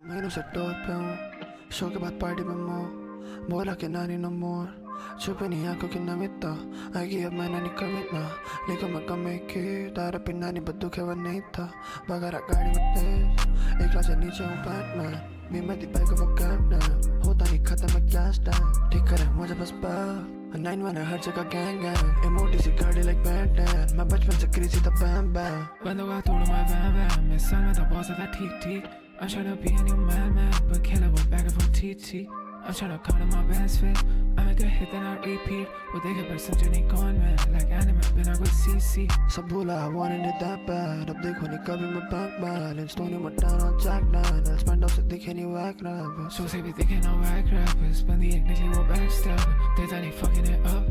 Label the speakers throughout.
Speaker 1: महीनों से टोर पे हूँ, शो के बाद पार्टी में मोर बोला कि नानी नो मोर छुपे नहीं आंखों की नमिता आएगी अब मैंने नहीं कविता लेकिन मैं कम की तारा पे नानी बद्दू के वो नहीं था बगैर गाड़ी में तेज एक से नीचे हूँ बैटमैन भी मैं दी बाइक वो कैप्टन होता नहीं खत्म मैं गैस टैंक ठीक करे मुझे बस बैक 9-1 हर जगह गैंग गैंग इमोटी सी गाड़ी लाइक बैंटन मैं बचपन से क्रेजी था बैम बैम
Speaker 2: बंदों का तोड़ मैं वैम वैम मैं साल में था बहुत ज़्यादा ठीक ठीक I'm tryna be a new man, but kill it with back and forth TT. I'm tryna count on my best fit. I make a hit then I repeat. Well, they get percent journey gone, man. Like anime, been out with CC.
Speaker 1: सब बोला I wanted it that bad. अब देखो नहीं कभी मैं bank balance. Tony Montana Jack 9. I'll spend off से दिखे नहीं whack rappers.
Speaker 2: So say we thinking no whack rappers. Spend the ignition with backstab. They thought he fucking it up.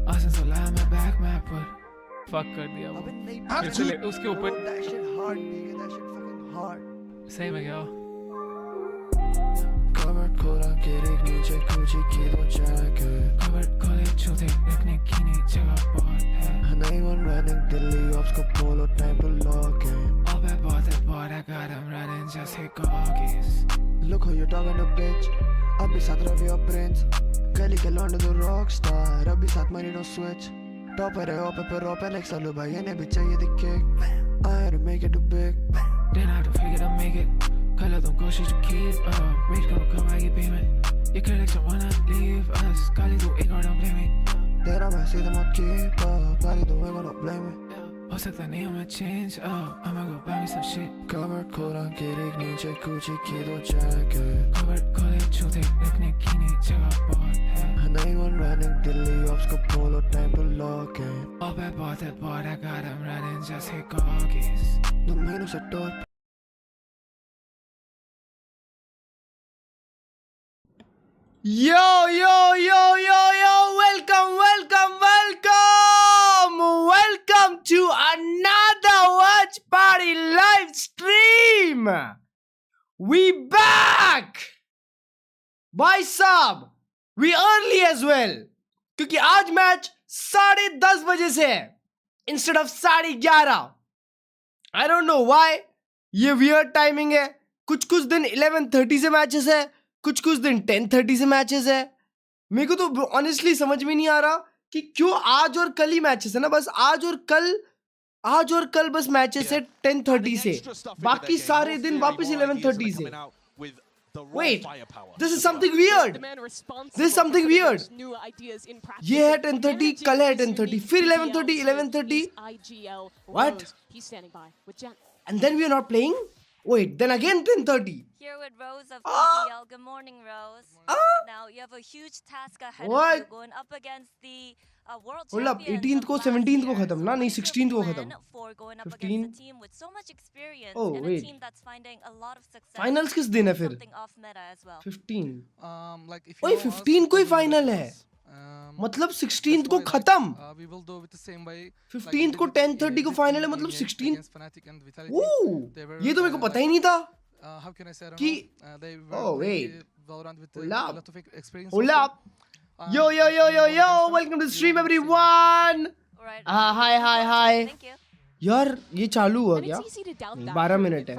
Speaker 2: Austin so loud my back map, but fuck कर दिया वो. फिर से उसके ऊपर.
Speaker 1: That shit hard, nigga. That shit fucking hard.
Speaker 2: सही में क्या?
Speaker 1: Covered खोला गिरी नीचे कुची की दो jacket.
Speaker 2: Covered खोले छूते रखने की नहीं जगह बहुत है.
Speaker 1: नहीं one running दिल्ली ops को polo time to lock in.
Speaker 2: All that boy, I got him running just hit goggies.
Speaker 1: Look who you talking to bitch. अभी साथ रवि और prince. गली के लौंडे दो rock star. अभी साथ money no switch. Topper है ओपे पर ओपे like सालू भाई इन्हें भी चाहिए दी kick. I had to make it too big.
Speaker 2: Then I have to figure to make it. Color don't go, she's a kid. Rage gonna come, I get payment. Your collection wanna leave us. Kali do ignore, don't blame me.
Speaker 1: तेरा मैं सीधा मत keep up. Kali do ignore, don't blame me.
Speaker 2: हो सकता नहीं हमें change up. I'ma go buy me some shit.
Speaker 1: Covered खोला गिरी नीचे कुची की दो jacket.
Speaker 2: Covered खोले छूते रखने की नहीं जगह बहुत है.
Speaker 1: नहीं one running दिल्ली ops को polo time to lock in.
Speaker 2: All that boy, I got him running just hit goggies.
Speaker 1: दो महीनों से टोर
Speaker 3: Yo, welcome to another watch party live stream. We back, भाई साहब, we early as well, क्योंकि आज match 10:30 बजे से है instead of 11:30. I don't know why, ये weird timing है. कुछ दिन 11:30 से मैचेस है, कुछ दिन 10:30 से मैचेस है. मेरे को तो ऑनेस्टली समझ में नहीं आ रहा कि क्यों आज और कल ही मैचेस है ना. बस आज और कल बस मैचेस है 10:30 से, बाकी सारे दिन वापस 11:30 से. Wait, this is something weird. ये है 10:30, कल है 10:30, फिर 11:30. What? And then we are not playing? Wait, then again 10:30.
Speaker 4: Here with Rose of Bbl. Good morning, Rose. Now you have a huge task ahead of you going up against the world champions.
Speaker 3: 18th को 17th को खत्म ना, नहीं 16th को खत्म.
Speaker 4: For going up against a team with so much experience and a team that's finding a lot of success.
Speaker 3: Finals किस दिन है फिर?
Speaker 4: Something off meta as well.
Speaker 3: 15. ओए 15 को ही फाइनल है. मतलब 16th को खत्म. 15th को 10:30 को फाइनल है, मतलब 16th. ये तो मेरे को पता ही नहीं था कि wait, hold up. Yo, welcome to the stream everyone. Hi.
Speaker 4: Thank you.
Speaker 3: यार ये चालू हुआ क्या? 12 मिनट है.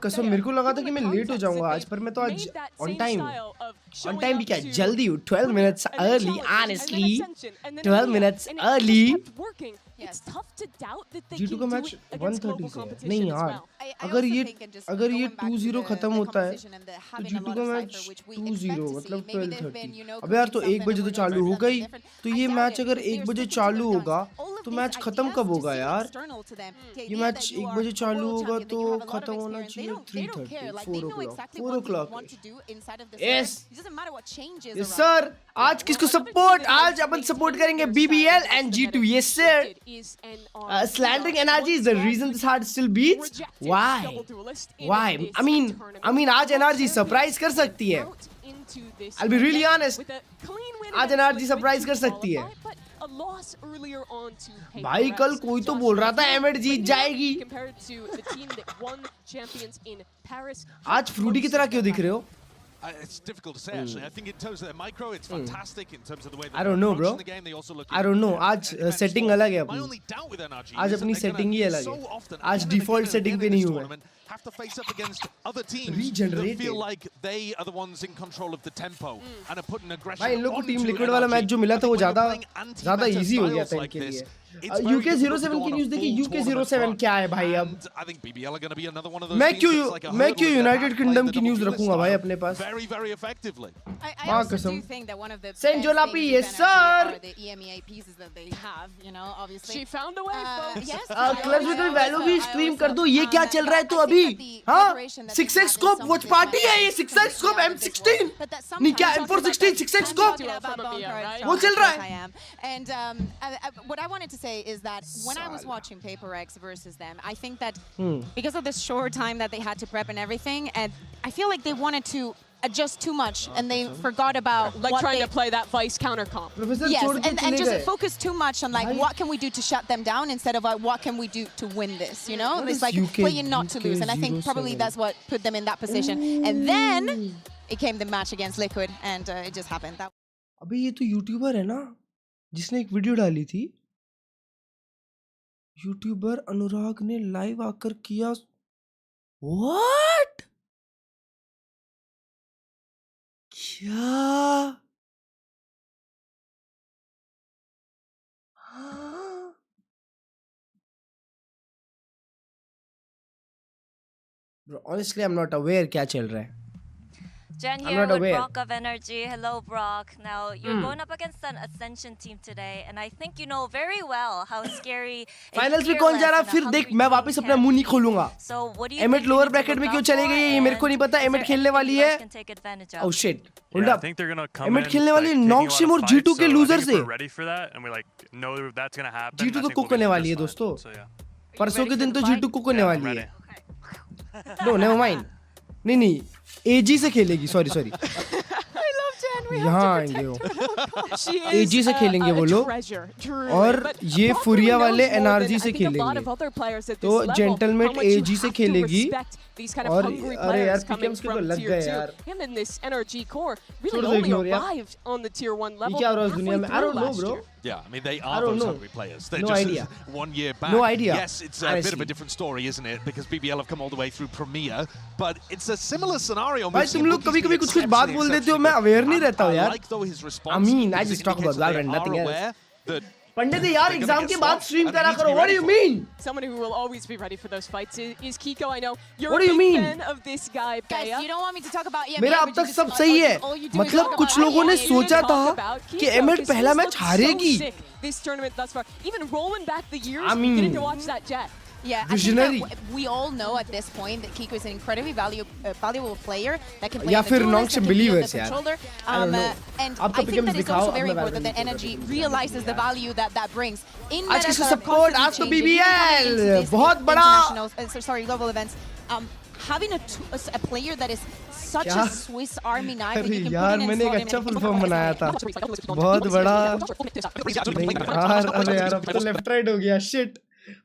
Speaker 3: कसम मेरे को लगा था कि मैं लेट हो जाऊंगा आज, पर मैं तो आज ऑन टाइम भी क्या, जल्दी हूँ. 12 minutes early, honestly. 12 minutes early. G2 का मैच 1:30 से है. नहीं यार, अगर ये 2-0 खत्म होता है तो G2 का मैच 2-0 मतलब 12:30. अबे यार, तो 1 बजे तो चालू हो गई, तो ये मैच अगर 1 बजे चालू होगा तो मैच खत्म कब होगा यार? ये मैच 1 बजे चालू होगा तो खत्म होना चाहिए 3:30, 4 o'clock. Yes sir. आज किसको सपोर्ट? आज अपन सपोर्ट करेंगे BBL and G2. Yes sir. Slandering NRG is the reason this heart still beats. Why? I mean आज NRG सरप्राइज कर सकती है. I'll be really honest. आज NRG सरप्राइज कर सकती है. भाई कल कोई तो बोल रहा था एमएड जीत जाएगी. आज फ्रूटी की तरह क्यों दिख रहे हो?
Speaker 5: It's difficult to say actually. I think in terms of their micro, it's fantastic in terms of the way
Speaker 3: I don't know, bro.
Speaker 5: the game. They also look.
Speaker 3: I don't know. आज setting अलग है अपनी.
Speaker 5: My only doubt with NRG
Speaker 3: आज अपनी setting ही अलग है. आज default setting पे नहीं हुआ.
Speaker 5: have to face up against other teams that
Speaker 3: Regenerated.
Speaker 5: feel like they are the ones in control of the tempo and are putting aggression
Speaker 3: भाई इन लोग को
Speaker 5: onto
Speaker 3: टीम लिक्विड वाला
Speaker 5: NRG.
Speaker 3: मैच जो मिला था वो
Speaker 5: I think when
Speaker 3: ज्यादा
Speaker 5: you're playing
Speaker 3: ज्यादा
Speaker 5: anti-meta
Speaker 3: इजी हो गया
Speaker 5: styles
Speaker 3: था
Speaker 5: like
Speaker 3: इनके
Speaker 5: this,
Speaker 3: लिए
Speaker 5: it's very
Speaker 3: UK
Speaker 5: difficult to
Speaker 3: 07
Speaker 5: go
Speaker 3: की
Speaker 5: on a
Speaker 3: न्यूज़ देखी
Speaker 5: full
Speaker 3: UK
Speaker 5: tournament
Speaker 3: 07
Speaker 5: run.
Speaker 3: क्या है भाई अब
Speaker 5: And I think BBL are going to be another one of those
Speaker 3: मैं
Speaker 5: teams that's like a
Speaker 3: क्यों
Speaker 5: hurdle in their
Speaker 3: United
Speaker 5: path,
Speaker 3: kingdom
Speaker 5: playing
Speaker 3: की
Speaker 5: the
Speaker 3: news
Speaker 5: double
Speaker 3: रखूंगा भाई
Speaker 5: style
Speaker 3: अपने पास
Speaker 5: very, very effectively.
Speaker 6: I
Speaker 3: माँ
Speaker 6: also
Speaker 3: कसम
Speaker 6: do think that one of the
Speaker 3: सेंट
Speaker 6: best
Speaker 3: जोलापी
Speaker 6: things
Speaker 3: yes
Speaker 6: with
Speaker 3: sir
Speaker 6: NRG are the EMEA pieces that they have, you know, obviously.
Speaker 7: She found a way, folks.
Speaker 6: Yes.
Speaker 3: क्लर्ज में कोई value भी stream कर दो ये क्या चल रहा है तो अभी हाँ 6x स्कोप वॉच पार्टी है ये 6x स्कोप M16 नहीं क्या M416 6x स्कोप वो चल रहा है
Speaker 6: And what I wanted to say is that when I was watching Paper X versus them, I think that because of the short time that they had to prep and everything, and I feel like they wanted to adjust too much and they forgot about
Speaker 7: Like
Speaker 6: what
Speaker 7: trying
Speaker 6: they,
Speaker 7: to play that vice counter comp.
Speaker 3: Professor
Speaker 6: yes,
Speaker 3: छोड़ के
Speaker 6: and
Speaker 3: चले
Speaker 6: just
Speaker 3: गए
Speaker 6: focus too much on like
Speaker 3: Why?
Speaker 6: what can we do to shut them down instead of what can we do to win this, you know?
Speaker 3: What
Speaker 6: It's
Speaker 3: is
Speaker 6: like
Speaker 3: UK
Speaker 6: playing not to lose, and I think probably
Speaker 3: 07?
Speaker 6: that's what put them in that position. And then it came the match against Liquid, and it just happened. That
Speaker 3: अबे ये तो YouTuber है ना जिसने एक video डाली थी YouTuber अनुराग ने लाइव आकर किया व्हाट क्या हाँ? Bro, honestly I'm not aware क्या चल रहा है
Speaker 4: Jen
Speaker 3: I'm
Speaker 4: here
Speaker 3: not
Speaker 4: with
Speaker 3: aware.
Speaker 4: Brock of Energy. Hello, Brock. Now, you're going up against an Ascension team today, and I think you know very well how scary a
Speaker 3: finals में कौन जा रहा है
Speaker 4: fearless
Speaker 3: फिर
Speaker 4: and a
Speaker 3: देख
Speaker 4: hungry
Speaker 3: मैं
Speaker 4: team
Speaker 3: वापस अपना
Speaker 4: can
Speaker 3: मुंह नहीं
Speaker 4: be.
Speaker 3: खोलूंगा
Speaker 4: So, what do you
Speaker 3: emit
Speaker 4: think you
Speaker 3: lower
Speaker 4: need to
Speaker 3: bracket में
Speaker 4: look
Speaker 3: क्यों
Speaker 4: out
Speaker 3: चले गई ये
Speaker 4: for,
Speaker 3: मेरे को नहीं
Speaker 4: and
Speaker 3: पता
Speaker 4: is
Speaker 3: एमिट
Speaker 4: there
Speaker 3: खेलने
Speaker 4: anything
Speaker 3: वाली
Speaker 4: you
Speaker 3: है
Speaker 4: guys can take advantage of?
Speaker 3: Oh shit hold
Speaker 8: Yeah, I
Speaker 3: up
Speaker 8: think they're gonna come
Speaker 3: emit
Speaker 8: in,
Speaker 3: खेलने वाली
Speaker 8: like, taking a lot of
Speaker 3: नॉक्सिम और
Speaker 8: fights,
Speaker 3: G2 के
Speaker 8: so I
Speaker 3: loser
Speaker 8: think if
Speaker 3: से
Speaker 8: we're ready for that and we like know that's gonna happen.
Speaker 3: G2
Speaker 8: I
Speaker 3: तो
Speaker 8: think
Speaker 3: cook
Speaker 8: we'll be
Speaker 3: होने
Speaker 8: the
Speaker 3: वाली है
Speaker 8: best
Speaker 3: दोस्तों
Speaker 8: side. So yeah.
Speaker 3: परसों के दिन तो G2 कुक होने वाली है
Speaker 8: Ready.
Speaker 3: नो नेवर माइंड नहीं नहीं एजी से खेलेगी सॉरी सॉरी यहाँ आएंगे वो
Speaker 7: She
Speaker 3: AG
Speaker 7: is
Speaker 3: से खेलेंगे वो लोग
Speaker 7: treasure, truly.
Speaker 3: और
Speaker 7: But
Speaker 3: ये
Speaker 7: Brock
Speaker 3: फुरिया
Speaker 7: really
Speaker 3: वाले
Speaker 7: knows more than
Speaker 3: NRG से
Speaker 7: I think a lot
Speaker 3: खेलेंगे
Speaker 7: of other players at this
Speaker 3: तो
Speaker 7: level,
Speaker 3: gentleman
Speaker 7: how much you
Speaker 3: AG से
Speaker 7: have to
Speaker 3: खेलेगी
Speaker 7: respect these kind of
Speaker 3: और
Speaker 7: hungry
Speaker 3: अरे यार
Speaker 7: players coming
Speaker 3: PKMs के तो
Speaker 7: from
Speaker 3: लग
Speaker 7: tier
Speaker 3: गए
Speaker 7: 2.
Speaker 3: यार
Speaker 7: Him in this NRG core
Speaker 3: छोड़
Speaker 7: really
Speaker 3: दो
Speaker 7: only
Speaker 3: ignore यार
Speaker 7: arrived on the tier 1
Speaker 3: ये
Speaker 7: level
Speaker 3: क्या हो रहा है इस दुनिया
Speaker 7: halfway
Speaker 3: में I
Speaker 7: through
Speaker 3: don't know
Speaker 7: last
Speaker 3: bro
Speaker 7: year.
Speaker 5: Yeah, I mean, they
Speaker 3: I
Speaker 5: are
Speaker 3: don't
Speaker 5: those
Speaker 3: know.
Speaker 5: hungry players. They're
Speaker 3: No
Speaker 5: just
Speaker 3: idea.
Speaker 5: 1 year back.
Speaker 3: No idea,
Speaker 5: Yes, it's a bit of
Speaker 3: honestly.
Speaker 5: a different story, isn't it? Because BBL have come all the way through Premier, but it's a similar scenario.
Speaker 3: भाई तुम लोग कभी कभी कुछ कुछ बात बोल देते हो मैं अवेयर नहीं रहता हूँ यार
Speaker 5: like though his response.
Speaker 3: I mean, I
Speaker 5: because
Speaker 3: just
Speaker 5: it
Speaker 3: talk about
Speaker 5: indicates that
Speaker 3: Valorant,
Speaker 5: they
Speaker 3: nothing
Speaker 5: are
Speaker 3: else.
Speaker 5: aware that
Speaker 3: पंडित यार
Speaker 5: they're
Speaker 3: एग्जाम
Speaker 5: gonna
Speaker 3: के
Speaker 5: get
Speaker 3: बाद
Speaker 5: swamped
Speaker 3: स्ट्रीम
Speaker 5: and
Speaker 3: करा
Speaker 5: need to
Speaker 3: करो
Speaker 5: be
Speaker 3: what do
Speaker 5: ready
Speaker 3: you
Speaker 5: for it.
Speaker 3: Mean
Speaker 7: Someone who will always be ready for those fights is Kiko. I know you're
Speaker 3: What
Speaker 7: a
Speaker 3: do you
Speaker 7: big
Speaker 3: mean?
Speaker 7: fan of this guy,
Speaker 6: guys,
Speaker 7: Bea.
Speaker 6: you don't want me to talk about EMEA.
Speaker 3: मेरा अब
Speaker 6: but you
Speaker 3: तक
Speaker 6: just-
Speaker 3: सब
Speaker 6: all
Speaker 3: सही
Speaker 6: you-
Speaker 3: है
Speaker 6: all you do is
Speaker 3: मतलब
Speaker 6: talk
Speaker 3: कुछ
Speaker 6: about
Speaker 3: लोगों ने
Speaker 6: EMEA.
Speaker 3: सोचा
Speaker 7: Talk
Speaker 3: था
Speaker 7: about
Speaker 3: कि
Speaker 7: Kiko,
Speaker 3: एमिट
Speaker 7: 'cause
Speaker 3: पहला
Speaker 7: he's
Speaker 3: match
Speaker 7: looked so
Speaker 3: हारेगी
Speaker 7: sick this tournament thus far. Even rolling back the years,
Speaker 3: I mean,
Speaker 7: getting to watch that jet.
Speaker 6: Yeah,
Speaker 3: Visionary.
Speaker 6: I think that we all know at this point that Kiko is an incredibly valuable player that can play
Speaker 3: या
Speaker 6: in the
Speaker 3: फिर
Speaker 6: duelist,
Speaker 3: Nongshim
Speaker 6: that can wield
Speaker 3: believers
Speaker 6: the
Speaker 3: यार
Speaker 6: controller.
Speaker 3: I don't know
Speaker 6: And
Speaker 3: अब तो
Speaker 6: I think
Speaker 3: PKMs
Speaker 6: that it's
Speaker 3: दिखाओ
Speaker 6: also
Speaker 3: अब
Speaker 6: very
Speaker 3: मैं
Speaker 6: important that
Speaker 3: Valorant
Speaker 6: Energy
Speaker 3: खेलूंगा।
Speaker 6: realizes the value that brings. In
Speaker 3: आज
Speaker 6: metas
Speaker 3: किसका
Speaker 6: that are
Speaker 3: support?
Speaker 6: constantly
Speaker 3: आज तो
Speaker 6: changing, even coming into
Speaker 3: BBL
Speaker 6: this
Speaker 3: बहुत बड़ा
Speaker 6: international, global events. Having a player that is such
Speaker 3: क्या?
Speaker 6: a Swiss Army knife that
Speaker 3: अरे
Speaker 6: you can
Speaker 3: यार
Speaker 6: put in
Speaker 3: मैंने एक
Speaker 6: and
Speaker 3: अच्छा
Speaker 6: slot him
Speaker 3: full
Speaker 6: in
Speaker 3: form बनाया था बहुत बड़ा नहीं यार अरे यार अब तो लेफ्ट राइट हो गया शिट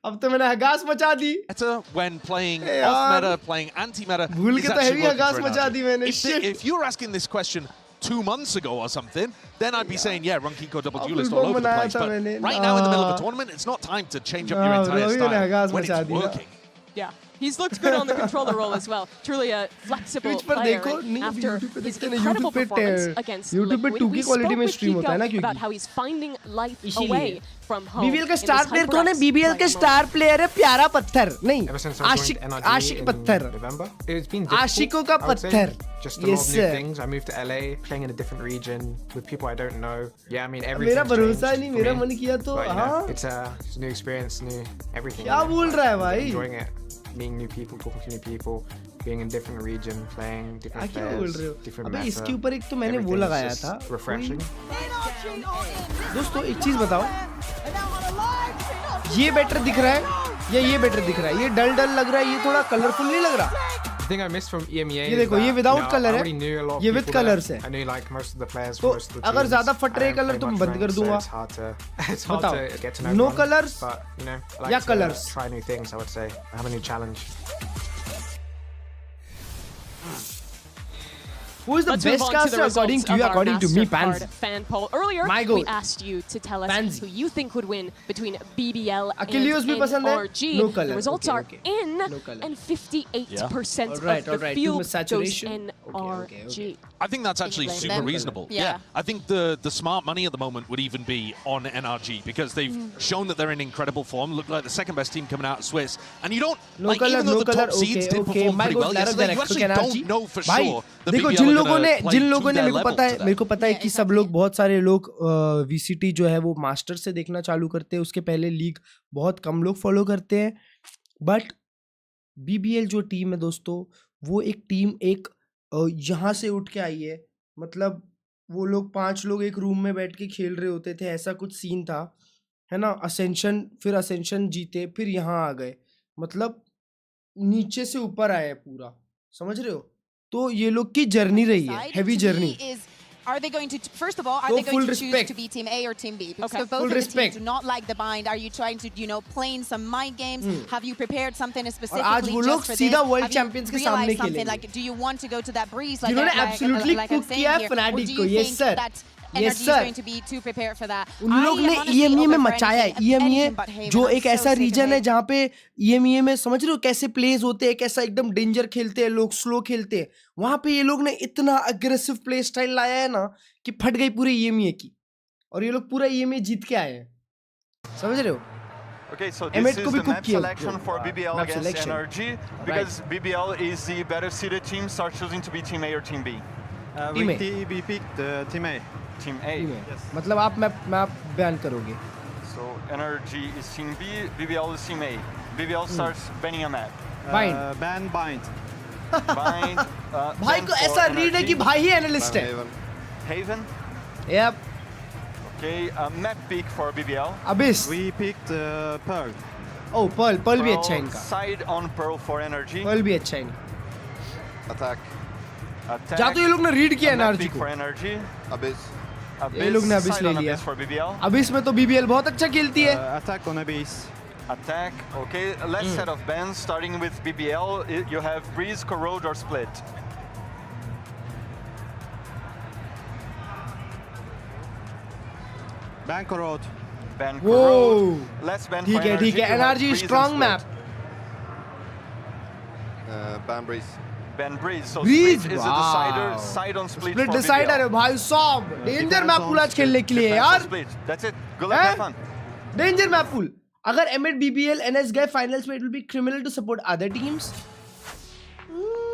Speaker 3: अब तो मैंने हगास मचा दी
Speaker 5: Better when playing
Speaker 3: यार,
Speaker 5: off meta, playing anti meta.
Speaker 3: भूल के तो heavy हगास मचा दी मैंने shit
Speaker 5: If you were asking this question 2 months ago or something, then I'd be saying, yeah, run Kiko double
Speaker 3: full
Speaker 5: duelist all
Speaker 3: form
Speaker 5: over the
Speaker 3: बनाया
Speaker 5: place.
Speaker 3: था
Speaker 5: But
Speaker 3: मैंने,
Speaker 5: right now in the middle of
Speaker 3: nah.
Speaker 5: a tournament, it's not time to change up your
Speaker 3: Nah,
Speaker 5: entire
Speaker 3: bro, अभी मैंने हगास
Speaker 5: style when
Speaker 3: मचा
Speaker 5: it's
Speaker 3: दी ना।
Speaker 5: working.
Speaker 7: Yeah, he's looked good on the controller role as well. Truly a flexible
Speaker 3: Twitch पर
Speaker 7: player.
Speaker 3: देखो,
Speaker 7: and
Speaker 3: नहीं, अभी
Speaker 7: after
Speaker 3: YouTube पे
Speaker 7: his
Speaker 3: देखते हैं ना,
Speaker 7: incredible
Speaker 3: YouTube पे
Speaker 7: performance against
Speaker 3: YouTube पे
Speaker 7: Liquid,
Speaker 3: 2K
Speaker 7: we
Speaker 3: quality
Speaker 7: spoke
Speaker 3: में
Speaker 7: with
Speaker 3: stream होता है ना,
Speaker 7: Kiko about
Speaker 3: क्योंकि
Speaker 7: how he's finding life
Speaker 3: इसीलिए।
Speaker 7: away from home.
Speaker 3: BBL का
Speaker 7: in
Speaker 3: स्टार
Speaker 7: this
Speaker 3: प्लेयर कौन है
Speaker 7: HyperX
Speaker 3: BBL के
Speaker 7: player
Speaker 3: स्टार
Speaker 7: mode.
Speaker 3: प्लेयर है प्यारा पत्थर नहीं
Speaker 9: Ever since I
Speaker 3: Ashique
Speaker 9: joined NRG
Speaker 3: Ashique
Speaker 9: in
Speaker 3: पत्थर
Speaker 9: November, it's been difficult,
Speaker 3: आशिकों का
Speaker 9: I would say.
Speaker 3: पत्थर
Speaker 9: Just a lot
Speaker 3: Yes,
Speaker 9: of new
Speaker 3: sir.
Speaker 9: things. I moved to LA, playing in a different region with people I don't know. Yeah, I mean
Speaker 3: मेरा
Speaker 9: everything's
Speaker 3: भरोसा
Speaker 9: changed
Speaker 3: नहीं
Speaker 9: for
Speaker 3: मेरा
Speaker 9: me.
Speaker 3: मन किया तो
Speaker 9: But, you know,
Speaker 3: हाँ
Speaker 9: it's a new experience, new everything.
Speaker 3: क्या
Speaker 9: you know,
Speaker 3: बोल
Speaker 9: but
Speaker 3: रहा है भाई?
Speaker 9: Enjoying it, meeting new people, talking to new people, being in different region, playing different
Speaker 3: क्या बोल
Speaker 9: players,
Speaker 3: रहे हो
Speaker 9: different
Speaker 3: अबे
Speaker 9: meta.
Speaker 3: इसके ऊपर एक तो मैंने वो
Speaker 9: Everything's
Speaker 3: लगाया
Speaker 9: just
Speaker 3: था
Speaker 9: refreshing.
Speaker 3: दोस्तों एक चीज बताओ ये बेटर दिख रहा है या ये बेटर दिख रहा है ये डल डल लग रहा है ये थोड़ा कलरफुल नहीं लग रहा
Speaker 9: The thing I missed from EMEA
Speaker 3: ये
Speaker 9: is
Speaker 3: देखो,
Speaker 9: that,
Speaker 3: ये without
Speaker 9: you know,
Speaker 3: color
Speaker 9: I
Speaker 3: है,
Speaker 9: already knew a lot of
Speaker 3: ये with
Speaker 9: people there.
Speaker 3: colors है।
Speaker 9: I knew like most of the players
Speaker 3: तो
Speaker 9: from most of the
Speaker 3: अगर
Speaker 9: teams.
Speaker 3: ज़्यादा फट रहे
Speaker 9: I don't
Speaker 3: colour
Speaker 9: play
Speaker 3: तो मैं
Speaker 9: much
Speaker 3: बंद कर
Speaker 9: ranked, so
Speaker 3: दूंगा।
Speaker 9: it's hard to
Speaker 3: बताओ,
Speaker 9: get to know
Speaker 3: no
Speaker 9: everyone,
Speaker 3: colours
Speaker 9: but you know, I
Speaker 3: या
Speaker 9: like to
Speaker 3: colours?
Speaker 9: try new things. I would say have a new challenge.
Speaker 3: Who is the
Speaker 7: Let's move
Speaker 3: best
Speaker 7: on to
Speaker 3: caster
Speaker 7: the
Speaker 3: according
Speaker 7: results
Speaker 3: to you?
Speaker 7: of our
Speaker 3: According to me,
Speaker 7: MasterCard
Speaker 3: Pansy.
Speaker 7: fan poll. Earlier,
Speaker 3: My
Speaker 7: we
Speaker 3: goat.
Speaker 7: asked you to tell us
Speaker 3: Pansy.
Speaker 7: who you think would win between BBL
Speaker 3: Achilles
Speaker 7: and
Speaker 3: भी पसंद है?
Speaker 7: NRG.
Speaker 3: No color.
Speaker 7: The results
Speaker 3: Okay,
Speaker 7: are
Speaker 3: okay.
Speaker 7: in,
Speaker 3: No color.
Speaker 7: and 58%
Speaker 3: Alright,
Speaker 7: of the
Speaker 3: alright. Too
Speaker 7: field
Speaker 3: much
Speaker 7: goes
Speaker 3: saturation?
Speaker 7: NRG.
Speaker 5: I think that's actually
Speaker 6: blame
Speaker 5: super
Speaker 6: them?
Speaker 5: reasonable.
Speaker 6: Yeah.
Speaker 5: I think the smart money at the moment would even be on NRG because they've shown that they're in incredible form. Look like the second best team coming out of Swiss, and you don't
Speaker 3: No
Speaker 5: like
Speaker 3: color,
Speaker 5: even though
Speaker 3: no
Speaker 5: the
Speaker 3: color.
Speaker 5: top seeds did
Speaker 3: Okay.
Speaker 5: perform
Speaker 3: My
Speaker 5: pretty
Speaker 3: God,
Speaker 5: well
Speaker 3: Lara
Speaker 5: yesterday. You
Speaker 3: Galaxy
Speaker 5: actually
Speaker 3: NRG.
Speaker 5: don't know for
Speaker 3: भाई,
Speaker 5: sure that
Speaker 3: देखो
Speaker 5: BBL
Speaker 3: Jin
Speaker 5: are
Speaker 3: लोगों
Speaker 5: gonna
Speaker 3: ने
Speaker 5: play
Speaker 3: Jin
Speaker 5: to
Speaker 3: लोगों ने
Speaker 5: their
Speaker 3: मेरे को
Speaker 5: level
Speaker 3: पता है
Speaker 5: today.
Speaker 3: मेरे को पता है
Speaker 6: Yeah,
Speaker 3: कि सब लोग बहुत सारे लोग VCT जो है वो मास्टर से देखना चालू करते हैं, उसके पहले लीग बहुत कम लोग फॉलो करते हैं, बट BBL जो टीम है दोस्तों वो एक टीम एक यहाँ से उठ के आई है, मतलब वो लोग 5 लोग एक रूम में बैठ के खेल रहे होते थे, ऐसा कुछ सीन था, है ना। असेंशन, फिर असेंशन जीते, फिर यहाँ आ गए, मतलब नीचे से ऊपर आए पूरा, समझ रहे हो। तो ये लोग की जर्नी रही है, heavy journey.
Speaker 6: Are they going to, first of all, are
Speaker 3: No,
Speaker 6: they going
Speaker 3: full
Speaker 6: to
Speaker 3: respect.
Speaker 6: choose to be Team A or Team B? Because
Speaker 7: Okay.
Speaker 6: both
Speaker 3: Full
Speaker 6: of the
Speaker 3: respect.
Speaker 6: teams do not like the bind. Are you trying to, playing some mind games? Have you prepared something
Speaker 3: आज
Speaker 6: specifically
Speaker 3: वो
Speaker 6: just
Speaker 3: लोग
Speaker 6: for this?
Speaker 3: सीधा world
Speaker 6: Have you
Speaker 3: champions के
Speaker 6: realized
Speaker 3: सामने
Speaker 6: something
Speaker 3: खेलेंगे।
Speaker 6: like, do you want to go to that breeze? Like,
Speaker 3: जिन्होंने
Speaker 6: like
Speaker 3: absolutely
Speaker 6: I'm
Speaker 3: cook
Speaker 6: saying
Speaker 3: किया है
Speaker 6: here?
Speaker 3: Fnatic
Speaker 6: Or do
Speaker 3: को,
Speaker 6: you
Speaker 3: yes
Speaker 6: think
Speaker 3: sir,
Speaker 6: that
Speaker 3: yes
Speaker 6: NRG is
Speaker 3: sir।
Speaker 6: going to be too prepared for that?
Speaker 3: उन लोग ने
Speaker 6: honestly,
Speaker 3: EMEA में
Speaker 6: over for
Speaker 3: मचाया है।
Speaker 6: anything
Speaker 3: EMEA
Speaker 6: but Haven.
Speaker 3: जो
Speaker 6: I'm
Speaker 3: एक
Speaker 6: so
Speaker 3: ऐसा
Speaker 6: sick of
Speaker 3: रीजन है
Speaker 6: Haven.
Speaker 3: जहाँ पे EMEA में समझ रहे हो कैसे प्लेज होते हैं, कैसा एकदम डेंजर खेलते हैं लोग, स्लो खेलते हैं, वहां पे ये लोग ने इतना अग्रेसिव प्ले स्टाइल लाया है ना कि फट गई पूरी EMEA की, और ये लोग पूरा EMEA जीत के आए हैं, समझ रहे हो।
Speaker 10: Okay, so
Speaker 3: Emmet
Speaker 10: this
Speaker 3: को
Speaker 10: is
Speaker 3: भी
Speaker 10: the
Speaker 3: cook
Speaker 10: map
Speaker 3: किया।
Speaker 10: selection for BBL
Speaker 3: Map
Speaker 10: against
Speaker 3: selection.
Speaker 10: NRG because BBL is the better seeded team. Start choosing to be Team A or Team B.
Speaker 3: Team A.
Speaker 11: We picked Team A.
Speaker 10: Team A.
Speaker 3: मतलब आप map बयान करोगे।
Speaker 10: So NRG is Team B, BBL is Team A. BBL starts banning a map.
Speaker 3: Bind.
Speaker 11: Ban bind.
Speaker 10: Bind.
Speaker 3: भाई को ऐसा read है कि भाई ही एनालिस्ट है।
Speaker 10: Haven.
Speaker 3: Yep.
Speaker 10: Okay, map pick for BBL.
Speaker 3: Abyss.
Speaker 11: We picked Pearl.
Speaker 3: Oh, Pearl भी अच्छा है इनका।
Speaker 10: Side on Pearl for NRG.
Speaker 3: Pearl भी अच्छा है इनका।
Speaker 10: Attack.
Speaker 3: जा तो ये लोग ने रीड किया
Speaker 10: Map
Speaker 3: NRG
Speaker 10: pick
Speaker 3: को।
Speaker 10: for NRG.
Speaker 11: Abyss.
Speaker 3: ये लोग ने Abyss
Speaker 10: Side
Speaker 3: ले
Speaker 10: on
Speaker 3: लिया।
Speaker 10: Abyss for BBL.
Speaker 3: Abyss में तो BBL बहुत अच्छा खेलती है।
Speaker 11: Attack on Abyss.
Speaker 10: Attack. Okay, let's set of bans starting with BBL. You have Breeze, Corrode, or Split.
Speaker 11: Ban Corrode.
Speaker 10: Ban
Speaker 3: Whoa.
Speaker 10: Corrode. Let's ban for
Speaker 3: ठीक है
Speaker 10: NRG. You have
Speaker 3: NRG
Speaker 10: Breeze and
Speaker 3: strong
Speaker 10: Split.
Speaker 3: map।
Speaker 11: Ban Breeze.
Speaker 10: Ban Breeze. So
Speaker 3: Breeze,
Speaker 10: Split is
Speaker 3: wow.
Speaker 10: a decider. Side on Split.
Speaker 3: Split
Speaker 10: for
Speaker 3: decider
Speaker 10: BBL.
Speaker 3: है भाई साहब, danger map pool आज खेलने के लिए
Speaker 10: Defense on
Speaker 3: यार,
Speaker 10: Split. That's it. Good luck, have fun.
Speaker 3: Danger map pool. अगर Emmet BBL NS गए फाइनल्स में, it will be criminal to support other teams.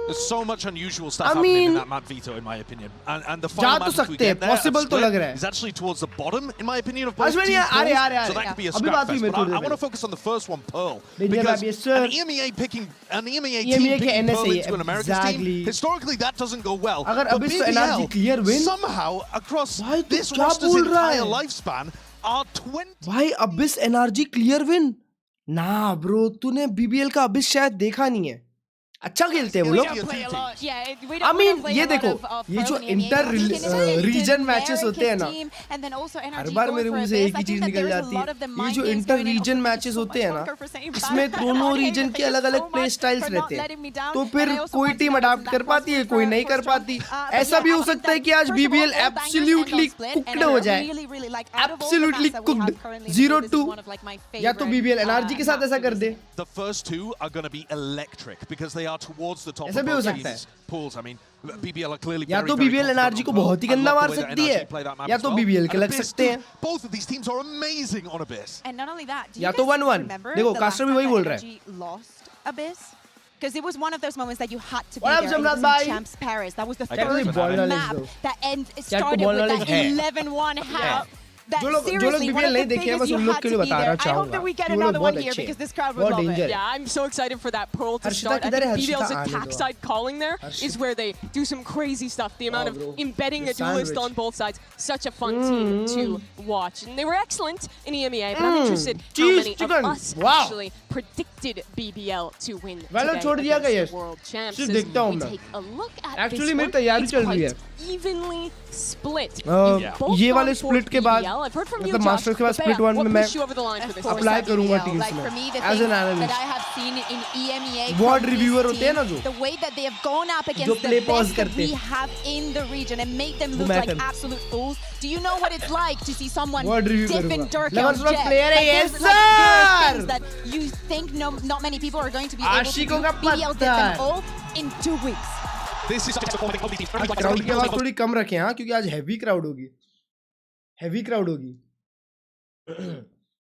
Speaker 5: There's so much unusual stuff
Speaker 3: I
Speaker 5: happening
Speaker 3: mean,
Speaker 5: in that map veto, in my opinion. And the
Speaker 3: जा
Speaker 5: final
Speaker 3: तो
Speaker 5: map, if we
Speaker 3: सकते हैं,
Speaker 5: get there,
Speaker 3: possible तो लग रहा है।
Speaker 5: is actually towards the bottom, in my opinion, of both
Speaker 3: Ashwin,
Speaker 5: teams'
Speaker 3: yeah,
Speaker 5: pools.
Speaker 3: Uh
Speaker 5: So that
Speaker 3: रहे।
Speaker 5: could be a
Speaker 3: अभी
Speaker 5: scrap
Speaker 3: बात हुई
Speaker 5: fest.
Speaker 3: मेरे
Speaker 5: But
Speaker 3: थोड़ी
Speaker 5: I
Speaker 3: there
Speaker 5: want to focus on the first one, Pearl.
Speaker 3: Danger
Speaker 5: Because
Speaker 3: map, yes, sir.
Speaker 5: an EMEA picking, an EMEA
Speaker 3: EMEA
Speaker 5: team
Speaker 3: के
Speaker 5: picking
Speaker 3: NSA,
Speaker 5: Pearl into an Americans
Speaker 3: exactly.
Speaker 5: team, historically that doesn't go well.
Speaker 3: अगर
Speaker 5: But
Speaker 3: Abyss तो NRG clear
Speaker 5: BBL,
Speaker 3: win?
Speaker 5: somehow, across
Speaker 3: भाई तू
Speaker 5: this
Speaker 3: क्या
Speaker 5: roster's
Speaker 3: बोल रहा
Speaker 5: entire
Speaker 3: है?
Speaker 5: lifespan, are 20...
Speaker 3: भाई Abyss NRG clear win? ना ब्रो, तूने BBL का Abyss शायद देखा नहीं है। अच्छा खेलते हैं वो लोग। I mean, ये देखो, ये जो इंटर रीजन मैचेस होते हैं ना, हर बार मेरे मुंह से एक ही चीज निकल जाती है, ये जो इंटर रीजन मैचेस होते हैं ना, इसमें दोनों रीजन के अलग अलग प्ले स्टाइल्स रहते हैं, तो फिर कोई टीम अडाप्ट कर पाती है, कोई नहीं कर पाती। ऐसा भी हो सकता है कि आज BBL एब्सोल्युटली कुक्ड हो जाए, एब्सोल्युटली कुक्ड 0-2, या तो BBL NRG के साथ ऐसा कर दे।
Speaker 5: The first two are going to be electric because they are towards the top
Speaker 3: ऐसा
Speaker 5: of
Speaker 3: भी हो
Speaker 5: both
Speaker 3: सकता
Speaker 5: these pools. I mean, BBL are clearly
Speaker 3: या
Speaker 5: very,
Speaker 3: तो
Speaker 5: very
Speaker 3: BBL
Speaker 5: confident
Speaker 3: NRG
Speaker 5: on
Speaker 3: को
Speaker 5: Pearl.
Speaker 3: बहुत ही
Speaker 5: I
Speaker 3: गंदा
Speaker 5: love
Speaker 3: मार
Speaker 5: the way that
Speaker 3: सकती
Speaker 5: NRG
Speaker 3: है,
Speaker 5: play that map
Speaker 3: या
Speaker 5: as
Speaker 3: तो
Speaker 5: well.
Speaker 3: BBL के
Speaker 5: And
Speaker 3: लग
Speaker 5: Abyss,
Speaker 3: सकते हैं।
Speaker 5: both of these teams are amazing on Abyss.
Speaker 6: And not only that, do
Speaker 3: या
Speaker 6: you
Speaker 3: तो
Speaker 6: guys
Speaker 3: 1-1,
Speaker 6: remember
Speaker 3: देखो
Speaker 6: the
Speaker 3: कास्टर
Speaker 6: last
Speaker 3: भी वही
Speaker 6: time
Speaker 3: बोल
Speaker 6: that
Speaker 3: रहा है।
Speaker 6: NRG lost Abyss? Because it was one of those moments that you had to be
Speaker 3: What up,
Speaker 6: there. It
Speaker 3: Jamrat
Speaker 6: was
Speaker 3: bhai?
Speaker 6: in Champs Paris. That was the
Speaker 3: I can't believe
Speaker 6: third
Speaker 3: ball knowledge
Speaker 6: map
Speaker 3: though.
Speaker 6: that
Speaker 3: क्या
Speaker 6: started
Speaker 3: आपको ball
Speaker 6: with that
Speaker 3: knowledge है?
Speaker 6: 11-1 half. That
Speaker 3: जो लोग
Speaker 6: seriously, one
Speaker 3: BBL
Speaker 6: of
Speaker 3: नहीं
Speaker 6: the
Speaker 3: देखे हैं,
Speaker 6: biggest
Speaker 3: बस
Speaker 6: you
Speaker 3: उन लोग
Speaker 6: had
Speaker 3: के
Speaker 6: to
Speaker 3: लिए
Speaker 6: be
Speaker 3: बताना
Speaker 6: there. I hope
Speaker 3: चाहूँगा
Speaker 6: that we get
Speaker 3: कि वो लोग
Speaker 6: another one
Speaker 3: बहुत
Speaker 6: here
Speaker 3: अच्छे हैं,
Speaker 6: because this crowd would
Speaker 3: बहुत
Speaker 6: love
Speaker 3: danger
Speaker 6: it.
Speaker 3: है।
Speaker 7: Yeah, I'm so excited for that Pearl to
Speaker 3: Harshita
Speaker 7: start. I
Speaker 3: किधर
Speaker 7: think
Speaker 3: है?
Speaker 7: BBL's
Speaker 3: Harshita आने
Speaker 7: attack
Speaker 3: दो।
Speaker 7: side calling there is where they do some crazy stuff. The amount
Speaker 3: bro.
Speaker 7: of embedding
Speaker 3: The
Speaker 7: a duelist
Speaker 3: sandwich.
Speaker 7: on both sides, such a fun team to watch. And they were excellent in EMEA, but I'm interested how
Speaker 3: Cheese
Speaker 7: many
Speaker 3: chicken.
Speaker 7: of us
Speaker 3: Wow.
Speaker 7: actually predicted BBL to win
Speaker 3: Valorant
Speaker 7: today
Speaker 3: छोड़ दिया
Speaker 7: against
Speaker 3: क्या
Speaker 7: the
Speaker 3: ये?
Speaker 7: world champs.
Speaker 3: सिर्फ
Speaker 7: As
Speaker 3: देखता हूँ
Speaker 7: we
Speaker 3: मैं।
Speaker 7: take a look at
Speaker 3: Actually
Speaker 7: this
Speaker 3: मेरी
Speaker 7: one,
Speaker 3: तैयारी
Speaker 7: it's
Speaker 3: चल रही है।
Speaker 7: quite evenly split.
Speaker 3: ये
Speaker 7: You've
Speaker 3: वाले
Speaker 7: both
Speaker 3: split
Speaker 7: gone
Speaker 3: के
Speaker 7: for
Speaker 3: बाद,
Speaker 7: BBL. I've heard from you,
Speaker 3: मतलब
Speaker 7: Josh,
Speaker 3: Masters के बाद
Speaker 7: but
Speaker 3: split
Speaker 7: Bea,
Speaker 3: one
Speaker 7: what
Speaker 3: में मैं
Speaker 7: pushed you over the line for this?
Speaker 3: apply करूँगा teams
Speaker 6: Like
Speaker 3: में,
Speaker 6: for me, the
Speaker 3: as
Speaker 6: thing
Speaker 3: an analyst.
Speaker 6: that I have seen in EMEA.
Speaker 3: Ward
Speaker 6: from
Speaker 3: reviewer
Speaker 6: this
Speaker 3: होते हैं ना
Speaker 6: team,
Speaker 3: जो,
Speaker 6: the way that they have gone up
Speaker 3: जो
Speaker 6: against the
Speaker 3: play pause
Speaker 6: best that
Speaker 3: करते
Speaker 6: we
Speaker 3: हैं.
Speaker 6: have in the region and make them look
Speaker 3: मैं
Speaker 6: like
Speaker 3: कर-
Speaker 6: absolute fools. Do you know what it's like to see someone
Speaker 3: Ward review
Speaker 6: dipping
Speaker 3: करूँगा.
Speaker 6: Dirk
Speaker 3: Levels
Speaker 6: on
Speaker 3: of
Speaker 6: Jet?
Speaker 3: player है,
Speaker 6: Like,
Speaker 3: yes
Speaker 6: there are
Speaker 3: sir.
Speaker 6: things that you think not many people are going to be able to
Speaker 3: आशिकों
Speaker 6: do.
Speaker 3: का
Speaker 6: BBL did them
Speaker 3: पत्थर.
Speaker 6: all in 2 weeks.
Speaker 5: This is
Speaker 3: crowd की आवाज थोड़ी कम रखें हाँ, क्योंकि आज हैवी क्राउड होगी. हैवी क्राउड होगी.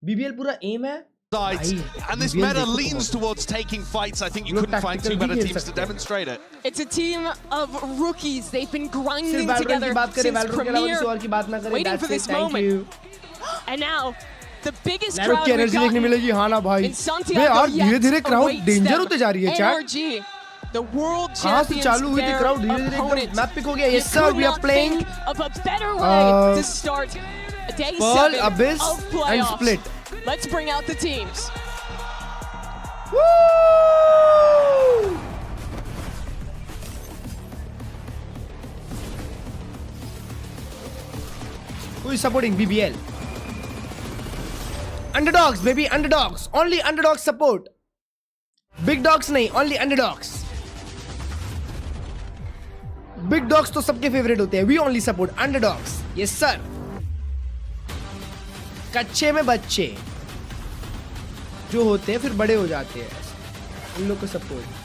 Speaker 3: BBL पूरा एम है.
Speaker 5: And this meta leans towards taking fights. I think you couldn't find two better teams to demonstrate it.
Speaker 7: It's a team of rookies. They've been grinding
Speaker 3: सिर्फ
Speaker 7: together
Speaker 3: की बात करें,
Speaker 7: since
Speaker 3: Valorant के अलावा किसी और की बात ना
Speaker 7: Premier,
Speaker 3: करें.
Speaker 7: waiting for
Speaker 3: That's
Speaker 7: this
Speaker 3: it. Thank
Speaker 7: moment.
Speaker 3: you.
Speaker 7: And now, the biggest
Speaker 3: Nrg
Speaker 7: crowd
Speaker 3: की
Speaker 7: we've
Speaker 3: एनर्जी देखने
Speaker 7: gotten
Speaker 3: मिलेगी. हाँ ना भाई.
Speaker 7: in Santiago
Speaker 3: बे यार
Speaker 7: yet
Speaker 3: धीरे-धीरे क्राउड
Speaker 7: awaits
Speaker 3: डेंजर
Speaker 7: them.
Speaker 3: होते जा रही है चैट.
Speaker 7: Nrg, the world
Speaker 3: कहाँ से
Speaker 7: champions,
Speaker 3: चालू हुई थी
Speaker 7: their
Speaker 3: क्राउड धीरे-धीरे एकदम
Speaker 7: opponent.
Speaker 3: मैप पिक हो गया.
Speaker 7: You
Speaker 3: Yes sir,
Speaker 7: could
Speaker 3: we are
Speaker 7: not
Speaker 3: playing
Speaker 7: think of a better way to start day
Speaker 3: Pearl,
Speaker 7: 7
Speaker 3: Abyss
Speaker 7: of
Speaker 3: and
Speaker 7: playoffs.
Speaker 3: Split.
Speaker 7: Let's bring out the teams.
Speaker 3: Woo! Who is supporting BBL? Underdogs, baby, underdogs. Only underdogs support. Big dogs नहीं, only underdogs. Big dogs तो सबके favourite होते हैं. We only support underdogs. Yes sir. कच्चे में बच्चे जो होते हैं फिर बड़े हो जाते हैं. उन लोग को सपोर्ट.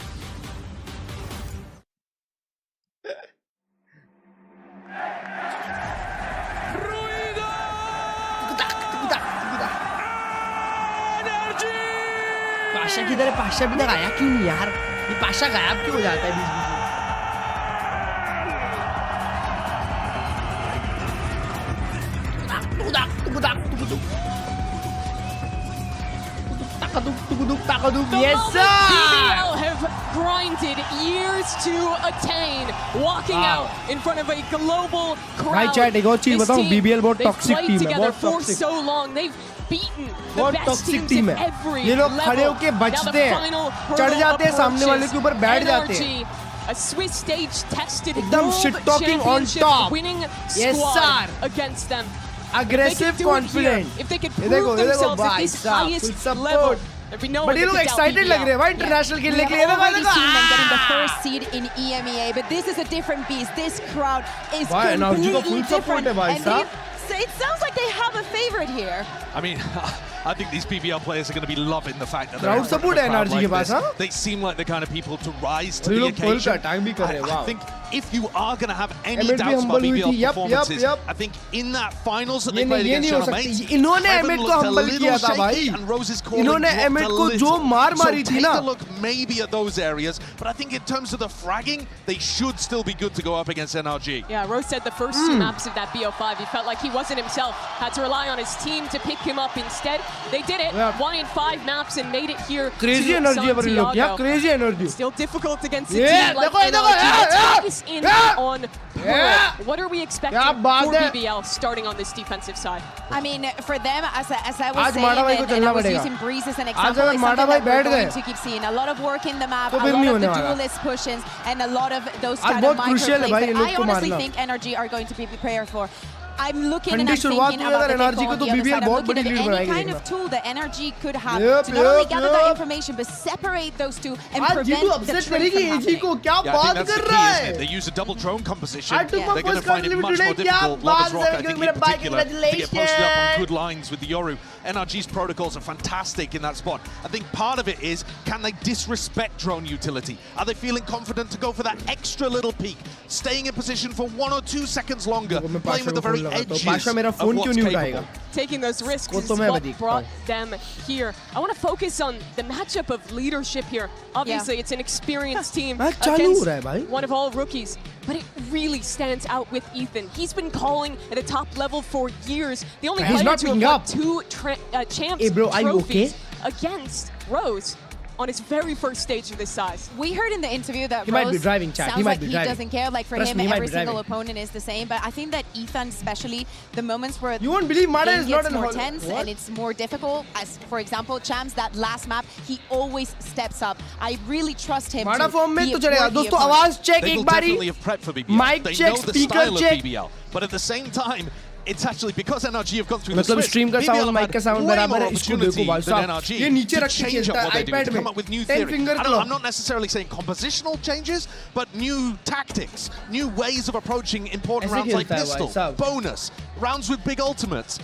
Speaker 3: पाशा किधर है? पाशा भी लगाया क्यों नहीं यार? ये पाशा गायब क्यों हो जाता है बीच बीच में? Yes sir!
Speaker 7: BBL have grinded years to attain, walking out in front of a global crowd.
Speaker 3: भाई chat एक और चीज
Speaker 7: This
Speaker 3: बताऊं,
Speaker 7: team,
Speaker 3: BBL बहुत
Speaker 7: they've
Speaker 3: toxic
Speaker 7: played
Speaker 3: team है,
Speaker 7: together
Speaker 3: बहुत
Speaker 7: for
Speaker 3: toxic.
Speaker 7: so long. They've beaten the
Speaker 3: बहुत
Speaker 7: best
Speaker 3: toxic
Speaker 7: teams
Speaker 3: team
Speaker 7: in
Speaker 3: है.
Speaker 7: every
Speaker 3: ये लोग खड़े
Speaker 7: level.
Speaker 3: होके
Speaker 7: Now the
Speaker 3: बचते हैं,
Speaker 7: final
Speaker 3: चढ़
Speaker 7: hurdle
Speaker 3: जाते हैं सामने वाले
Speaker 7: approaches.
Speaker 3: के ऊपर बैठ जाते हैं.
Speaker 7: Nrg, a Swiss stage tested
Speaker 3: एकदम
Speaker 7: world
Speaker 3: shit talking on
Speaker 7: championship
Speaker 3: top.
Speaker 7: winning
Speaker 3: Yes,
Speaker 7: squad
Speaker 3: sir.
Speaker 7: against them.
Speaker 3: Aggressive, confident.
Speaker 7: If they could
Speaker 3: ये
Speaker 7: prove
Speaker 3: देखो
Speaker 7: themselves at
Speaker 3: भाई
Speaker 7: this
Speaker 3: साहब,
Speaker 7: highest
Speaker 3: full support.
Speaker 7: level, there'd be no
Speaker 3: But
Speaker 7: one
Speaker 3: ये
Speaker 7: that
Speaker 3: लोग
Speaker 7: could doubt
Speaker 3: excited लग
Speaker 7: BBL.
Speaker 3: रहे हैं भाई इंटरनेशनल खेलने
Speaker 6: We
Speaker 3: के
Speaker 6: have
Speaker 3: लिए.
Speaker 6: already seen them getting the first seed in EMEA, but this is a different beast. This crowd is
Speaker 3: भाई एनर्जी का
Speaker 6: completely
Speaker 3: full support
Speaker 6: different.
Speaker 3: है भाई
Speaker 6: And
Speaker 3: साहब.
Speaker 6: it sounds like they have a favorite here.
Speaker 5: I mean, I think these BBL players are going to be loving the fact that
Speaker 3: Crowd
Speaker 5: they're
Speaker 3: support
Speaker 5: in front of a
Speaker 3: energy
Speaker 5: crowd like
Speaker 3: के पास,
Speaker 5: this.
Speaker 3: हाँ?
Speaker 5: They seem like the kind of people to rise to
Speaker 3: और ये
Speaker 5: the
Speaker 3: लोग Pearl
Speaker 5: occasion.
Speaker 3: का attack भी कर रहे हैं,
Speaker 5: I
Speaker 3: wow.
Speaker 5: think if you are going to have any
Speaker 3: Emmett भी
Speaker 5: doubts about
Speaker 3: humble हुई
Speaker 5: BBL
Speaker 3: थी, yep,
Speaker 5: performances,
Speaker 3: yep.
Speaker 5: I think in that finals that
Speaker 3: ये
Speaker 5: they played
Speaker 3: नहीं
Speaker 5: against
Speaker 3: हो
Speaker 5: Shadow
Speaker 3: सकती.
Speaker 5: Mates,
Speaker 3: इन्होंने
Speaker 5: Evan
Speaker 3: एमिट को
Speaker 5: looked a
Speaker 3: humble
Speaker 5: little
Speaker 3: किया था
Speaker 5: shaky
Speaker 3: भाई.
Speaker 5: and Rose's calling
Speaker 3: इन्होंने
Speaker 5: dropped
Speaker 3: एमिट
Speaker 5: a
Speaker 3: को जो
Speaker 5: little.
Speaker 3: मार मारी
Speaker 5: So
Speaker 3: थी
Speaker 5: take
Speaker 3: ना.
Speaker 5: a look maybe at those areas, but I think in terms of the fragging, they should still be good to go up against NRG.
Speaker 7: Yeah, Rose said the first two maps of that BO5, he felt like he wasn't himself. Had to rely on his team to pick him up instead. They did it,
Speaker 3: Yeah.
Speaker 7: 1 in 5 maps and made it here
Speaker 3: Crazy
Speaker 7: to
Speaker 3: energy है पर इन लोग.
Speaker 7: Santiago.
Speaker 3: Yeah, crazy energy.
Speaker 7: Still difficult against a
Speaker 3: Yeah,
Speaker 7: team like
Speaker 3: देखो, देखो,
Speaker 7: NRG.
Speaker 3: yeah,
Speaker 7: Let's
Speaker 3: yeah,
Speaker 7: focus in
Speaker 3: yeah.
Speaker 7: on Pearl.
Speaker 3: Yeah.
Speaker 7: What are we expecting
Speaker 3: क्या बात
Speaker 7: for
Speaker 3: है.
Speaker 7: BBL starting on this defensive side?
Speaker 6: I mean, for them, as I
Speaker 3: आज
Speaker 6: was saying,
Speaker 3: माड़ा भाई को
Speaker 6: and I
Speaker 3: चलना
Speaker 6: was
Speaker 3: पड़ेगा.
Speaker 6: using Breeze as an
Speaker 3: आज
Speaker 6: example,
Speaker 3: अगर
Speaker 6: is
Speaker 3: माड़ा
Speaker 6: something
Speaker 3: भाई
Speaker 6: that we're
Speaker 3: बैठ
Speaker 6: going
Speaker 3: गए,
Speaker 6: to keep seeing. A lot of work in the map,
Speaker 3: तो
Speaker 6: a
Speaker 3: फिर
Speaker 6: lot
Speaker 3: नहीं
Speaker 6: of
Speaker 3: होने
Speaker 6: the
Speaker 3: वाला.
Speaker 6: duelist pushes, and a lot of those
Speaker 3: आज
Speaker 6: kind of
Speaker 3: बहुत
Speaker 6: micro
Speaker 3: crucial है
Speaker 6: plays
Speaker 3: भाई इन
Speaker 6: that
Speaker 3: लोग
Speaker 6: I
Speaker 3: को
Speaker 6: honestly
Speaker 3: मारना.
Speaker 6: think NRG are going to be prepared for. I'm looking
Speaker 3: ठंडी
Speaker 6: and I'm
Speaker 3: शुरुआत
Speaker 6: thinking
Speaker 3: हुई
Speaker 6: about
Speaker 3: अगर
Speaker 6: the
Speaker 3: NRG
Speaker 6: pick
Speaker 3: को
Speaker 6: on
Speaker 3: तो
Speaker 6: the other
Speaker 3: BBL
Speaker 6: side. I'm
Speaker 3: बहुत
Speaker 6: looking
Speaker 3: बड़ी
Speaker 6: at
Speaker 3: lead
Speaker 6: any
Speaker 3: बनाएगी
Speaker 6: kind
Speaker 3: देखना.
Speaker 6: of tool that NRG could have
Speaker 3: Yep,
Speaker 6: to not only
Speaker 3: yep,
Speaker 6: gather that
Speaker 3: yep.
Speaker 6: information, but separate those two and
Speaker 3: आज
Speaker 6: prevent
Speaker 3: जीतू
Speaker 6: the
Speaker 3: upset
Speaker 6: trade
Speaker 3: करेगी
Speaker 6: from
Speaker 3: एजी
Speaker 6: happening.
Speaker 3: को. क्या
Speaker 5: Yeah, I think
Speaker 3: बात
Speaker 5: that's
Speaker 3: कर
Speaker 5: the key,
Speaker 3: रहा
Speaker 5: isn't it?
Speaker 3: है?
Speaker 5: They use a double drone composition.
Speaker 3: I took
Speaker 5: They're
Speaker 3: my
Speaker 5: going to
Speaker 3: first
Speaker 5: find it
Speaker 3: country
Speaker 5: much more
Speaker 3: today. क्या
Speaker 5: difficult. Lovers
Speaker 3: बात
Speaker 5: Rock,
Speaker 3: है?
Speaker 5: I think,
Speaker 3: मेरे
Speaker 5: in
Speaker 3: भाई,
Speaker 5: particular, to get posted up on
Speaker 3: congratulations.
Speaker 5: good lines with the Yoru. NRG's protocols are fantastic in that spot. I think part of it is, can they disrespect drone utility? Are they feeling confident to go for that extra little peek, staying in position for 1 or 2 seconds longer, playing with the very edges of what's capable?
Speaker 7: Taking those risks is
Speaker 3: तो मैं
Speaker 7: what
Speaker 3: देखता
Speaker 7: brought
Speaker 3: हूँ.
Speaker 7: them here. I want to focus on the matchup of leadership here. Obviously, it's an experienced team
Speaker 3: match चालू हो रहा है
Speaker 7: against
Speaker 3: भाई.
Speaker 7: one of all rookies. But it really stands out with Ethan. He's been calling at a top level for years. The only
Speaker 3: He's
Speaker 7: player
Speaker 3: not
Speaker 7: to have
Speaker 3: picking
Speaker 7: won
Speaker 3: up.
Speaker 7: 2 champs
Speaker 3: Hey bro, are you
Speaker 7: trophies
Speaker 3: okay?
Speaker 7: against Rose on his very first stage of this size.
Speaker 6: We heard in the interview that
Speaker 3: He might be
Speaker 6: Rose
Speaker 3: driving, chat. He
Speaker 6: sounds
Speaker 3: might
Speaker 6: like
Speaker 3: be
Speaker 6: he
Speaker 3: driving.
Speaker 6: doesn't care. Like for
Speaker 3: Trust
Speaker 6: him,
Speaker 3: me, he might
Speaker 6: every
Speaker 3: be
Speaker 6: single
Speaker 3: driving.
Speaker 6: opponent is the same. But I think that Ethan, especially the moments where
Speaker 3: You won't believe Mada
Speaker 6: game
Speaker 3: is not
Speaker 6: gets
Speaker 3: in
Speaker 6: more
Speaker 3: Hol-
Speaker 6: tense
Speaker 3: What?
Speaker 6: and it's more difficult. As for example, Champs, that last map, he always steps up. I really trust him.
Speaker 3: माड़ा
Speaker 6: to
Speaker 3: form में
Speaker 6: be
Speaker 3: तो
Speaker 6: a
Speaker 3: चलेगा.
Speaker 6: worthy
Speaker 3: दोस्तों
Speaker 6: opponent.
Speaker 3: आवाज check
Speaker 5: They
Speaker 3: एक
Speaker 5: will
Speaker 3: बारी.
Speaker 5: definitely have prepped for BBL.
Speaker 3: Mic
Speaker 5: They
Speaker 3: check,
Speaker 5: know the
Speaker 3: speaker
Speaker 5: style
Speaker 3: check.
Speaker 5: of BBL. But at the same time, it's actually because NRG have gone through the
Speaker 3: मतलब
Speaker 5: switch.
Speaker 3: Stream का
Speaker 5: BBL
Speaker 3: sound
Speaker 5: have
Speaker 3: mic
Speaker 5: had
Speaker 3: का sound
Speaker 5: way
Speaker 3: बराबर
Speaker 5: more
Speaker 3: है इसको देखो
Speaker 5: opportunity
Speaker 3: भाई
Speaker 5: than
Speaker 3: साहब
Speaker 5: NRG
Speaker 3: ये नीचे
Speaker 5: to
Speaker 3: रख के
Speaker 5: change
Speaker 3: खेलता
Speaker 5: up
Speaker 3: है
Speaker 5: what they do,
Speaker 3: iPad
Speaker 5: to
Speaker 3: में
Speaker 5: come up with new
Speaker 3: 10
Speaker 5: theory.
Speaker 3: finger
Speaker 5: I'm not necessarily saying compositional changes, but new tactics, new ways of approaching important rounds like pistol, bonus, rounds with big ultimates.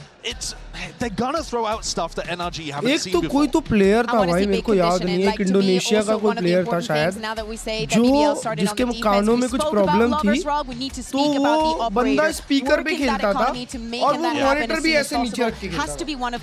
Speaker 5: They're gonna throw out stuff that NRG haven't seen before.
Speaker 3: कोई तो player था भाई मेरे को याद नहीं है, एक इंडोनेशिया का कोई प्लेयर था शायद जो जिसके कानों में कुछ प्रॉब्लम थी तो वो बंदा स्पीकर पे खेलता था और वो मॉनिटर भी ऐसे नीचे रख के खेलता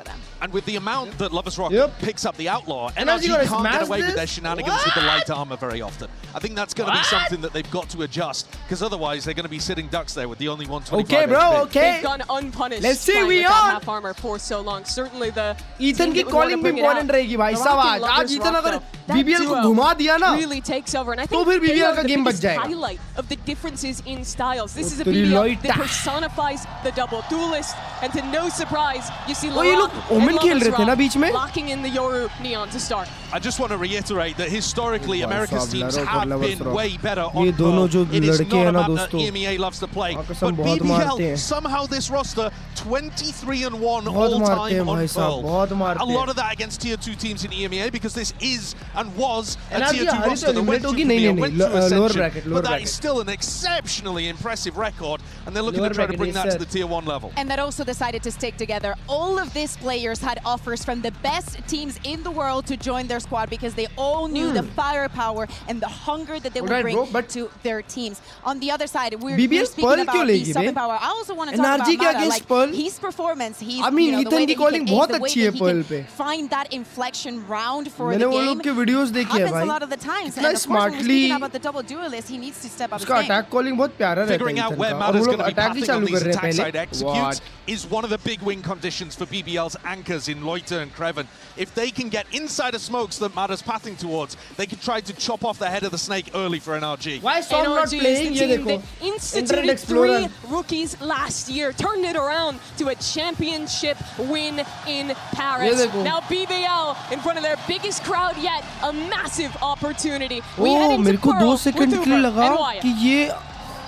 Speaker 3: था.
Speaker 5: And with the amount that Lovers Rock picks up the Outlaw, NRG can't get away with their shenanigans with the light armor very often. I think that's going to be something that they've got to adjust, because otherwise they're going to be sitting ducks there with the only 125
Speaker 3: Okay, bro,
Speaker 5: HP.
Speaker 3: okay.
Speaker 7: They've gone unpunished.
Speaker 3: Let's see, we
Speaker 7: without
Speaker 3: are.
Speaker 7: half armor for so long. Certainly the
Speaker 3: Ethan की calling भी important रहेगी भाई साहब. आज Ethan अगर BBL को घुमा दिया ना
Speaker 7: really takes over, and I
Speaker 3: तो
Speaker 7: think
Speaker 3: फिर BBL का
Speaker 7: the
Speaker 3: game बच
Speaker 7: biggest
Speaker 3: जाएगा.
Speaker 7: highlight of the differences in styles. This is a
Speaker 3: तेरी
Speaker 7: BBL
Speaker 3: लोइटा.
Speaker 7: that personifies the double duelist, and to no surprise, you see
Speaker 3: वो ये लोग
Speaker 7: Laurent
Speaker 3: Omen
Speaker 7: and
Speaker 3: खेल
Speaker 7: Lovers
Speaker 3: रहे थे ना बीच में?
Speaker 7: Rock locking in the Yoru Neon to start.
Speaker 5: I just want to reiterate that historically America's teams have been way better
Speaker 3: ये
Speaker 5: on
Speaker 3: दोनों जो
Speaker 5: Pearl. It is
Speaker 3: लड़के
Speaker 5: not
Speaker 3: हैं
Speaker 5: a
Speaker 3: ना
Speaker 5: map that
Speaker 3: दोस्तों
Speaker 5: EMEA loves to play.
Speaker 3: कसम
Speaker 5: But
Speaker 3: बहुत मारते
Speaker 5: BBL,
Speaker 3: हैं.
Speaker 5: somehow this roster 23-1
Speaker 3: बहुत
Speaker 5: all
Speaker 3: मारते हैं
Speaker 5: time on
Speaker 3: भाई साहब,
Speaker 5: Pearl.
Speaker 3: बहुत मारते
Speaker 5: A
Speaker 3: हैं.
Speaker 5: lot of that against tier 2 teams in EMEA, because this is and was a
Speaker 3: NRG
Speaker 5: tier 2
Speaker 3: हारी
Speaker 5: roster
Speaker 3: तो
Speaker 5: that went
Speaker 3: eliminate
Speaker 5: through
Speaker 3: होगी
Speaker 5: PBL,
Speaker 3: नहीं
Speaker 5: went through
Speaker 3: lower
Speaker 5: Ascension,
Speaker 3: bracket, lower
Speaker 5: but that
Speaker 3: bracket.
Speaker 5: is still an exceptionally impressive record, and they're looking
Speaker 3: Lower
Speaker 5: to try to
Speaker 3: bracket,
Speaker 5: bring that
Speaker 3: yes,
Speaker 5: to the tier 1 level.
Speaker 6: And that also decided to stick together. All of these players had offers from the best teams in the world to join their squad because they all knew the firepower and the hunger that they would bring to their teams. On the other side, we're speaking about the sub power. I also want to talk about Mara, like his performance. He's,
Speaker 3: I mean,
Speaker 6: you know, the way
Speaker 3: Ethan की
Speaker 6: that
Speaker 3: calling
Speaker 6: he can
Speaker 3: बहुत
Speaker 6: ace, the way
Speaker 3: अच्छी है
Speaker 6: that he
Speaker 3: Pearl
Speaker 6: can
Speaker 3: पे.
Speaker 6: find that inflection round for the
Speaker 3: मैंने वो
Speaker 6: game.
Speaker 3: लोग के videos देखे हैं
Speaker 6: Happens
Speaker 3: भाई.
Speaker 6: a lot of the times.
Speaker 3: इतना
Speaker 6: And of course, when we're
Speaker 3: smartly
Speaker 6: speaking about the double duelist, he needs to step up his
Speaker 3: उसका
Speaker 6: game.
Speaker 3: Attack calling बहुत प्यारा रहता है
Speaker 5: Figuring out
Speaker 3: Ethan
Speaker 5: where
Speaker 3: का. और
Speaker 5: Mada's
Speaker 3: वो
Speaker 5: going
Speaker 3: लोग
Speaker 5: to be
Speaker 3: अटैक भी
Speaker 5: passing on
Speaker 3: चालू
Speaker 5: these
Speaker 3: कर रहे हैं
Speaker 5: attack side
Speaker 3: पहले.
Speaker 5: executes is one of the big win conditions for BBL's anchors in Loiter and Kreven. If they can get inside of smokes that Mada's pathing towards, they can try to chop off the head of the snake early for NRG.
Speaker 3: Why Storm not
Speaker 7: NRG
Speaker 3: playing?
Speaker 7: is
Speaker 3: ये
Speaker 7: the team
Speaker 3: देखो.
Speaker 7: that instituted 3 rookies last year, turned it around to a championship win in Paris. Now BBL in front of their biggest crowd yet, a massive opportunity. We head into
Speaker 3: मेरे को 2
Speaker 7: Pearl
Speaker 3: second
Speaker 7: with
Speaker 3: के लिए
Speaker 7: Uber
Speaker 3: लगा
Speaker 7: and Wyatt.
Speaker 3: कि ये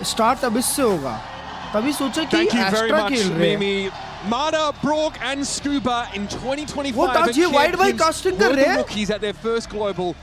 Speaker 3: start अब इससे होगा. तभी सोचा कि
Speaker 12: Thank you very
Speaker 3: एस्ट्रा
Speaker 12: much,
Speaker 3: खेल रहे हैं.
Speaker 12: Mimi. Mada, Brock, and Scuba in 2025.
Speaker 3: वो ताज ये वाइड बाई कास्टिंग कर रहे हैं.
Speaker 12: Rookies at their first global,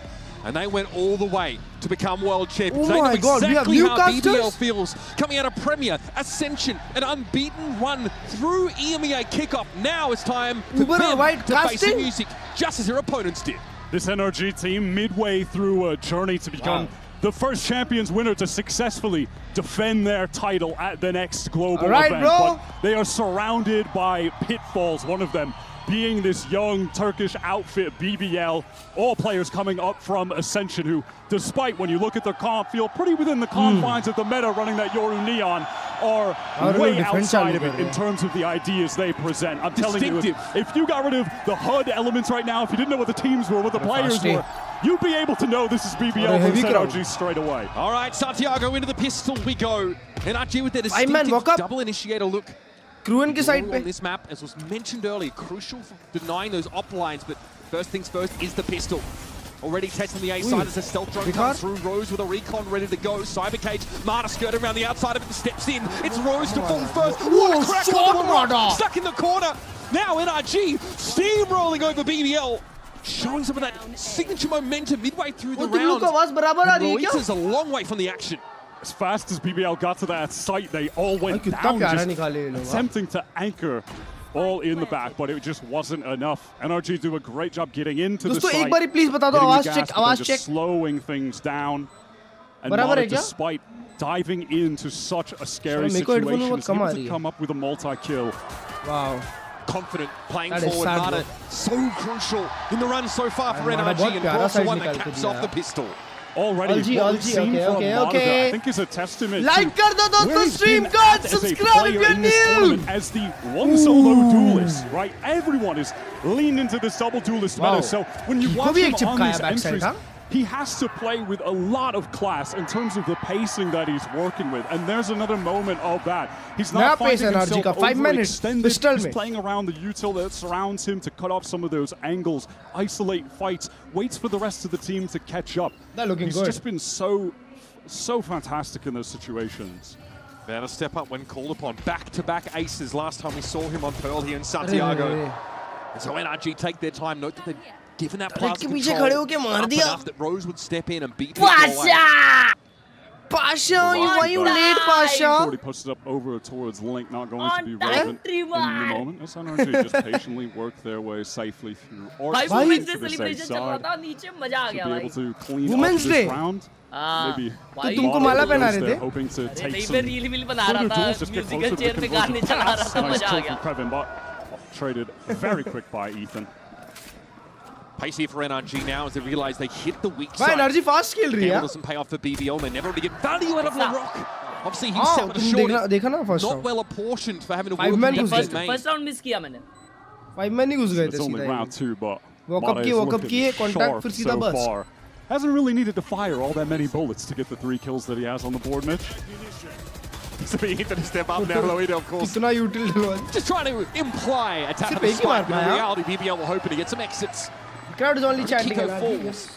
Speaker 12: and they went all the way to become world champions.
Speaker 3: Oh
Speaker 12: they
Speaker 3: my
Speaker 12: know
Speaker 3: God, we have
Speaker 12: exactly
Speaker 3: new
Speaker 12: how
Speaker 3: casters?
Speaker 12: BBL feels coming out of Premier, Ascension, an unbeaten run through EMEA kickoff. Now it's time for
Speaker 3: Uber
Speaker 12: them
Speaker 3: white
Speaker 12: to face the
Speaker 3: casting?
Speaker 12: music, just as their opponents did.
Speaker 13: This NRG team midway through a journey to become the first champions winner to successfully defend their title at the next global event.
Speaker 3: Bro.
Speaker 13: But they are surrounded by pitfalls, one of them being this young Turkish outfit, BBL, all players coming up from Ascension who, despite when you look at their comp, feel pretty within the confines of the meta running that Yoru Neon, are way outside of it in terms of the ideas they present. I'm telling you, if you got rid of the HUD elements right now, if you didn't know what the teams were, what the players were, you'd be able to know this is BBL versus NRG straight away.
Speaker 12: All right, Santiago into the pistol we go. NRG with their distinctive double initiator look.
Speaker 3: Cruin के side पे.
Speaker 12: On this map, as was mentioned earlier, crucial for denying those op lines, but first things first is the pistol. Already testing the A side as a stealth drone comes through. Rose with a recon ready to go. Cyber cage, Marta skirting around the outside of it, steps in. It's Rose to fall first. What a crack on the rock, stuck in the corner. Now NRG steamrolling over BBL. Showing some of that signature momentum midway through the round. Loiter's a long way from the action.
Speaker 13: As fast as BBL got to that site, they all went down, just attempting to anchor all in the back, but it just wasn't enough. NRG do a great job getting into the site,
Speaker 3: एक बारी please बता दो आवाज check.
Speaker 13: Slowing things down. And Mada, despite diving into such a scary situation, is able to come up with a multi-kill.
Speaker 3: Wow.
Speaker 12: Confident, playing forward, Mada, so crucial in the run so far for NRG, and Brock's the one that caps off the pistol.
Speaker 13: Already, what we've seen from Mada, I think is a testament
Speaker 3: like
Speaker 13: to
Speaker 3: kar do dosto
Speaker 13: where he's
Speaker 3: stream
Speaker 13: been
Speaker 3: god,
Speaker 13: as a
Speaker 3: subscribe
Speaker 13: player
Speaker 3: if
Speaker 13: in this
Speaker 3: you're new.
Speaker 13: tournament as the one solo duelist, right? Everyone is leaned into this double duelist meta, so when you watch him on these entries, he has to play with a lot of class in terms of the pacing that he's working with, and there's another moment of that. He's not finding himself overextended. He's playing around the util that surrounds him to cut off some of those angles, isolate fights, waits for the rest of the team to catch up. He's just been so fantastic in those situations.
Speaker 12: About to step up when called upon. Back-to-back aces last time we saw him on Pearl here in Santiago. And so Nrg take their time. Note that they've given that plaza control up enough that Rose would step in and beat
Speaker 3: Pasha! Pasha, why you late, Pasha?
Speaker 13: Already pushed it up over towards Link, not going to be relevant in the moment. As Nrg just patiently work their way safely through Arch to this A side. To be able to clean up this round. Maybe
Speaker 3: तुमको माला पहना रहे थे?
Speaker 13: hoping to take some further duels, just get closer to the conversion pass. Nice kill from Kevin, but traded very quick by Ethan.
Speaker 12: Pace here for Nrg now as they realize they hit the weak
Speaker 3: Why
Speaker 12: side.
Speaker 3: Nrg fast kill रही है?
Speaker 12: Doesn't pay off for BBL. They never really get value out of Larok. Obviously, he's set with a short.
Speaker 3: देखा ना first
Speaker 12: Not
Speaker 3: round.
Speaker 12: well apportioned for having to
Speaker 3: Five
Speaker 12: work
Speaker 3: man
Speaker 12: against
Speaker 3: घुस
Speaker 12: his
Speaker 3: गए.
Speaker 12: main.
Speaker 7: First round miss किया मैंने.
Speaker 3: 5 man नहीं घुस गए थे
Speaker 13: It's only
Speaker 3: सीधा.
Speaker 13: round 2, but
Speaker 3: Walk up किए, contact फिर सीधा
Speaker 13: so
Speaker 3: bust.
Speaker 13: far. Hasn't really needed to fire all that many bullets to get the 3 kills that he has on the board, Mitch.
Speaker 12: So Ethan to step up now, Loida, of course.
Speaker 3: कितना util डलवा.
Speaker 12: Just trying to imply a tap of
Speaker 3: सिर्फ
Speaker 12: the
Speaker 3: एक ही मार
Speaker 12: spike, but in
Speaker 3: पाया.
Speaker 12: reality, BBL will hoping to get some exits.
Speaker 3: Crowd is only chanting.
Speaker 12: Kiko falls.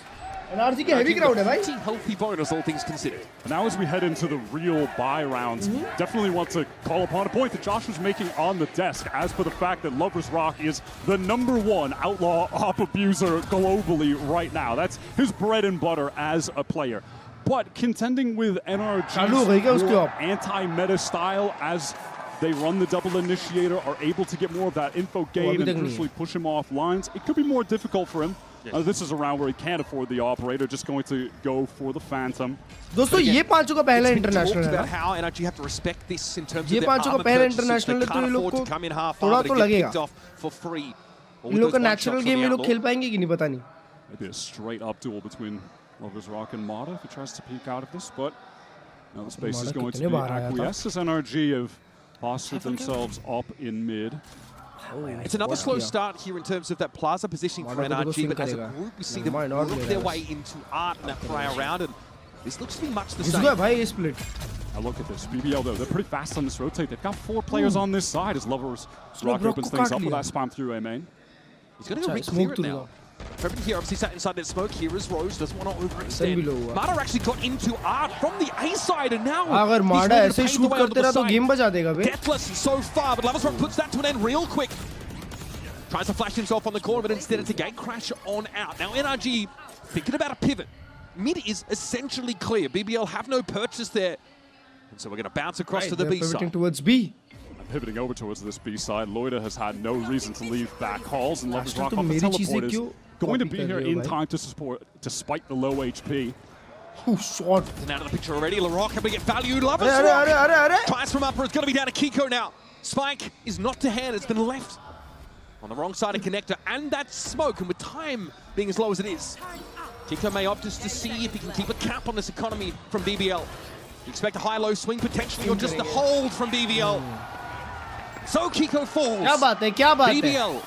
Speaker 3: NRG की heavy crowd है भाई.
Speaker 12: Pretty healthy bonus, all things considered.
Speaker 13: And now as we head into the real buy rounds, definitely want to call upon a point that Josh was making on the desk as per the fact that Lovers Rock is the #1 outlaw op abuser globally right now. That's his bread and butter as a player. But contending with NRG's anti-meta style as they run the double initiator, are able to get more of that info gain and crucially push him off lines, it could be more difficult for him. This is a round where he can't afford the operator, just going to go for the Phantom.
Speaker 3: दोस्तों ये पांचों का पहला international है
Speaker 12: about how NRG have to respect this in terms
Speaker 3: ये
Speaker 12: of their
Speaker 3: पांचों का
Speaker 12: armor
Speaker 3: पहला
Speaker 12: purchases.
Speaker 3: इंटरनेशनल
Speaker 12: They
Speaker 3: है तो
Speaker 12: can't
Speaker 3: ये लोग
Speaker 12: afford
Speaker 3: को
Speaker 12: to come in half
Speaker 3: थोड़ा
Speaker 12: armor
Speaker 3: तो
Speaker 12: to get
Speaker 3: लगेगा.
Speaker 12: picked off for free.
Speaker 3: इन लोग का नेचुरल गेम ये लोग खेल पाएंगे कि नहीं पता नहीं.
Speaker 13: Maybe a straight up duel between Lovers Rock and Mata if he tries to peek out of this, but now the space is going to be acquiesced as NRG have postured themselves up in mid.
Speaker 12: It's another slow start here in terms of that plaza positioning for NRG, but as a group we see them work their way into art in that prior round, and this looks to be much the same.
Speaker 13: Now look at this, BBL though, they're pretty fast on this rotate. They've got 4 players on this side as Lovers Rock opens things up with that spam through A main.
Speaker 12: He's going to go re-clear it now. Everything here obviously sat inside that smoke here as Rose doesn't want to overextend. Mata actually got into art from the A side and now
Speaker 3: अगर माडा ऐसे shoot करते रहा तो game बजा देगा बे.
Speaker 12: Deathless so far, but Lovers Rock puts that to an end real quick. Tries to flash himself on the corner, but instead it's a gate crash on out. Now NRG thinking about a pivot. Mid is essentially clear. BBL have no purchase there. And so we're going to bounce across to the B side.
Speaker 3: Pivoting towards B.
Speaker 13: Pivoting over towards this B side, Loida has had no reason to leave back halls, and Lovers Rock
Speaker 3: तो
Speaker 13: on the
Speaker 3: मेरी
Speaker 13: teleport
Speaker 3: चीजें
Speaker 13: is
Speaker 3: क्यों
Speaker 13: going to
Speaker 3: copy
Speaker 13: be
Speaker 3: कर
Speaker 13: here
Speaker 3: रहे हो
Speaker 13: in
Speaker 3: भाई?
Speaker 13: time to support despite the low HP.
Speaker 3: Shot.
Speaker 12: And out of the picture already, LaRock having to get value. Lovers Rock. Tries from upper, it's going to be down to Kiko now. Spike is not to hand, it's been left on the wrong side of connector, and that smoke, and with time being as low as it is, Kiko may opt just to see if he can keep a cap on this economy from BBL. You expect a high-low swing potentially, or just a hold from BBL. So Kiko falls.
Speaker 3: क्या बात है, क्या बात है?
Speaker 12: BBL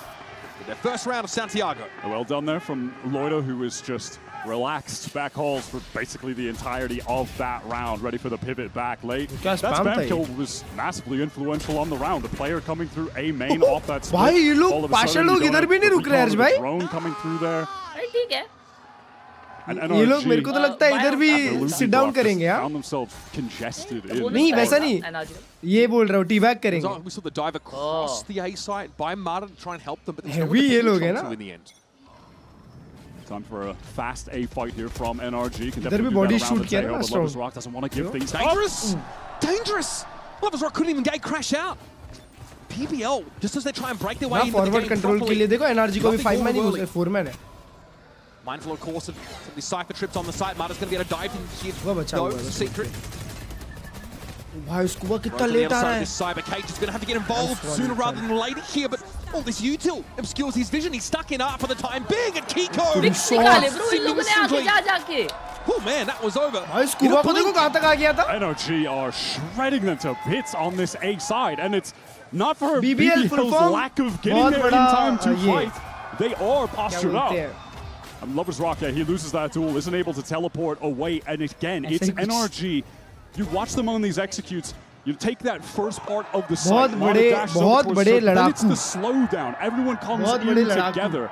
Speaker 12: in their first round of Santiago.
Speaker 13: Well done there from Loida, who was just relaxed back halls for basically the entirety of that round, ready for the pivot back late. That spam kill was massively influential on the round. The player coming through A main off that split.
Speaker 3: भाई ये लोग
Speaker 13: All of a
Speaker 3: Pasha
Speaker 13: sudden,
Speaker 3: लोग
Speaker 13: you
Speaker 3: इधर
Speaker 13: got
Speaker 3: भी नहीं
Speaker 13: a
Speaker 3: रुक रहे
Speaker 13: recon
Speaker 3: हैं भाई.
Speaker 13: drone coming through there.
Speaker 7: ठीक है.
Speaker 13: And
Speaker 3: ये लोग मेरे को तो लगता है इधर भी sit down करेंगे यार.
Speaker 13: Found themselves congested in.
Speaker 3: नहीं वैसा नहीं. ये बोल रहा हूँ T-back करेंगे.
Speaker 12: We saw the dive across the A side by Mata to try and help them, but there's no
Speaker 3: Heavy ये लोग हैं ना.
Speaker 12: in the end.
Speaker 13: Time for a fast A fight here from NRG. Can
Speaker 3: इधर भी
Speaker 13: definitely
Speaker 3: body
Speaker 13: do that around
Speaker 3: shoot
Speaker 13: the
Speaker 3: किया
Speaker 13: tail,
Speaker 3: ना
Speaker 13: but
Speaker 3: strong.
Speaker 13: Lovers Rock doesn't want to give things
Speaker 12: Dangerous! Dangerous! Lovers Rock couldn't even gate crash out. PBL, just as they try and break their way
Speaker 3: ना
Speaker 12: into the
Speaker 3: forward
Speaker 12: game
Speaker 3: control के
Speaker 12: properly.
Speaker 3: लिए देखो NRG को भी 5 man ही
Speaker 12: Nothing
Speaker 3: घुसे 4 man है.
Speaker 12: Mindful, of course, of some of these cypher trips on the site. Mata's going to be able to dive in here.
Speaker 3: वो बचा
Speaker 12: No,
Speaker 3: हुआ है.
Speaker 12: secret.
Speaker 3: भाई उसको वो कितना
Speaker 12: Right to the
Speaker 3: लेट
Speaker 12: other
Speaker 3: आ
Speaker 12: side
Speaker 3: रहा
Speaker 12: of
Speaker 3: है.
Speaker 12: this cyber cage is going to have to get involved sooner rather than later here, but all this util obscures his vision. He's stuck in art for the time being, and Kiko
Speaker 7: Fix निकाले bro इन लोगों ने आगे जा जाके.
Speaker 12: Oh man, that was over.
Speaker 3: भाई scuba को देखो कहाँ तक आ गया था.
Speaker 13: NRG are shredding them to bits on this A side, and it's not for
Speaker 3: BBL
Speaker 13: BBL's lack of getting there in time to fight. They are postured up. Lovers Rock, yeah, he loses that duel, isn't able to teleport away, and again, it's NRG. You watch them on these executes, you take that first part of the site,
Speaker 3: बहुत बड़े
Speaker 13: then it's the slowdown. Everyone comes in together.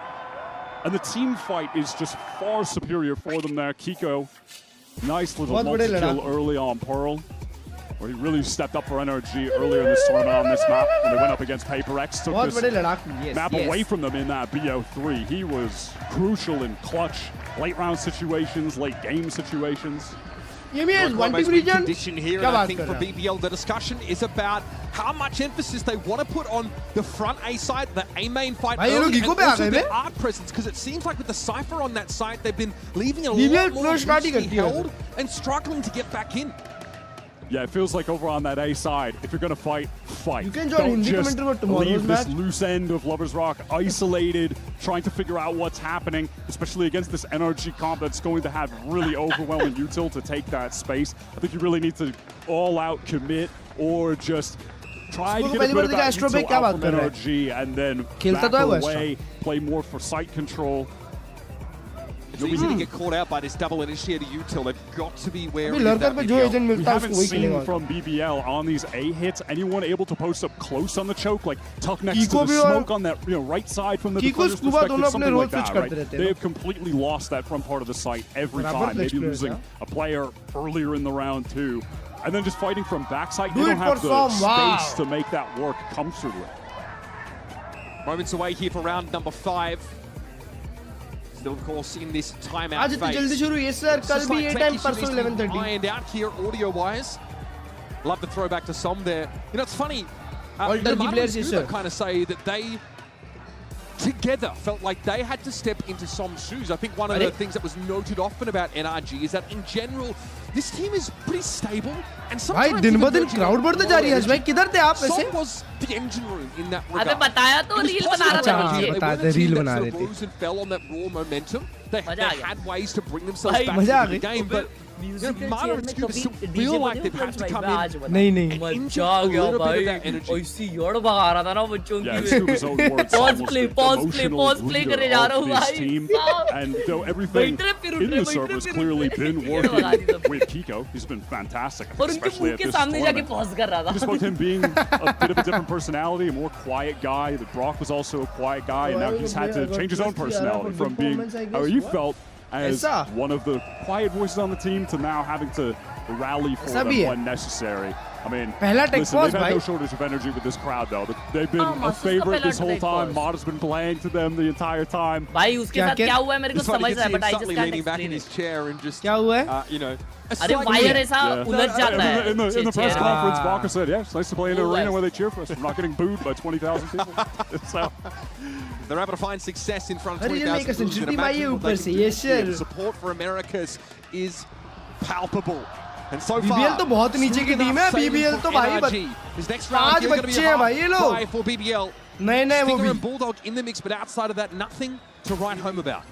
Speaker 13: And the team fight is just far superior for them there. Kiko, nice little multi-kill early on Pearl. where he really stepped up for Nrg earlier in this tournament on this map when they went up against PaperX, took this map away from them in that BO3. He was crucial in clutch, late round situations, late game situations.
Speaker 3: one team region.
Speaker 12: Condition here, and I think for BBL, the discussion is about how much emphasis they want to put on the front A side, the A main fight, early, and also their art presence, because it seems like with the Cypher on that side, they've been leaving a lot more loosely held and struggling to get back in.
Speaker 13: Yeah, it feels like over on that A side, if you're going to fight, fight.
Speaker 3: You can join
Speaker 13: Don't just leave this loose end of Lovers Rock isolated, trying to figure out what's happening, especially against this Nrg comp that's going to have really overwhelming util to take that space. I think you really need to all out commit or just try to get a bit of that util out from Nrg and then back away, play more for site control.
Speaker 12: It's easy to get caught out by this double initiator util. They've got to be wary of that.
Speaker 13: We haven't seen from BBL on these A hits anyone able to post up close on the choke, like tuck next to the smoke on that right side from the defender's perspective, something like that, right? They have completely lost that front part of the site every time, maybe losing a player earlier in the round too. And then just fighting from backside, they don't have the space to make that work comfortably.
Speaker 12: Moments away here for round number 5. Still, of course, in this timeout phase. Ironed out here audio-wise. Love the throwback to Som there. You know, it's funny. The kind of say that they together felt like they had to step into Som's shoes. I think one of the things that was noted often about Nrg is that in general, this team is pretty stable. And sometimes Som was the engine room in that regard. Rose and fell on that raw momentum. They had ways to bring themselves back into the game, but Mara and Scuba still feel like they've had to come in and inject a little bit of that energy.
Speaker 13: Yeah, Scuba's own words, pause play करे जा रहा हूँ भाई. Team, and though everything in the server has clearly been working with Kiko, he's been fantastic, especially at this tournament. Just about him being a bit of a different personality, a more quiet guy. The Brock was also a quiet guy, and now he's had to change his own personality from being how you felt as one of the quiet voices on the team to now having to rally for them when necessary. I mean, listen, they've had no shortage of energy with this crowd, though. They've been a favorite this whole time. Mara's been playing to them the entire time.
Speaker 12: He's suddenly leaning back in his chair and just, you know,
Speaker 13: in the press conference, Walker said, yeah, it's nice to play in an arena where they cheer for us. I'm not getting booed by 20,000 people. So
Speaker 12: they're able to find success in front of 20,000 people. Support for Americas is palpable. And so far,
Speaker 3: BBL तो बहुत नीचे की team है. BBL तो भाई 5 बच्चे हैं भाई ये लोग.
Speaker 12: For BBL,
Speaker 3: नए वो भी.
Speaker 12: and Bulldog in the mix, but outside of that, nothing to write home about.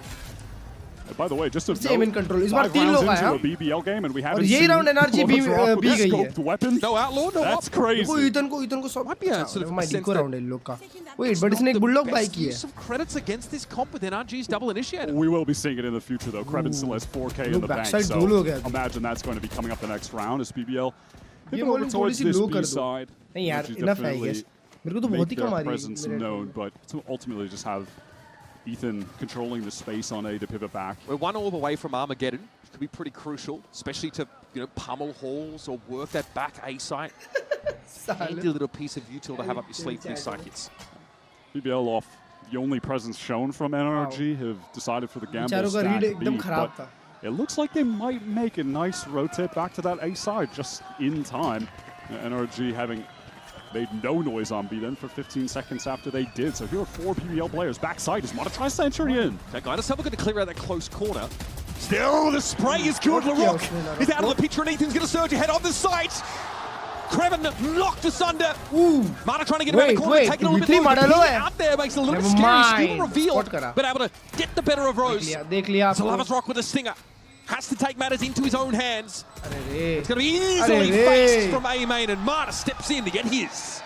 Speaker 13: By the way, just to
Speaker 3: note, in control. 5 rounds into
Speaker 13: a BBL game, and we haven't
Speaker 3: seen
Speaker 13: round
Speaker 3: Nrg B
Speaker 13: scoped weapons.
Speaker 12: No outlaw, no.
Speaker 13: That's crazy.
Speaker 3: Ethan को सब
Speaker 12: might be a sort of
Speaker 3: डिको round है लोग का. Wait, but इसने एक bulldog by की है.
Speaker 12: Some credits against this comp with Nrg's double initiator.
Speaker 13: We will be seeing it in the future, though. Krebin still has 4K in the bank, so imagine that's going to be coming up the next round as BBL. Maybe over towards this B side.
Speaker 3: नहीं यार, enough है I guess. मेरे को तो बहुत ही कम आ रही है.
Speaker 13: Presence known, but to ultimately just have Ethan controlling the space on A to pivot back.
Speaker 12: We're 1 all the way from Armageddon, which could be pretty crucial, especially to pummel halls or work that back A site. Handy little piece of util to have up your sleeve for these psychics.
Speaker 13: BBL off the only presence shown from Nrg have decided for the gamble stack B, but it looks like they might make a nice rotate back to that A side just in time. Nrg having made no noise on B then for 15 seconds after they did. So here are 4 BBL players backside as Mata tries to enter in.
Speaker 12: Okay, guys, still going to clear out that close corner. Still, the spray is good. LaRock is out of the picture, and Ethan's going to surge ahead on the site. Krebin knocked asunder. Mata trying to get around the corner, taking a little bit longer. Out there makes it a little scary. Still revealed, but able to get the better of Rose. So Lovers Rock with a stinger. Has to take matters into his own hands. It's going to be easily faced from A main, and Mata steps in to get his.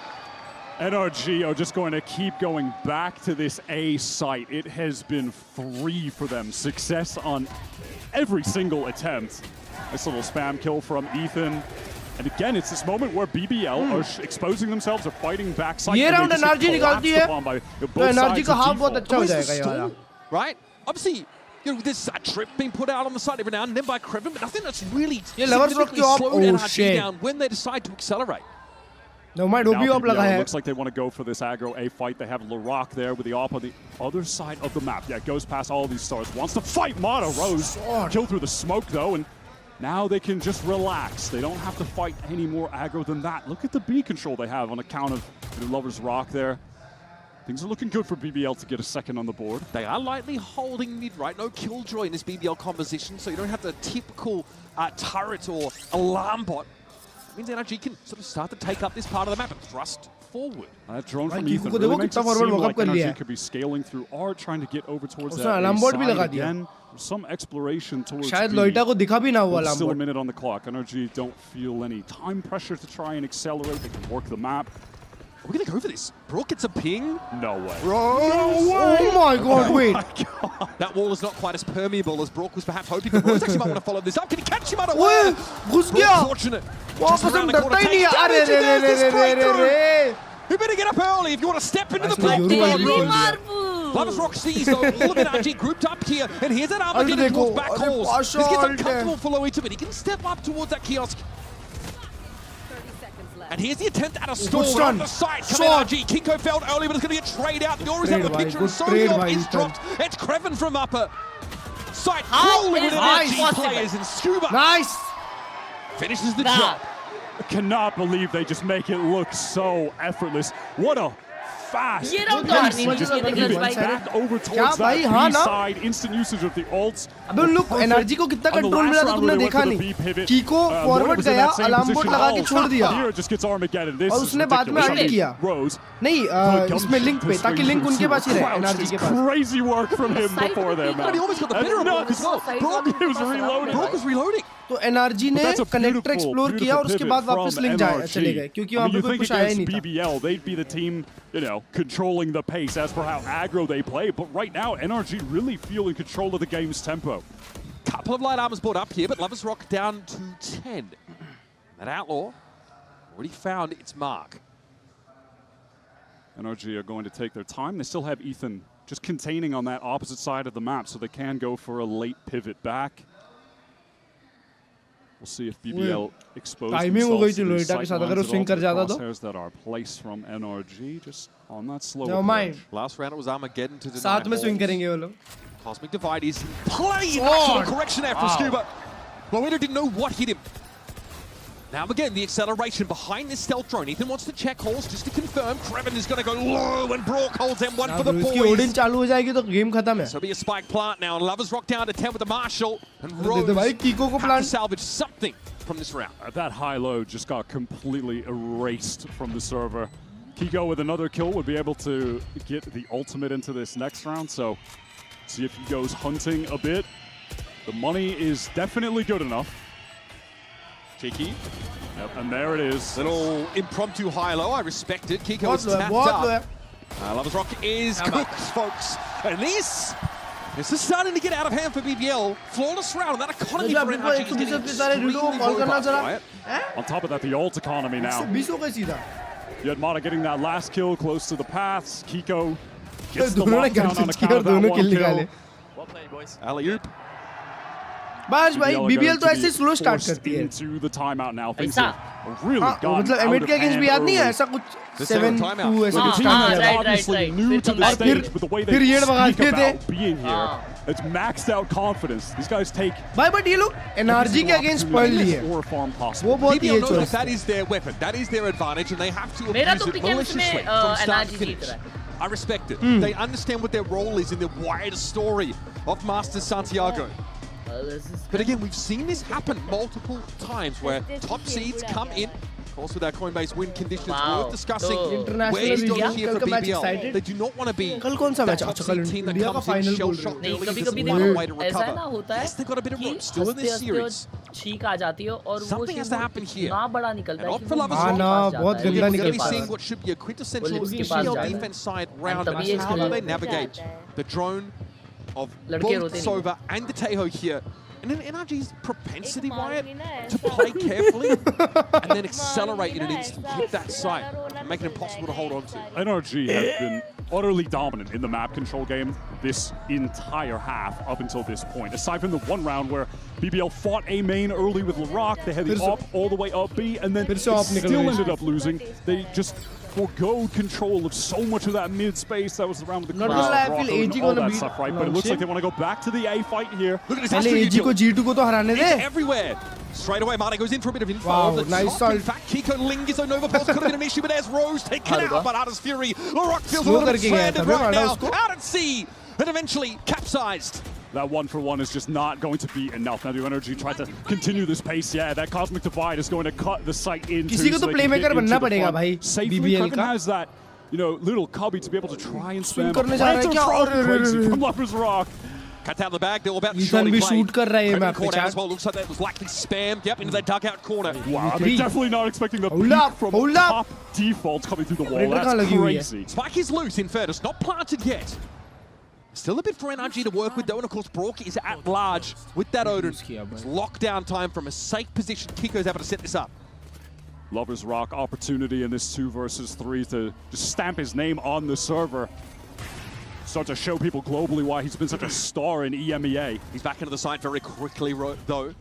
Speaker 13: Nrg are just going to keep going back to this A site. It has been free for them. Success on every single attempt. Nice little spam kill from Ethan. And again, it's this moment where BBL are exposing themselves, are fighting backside.
Speaker 3: ये round Nrg निकालती है. तो Nrg का half बहुत अच्छा हो जाएगा ये वाला.
Speaker 12: Right? Obviously, There's a trip being put out on the side every now and then by Kreven, but nothing that's really
Speaker 3: significantly
Speaker 12: slowed NRG
Speaker 3: shit.
Speaker 12: down when they decide to accelerate.
Speaker 3: No, my Dobby up laga hai.
Speaker 13: Looks like they want to go for this aggro A fight. They have Larock there with the op on the other side of the map. Yeah, goes past all these stars. Wants to fight Mata Rose. Kill through the smoke though, and now they can just relax. They don't have to fight any more aggro than that. Look at the B control they have on account of the Lover's Rock there. Things are looking good for BBL to get a second on the board.
Speaker 12: They are lightly holding mid, right? No killjoy in this BBL composition, so you don't have the typical turret or alarm bot. It means NRG can sort of start to take up this part of the map and thrust forward.
Speaker 13: That drone from Ethan really makes it seem like NRG could be scaling through art, trying to get over towards that A side again. Some exploration towards B. Still a minute on the clock. NRG don't feel any time pressure to try and accelerate. They can work the map.
Speaker 12: We're going to go for this. Brook gets a ping.
Speaker 13: No way.
Speaker 3: Oh my god, wait.
Speaker 12: That wall is not quite as permeable as Brook was perhaps hoping. Rose actually might want to follow this up. Can he catch him unaware? Fortunate. Just around the corner. Takes damage and there's the straight through. You better get up early if you want to step into the block. Lover's Rock sees though, all of NRG grouped up here, and here's that armor getting towards back calls. This gets uncomfortable for Loito, but he can step up towards that kiosk. And here's the attempt at a stall on the side. NRG. Kinko failed early, but it's going to get trade out. The Ori's out of the picture, and Soryov is dropped. It's Kreven from upper. Side crawling with NRG players, and Scuba finishes the job.
Speaker 13: I cannot believe they just make it look so effortless. What a fast back over towards that B side. Instant usage of the ults.
Speaker 3: अबे look NRG को कितना control मिला था तुमने देखा नहीं. Kiko forward गया, alarm board लगा के छोड़ दिया.
Speaker 13: Here just gets Armageddon. This
Speaker 3: और उसने बाद में आगे किया.
Speaker 13: Rose.
Speaker 3: नहीं इसमें लिंक पे ताकि लिंक उनके पास ही रहे NRG के पास.
Speaker 13: Crazy work from him before there, man.
Speaker 12: He almost got the better of Brook as well. Brook was reloading.
Speaker 3: तो NRG ने कनेक्टर एक्सप्लोर किया और उसके बाद वापस लिंक चले गए क्योंकि वहां पे कोई कुछ आया ही नहीं था.
Speaker 13: BBL, they'd be the team, you know, controlling the pace as per how aggro they play, but right now NRG really feel in control of the game's tempo.
Speaker 12: Couple of light armors brought up here, but Lover's Rock down to 10. That Outlaw already found its mark.
Speaker 13: NRG are going to take their time. They still have Ethan just containing on that opposite side of the map, so they can go for a late pivot back. We'll see if BBL exposes themselves to the crosshairs that are placed from NRG just on that slow approach.
Speaker 12: Last round it was Armageddon to deny.
Speaker 3: साथ में swing करेंगे वो लोग.
Speaker 12: Cosmic Divide is playing. Actual correction there from Scuba. Loito didn't know what hit him. Now again, the acceleration behind this stealth drone. Ethan wants to check halls just to confirm. Kreven is going to go low and Brook holds M1 for the boys.
Speaker 3: चालू हो जाएगी तो game खत्म है.
Speaker 12: So be a spike plant now. Lover's Rock down to 10 with the Marshall. And Rose have to salvage something from this round.
Speaker 13: That high low just got completely erased from the server. Kiko with another kill would be able to get the ultimate into this next round. So see if he goes hunting a bit. The money is definitely good enough.
Speaker 12: Cheeky.
Speaker 13: Yep, and there it is.
Speaker 12: Little impromptu high-low. I respect it. Kiko is tapped up. Lover's Rock is cooked, folks. And this is starting to get out of hand for BBL. Flawless round. That economy for NRG is getting extremely robust.
Speaker 13: On top of that, the ult economy now. You had Mata getting that last kill close to the paths. Kiko gets the lockdown on account of that one kill.
Speaker 8: Well played, boys.
Speaker 12: Alley-oop.
Speaker 3: बस भाई BBL तो ऐसे slow start करती है.
Speaker 13: Into the timeout now. Things have really gone
Speaker 3: मतलब emit के against भी याद नहीं है ऐसा कुछ 7-2 ऐसा कुछ स्टार्ट
Speaker 13: है. Obviously new to the stage with the way they speak about being here. It's maxed out confidence. These guys take.
Speaker 3: भाई but ये लोग NRG के अगेंस्ट पढ़ लिए. वो बहुत ही
Speaker 12: BBL knows that is their weapon. That is their advantage, and they have to abuse it maliciously from start to finish. I respect it. They understand what their role is in the wider story of Masters Santiago. But again, we've seen this happen multiple times where top seeds come in. Of course, with our Coinbase win conditions, worth discussing where you go here for BBL. They do not want to be that top seed team that comes in shell-shocked early and doesn't find a way to recover. Yes, they've got a bit of room still in this series. Something has to happen here. And opt for Lover's Rock. We're going to be seeing what should be a quintessential BBL defense side round. And how do they navigate the drone of both Sova and the Tejo here. And then NRG's propensity, Wyatt, to play carefully and then accelerate in an instant, hit that site, and make it impossible to hold on to.
Speaker 13: NRG have been utterly dominant in the map control game this entire half up until this point. Aside from the one round where BBL fought A main early with Larok, they had the up all the way up B, and then still ended up losing. They just forgoed control of so much of that mid space. That was the round with the crowd, and all that stuff, right? But it looks like they want to go back to the A fight here.
Speaker 12: Look at his AG को G2 को तो हराने दे. Everywhere. Straight away, Mane goes in for a bit of info.
Speaker 3: Wow,
Speaker 12: the
Speaker 3: nice
Speaker 12: top. In fact, Kiko Ling is a Nova Pulse could have been an issue, but there's Rose taken out by Artis Fury. Larok feels a little bit stranded right now. Out at sea, and eventually capsized.
Speaker 13: That 1-for-1 is just not going to be enough. Now the Nrg tries to continue this pace. Yeah, that Cosmic Divide is going to cut the site in.
Speaker 3: किसी को तो playmaker बनना पड़ेगा भाई.
Speaker 13: BBL has that, you know, little cubby to be able to try and spam.
Speaker 3: करने जा रहा है क्या?
Speaker 13: Crazy from Lovers Rock.
Speaker 12: Cut out the bag, they're all about to
Speaker 3: Ethan भी shoot कर रहा है ये map पे
Speaker 12: corner as well. Looks like that was likely spammed. Yep, into that dugout corner.
Speaker 13: Wow, I mean, definitely not expecting the peak from top defaults coming through the wall. That's crazy.
Speaker 12: Spike is loose in fairness, not planted yet. Still a bit for Nrg to work with though, and of course Brock is at large with that Odin. It's lockdown time from a safe position. Kiko's able to set this up.
Speaker 13: Lovers Rock opportunity in this 2 versus 3 to just stamp his name on the server. Start to show people globally why he's been such a star in EMEA.
Speaker 12: He's back into the side very quickly though.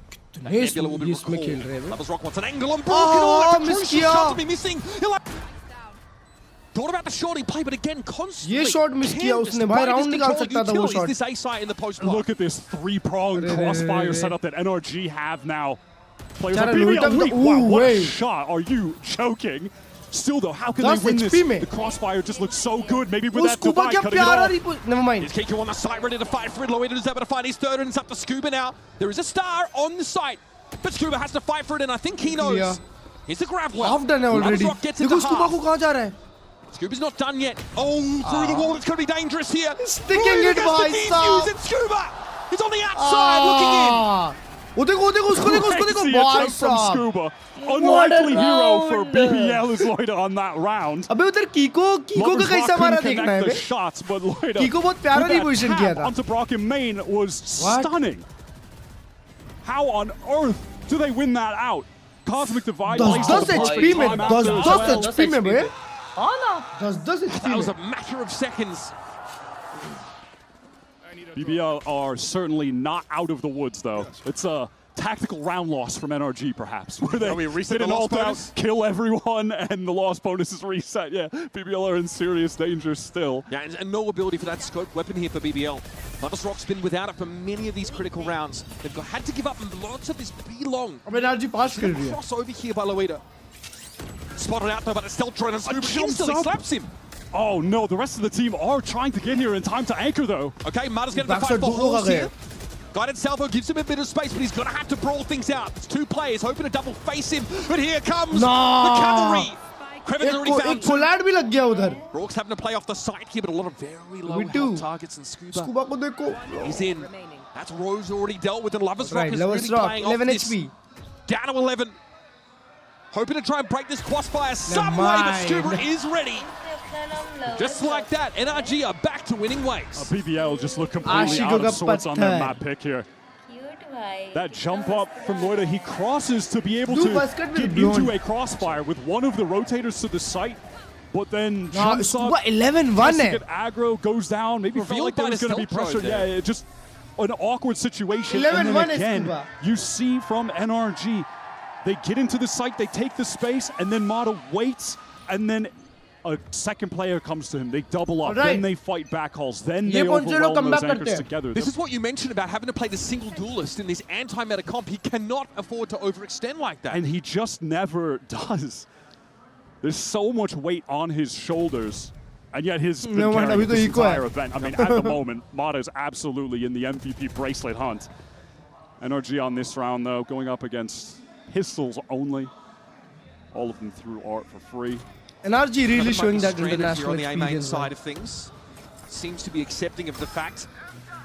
Speaker 3: Yes,
Speaker 12: Nebula will be
Speaker 3: yes,
Speaker 12: recalled. Lovers Rock wants an angle on Brock. Oh, crucial shot to be missing. Thought about the shorty play, but again, constantly.
Speaker 3: ये shot miss किया उसने भाई round निकाल सकता था वो shot.
Speaker 12: This A site in the post.
Speaker 13: Look at this 3-pronged crossfire setup that Nrg have now. Players like BBL, wow, what a shot! Are you joking? Still though, how can they win this? The crossfire just looks so good. Maybe with that divide cutting it off.
Speaker 3: Never mind.
Speaker 12: Is Kiko on the site ready to fight for it? Loida is able to find his third, and it's up to Scuba now. There is a star on the site, but Scuba has to fight for it, and I think he knows. Here's the grab well.
Speaker 3: Half done already.
Speaker 12: देखो
Speaker 3: Scuba को कहाँ जा रहा है?
Speaker 12: Scuba's not done yet. Oh, through the wall, it's going to be dangerous here.
Speaker 3: Sticking it by
Speaker 12: Scuba. Scuba is on the outside looking in.
Speaker 3: देखो उसको भाई साहब.
Speaker 13: Scuba. Unlikely hero for BBL is Loida on that round.
Speaker 3: अबे उधर कीको का कैसा मारा देखना है बे.
Speaker 13: Shots, but Loida.
Speaker 3: कीको बहुत प्यारा reposition किया था.
Speaker 13: Onto Brock in main was stunning. How on earth do they win that out? Cosmic Divide.
Speaker 3: 10 HP में 10 HP में बे.
Speaker 12: That was a matter of seconds.
Speaker 13: BBL are certainly not out of the woods, though. It's a tactical round loss from Nrg, perhaps, where they
Speaker 12: reset
Speaker 13: an ult-out, kill everyone, and the loss bonus is reset. Yeah, BBL are in serious danger still.
Speaker 12: Yeah, and no ability for that scope weapon here for BBL. Lovers Rock's been without it for many of these critical rounds. They've had to give up lots of this B long. Cross over here by Loida. Spotted out though by the stealth drone, and Scuba instantly slaps him.
Speaker 13: Oh no, the rest of the team are trying to get here in time to anchor though.
Speaker 12: Okay, Mata's going to fight for horse here. Guided Salvo gives him a bit of space, but he's going to have to brawl things out. It's 2 players hoping to double face him, but here comes the cavalry. Kreven's already found 2.
Speaker 3: भी लग गया उधर.
Speaker 12: Brock's having to play off the side here, but a lot of very low health targets, and Scuba
Speaker 3: को देखो.
Speaker 12: He's in. That's Rose already dealt with, and Lovers Rock is
Speaker 3: Lovers
Speaker 12: really
Speaker 3: Rock,
Speaker 12: playing
Speaker 3: 11
Speaker 12: off this.
Speaker 3: HP.
Speaker 12: Down to 11. Hoping to try and break this crossfire some way, but Scuba is ready. Just like that, Nrg are back to winning ways.
Speaker 13: BBL just look completely out of sorts on their map pick here. That jump up from Loida, he crosses to be able to get into a crossfire with one of the rotators to the site, but then jumps up,
Speaker 3: 11-1
Speaker 13: get aggro, goes down, maybe felt like there was going to be pressure. Yeah, just an awkward situation. And then again, you see from Nrg, they get into the site, they take the space, and then Mata waits, and then a second player comes to him, they double up, then they fight backhauls, then they overwhelm those anchors together.
Speaker 12: This is what you mentioned about having to play the single duelist in this anti-meta comp. He cannot afford to overextend like that.
Speaker 13: And he just never does. There's so much weight on his shoulders, and yet he's been carrying this entire event. I mean, at the moment, Mata is absolutely in the MVP bracelet hunt. Nrg on this round, though, going up against pistols only. All of them through art for free.
Speaker 3: Nrg really showing that international
Speaker 12: on the A main
Speaker 3: experience
Speaker 12: side of things. Seems to be accepting of the fact.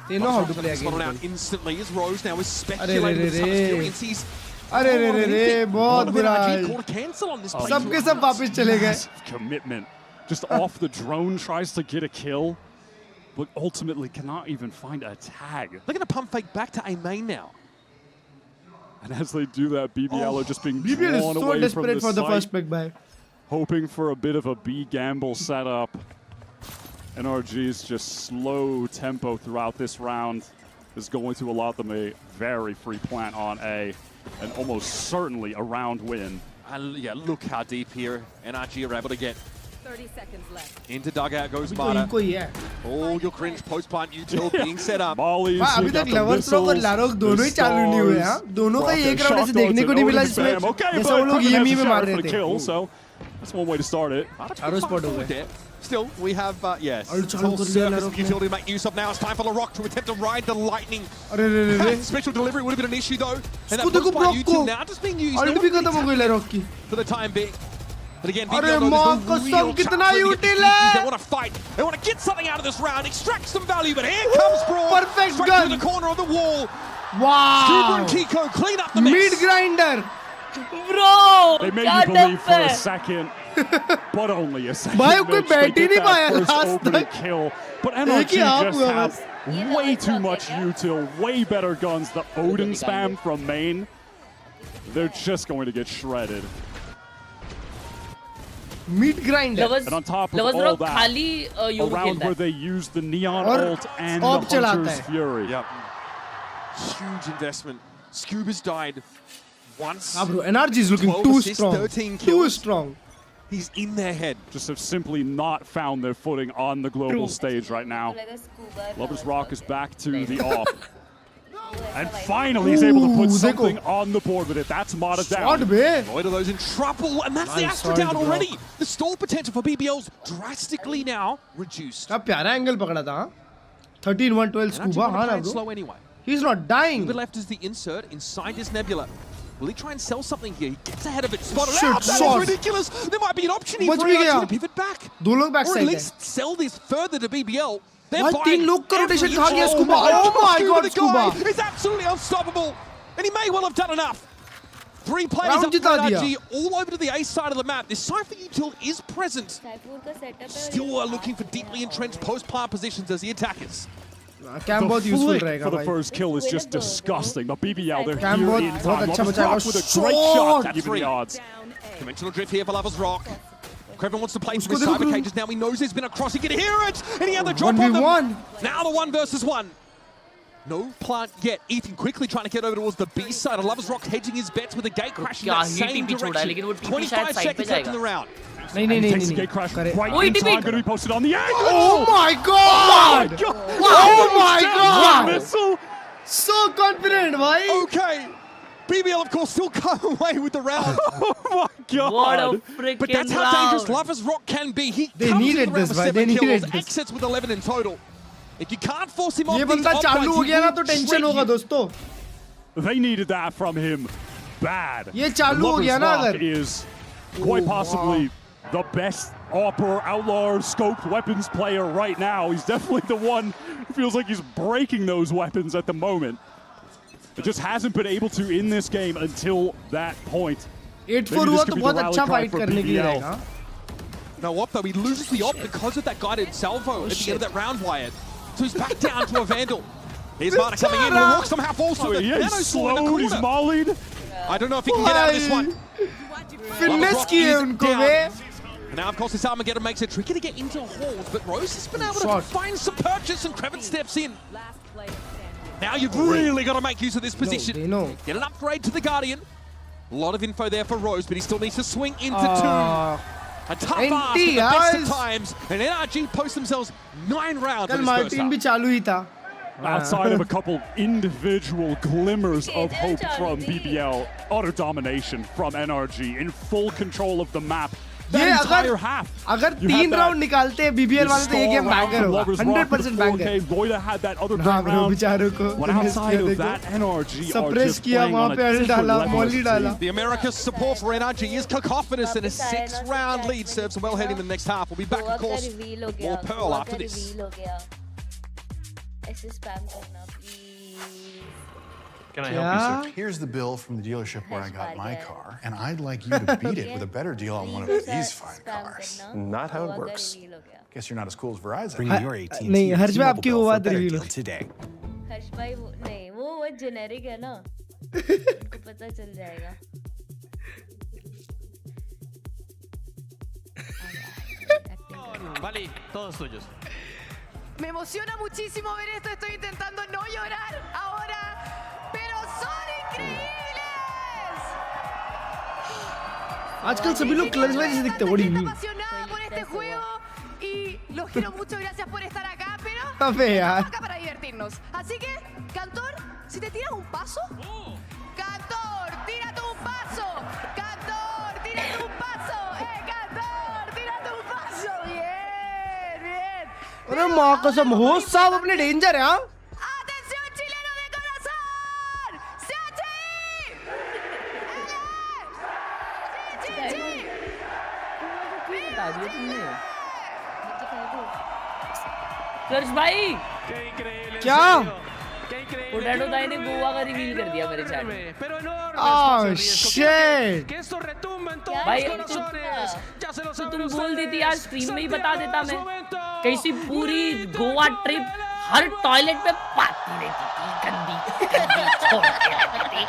Speaker 3: They know how to play
Speaker 12: again. Out instantly as Rose now is speculating with some experience. He's
Speaker 3: बहुत बुरा
Speaker 12: called a cancel on this play.
Speaker 3: सबके सब वापस चले गए.
Speaker 13: Commitment. Just off the drone, tries to get a kill, but ultimately cannot even find a tag.
Speaker 12: They're going to pump fake back to A main now.
Speaker 13: And as they do that, BBL are just being
Speaker 3: BBL
Speaker 13: drawn
Speaker 3: is so
Speaker 13: away
Speaker 3: desperate
Speaker 13: from
Speaker 3: for the first pick buy.
Speaker 13: Hoping for a bit of a B gamble setup. NRG's just slow tempo throughout this round is going to allow them a very free plant on A, and almost certainly a round win.
Speaker 12: Yeah, look how deep here Nrg are able to get.
Speaker 7: 30 seconds left.
Speaker 12: Into dugout goes Mata. All your cringe post-plant util being set up.
Speaker 13: Molly's
Speaker 3: अभी तक lovers pro और लारोक दोनों ही चालू नहीं हुए हैं दोनों का एक राउंड ऐसे देखने को नहीं मिला जिसमें जैसा वो लोग ईएमई में मार रहे थे
Speaker 13: So that's one way to start it.
Speaker 3: चारों स्पॉट हो गए
Speaker 12: Still, we have, yes, whole surface of utility to make use of now. It's time for LaRock to attempt to ride the lightning. Special delivery would have been an issue though. And that post-plant util now just being used for the time being. But again, BBL knows the real challenge. They want to fight. They want to get something out of this round, extract some value. But here comes Brawl.
Speaker 3: Perfect
Speaker 12: straight
Speaker 3: gun.
Speaker 12: through the corner of the wall.
Speaker 3: Wow.
Speaker 12: Scuba and Kiko clean up the mess.
Speaker 3: Mid grinder.
Speaker 4: Bro,
Speaker 13: they made you believe for a second, but only a second.
Speaker 3: भाई कोई बैठ ही नहीं पाया
Speaker 13: last तक. Kill, but NRG just have way too much util, way better guns. The Odin spam from main, they're just going to get shredded.
Speaker 3: Mid grinder.
Speaker 13: And on top of all that, around where they use the Neon ult and the Hunter's Fury.
Speaker 12: Yep. Huge investment. Scuba's died once.
Speaker 3: Bro, Nrg is looking too strong.
Speaker 12: 13 kills.
Speaker 3: Too strong.
Speaker 12: He's in their head.
Speaker 13: Just have simply not found their footing on the global stage right now. Lovers Rock is back to the off. And finally he's able to put something on the board with it. That's Mata down.
Speaker 12: Lloyd of those in trouble, and that's the Astra down already. The stall potential for BBL's drastically now reduced.
Speaker 3: क्या प्यारा angle पकड़ा था 13-1-12 scuba हाँ ना bro.
Speaker 12: Slow anyway.
Speaker 3: He's not dying.
Speaker 12: Scuba left is the insert inside this nebula. Will he try and sell something here? He gets ahead of it. Spotted out. That is ridiculous. There might be an option here for Nrg to pivot back.
Speaker 3: दो लोग back
Speaker 12: or
Speaker 3: side
Speaker 12: at least sell this further to BBL.
Speaker 3: भाई तीन लोग का rotation खा गया scuba. Oh my god, scuba.
Speaker 12: He's absolutely unstoppable, and he may well have done enough. 3 players up for Nrg, all over to the A side of the map. This Cypher util is present. Still are looking for deeply entrenched post-plant positions as the attackers.
Speaker 3: Cam बहुत useful रहेगा
Speaker 13: for the
Speaker 3: भाई.
Speaker 13: first kill is just disgusting. But BBL, they're
Speaker 3: Cam
Speaker 13: here
Speaker 3: बहुत
Speaker 13: in time.
Speaker 3: अच्छा
Speaker 13: Lovers
Speaker 3: बचाएगा.
Speaker 13: Rock with a great shot to even the odds.
Speaker 12: Conventional drift here for Lovers Rock. Krevin wants to play for his cyber cages now. He knows there's been a cross. He can hear it, and he had the drop on them. Now the 1 versus 1. No plant yet. Ethan quickly trying to get over towards the B side. Lovers Rock hedging his bets with the gate crashing in that same direction. 25 seconds left in the round.
Speaker 13: Takes the gate crash right in time. Going to be posted on the angle.
Speaker 3: Oh my god! Oh my god!
Speaker 13: Missile.
Speaker 3: So confident, bhai.
Speaker 12: Okay. BBL, of course, still come away with the round.
Speaker 13: Oh my god!
Speaker 4: What a freaking
Speaker 12: But that's how dangerous Lovers Rock can be. He
Speaker 3: They
Speaker 12: comes
Speaker 3: needed
Speaker 12: in the round
Speaker 3: this,
Speaker 12: with
Speaker 3: bhai. They
Speaker 12: 7
Speaker 3: needed
Speaker 12: kills,
Speaker 3: this.
Speaker 12: exits with 11 in total. If you can't force him off
Speaker 3: ये
Speaker 12: these
Speaker 3: बंदा
Speaker 12: off
Speaker 3: चालू हो
Speaker 12: points,
Speaker 3: गया ना
Speaker 12: he
Speaker 3: तो
Speaker 12: will
Speaker 3: tension
Speaker 12: shred
Speaker 3: होगा
Speaker 12: you.
Speaker 3: दोस्तों.
Speaker 13: They needed that from him bad.
Speaker 3: ये चालू हो गया ना
Speaker 13: Lovers Rock
Speaker 3: अगर.
Speaker 13: is quite possibly the best AWPer, outlaw, scoped weapons player right now. He's definitely the one who feels like he's breaking those weapons at the moment. It just hasn't been able to in this game until that point.
Speaker 3: 8-4 हुआ तो बहुत अच्छा fight करने के लिए रहेगा.
Speaker 12: No op though, he loses the op because of that guided salvo at the end of that round, Wyatt. So he's back down to a Vandal. Here's Mata coming in, LaRock somehow falls to the
Speaker 13: He's slowed, he's mollied.
Speaker 12: I don't know if he can get out of this one.
Speaker 3: Finesse किए उनको वे.
Speaker 12: Now, of course, this Armageddon makes it tricky to get into halls, but Rose has been able to find some purchase, and Krevin steps in. Now you've really got to make use of this position. Get an upgrade to the Guardian. A lot of info there for Rose, but he still needs to swing into 2. A tough ask at the best of times, and Nrg post themselves 9 rounds in this first half.
Speaker 3: भी चालू ही था.
Speaker 13: Outside of a couple individual glimmers of hope from BBL, utter domination from Nrg in full control of the map.
Speaker 3: ये अगर 3 round निकालते हैं BBL वाले तो ये गेम बैंगर होगा 100% banger.
Speaker 13: Loida had that other
Speaker 3: हाँ bro बेचारों को.
Speaker 13: But outside of that, NRG are just
Speaker 3: किया
Speaker 13: playing
Speaker 3: वहाँ
Speaker 13: on
Speaker 3: पे
Speaker 13: a
Speaker 3: अल
Speaker 13: different
Speaker 3: डाला
Speaker 13: level.
Speaker 3: मॉली डाला.
Speaker 12: The America's support for Nrg is cacophonous, and a 6-round lead serves them well heading in the next half. We'll be back, of course, more Pearl after this.
Speaker 14: Can I help you, sir? Here's the bill from the dealership where I got my car, and I'd like you to beat it with a better deal on one of these fine cars.
Speaker 11: Not how it works.
Speaker 14: Guess you're not as cool as Verizon.
Speaker 11: Bring your AT&T
Speaker 3: नहीं हर्ष भाई आपकी वो बात reveal हो.
Speaker 11: today.
Speaker 4: हर्ष भाई नहीं वो generic है ना उनको पता चल जाएगा.
Speaker 8: Vale, todos suyos.
Speaker 15: Me emociona muchísimo ver esto. Estoy intentando no llorar ahora, pero son increíbles.
Speaker 3: आजकल सभी लोग क्लर्ज में जैसे दिखते हैं बड़ी
Speaker 15: apasionada por este juego y los quiero mucho. Gracias por estar acá, pero
Speaker 3: अबे यार
Speaker 15: acá para divertirnos. Así que, Cantor, si te tiras un paso, Cantor, tírate un paso. Cantor, tírate un paso. Cantor, tírate un paso. Bien, bien.
Speaker 3: अरे माँ कसम हो साहब अपने danger है हाँ
Speaker 15: Atención, chileno de corazón.
Speaker 16: क्लर्ज भाई
Speaker 3: क्या
Speaker 16: पोटैटो दाई ने गोवा का रिवील कर दिया मेरे चैट में
Speaker 3: ओह शिट
Speaker 16: भाई तुम बोल देती यार स्ट्रीम में ही बता देता मैं कैसी पूरी गोवा ट्रिप हर टॉयलेट में पाती रहती थी गंदी गंदी छोड़ती रहती थी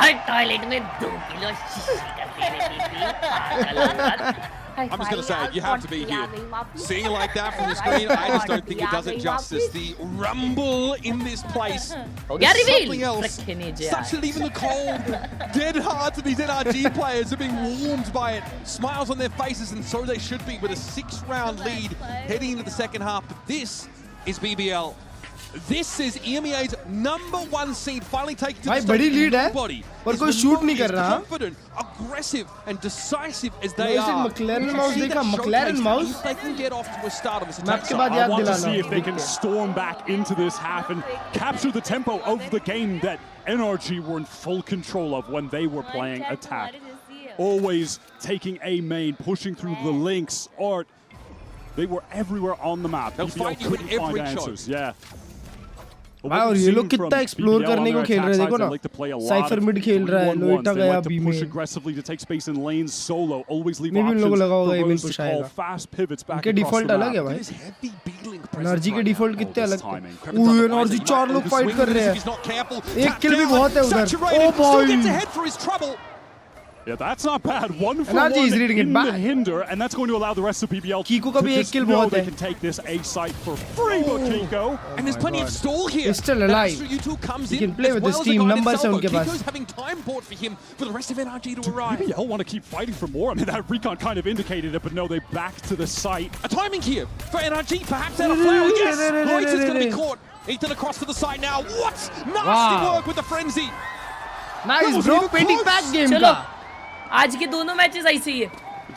Speaker 16: हर टॉयलेट में 2 किलो शीशी करती रहती थी पागल औरत
Speaker 12: I'm just going to say, you have to be here. Seeing it like that from the screen, I just don't think it does it justice. The rumble in this place is something else. Such that even the cold, dead hearts of these NRG players are being warmed by it. Smiles on their faces, and so they should be, with a 6-round lead heading into the second half. But this is BBL. This is EMEA's #1 seed finally taking to the
Speaker 3: बड़ी lead है
Speaker 12: body.
Speaker 3: पर कोई shoot नहीं कर रहा
Speaker 12: Confident, aggressive and decisive as they are.
Speaker 3: McLaren mouse देखा McLaren mouse
Speaker 12: They can get off to a start on this attack.
Speaker 3: Map के बाद याद
Speaker 13: I want to
Speaker 3: दिलाना
Speaker 13: see if they can storm back into this half and capture the tempo of the game that NRG were in full control of when they were playing attack. Always taking A main, pushing through the links, or they were everywhere on the map.
Speaker 12: They'll find you in every
Speaker 13: answers. Yeah.
Speaker 3: और ये लोग कितना explore करने को खेल रहे हैं देखो ना साइफर मिड खेल रहा है लोइटा गया बी में मैं भी लोगों लगा होगा इमेल पुश आएगा इनके डिफॉल्ट अलग है भाई एनर्जी के डिफॉल्ट कितने अलग थे ओह एनर्जी 4 लोग फाइट कर रहे हैं एक किल भी बहुत है उधर ओ भाई
Speaker 13: Yeah, that's not bad. 1 for
Speaker 3: NRG
Speaker 13: 1
Speaker 3: is reading it
Speaker 13: in
Speaker 3: back.
Speaker 13: the hinder, and that's going to allow the rest of BBL
Speaker 3: Kiko का भी एक kill
Speaker 13: know
Speaker 3: बहुत
Speaker 13: they
Speaker 3: है.
Speaker 13: can take this A site for free, but Kiko.
Speaker 12: And there's plenty of stall here.
Speaker 3: He's still alive. He can play with this team. Numbers है उनके पास.
Speaker 12: Kiko's having time bought for him for the rest of NRG to arrive.
Speaker 13: BBL want to keep fighting for more. I mean, that recon kind of indicated it, but no, they back to the site.
Speaker 12: A timing here for NRG, perhaps out of flower. Yes, Lloyd is going to be caught. Ethan across to the side now. What? Nasty work with the frenzy.
Speaker 3: Nice bro, pending back game का.
Speaker 16: आज के दोनों matches ऐसे ही है.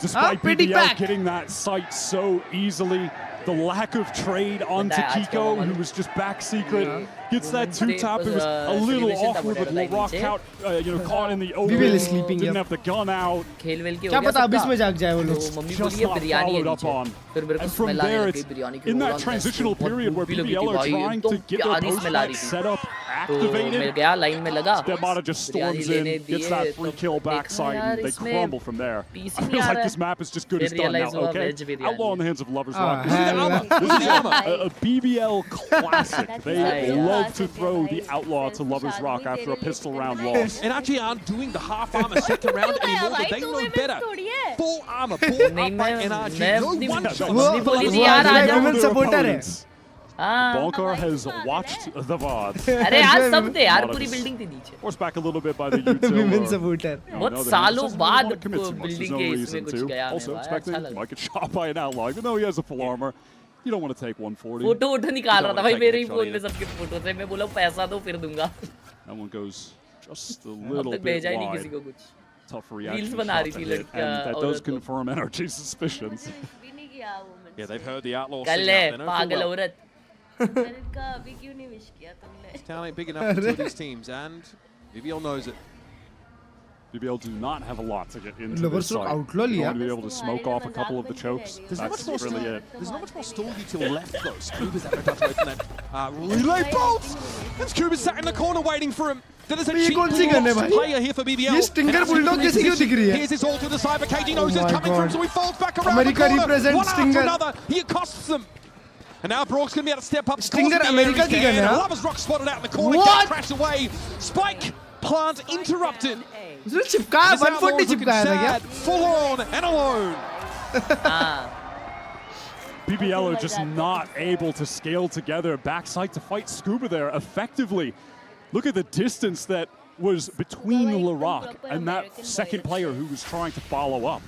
Speaker 13: Despite BBL getting that site so easily, the lack of trade onto Kiko, who was just back secret, gets that 2-tap. It was a little awkward with Rock out, caught in the open.
Speaker 3: BBL is sleeping.
Speaker 13: Didn't have the gun out.
Speaker 3: क्या पता अब इसमें जाग जाए वो लोग.
Speaker 13: Just not followed up on. And from there, it's in that transitional period where BBL are trying to get their post-match setup activated. Stepmata just storms in, gets that free kill backside, and they crumble from there. I feel like this map is just good as done now, okay? Outlaw in the hands of Lovers Rock. This is a BBL classic. They love to throw the Outlaw to Lovers Rock after a pistol round loss.
Speaker 12: And actually aren't doing the half-armor second round anymore, but they know better. Full armor, bought up by NRG. No one shot.
Speaker 3: women supporter है.
Speaker 13: Bonker has watched the VOD.
Speaker 16: अरे यार सब थे यार पूरी building थी नीचे.
Speaker 13: Forced back a little bit by the utility.
Speaker 3: Women supporter.
Speaker 16: बहुत सालों बाद बिल्डिंग के इसमें कुछ गया.
Speaker 13: Also expecting might get shot by an outlaw, even though he has a full armor. You don't want to take 140.
Speaker 16: Photo निकाल रहा था भाई मेरे ही फोन में सबके फोटो थे. मैं बोला पैसा दो फिर दूंगा.
Speaker 13: That one goes just a little bit wide. Tough reaction shot, and that does confirm NRG's suspicions.
Speaker 12: Yeah, they've heard the outlaw
Speaker 16: sing out. They know full well.
Speaker 12: This town ain't big enough for two of these teams, and BBL knows it.
Speaker 13: BBL do not have a lot to get into this site. They're going to be able to smoke off a couple of the chokes. That's really it.
Speaker 12: There's not much more stall util left, though. Scuba's out of touch away from that relay bolt! And Scuba's sat in the corner waiting for him. There is a cheap player here for BBL.
Speaker 3: ये stinger bulldog कैसे क्यों दिख रही है?
Speaker 12: Here's his all to the side, but KG knows it's coming from, so he falls back around
Speaker 3: America
Speaker 12: the corner.
Speaker 3: represents
Speaker 12: One after
Speaker 3: Stinger.
Speaker 12: another, he accosts them. And now Brock's going to be able to step up.
Speaker 3: Stinger America की gun है.
Speaker 12: Lovers Rock spotted out in the corner.
Speaker 3: What?
Speaker 12: Crash away. Spike plant interrupted.
Speaker 3: उसने चिपका 140 चिपकाया था क्या?
Speaker 12: Full on and alone.
Speaker 13: BBL are just not able to scale together backside to fight Scuba there effectively. Look at the distance that was between Nrg and that second player who was trying to follow up.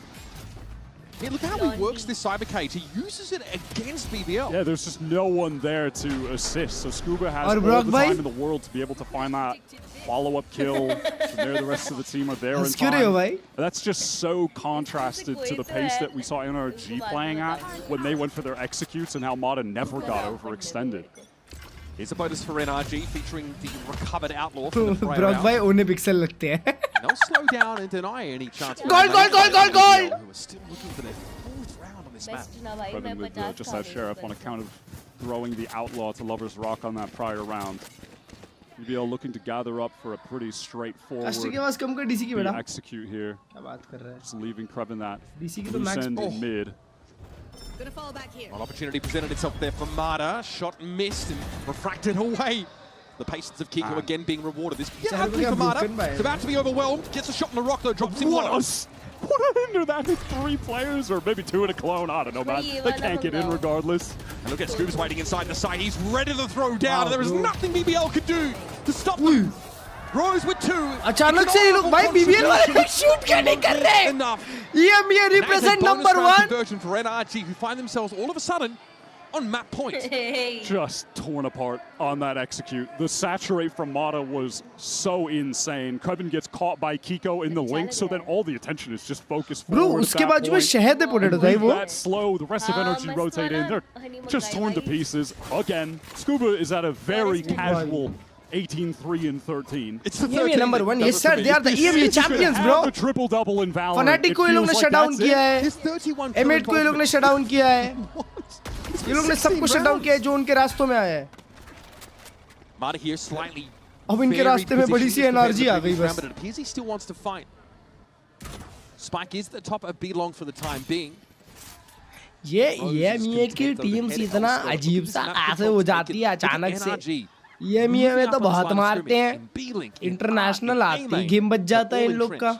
Speaker 12: Yeah, look how he works this Cyber Cage. He uses it against BBL.
Speaker 13: Yeah, there's just no one there to assist. So Scuba has all the time in the world to be able to find that follow-up kill. And there, the rest of the team are there in time. That's just so contrasted to the pace that we saw Nrg playing at when they went for their executes and how Mata never got overextended.
Speaker 12: Here's a bonus for Nrg featuring the recovered outlaw from the
Speaker 3: Brock bhai onne pixel lagte hain.
Speaker 12: They'll slow down and deny any chance.
Speaker 3: Goal!
Speaker 12: Who are still looking for their 4th round on this map.
Speaker 13: Kevin with just that Sheriff on account of throwing the outlaw to Lover's Rock on that prior round. BBL looking to gather up for a pretty straightforward execute here. Just leaving Krevin that loose end in mid.
Speaker 15: Gonna fall back here.
Speaker 12: An opportunity presented itself there for Mata. Shot missed and refracted away. The patience of Kiko again being rewarded. This is happening for Mata. It's about to be overwhelmed. Gets a shot in the rock though. Drops him low.
Speaker 13: What a hinder that is 3 players or maybe 2 in a clone. I don't know, man. They can't get in regardless.
Speaker 12: And look at Scoob's waiting inside the site. He's ready to throw down. There is nothing BBL could do to stop them. Rose with 2.
Speaker 3: अचानक से ये लोग भाई BBL वाले shoot क्यों नहीं कर रहे? EMEA represent number 1.
Speaker 12: Conversion for Nrg, who find themselves all of a sudden on map point.
Speaker 13: Just torn apart on that execute. The saturate from Mata was so insane. Krevin gets caught by Kiko in the link, so then all the attention is just focused forward.
Speaker 3: Bro, उसके बाद जो शहद पे पड़े थे वो.
Speaker 13: That slow, the rest of Nrg rotate in. They're just torn to pieces again. Scuba is at a very casual 18-3-13.
Speaker 12: It's the
Speaker 3: EMEA number 1. Yes sir, they are the EMEA champions, bro.
Speaker 13: The triple double in Valorant.
Speaker 3: Fnatic को ये लोग ने shut down किया है. M8 को ये लोग ने shut down किया है. ये लोग ने सबको shut down किया है जो उनके रास्तों में आया है.
Speaker 12: Mata here slightly.
Speaker 3: अब इनके रास्ते में बड़ी सी Nrg आ गई बस.
Speaker 12: But it appears he still wants to fight. Spike is the top of B long for the time being.
Speaker 3: ये EMEA की टीम से इतना अजीब सा ऐसे हो जाती है अचानक से. EMEA में तो बहुत मारते हैं. इंटरनेशनल आती है गेम बच जाता है इन लोग का.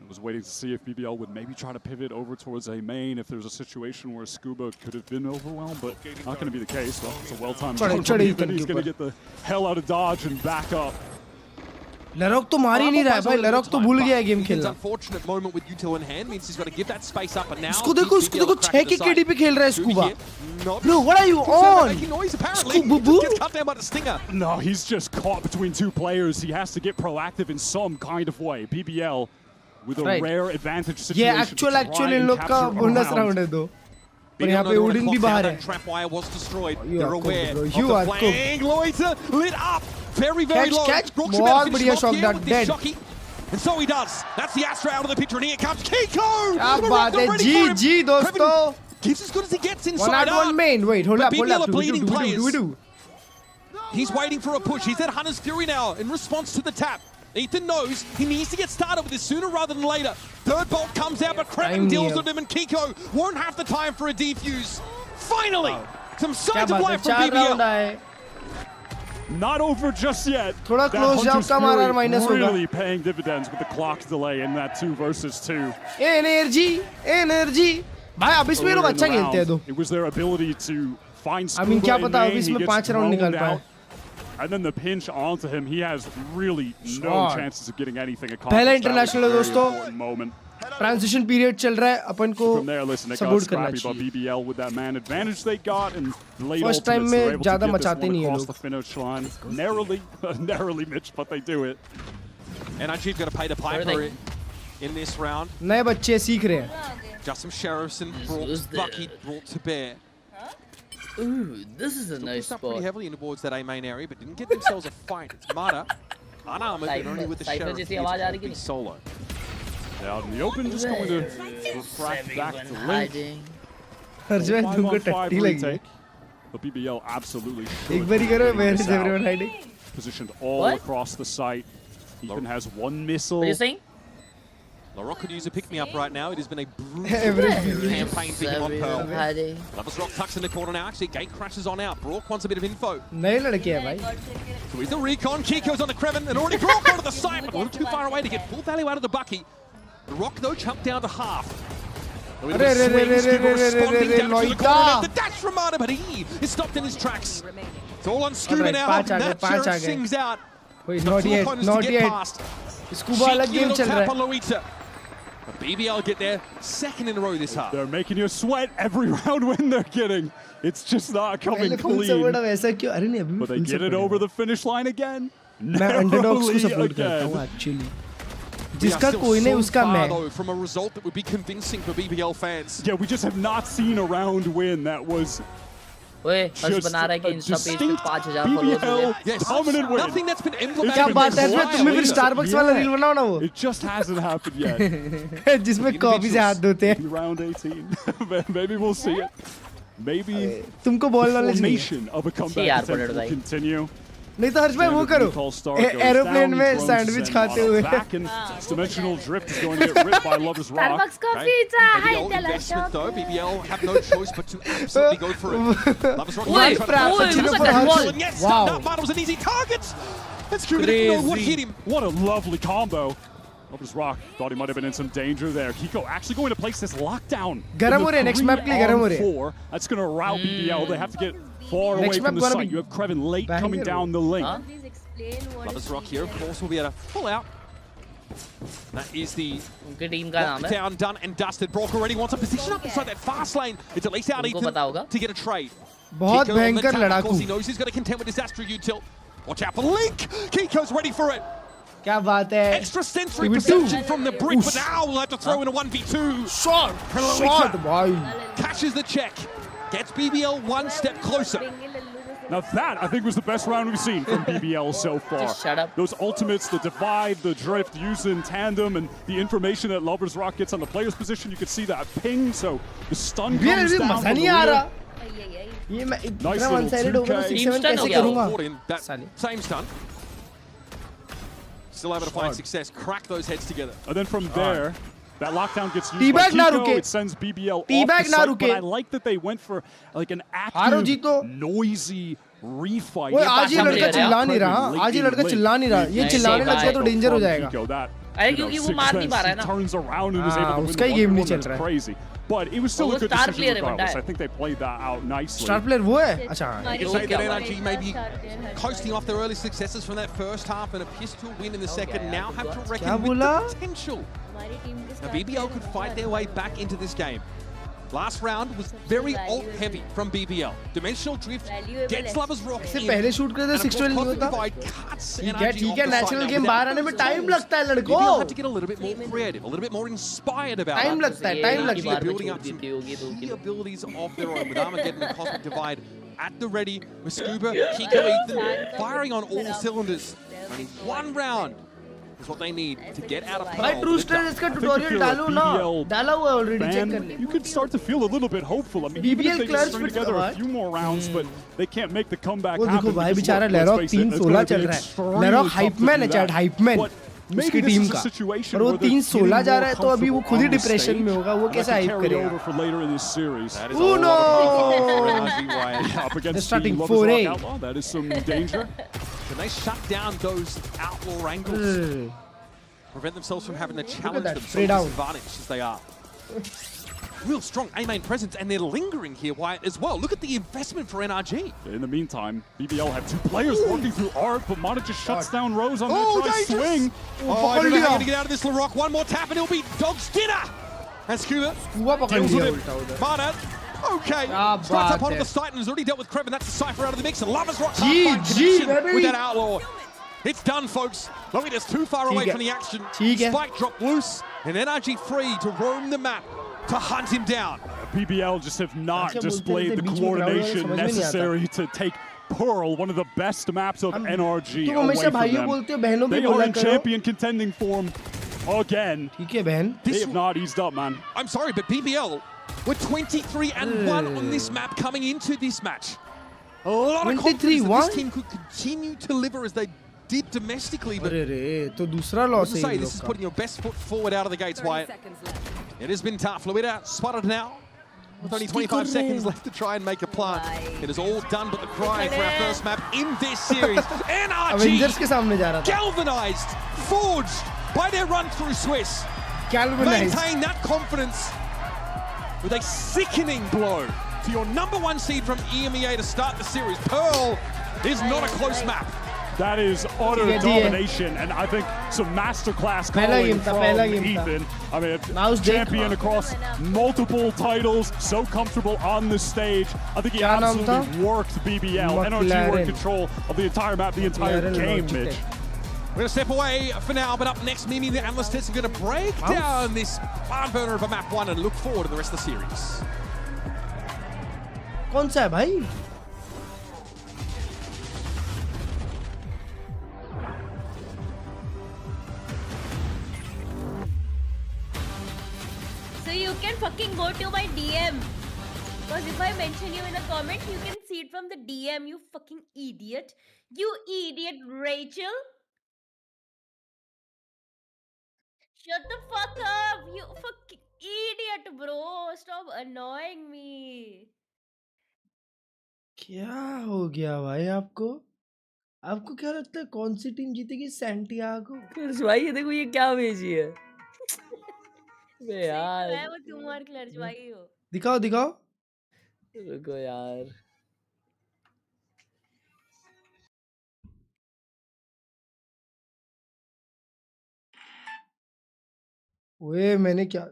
Speaker 13: Was waiting to see if BBL would maybe try to pivot over towards A main if there's a situation where Scuba could have been overwhelmed, but not going to be the case. Well, it's a well-timed then he's going to get the hell out of dodge and back up.
Speaker 3: Nrg तो मार ही नहीं रहा है भाई. Nrg तो भूल गया है गेम खेलना.
Speaker 12: Unfortunate moment with util in hand means he's got to give that space up and now.
Speaker 3: उसको देखो 6 के KD पे खेल रहा है Scuba. Bro, what are you on?
Speaker 13: No, he's just caught between 2 players. He has to get proactive in some kind of way. BBL with a rare advantage situation.
Speaker 3: Yeah, actual इन लोग का bonus round है दो. पर यहाँ पे Odin भी बाहर है.
Speaker 12: Trap wire was destroyed. They're aware of the flank. Loiter lit up. Very low.
Speaker 3: बहुत बढ़िया shot that dead.
Speaker 12: And so he does. That's the Astra out of the picture, and here comes Kiko.
Speaker 3: क्या बात है? GG दोस्तों.
Speaker 12: Gives as good as he gets inside.
Speaker 3: 1-on-1 main. Wait, hold up.
Speaker 12: Do. He's waiting for a push. He's at Hunter's Fury now in response to the tap. Ethan knows he needs to get started with this sooner rather than later. Third bolt comes out, but Krevin deals with him, and Kiko won't have the time for a defuse. Finally, some signs of life from BBL.
Speaker 13: Not over just yet.
Speaker 3: थोड़ा close jump का मारा minus होगा.
Speaker 13: Really paying dividends with the clock delay in that 2 versus 2.
Speaker 3: Nrg. भाई अब इसमें लोग अच्छा खेलते हैं दो.
Speaker 13: It was their ability to find Scuba.
Speaker 3: I mean क्या पता अब इसमें 5 round निकाल पाए.
Speaker 13: And then the pinch onto him, he has really no chances of getting anything accomplished.
Speaker 3: पहला international है दोस्तों. Transition period चल रहा है अपन को support करना चाहिए.
Speaker 13: BBL with that man advantage they got and late
Speaker 3: First time में ज़्यादा मचाते नहीं हैं लोग.
Speaker 13: The finish line narrowly Mitch, but they do it.
Speaker 12: Nrg's got to pay the piper in this round.
Speaker 3: नए बच्चे सीख रहे हैं.
Speaker 12: Just some sheriffs and Bucky brought to bear.
Speaker 16: Ooh, this is a nice spot.
Speaker 12: Pretty heavily in towards that A main area, but didn't get themselves a fight. It's Mata, unarmored, but only with the sheriff. He's be solo.
Speaker 13: Yeah, out in the open, just going to refract back to link.
Speaker 3: Arjun, तुमको टट्टी लगी.
Speaker 13: But BBL absolutely
Speaker 3: एक बारी करो, where is everyone hiding?
Speaker 13: Positioned all across the site. Ethan has 1 missile.
Speaker 16: What are you saying?
Speaker 12: Larok could use a pick-me-up right now. It has been a brutal campaign for him on Pearl. Lovers Rock tucks in the corner now. Actually, gate crashes on out. Brock wants a bit of info.
Speaker 3: नए लड़के हैं भाई.
Speaker 12: So he's the recon. Kiko's on the Krevin, and already Brock onto the site, but a little too far away to get full value out of the Bucky. The Rock, though, chumped down to half.
Speaker 3: Loika.
Speaker 12: The dash from Mana, but he is stopped in his tracks. It's all on Scuba now. That sings out.
Speaker 3: Not yet, not yet. Scuba अलग game चल रहा है.
Speaker 12: But BBL get their second in a row this half.
Speaker 13: They're making you sweat every round win they're getting. It's just not coming clean. But they get it over the finish line again.
Speaker 3: मैं underdogs को support करता हूँ actually. जिसका कोई नहीं उसका मैं.
Speaker 12: From a result that would be convincing for BBL fans.
Speaker 13: Yeah, we just have not seen a round win that was.
Speaker 16: Wait, हर्ष बना रहा है कि इंस्टा पेज पे 5000 फॉलोअर्स हो गए.
Speaker 12: Yes, nothing that's been emblematic.
Speaker 3: क्या बात है इसमें तुम भी Starbucks वाला रील बनाओ ना वो.
Speaker 13: It just hasn't happened yet.
Speaker 3: जिसमें कॉफी से हाथ धोते हैं.
Speaker 13: Round 18. Maybe we'll see it. Maybe
Speaker 3: तुमको बॉल नॉलेज नहीं.
Speaker 13: Formation of a comeback will continue.
Speaker 3: नहीं तो हर्ष भाई वो करो एरोप्लेन में सैंडविच खाते हुए.
Speaker 13: Dimensional drift is going to get ripped by Lover's Rock.
Speaker 16: Starbucks coffee चा हाय
Speaker 12: Investment though, BBL have no choice but to absolutely go for it. Lover's Rock
Speaker 16: look at that ball.
Speaker 12: Yes,
Speaker 3: wow.
Speaker 12: that was an easy target. Let's Cuba didn't know what hit him.
Speaker 13: What a lovely combo. Lover's Rock thought he might have been in some danger there. Kiko actually going to place this lockdown.
Speaker 3: गरम हो रहे next map के लिए गरम हो रहे.
Speaker 13: That's going to route BBL. They have to get far away from the site. You have Krevin late coming down the lane.
Speaker 12: Lover's Rock here, of course, will be able to pull out. That is the
Speaker 16: उनके team का नाम है.
Speaker 12: Down, done and dusted. Brock already wants a position up inside that fast lane. It's at least out Ethan to get a trade.
Speaker 3: बहुत भयंकर लड़ाकू.
Speaker 12: He knows he's going to contend with this Astra util. Watch out for Link. Kiko's ready for it.
Speaker 3: क्या बात है.
Speaker 12: Extra sensory perception from the brick, but now we'll have to throw in a 1v2.
Speaker 3: Shot भाई.
Speaker 12: Catches the check. Gets BBL one step closer.
Speaker 13: Now that, I think, was the best round we've seen from BBL so far.
Speaker 16: Just shut up.
Speaker 13: Those ultimates, the divide, the drift, used in tandem, and the information that Lover's Rock gets on the player's position, you could see that ping, so the stun comes down from the rear.
Speaker 3: ये मैं
Speaker 13: Nice
Speaker 3: इतना
Speaker 13: little
Speaker 3: one-sided over 6-7 कैसे करूँगा?
Speaker 12: That same stun. Still able to find success. Crack those heads together.
Speaker 13: And then from there, that lockdown gets used
Speaker 3: T-bag
Speaker 13: by
Speaker 3: ना
Speaker 13: Kiko.
Speaker 3: रुके.
Speaker 13: It sends BBL off the
Speaker 3: T-bag ना
Speaker 13: site,
Speaker 3: रुके.
Speaker 13: but I like that they went for like an
Speaker 3: हारो
Speaker 13: active,
Speaker 3: जीतो.
Speaker 13: noisy refight.
Speaker 3: वो आज ये लड़का चिल्ला नहीं रहा. आज ये लड़का चिल्ला नहीं रहा. ये चिल्लाने लग गया तो डेंजर हो जाएगा.
Speaker 16: अरे क्योंकि वो मार नहीं पा रहा है ना.
Speaker 13: Turns around and is able to win
Speaker 3: उसका ही
Speaker 13: the
Speaker 3: गेम
Speaker 13: one
Speaker 3: नहीं चल
Speaker 13: that's
Speaker 3: रहा है.
Speaker 13: crazy. But it was still a good
Speaker 16: star
Speaker 13: decision
Speaker 16: player है
Speaker 13: regardless.
Speaker 16: बंदा
Speaker 13: I think they played that out nicely.
Speaker 3: Star player वो है. अच्छा.
Speaker 12: You can say that Nrg may be coasting off their early successes from that first half and a pistol win in the second. Now have to reckon with the potential. Now BBL could fight their way back into this game. Last round was very ult heavy from BBL. Dimensional drift gets Lover's Rock
Speaker 3: इससे
Speaker 12: in.
Speaker 3: पहले shoot करते 6-12 नहीं होता. ठीक है natural game बाहर आने में टाइम लगता है लड़कों.
Speaker 12: BBL had to get a little bit more creative, a little bit more inspired about it.
Speaker 3: Time लगता है, टाइम लगता है.
Speaker 12: Building up some key abilities of their own with Armageddon and Cosmic Divide at the ready with Scuba, Kiko, Ethan firing on all cylinders. Only one round is what they need to get out of
Speaker 3: भाई Trooster इसका tutorial डालूं ना. डाला हुआ already check कर ले.
Speaker 13: You could start to feel a little bit hopeful. I mean, even if they can string together a few more rounds, but they can't make the comeback
Speaker 3: वो
Speaker 13: happen.
Speaker 3: देखो भाई बेचारा लैरॉक 3-16 चल रहा है. लैरॉक हाइप मैन है चैट हाइप मैन. उसकी team का. और वो 3-16 जा रहा है तो अभी वो खुद ही डिप्रेशन में होगा. वो कैसे हाइप करेगा? Uno!
Speaker 13: They're
Speaker 3: starting 4A.
Speaker 13: That is some danger.
Speaker 12: Can they shut down those outlaw angles? Prevent themselves from having to challenge them so disadvantaged as they are. Real strong A-main presence, and they're lingering here Wyatt, as well. Look at the investment for Nrg.
Speaker 13: In the meantime, BBL have two players working through Art, but Mana just shuts down Rose on that try swing.
Speaker 12: I don't know how to get out of this, LaRock. One more tap, and it'll be Dog's dinner. And Scuba deals with it. Mana, okay. Strikes up onto the site and has already dealt with Krevin. That's the Cypher out of the mix. And Lover's Rock can't find connection with that Outlaw. It's done, folks. Look, it's too far away from the action. Spike dropped loose, and Nrg free to roam the map to hunt him down.
Speaker 13: BBL just have not displayed the coordination necessary to take Pearl, one of the best maps of Nrg, away from them. They are in champion contending form again. They have not eased up, man.
Speaker 12: I'm sorry, but BBL were 23-1 on this map coming into this match. A lot of confidence that this team could continue to deliver as they did domestically, but say, this is putting your best foot forward out of the gates, Wyatt. It has been tough. Fluida spotted now with only 25 seconds left to try and make a plant. It is all done but the cry for our first map in this series. Nrg galvanized, forged by their run through Swiss. Maintain that confidence with a sickening blow to your #1 seed from EMEA to start the series. Pearl is not a close map.
Speaker 13: That is utter
Speaker 3: Yeah,
Speaker 13: domination, and I think some masterclass
Speaker 3: Pehla
Speaker 13: calling
Speaker 3: game tha,
Speaker 13: from
Speaker 3: pehla game tha.
Speaker 13: Ethan. I mean,
Speaker 3: Mouse
Speaker 13: champion
Speaker 3: dekh.
Speaker 13: across multiple titles, so comfortable on the stage. I think he
Speaker 3: Kya naam tha?
Speaker 13: absolutely worked BBL. NRG were in
Speaker 3: McLaren.
Speaker 13: control of the entire map, the entire
Speaker 3: McLaren
Speaker 13: game,
Speaker 3: Logitech.
Speaker 13: Mitch.
Speaker 12: We're going to step away for now, but up next, Mimi, the analyst, is going to break down this barn burner of a map 1 and look forward to the rest of the series.
Speaker 3: कौन सा है भाई?
Speaker 17: So you can fucking go to my DM. Because if I mention you in a comment, you can see it from the DM, you fucking idiot. You idiot, Rachel. Shut the fuck up, you fucking idiot, bro. Stop annoying me.
Speaker 3: क्या हो गया भाई आपको? आपको क्या लगता है कौन सी टीम जीतेगी? सैंटियागो?
Speaker 16: क्लर्ज भाई ये देखो ये क्या भेजी है। बे यार
Speaker 17: मैं वो तुम और क्लर्ज भाई हो।
Speaker 3: दिखाओ दिखाओ।
Speaker 16: रुको यार।
Speaker 3: ओए मैंने क्या?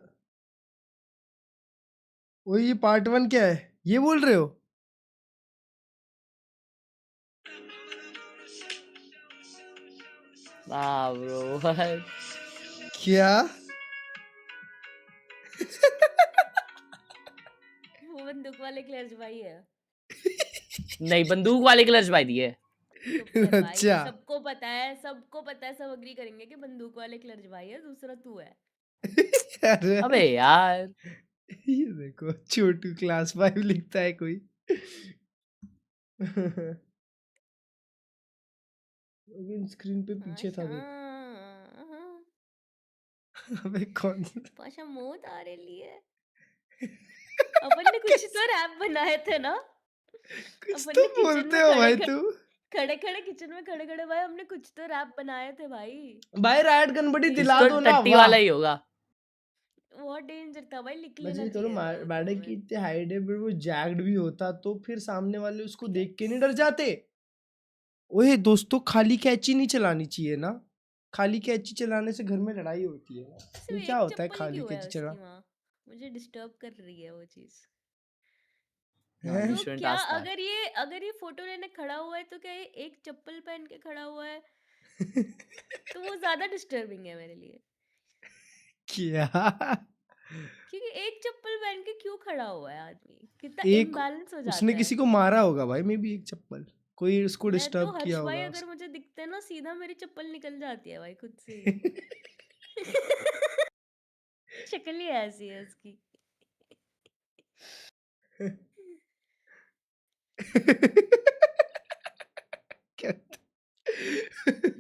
Speaker 3: ओए ये पार्ट 1 क्या है? ये बोल रहे हो?
Speaker 16: वाह ब्रो भाई।
Speaker 3: क्या?
Speaker 17: वो बंदूक वाले क्लर्ज भाई है।
Speaker 16: नहीं बंदूक वाले क्लर्ज भाई दिए।
Speaker 3: अच्छा।
Speaker 17: सबको पता है, सब अग्री करेंगे कि बंदूक वाले क्लर्ज भाई है, दूसरा तू है।
Speaker 16: अबे यार
Speaker 3: ये देखो छोटू क्लास 5 लिखता है कोई। स्क्रीन पे पीछे था देख। अबे कौन सा?
Speaker 17: पाशा मौत आ रही है। अपन ने कुछ तो रैप बनाए थे ना?
Speaker 3: कुछ तो बोलते हो भाई तुम।
Speaker 17: खड़े किचन में खड़े भाई हमने कुछ तो रैप बनाए थे भाई।
Speaker 3: भाई राइट गनबडी दिला दो ना।
Speaker 16: टट्टी वाला ही होगा।
Speaker 17: बहुत डेंजर था भाई, लिख लेना
Speaker 3: चाहिए। चलो
Speaker 17: चाहिए।
Speaker 3: मैडे की इतने हाइड है, वो जैक्ड भी होता तो फिर सामने वाले उसको देख के नहीं डर जाते। ओए दोस्तों खाली कैची नहीं चलानी चाहिए ना। खाली कैची चलाने से घर में लड़ाई होती है ना। ये क्या होता है खाली कैची चला?
Speaker 17: मुझे डिस्टर्ब कर रही है वो चीज।
Speaker 16: तो
Speaker 17: क्या अगर ये फोटो लेने खड़ा हुआ है तो क्या ये एक चप्पल पहन के खड़ा हुआ है? तो वो ज्यादा डिस्टर्बिंग है मेरे लिए।
Speaker 3: क्या?
Speaker 17: क्योंकि एक चप्पल पहन के क्यों खड़ा हुआ है आदमी? कितना इम्बैलेंस हो जाता है।
Speaker 3: उसने किसी को मारा होगा भाई, मे बी एक चप्पल कोई उसको डिस्टर्ब किया होगा।
Speaker 17: भाई अगर मुझे दिखते ना सीधा मेरी चप्पल निकल जाती है भाई खुद से। शक्ल ही ऐसी है उसकी।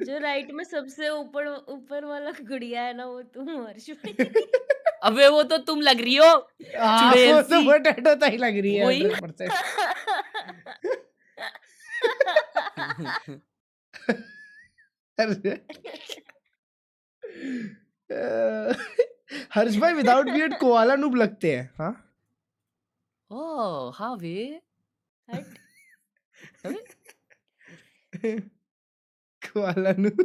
Speaker 17: जो राइट में सबसे ऊपर वाला गुड़िया है ना वो तुम हर्ष भाई।
Speaker 16: अबे वो तो तुम लग रही हो।
Speaker 3: वो तो पोटैटो ही लग रही है 100%। हर्ष भाई विदाउट बियर्ड कोआला नूब लगते हैं। हाँ
Speaker 16: ओह हाँ वे
Speaker 3: कोआला नूब।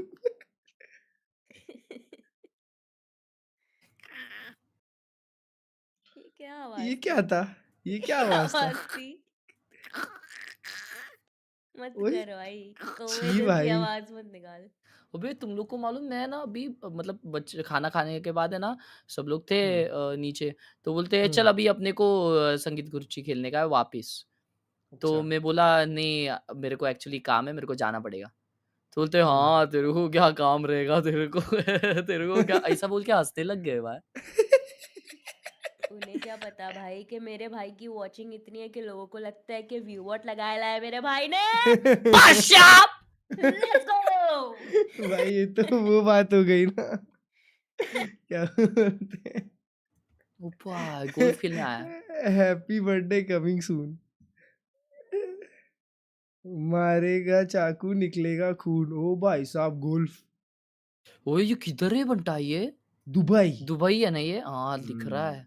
Speaker 3: ये क्या था? ये क्या आवाज था?
Speaker 17: मत करो भाई, कौवे की आवाज मत निकाल।
Speaker 16: अबे तुम लोग को मालूम मैं ना अभी मतलब बच्चे खाना खाने के बाद है ना सब लोग थे नीचे, तो बोलते हैं चल अभी अपने को संगीत गुरुजी खेलने का है वापिस। तो मैं बोला नहीं मेरे को एक्चुअली काम है, मेरे को जाना पड़ेगा। तो बोलते हाँ तेरे को क्या काम रहेगा तेरे को क्या ऐसा बोल के हंसने लग गए भाई।
Speaker 17: उन्हें क्या पता भाई कि मेरे भाई की वॉचिंग इतनी है कि लोगों को लगता है कि व्यूअर्स लगाया लाया मेरे भाई ने। Let's go!
Speaker 3: भाई ये तो वो बात हो गई ना। क्या बोलते हैं?
Speaker 16: गोल्फ खेलने आया।
Speaker 3: Happy birthday coming soon. मारेगा चाकू निकलेगा खून। ओ भाई साहब गोल्फ।
Speaker 16: ओए ये किधर है बंटा? ये
Speaker 3: दुबई
Speaker 16: है ना ये? हाँ दिख रहा है।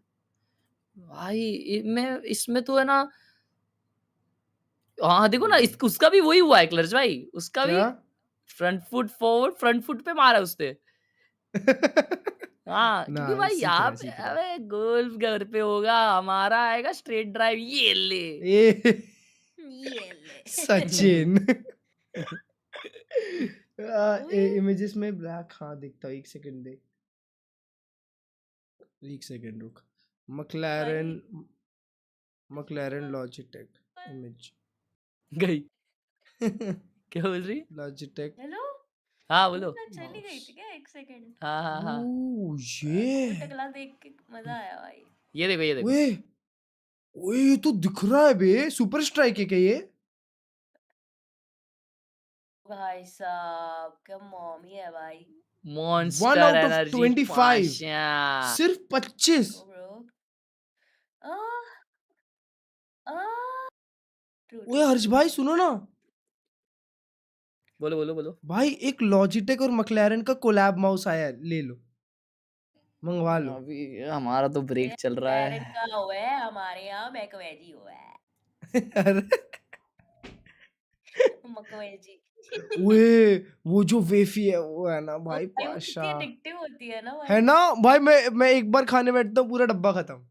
Speaker 16: भाई मैं इसमें तो है ना, हाँ देखो ना, उसका भी वही हुआ है क्लर्ज भाई, उसका भी front foot forward, front foot पे मारा उसने। हाँ क्योंकि भाई यहाँ पे अबे गोल्फ घर पे होगा, हमारा आएगा स्ट्रेट ड्राइव, ये ले
Speaker 17: ये ले
Speaker 3: सचिन। इमेजेस में ब्लैक, हाँ दिखता है, एक सेकंड दे, एक सेकंड रुक। मकलैरन लॉजिटेक इमेज
Speaker 16: गई। क्या बोल रही?
Speaker 3: लॉजिटेक।
Speaker 17: हेलो,
Speaker 16: हाँ बोलो।
Speaker 17: मैं चली गई थी क्या 1 सेकंड?
Speaker 16: हाँ हाँ हाँ,
Speaker 3: ये
Speaker 17: टकला देख के मजा आया भाई।
Speaker 16: ये देखो, ये देखो।
Speaker 3: ओए ये तो दिख रहा है बे, सुपर स्ट्राइक है क्या ये?
Speaker 17: भाई साहब क्या मॉमी है भाई।
Speaker 16: Monster
Speaker 3: 1 out of
Speaker 16: energy
Speaker 3: 25,
Speaker 16: Pasha.
Speaker 3: सिर्फ 25। ओए हर्ष भाई सुनो ना,
Speaker 16: बोलो बोलो बोलो।
Speaker 3: भाई एक लॉजिटेक और मकलैरन का कोलैब माउस आया है, ले लो, मंगवा लो।
Speaker 16: अभी हमारा तो ब्रेक चल रहा
Speaker 17: पेरेंट
Speaker 16: है।
Speaker 17: का हुआ है, हमारे यहाँ मैकवेजी हुआ है। मकवेजी।
Speaker 3: ओए वो जो वेफी है वो है ना भाई
Speaker 17: वो कितनी
Speaker 3: पाशा,
Speaker 17: एडिक्टिव होती है ना भाई।
Speaker 3: है ना भाई, मैं एक बार खाने बैठता हूँ पूरा डब्बा खत्म।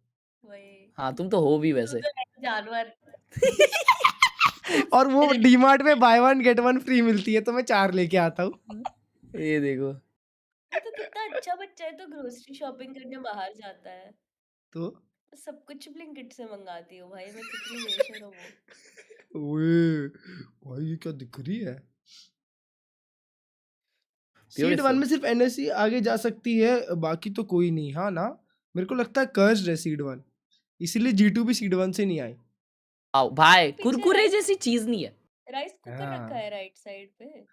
Speaker 17: वही
Speaker 16: हाँ तुम तो हो भी वैसे।
Speaker 17: तो जानवर।
Speaker 3: और वो डीमार्ट में बाय 1 गेट 1 फ्री मिलती है, तो मैं 4 लेके आता हूँ।
Speaker 16: ये देखो,
Speaker 17: वो तो कितना अच्छा बच्चा है, तो ग्रोसरी शॉपिंग करने बाहर जाता है,
Speaker 3: तो
Speaker 17: सब कुछ ब्लिंकिट से मंगाती हूँ भाई, मैं कितनी बेशरम हूँ।
Speaker 3: ओए भाई ये क्या दिख रही है? सीड 1 में सिर्फ एनएससी आगे जा सकती है, बाकी तो कोई नहीं। हाँ ना, मेरे को लगता है कर्स्ड है सीड 1, इसीलिए G2 भी सीड 1 से नहीं आई।
Speaker 16: आओ भाई, कुरकुरे जैसी चीज नहीं है।
Speaker 17: राइस कुकर रखा है राइट साइड पे।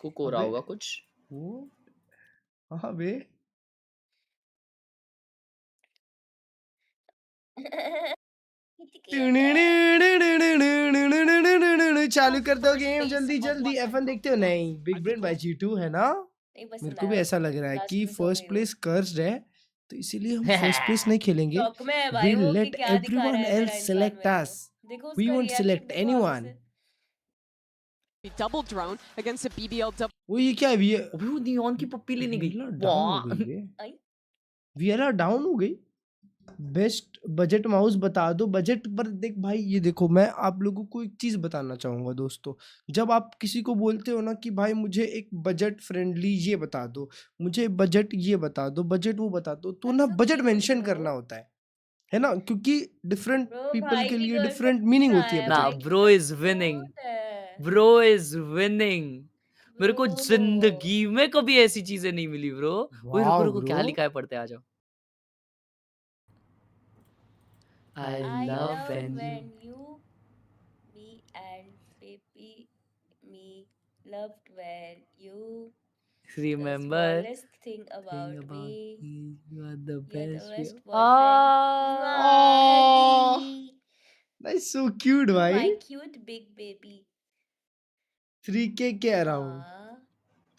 Speaker 16: कुक हो रहा होगा कुछ।
Speaker 3: वो हाँ बे, चालू कर दो गेम जल्दी जल्दी। F1 देखते हो? नहीं, बिग ब्रेन बाय G2 है ना। मेरे को भी ऐसा लग रहा है कि फर्स्ट प्लेस कर्स्ड है, तो इसीलिए हम फर्स्ट प्लेस नहीं खेलेंगे। We let everyone else select us. We won't select anyone.
Speaker 7: Double drone against a BBL double.
Speaker 3: वो ये क्या है?
Speaker 16: अभी वो नियॉन की पप्पी लेने गई।
Speaker 3: डाउन हो गई, वीएलआर डाउन हो गई। बेस्ट बजट माउस बता दो। बजट पर देख भाई, ये देखो मैं आप लोगों को एक चीज बताना चाहूंगा दोस्तों, जब आप किसी को बोलते हो ना कि भाई मुझे एक बजट फ्रेंडली ये बता दो, मुझे बजट ये बता दो, बजट वो बता दो, तो ना बजट मेंशन करना होता है ना, क्योंकि डिफरेंट पीपल के लिए डिफरेंट मीनिंग होती है।
Speaker 16: ना bro is winning, bro is winning. मेरे को जिंदगी में कभी ऐसी चीजें नहीं मिली ब्रो। वही रुको रुको, क्या लिखा है पढ़ते आ जाओ। I love when
Speaker 17: you me and baby me loved when you
Speaker 16: remember
Speaker 17: the smallest thing about me.
Speaker 16: You are the best.
Speaker 3: That's so cute भाई।
Speaker 17: My cute big baby.
Speaker 3: 3K के अराउंड,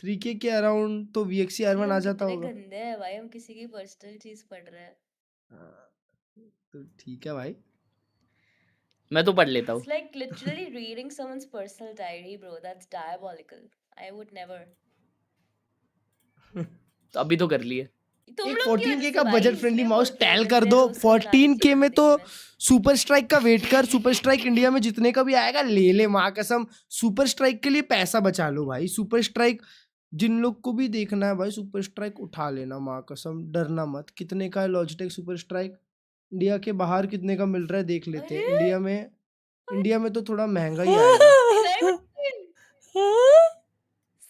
Speaker 3: 3K के around तो VXC R1 आ जाता होगा।
Speaker 17: गंदे है भाई, हम किसी की पर्सनल चीज पढ़ रहे हैं।
Speaker 3: तो ठीक है भाई,
Speaker 16: मैं तो पढ़ लेता हूँ।
Speaker 17: It's like literally reading someone's personal diary, bro. That's diabolical. I would never.
Speaker 16: तो अभी तो कर लिए।
Speaker 3: एक 14K का बजट फ्रेंडली माउस टैल कर दो। 14K में तो सुपर स्ट्राइक का वेट कर, सुपर स्ट्राइक इंडिया में जितने का भी आएगा ले ले, माँ कसम। सुपर स्ट्राइक के लिए पैसा बचा लो भाई। सुपर स्ट्राइक जिन लोग को भी देखना है भाई, सुपर स्ट्राइक उठा लेना, माँ कसम, डरना मत। कितने का है लॉजिटेक सुपर स्ट्राइक? इंडिया के बाहर कितने का मिल रहा है देख लेते हैं। इंडिया में तो थोड़ा महंगा ही आएगा।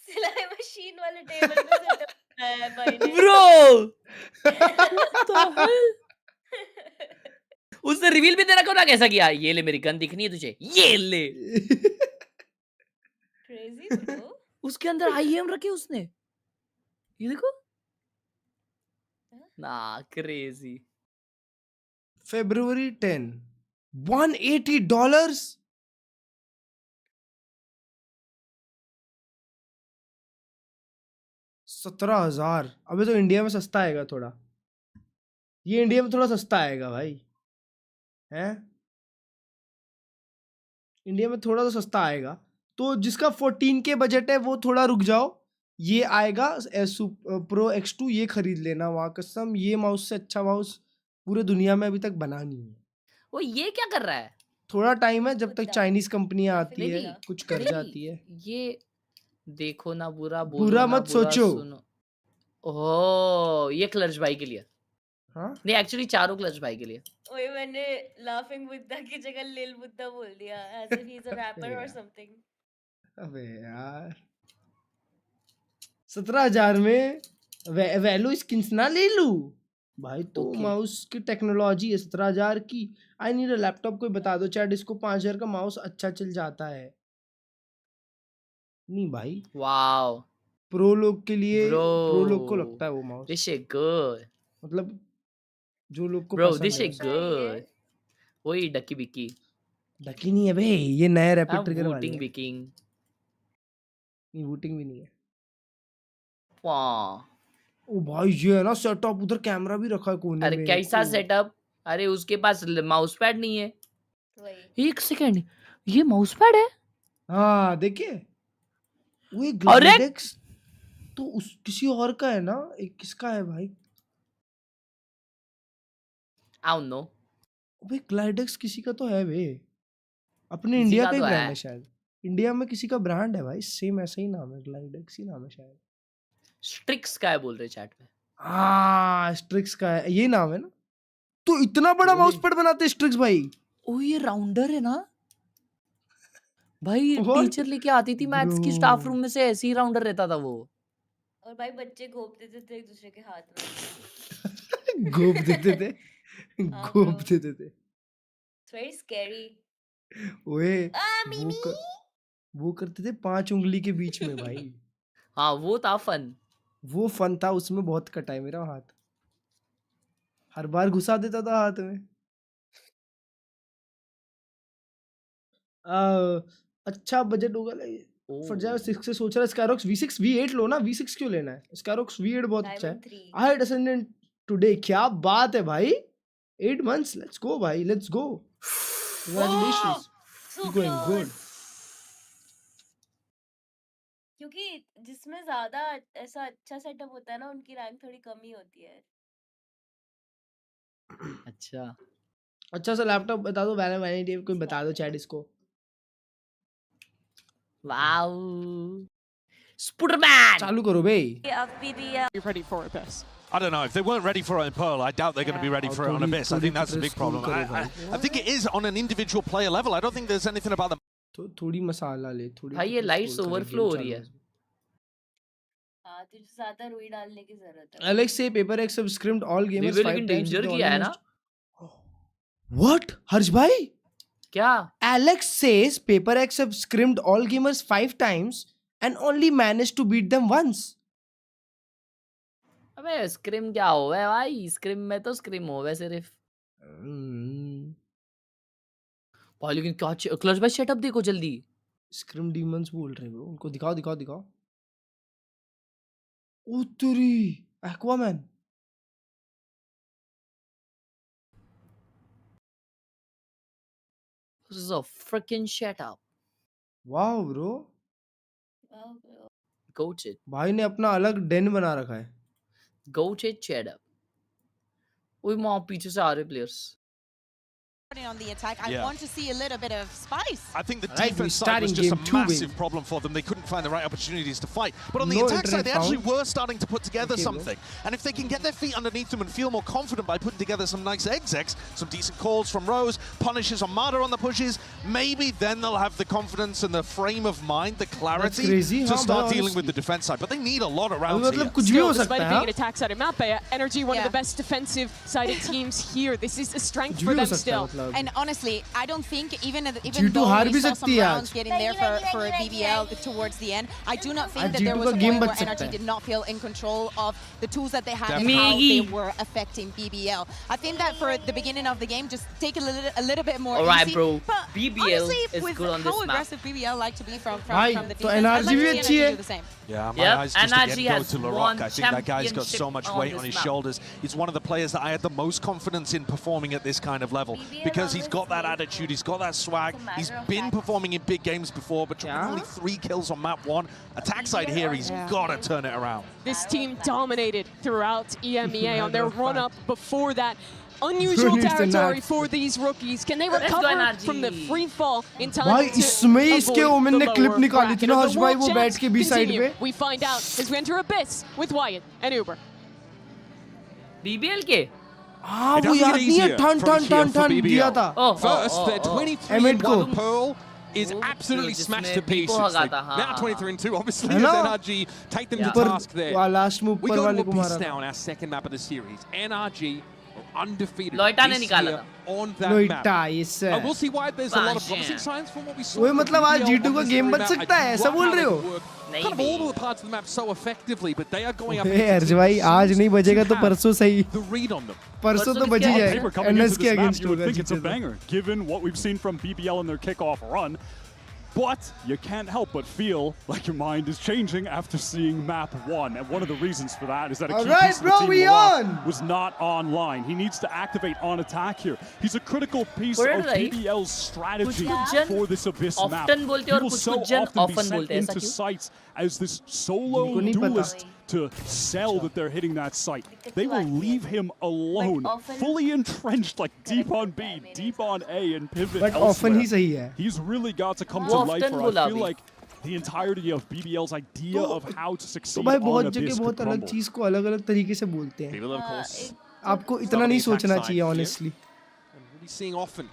Speaker 17: सिलाई मशीन वाले टेबल पे सेटअप है भाई ने।
Speaker 16: ब्रो उसने रिवील भी दे रखा ना, कैसा किया? ये ले, मेरी गन दिखनी है तुझे, ये ले।
Speaker 17: Crazy bro.
Speaker 16: उसके अंदर IM रखे उसने, ये देखो ना, क्रेजी।
Speaker 3: February 10, $180। $17,000। अबे तो इंडिया में सस्ता आएगा थोड़ा। ये इंडिया में थोड़ा सस्ता आएगा भाई, हैं? इंडिया में थोड़ा तो सस्ता आएगा, तो जिसका 14K बजट है वो थोड़ा रुक जाओ, ये आएगा प्रो X2, ये खरीद लेना। वहाँ कसम, ये माउस से अच्छा माउस पूरे दुनिया में अभी तक बना नहीं है।
Speaker 16: वो ये क्या कर रहा है?
Speaker 3: थोड़ा टाइम है जब तक चाइनीज कंपनियां आती है, कुछ कर
Speaker 16: नहीं,
Speaker 3: जाती है।
Speaker 16: ये देखो ना, बुरा बोलो
Speaker 3: बुरा
Speaker 16: ना,
Speaker 3: मत सोचो।
Speaker 16: सुनो। ओह, ये क्लर्ज भाई के लिए।
Speaker 3: हाँ?
Speaker 16: नहीं, एक्चुअली चारों क्लर्ज भाई के लिए।
Speaker 17: ओए, मैंने लाफिंग बुद्धा की जगह लिल बुद्धा बोल दिया, as if he's a rapper or something.
Speaker 3: अबे यार, 17,000 में वैल्यू स्किन्स ना ले लूं भाई, तो माउस की टेक्नोलॉजी है 17,000 की। आई नीड अ लैपटॉप, कोई बता दो चैट, इसको 5,000 का माउस अच्छा चल जाता है? नहीं भाई,
Speaker 16: वाओ,
Speaker 3: प्रो लोग के लिए, प्रो लोग को लगता है वो माउस।
Speaker 16: दिस इज गुड,
Speaker 3: मतलब जो लोग को
Speaker 16: ब्रो,
Speaker 3: पसंद
Speaker 16: दिस
Speaker 3: है।
Speaker 16: Is good. वही डकी बिकी,
Speaker 3: डकी नहीं है बे, ये नए रैपिड ट्रिगर वाले
Speaker 16: वूटिंग
Speaker 3: हैं।
Speaker 16: बिकिंग,
Speaker 3: नहीं वूटिंग भी नहीं है।
Speaker 16: वाह,
Speaker 3: ओ भाई, ये है ना सेटअप, उधर कैमरा भी रखा है कोने
Speaker 16: अरे
Speaker 3: में।
Speaker 16: कैसा सेटअप? अरे उसके पास माउस पैड नहीं है। एक सेकंड, ये माउस पैड है?
Speaker 3: हाँ देखिए, वो एक ग्लाइडेक्स तो उस किसी और का है ना, एक किसका है भाई?
Speaker 16: आई डोंट नो।
Speaker 3: भाई ग्लाइडेक्स किसी का तो है बे, अपने
Speaker 16: किसी
Speaker 3: इंडिया
Speaker 16: का
Speaker 3: का ही
Speaker 16: तो
Speaker 3: ब्रांड
Speaker 16: है।
Speaker 3: है शायद। इंडिया में किसी का ब्रांड है भाई, सेम ऐसा ही नाम है, ग्लाइडेक्स ही नाम है शायद।
Speaker 16: स्ट्रिक्स का है बोल रहे चैट में।
Speaker 3: हाँ, स्ट्रिक्स का है, ये नाम है ना। तो इतना बड़ा माउस पैड बनाते हैं स्ट्रिक्स भाई।
Speaker 16: ओ, ये राउंडर है ना भाई? टीचर लेके आती थी मैथ्स की स्टाफ रूम में से, ऐसे ही राउंडर रहता था वो।
Speaker 17: और भाई बच्चे घोप देते थे एक दूसरे के हाथ में।
Speaker 3: घोप देते थे, घोप देते थे।
Speaker 17: It's very scary.
Speaker 3: ओए, वो करते थे 5 उंगली के बीच में भाई।
Speaker 16: हाँ, वो था फन,
Speaker 3: वो फन था, उसमें बहुत कटा है मेरा हाथ, हर बार घुसा देता था हाथ में। अच्छा बजट होगा फट जाएगा 6 से सोच रहा है। स्कायरॉक्स V6 V8 लो ना, V6 क्यों लेना है? स्कायरॉक्स V8 बहुत अच्छा है। आई हैड असेंडेंट टुडे, क्या बात है भाई, 8 months, लेट्स गो भाई, let's go, congratulations, going good.
Speaker 17: क्योंकि जिसमें ज्यादा ऐसा अच्छा सेटअप होता है ना, उनकी रैंक थोड़ी कम ही होती है।
Speaker 3: अच्छा सा लैपटॉप बता दो, वैनिटी कोई बता दो चैट इसको।
Speaker 16: वाओ, स्पूटरमैन
Speaker 3: चालू करो बे।
Speaker 4: Of BBL.
Speaker 7: You're ready for Abyss.
Speaker 5: I don't know. If they weren't ready for it in Pearl, I doubt they're going to be ready for it on Abyss. I think that's the big problem. I think it is on an individual player level. I don't think there's anything about them.
Speaker 3: तो थोड़ी मसाला ले, थोड़ी
Speaker 16: भाई, ये lights overflow हो रही है।
Speaker 17: हाँ, तुझे ज्यादा रुई डालने की जरूरत है।
Speaker 3: Alex say PaperX have scrimmed all gamers 5 times.
Speaker 16: Danger किया है ना?
Speaker 3: What? हर्ष भाई?
Speaker 16: क्या?
Speaker 3: Alex says PaperX have scrimmed all gamers 5 times and only managed to beat them once.
Speaker 16: अबे स्क्रिम क्या हो है भाई? स्क्रिम में तो स्क्रिम हो है सिर्फ। भाई लेकिन क्या क्लच भाई, सेटअप देखो जल्दी।
Speaker 3: स्क्रिम डीमंस बोल रहे ब्रो, उनको दिखाओ दिखाओ दिखाओ। ओ तेरी Aquaman,
Speaker 16: This is a freaking setup.
Speaker 3: Wow bro,
Speaker 16: Goat it.
Speaker 3: भाई ने अपना अलग डेन बना रखा है।
Speaker 16: Goat it setup. ओए मां, पीछे से आ रहे players.
Speaker 6: On the attack, I
Speaker 5: Yeah.
Speaker 6: want to see a little bit of spice.
Speaker 5: I think the
Speaker 3: Right,
Speaker 5: defense
Speaker 3: we're
Speaker 5: side was
Speaker 3: starting
Speaker 5: just a
Speaker 3: game 2
Speaker 5: massive problem for them. They couldn't find the right opportunities to fight. But on the
Speaker 3: No
Speaker 5: attack side, they
Speaker 3: internet
Speaker 5: actually
Speaker 3: found.
Speaker 5: were starting to put together
Speaker 3: Okay, bro.
Speaker 5: something. And if they can get their feet underneath them and feel more confident by putting together some nice execs, some decent calls from Rose, punishes on Mada on the pushes, maybe then they'll have the confidence and the frame of mind, the clarity
Speaker 3: crazy,
Speaker 5: to
Speaker 3: huh,
Speaker 5: start
Speaker 3: bro,
Speaker 5: dealing with the defense side. But they need a lot around
Speaker 3: मतलब
Speaker 5: here.
Speaker 3: कुछ भी हो
Speaker 7: Still,
Speaker 3: सकता
Speaker 7: despite
Speaker 3: है।
Speaker 7: it being an attack-sided map, Nrg, one of the best defensive-sided teams here. This is a strength for them still.
Speaker 6: And honestly, I don't think even
Speaker 3: G2
Speaker 6: though
Speaker 3: हार
Speaker 6: we
Speaker 3: भी
Speaker 6: saw
Speaker 3: सकती
Speaker 6: some
Speaker 3: है
Speaker 6: rounds
Speaker 3: आज.
Speaker 6: getting there for BBL towards the end, I do not think that there
Speaker 3: G2
Speaker 6: was a
Speaker 3: का game
Speaker 6: point where
Speaker 3: बच सकता
Speaker 6: Nrg
Speaker 3: है.
Speaker 6: did not feel in control of the tools that they had and how they were affecting BBL. I think that for the beginning of the game, just take it a little bit more
Speaker 16: Alright,
Speaker 6: easy.
Speaker 16: bro.
Speaker 6: But
Speaker 16: BBL
Speaker 6: honestly,
Speaker 16: is
Speaker 6: with
Speaker 16: good on this
Speaker 6: how
Speaker 16: map.
Speaker 6: aggressive BBL like to be from the
Speaker 3: Bhai,
Speaker 6: defense,
Speaker 3: तो
Speaker 6: I'd
Speaker 3: NRG
Speaker 6: like
Speaker 3: भी
Speaker 6: to see
Speaker 3: अच्छी
Speaker 6: NRG
Speaker 3: है.
Speaker 6: do the same.
Speaker 5: Yeah, my
Speaker 16: Yep,
Speaker 5: eyes just again
Speaker 16: NRG
Speaker 5: go
Speaker 16: has
Speaker 5: to
Speaker 16: won
Speaker 5: Larocque. I think that guy's got so
Speaker 16: championship
Speaker 5: much
Speaker 16: on
Speaker 5: weight on
Speaker 16: this
Speaker 5: his
Speaker 16: map.
Speaker 5: shoulders. He's one of the players that I had the most confidence in performing at this kind of level because he's got that attitude, he's got that swag. He's been performing in big games before, but only 3 kills on map 1. Attack side here, he's got to turn it around.
Speaker 7: This team dominated throughout EMEA on their run-up before that. Unusual territory for these rookies. Can they recover from the free fall in time
Speaker 3: भाई
Speaker 7: to
Speaker 3: इसमें इसके
Speaker 7: avoid
Speaker 3: ओमन
Speaker 7: the
Speaker 3: ने clip
Speaker 7: lower
Speaker 3: निकाली थी
Speaker 7: bracket?
Speaker 3: ना
Speaker 7: And
Speaker 3: Harsh
Speaker 7: the
Speaker 3: भाई
Speaker 7: world
Speaker 3: वो बैठ
Speaker 7: champs
Speaker 3: के बी साइड
Speaker 7: continue.
Speaker 3: पे.
Speaker 7: We find out as we enter Abyss with Wyatt and Uber.
Speaker 16: BBL के?
Speaker 3: हाँ वो याद नहीं है ठन दिया था.
Speaker 12: First, they're 23
Speaker 3: Emmet को.
Speaker 12: one. Pearl is absolutely smashed to pieces. Now 23-2, obviously, as
Speaker 3: Hello?
Speaker 12: NRG take them to
Speaker 3: ऊपर
Speaker 12: task there.
Speaker 3: लास्ट में
Speaker 12: We
Speaker 3: ऊपर
Speaker 12: go
Speaker 3: वाले
Speaker 12: to
Speaker 3: को
Speaker 12: Abyss
Speaker 3: मारा.
Speaker 12: now on our second map of the series. NRG are undefeated
Speaker 16: Loita ने
Speaker 12: this
Speaker 16: निकाला
Speaker 12: year
Speaker 16: था.
Speaker 12: on that
Speaker 3: Loita,
Speaker 12: map.
Speaker 3: yes.
Speaker 12: And we'll see why there's a lot of promising signs from what we saw.
Speaker 3: वही
Speaker 12: from
Speaker 3: मतलब आज
Speaker 12: BBL
Speaker 3: G2
Speaker 12: on
Speaker 3: का
Speaker 12: this
Speaker 3: game
Speaker 12: very
Speaker 3: बच
Speaker 12: map.
Speaker 3: सकता है
Speaker 12: I
Speaker 3: ऐसा
Speaker 12: love
Speaker 3: बोल
Speaker 12: how
Speaker 3: रहे
Speaker 12: they
Speaker 3: हो?
Speaker 12: work kind of all of the parts of the map so effectively, but they are going up
Speaker 3: Hey,
Speaker 12: against
Speaker 3: Harsh
Speaker 12: teams
Speaker 3: भाई
Speaker 12: who
Speaker 3: आज नहीं बजेगा तो परसों सही.
Speaker 12: the read on them.
Speaker 3: परसों तो बज ही
Speaker 13: On
Speaker 3: जाएगा.
Speaker 13: paper, coming into
Speaker 3: NS
Speaker 13: this
Speaker 3: के
Speaker 13: map,
Speaker 3: against
Speaker 13: you would
Speaker 3: होगा
Speaker 13: think it's a
Speaker 3: G2 तो.
Speaker 13: banger, given what we've seen from BBL in their kickoff run. But you can't help but feel like your mind is changing after seeing map 1. And one of the reasons for that is that a key
Speaker 3: Alright,
Speaker 13: piece of the
Speaker 3: bro,
Speaker 13: team
Speaker 3: we
Speaker 13: Larocque
Speaker 3: on!
Speaker 13: was not online. He needs to activate on attack here. He's a critical piece
Speaker 16: Word
Speaker 13: of
Speaker 16: right.
Speaker 13: BBL's strategy
Speaker 16: कुछ जन
Speaker 13: for this Abyss map.
Speaker 16: often बोलते
Speaker 13: He
Speaker 16: और
Speaker 13: will
Speaker 16: कुछ
Speaker 13: so
Speaker 16: जन
Speaker 13: often be
Speaker 16: often
Speaker 13: sent
Speaker 16: बोलते हैं, ऐसा
Speaker 13: into
Speaker 16: क्यों?
Speaker 13: sites as this solo
Speaker 3: इनको नहीं पता.
Speaker 13: duelist to sell that they're hitting that site. They will leave him alone, fully entrenched like deep on B, deep on A, and pivot
Speaker 3: But
Speaker 13: elsewhere.
Speaker 3: often ही सही है.
Speaker 13: He's really got to come
Speaker 16: वो
Speaker 13: to life,
Speaker 16: often
Speaker 13: or I
Speaker 16: बोला
Speaker 13: feel
Speaker 16: अभी.
Speaker 13: like the entirety of BBL's idea of how to
Speaker 3: तो
Speaker 13: succeed
Speaker 3: भाई
Speaker 13: on
Speaker 3: बहुत
Speaker 13: Abyss
Speaker 3: जगह
Speaker 13: could
Speaker 3: बहुत अलग
Speaker 13: crumble.
Speaker 3: चीज को अलग-अलग तरीके से बोलते हैं.
Speaker 12: BBL, of course,
Speaker 3: आपको इतना नहीं सोचना चाहिए honestly.
Speaker 12: and really seeing often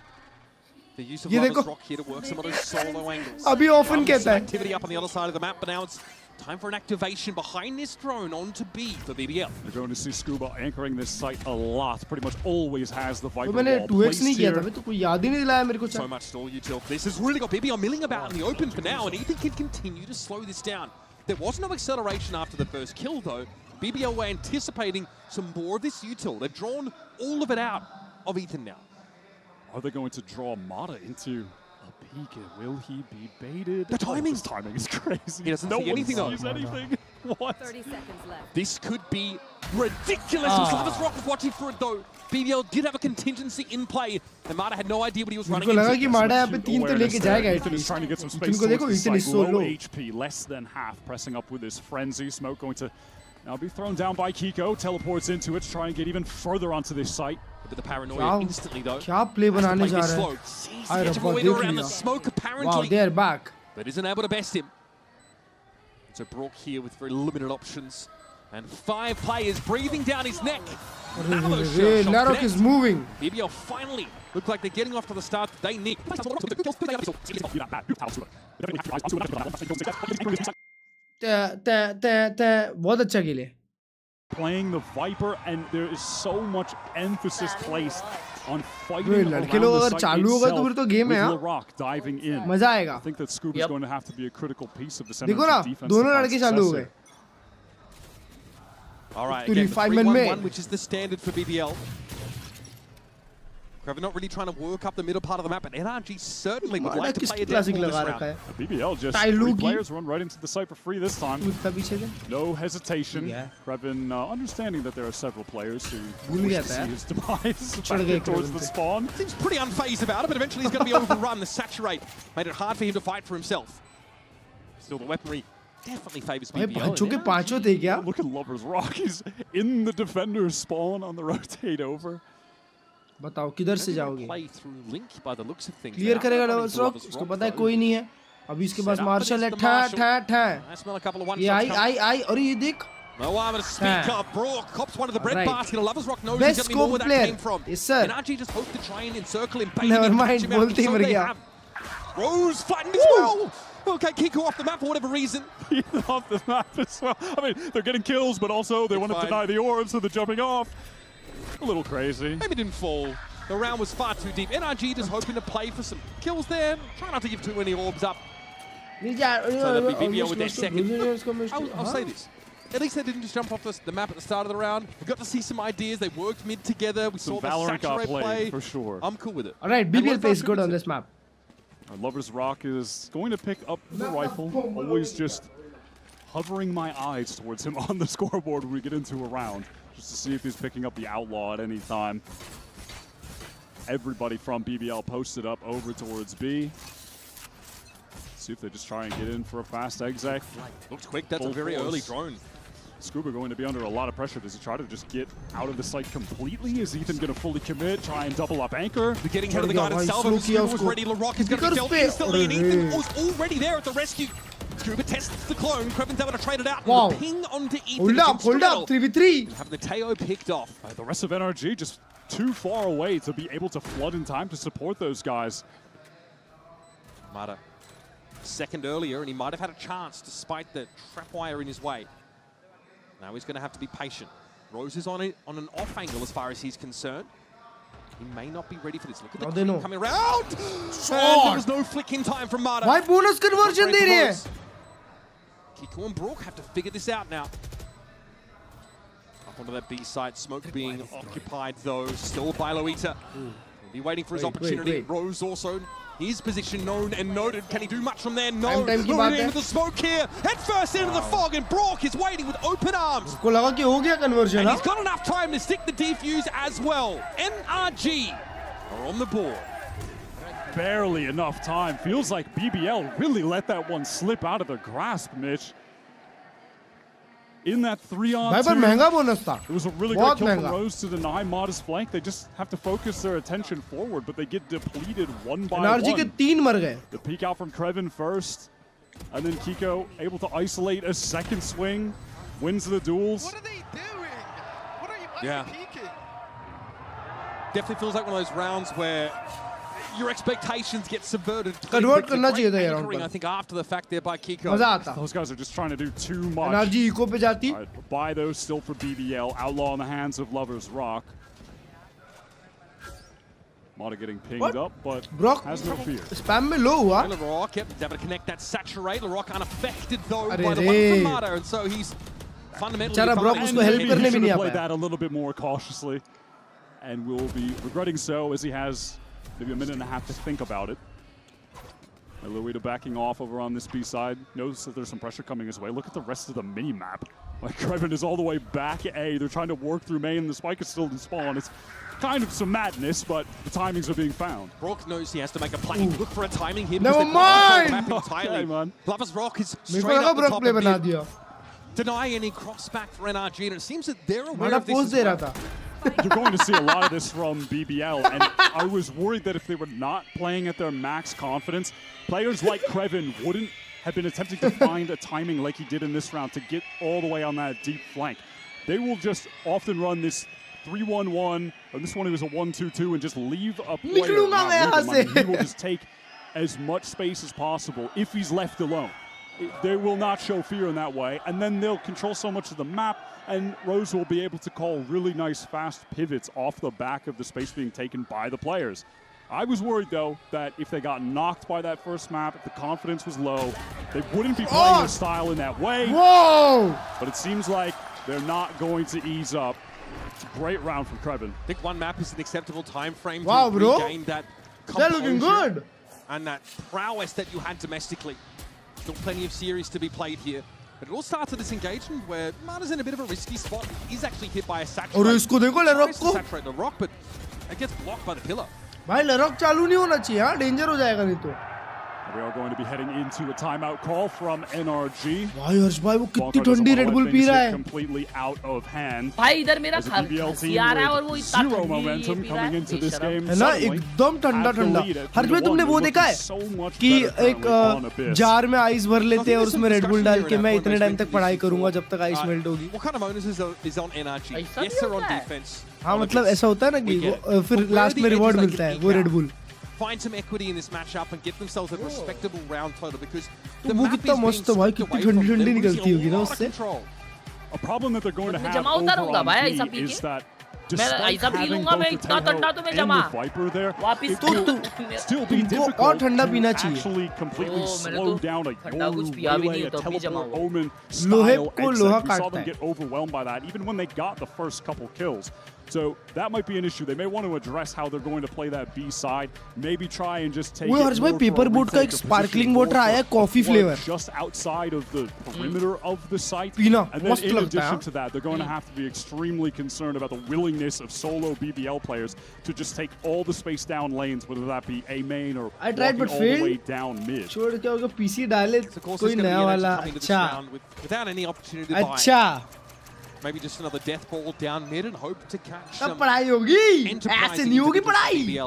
Speaker 12: the use of
Speaker 3: ये
Speaker 12: Lover's
Speaker 3: देखो.
Speaker 12: Rock here to work some of those solo angles.
Speaker 3: अभी often कहता है.
Speaker 12: Activity up on the other side of the map, but now it's time for an activation behind this drone onto B for BBL.
Speaker 13: You're going to see Scuba anchoring this site a lot. Pretty much always has the Viper
Speaker 3: तो मैंने
Speaker 13: wall
Speaker 3: 2x
Speaker 13: placed
Speaker 3: नहीं किया था
Speaker 13: here.
Speaker 3: भाई तो कोई याद ही नहीं दिलाया मेरे को.
Speaker 12: So much stall util. This has really got BBL milling about in the open for now, and Ethan can continue to slow this down. There was no acceleration after the first kill, though. BBL were anticipating some more of this util. They've drawn all of it out of Ethan now.
Speaker 13: Are they going to draw Mata into a beacon? Will he be baited?
Speaker 12: The timing.
Speaker 13: His timing is crazy.
Speaker 12: He doesn't
Speaker 13: no
Speaker 12: see
Speaker 13: one
Speaker 12: anything though.
Speaker 13: sees anything. What?
Speaker 17: 30 seconds left.
Speaker 12: This could be ridiculous. Lover's Rock was watching for it, though. BBL did have a contingency in play, and Mata had no idea what he was running
Speaker 3: मुझको लगा
Speaker 12: into.
Speaker 3: कि माडा यहाँ पे 3 तो लेके जाएगा
Speaker 13: Ethan is trying to get some
Speaker 3: at least.
Speaker 13: space
Speaker 3: इनको देखो
Speaker 13: towards the
Speaker 3: Ethan is
Speaker 13: site.
Speaker 3: so
Speaker 13: Low
Speaker 3: low.
Speaker 13: HP, less than half, pressing up with his frenzy. Smoke going to now be thrown down by Kiko. Teleports into it to try and get even further onto this site.
Speaker 12: But the paranoia instantly, though.
Speaker 3: क्या play बनाने जा रहा है?
Speaker 12: Sees the edge of a window around the smoke, apparently.
Speaker 3: Wow, they're back.
Speaker 12: But isn't able to best him. So Brock here with very limited options. And 5 players breathing down his neck.
Speaker 3: Larocque is moving.
Speaker 12: BBL finally look like they're getting off to the start that they need.
Speaker 3: बहुत अच्छा खेले.
Speaker 13: Playing the Viper, and there is so much emphasis placed on fighting
Speaker 3: Bro,
Speaker 13: around
Speaker 3: लड़के लोग
Speaker 13: the
Speaker 3: अगर
Speaker 13: site
Speaker 3: चालू होगा तो
Speaker 13: itself
Speaker 3: फिर तो game है,
Speaker 13: with
Speaker 3: हाँ?
Speaker 13: Larocque diving in.
Speaker 3: मजा आएगा.
Speaker 13: I think that Scoop is going to have to be a critical piece of this
Speaker 3: देखो ना,
Speaker 13: defense.
Speaker 3: दोनों
Speaker 13: to find
Speaker 3: लड़के चालू हो
Speaker 13: success
Speaker 3: गए.
Speaker 12: All right,
Speaker 3: To
Speaker 12: again,
Speaker 3: the
Speaker 12: the
Speaker 3: 5-man
Speaker 12: 3-1-1,
Speaker 3: man.
Speaker 12: which is the standard for BBL. Kraven not really trying to work up the middle part of the map, but NRG certainly would like to play a
Speaker 3: classic
Speaker 12: down
Speaker 3: लगा
Speaker 12: this
Speaker 3: रखा
Speaker 12: round.
Speaker 3: है.
Speaker 13: BBL just
Speaker 3: Tylugi.
Speaker 13: 3 players run right into the site for free this time.
Speaker 3: उसका पीछे से.
Speaker 13: No hesitation.
Speaker 3: Yeah.
Speaker 13: Kraven understanding that there are several players who
Speaker 3: भूल
Speaker 13: wish
Speaker 3: गया
Speaker 13: to
Speaker 3: था
Speaker 13: see
Speaker 3: यार.
Speaker 13: his demise
Speaker 3: चढ़ गए
Speaker 13: back towards
Speaker 3: Kraven
Speaker 13: the
Speaker 3: पे.
Speaker 13: spawn.
Speaker 12: Seems pretty unfazed about it, but eventually he's going to be overrun. The saturate made it hard for him to fight for himself. Still, the weaponry definitely favors
Speaker 3: भाई
Speaker 12: BBL.
Speaker 3: पांचों के पांचों थे क्या?
Speaker 13: Look at Lover's Rock. He's in the defender's spawn on the rotate over.
Speaker 3: बताओ किधर से जाओगे?
Speaker 12: Play through Link by the looks of things.
Speaker 3: Clear करेगा Lover's Rock. उसको पता है कोई नहीं है. अभी इसके पास मार्शल है.
Speaker 12: I smell a couple of
Speaker 3: ये आई और ये देख.
Speaker 12: No armor to speak of. Brock cops one of the bread
Speaker 3: Right.
Speaker 12: basket. Lover's Rock knows
Speaker 3: Best
Speaker 12: exactly more where
Speaker 3: scope
Speaker 12: that
Speaker 3: player.
Speaker 12: came from.
Speaker 3: Yes, sir.
Speaker 12: NRG just hoped to try and encircle him.
Speaker 3: Never mind, बोलते ही मर गया.
Speaker 12: Rose fighting as well. Okay, Kiko off the map for whatever reason.
Speaker 13: Off the map as well. I mean, they're getting kills, but also they want to deny the orb, so they're jumping off. A little crazy.
Speaker 12: Maybe didn't fall The round was far too deep. Nrg just hoping to play for some kills there. Try not to give too many orbs up. So that'd be BBL with their second. I'll say this. At least they didn't just jump off the map at the start of the round. We got to see some ideas. They worked mid together. We saw the
Speaker 13: Valorant
Speaker 12: saturate play.
Speaker 13: for sure.
Speaker 12: I'm cool with it.
Speaker 3: All right, BBL plays good on this map.
Speaker 13: Lovers Rock is going to pick up the rifle. Always just hovering my eyes towards him on the scoreboard when we get into a round, just to see if he's picking up the Outlaw at any time. Everybody from BBL posted up over towards B. See if they just try and get in for a fast exec.
Speaker 12: Looks quick. That's a very early drone.
Speaker 13: Scuba going to be under a lot of pressure. Does he try to just get out of the site completely? Is Ethan going to fully commit? Try and double up anchor?
Speaker 12: They're getting ahead of the guidance. Salvo Scuba was ready. LaRock is going to be killed instantly, and Ethan was already there at the rescue. Scuba tests the clone. Krevin's able to trade it out.
Speaker 3: Wow.
Speaker 12: The ping onto Ethan.
Speaker 3: Hold up, 3v3.
Speaker 12: Have the Teo picked off.
Speaker 13: The rest of Nrg just too far away to be able to flood in time to support those guys.
Speaker 12: Mata second earlier, and he might have had a chance despite the trapwire in his way. Now he's going to have to be patient. Rose is on an off angle as far as he's concerned. He may not be ready for this. Look at the cream coming around. There was no flick in time from Mata.
Speaker 3: Why bonus conversion दे रहे हैं?
Speaker 12: Kiko and Brook have to figure this out now. Up onto that B site, smoke being occupied though, still by Loita. He'll be waiting for his opportunity. Rose also, his position known and noted. Can he do much from there? No. Moving into the smoke here. Head first into the fog, and Brook is waiting with open arms.
Speaker 3: उसको लगा कि हो गया conversion.
Speaker 12: And he's got enough time to stick the defuse as well. Nrg are on the board.
Speaker 13: Barely enough time. Feels like BBL really let that one slip out of their grasp, Mitch. In that 3-on-2, it was a really good kill from Rose to deny Mata's flank. They just have to focus their attention forward, but they get depleted one by one.
Speaker 3: Nrg के 3 मर गए.
Speaker 13: The peek out from Krevin first, and then Kiko able to isolate a second swing, wins the duels.
Speaker 5: What are they doing? What are you peeking?
Speaker 12: Definitely feels like one of those rounds where your expectations get subverted.
Speaker 3: Convert करना चाहिए था यार.
Speaker 12: I think after the fact there by Kiko.
Speaker 3: मजा आता.
Speaker 13: Those guys are just trying to do too much.
Speaker 3: Nrg eco पे जाती.
Speaker 13: Buy those still for BBL. Outlaw in the hands of Lovers Rock. Mata getting pinged up, but
Speaker 3: Brock
Speaker 13: has no fear.
Speaker 3: Spam में low हुआ.
Speaker 12: LaRock, yep, able to connect that saturate. LaRock unaffected though by the one from Mata, and so he's fundamentally.
Speaker 3: बेचारा Brock उसको help करने भी नहीं आ
Speaker 13: पाया.
Speaker 3: Play
Speaker 13: that a little bit more cautiously, and will be regretting so as he has maybe a minute and a half to think about it. Luita backing off over on this B side. Knows that there's some pressure coming his way. Look at the rest of the mini-map. Like, Krevin is all the way back A. They're trying to work through main. The spike is still in spawn. It's kind of some madness, but the timings are being found.
Speaker 12: Brock knows he has to make a play. Look for a timing here.
Speaker 3: Never mind!
Speaker 12: Okay, man. Lovers Rock is straight up the top of mid. Deny any cross back for Nrg, and it seems that they're aware of this as well.
Speaker 13: You're going to see a lot of this from BBL, and I was worried that if they were not playing at their max confidence, players like Krevin wouldn't have been attempting to find a timing like he did in this round to get all the way on that deep flank. They will just often run this 3-1-1, or this one it was a 1-2-2, and just leave a player. He will just take as much space as possible if he's left alone. They will not show fear in that way, and then they'll control so much of the map, and Rose will be able to call really nice fast pivots off the back of the space being taken by the players. I was worried, though, that if they got knocked by that first map, if the confidence was low, they wouldn't be playing their style in that way.
Speaker 3: Whoa!
Speaker 13: But it seems like they're not going to ease up. It's a great round from Krevin.
Speaker 12: I think one map is an acceptable time frame
Speaker 3: to
Speaker 12: regain that
Speaker 3: they're looking good.
Speaker 12: And that prowess that you had domestically. Still plenty of series to be played here. But it all starts at this engagement where Mata's in a bit of a risky spot. He's actually hit by a saturate.
Speaker 3: और इसको देखो LaRock को.
Speaker 12: Saturate LaRock, but it gets blocked by the pillar.
Speaker 3: भाई LaRock चालू नहीं होना चाहिए हाँ डेंजर हो जाएगा नहीं तो.
Speaker 13: We are going to be heading into a timeout call from Nrg.
Speaker 3: भाई हर्ष भाई वो कितनी ठंडी Red Bull पी रहा है.
Speaker 13: Completely out of hand.
Speaker 16: भाई इधर मेरा खांसी आ रहा है और वो इतना
Speaker 13: zero momentum coming into this game.
Speaker 3: है ना एकदम ठंडा ठंडा. हर्ष भाई तुमने वो देखा है कि एक जार में आइस भर लेते हैं और उसमें Red Bull डाल के मैं इतने टाइम तक पढ़ाई करूंगा जब तक आइस मेल्ट होगी.
Speaker 12: What kind of bonus is on Nrg? Yes, they're on defense.
Speaker 3: हाँ मतलब ऐसा होता है ना कि फिर लास्ट में रिवॉर्ड मिलता है वो Red Bull.
Speaker 12: Find some equity in this matchup and get themselves a respectable round total because
Speaker 3: the map is being stripped away from them, losing a lot of control.
Speaker 13: A problem that they're going to have over on B is that
Speaker 16: मैं ऐसा P लूंगा मैं इतना ठंडा तो मैं जमा वापिस
Speaker 3: तुमको और ठंडा पीना चाहिए
Speaker 16: ठंडा कुछ पिया भी नहीं तब भी जमा हुआ
Speaker 3: लोहे को लोहा काटता है
Speaker 13: So that might be an issue. They may want to address how they're going to play that B side. Maybe try and just take.
Speaker 3: वो हर्ष भाई पेपर बोट का एक स्पार्कलिंग वाटर आया है coffee flavour.
Speaker 13: Just outside of the perimeter of the site.
Speaker 3: पीना
Speaker 13: मस्त लगता है. In addition to that, they're going to have to be extremely concerned about the willingness of solo BBL players to just take all the space down lanes, whether that be A main or
Speaker 3: all
Speaker 13: the way down mid.
Speaker 3: छोड़ क्या होगा PC डाले कोई नया वाला अच्छा.
Speaker 12: Without any opportunity to buy.
Speaker 3: अच्छा.
Speaker 12: Maybe just another death ball down mid and hope to catch some.
Speaker 3: पढ़ाई होगी. ऐसे नहीं होगी पढ़ाई.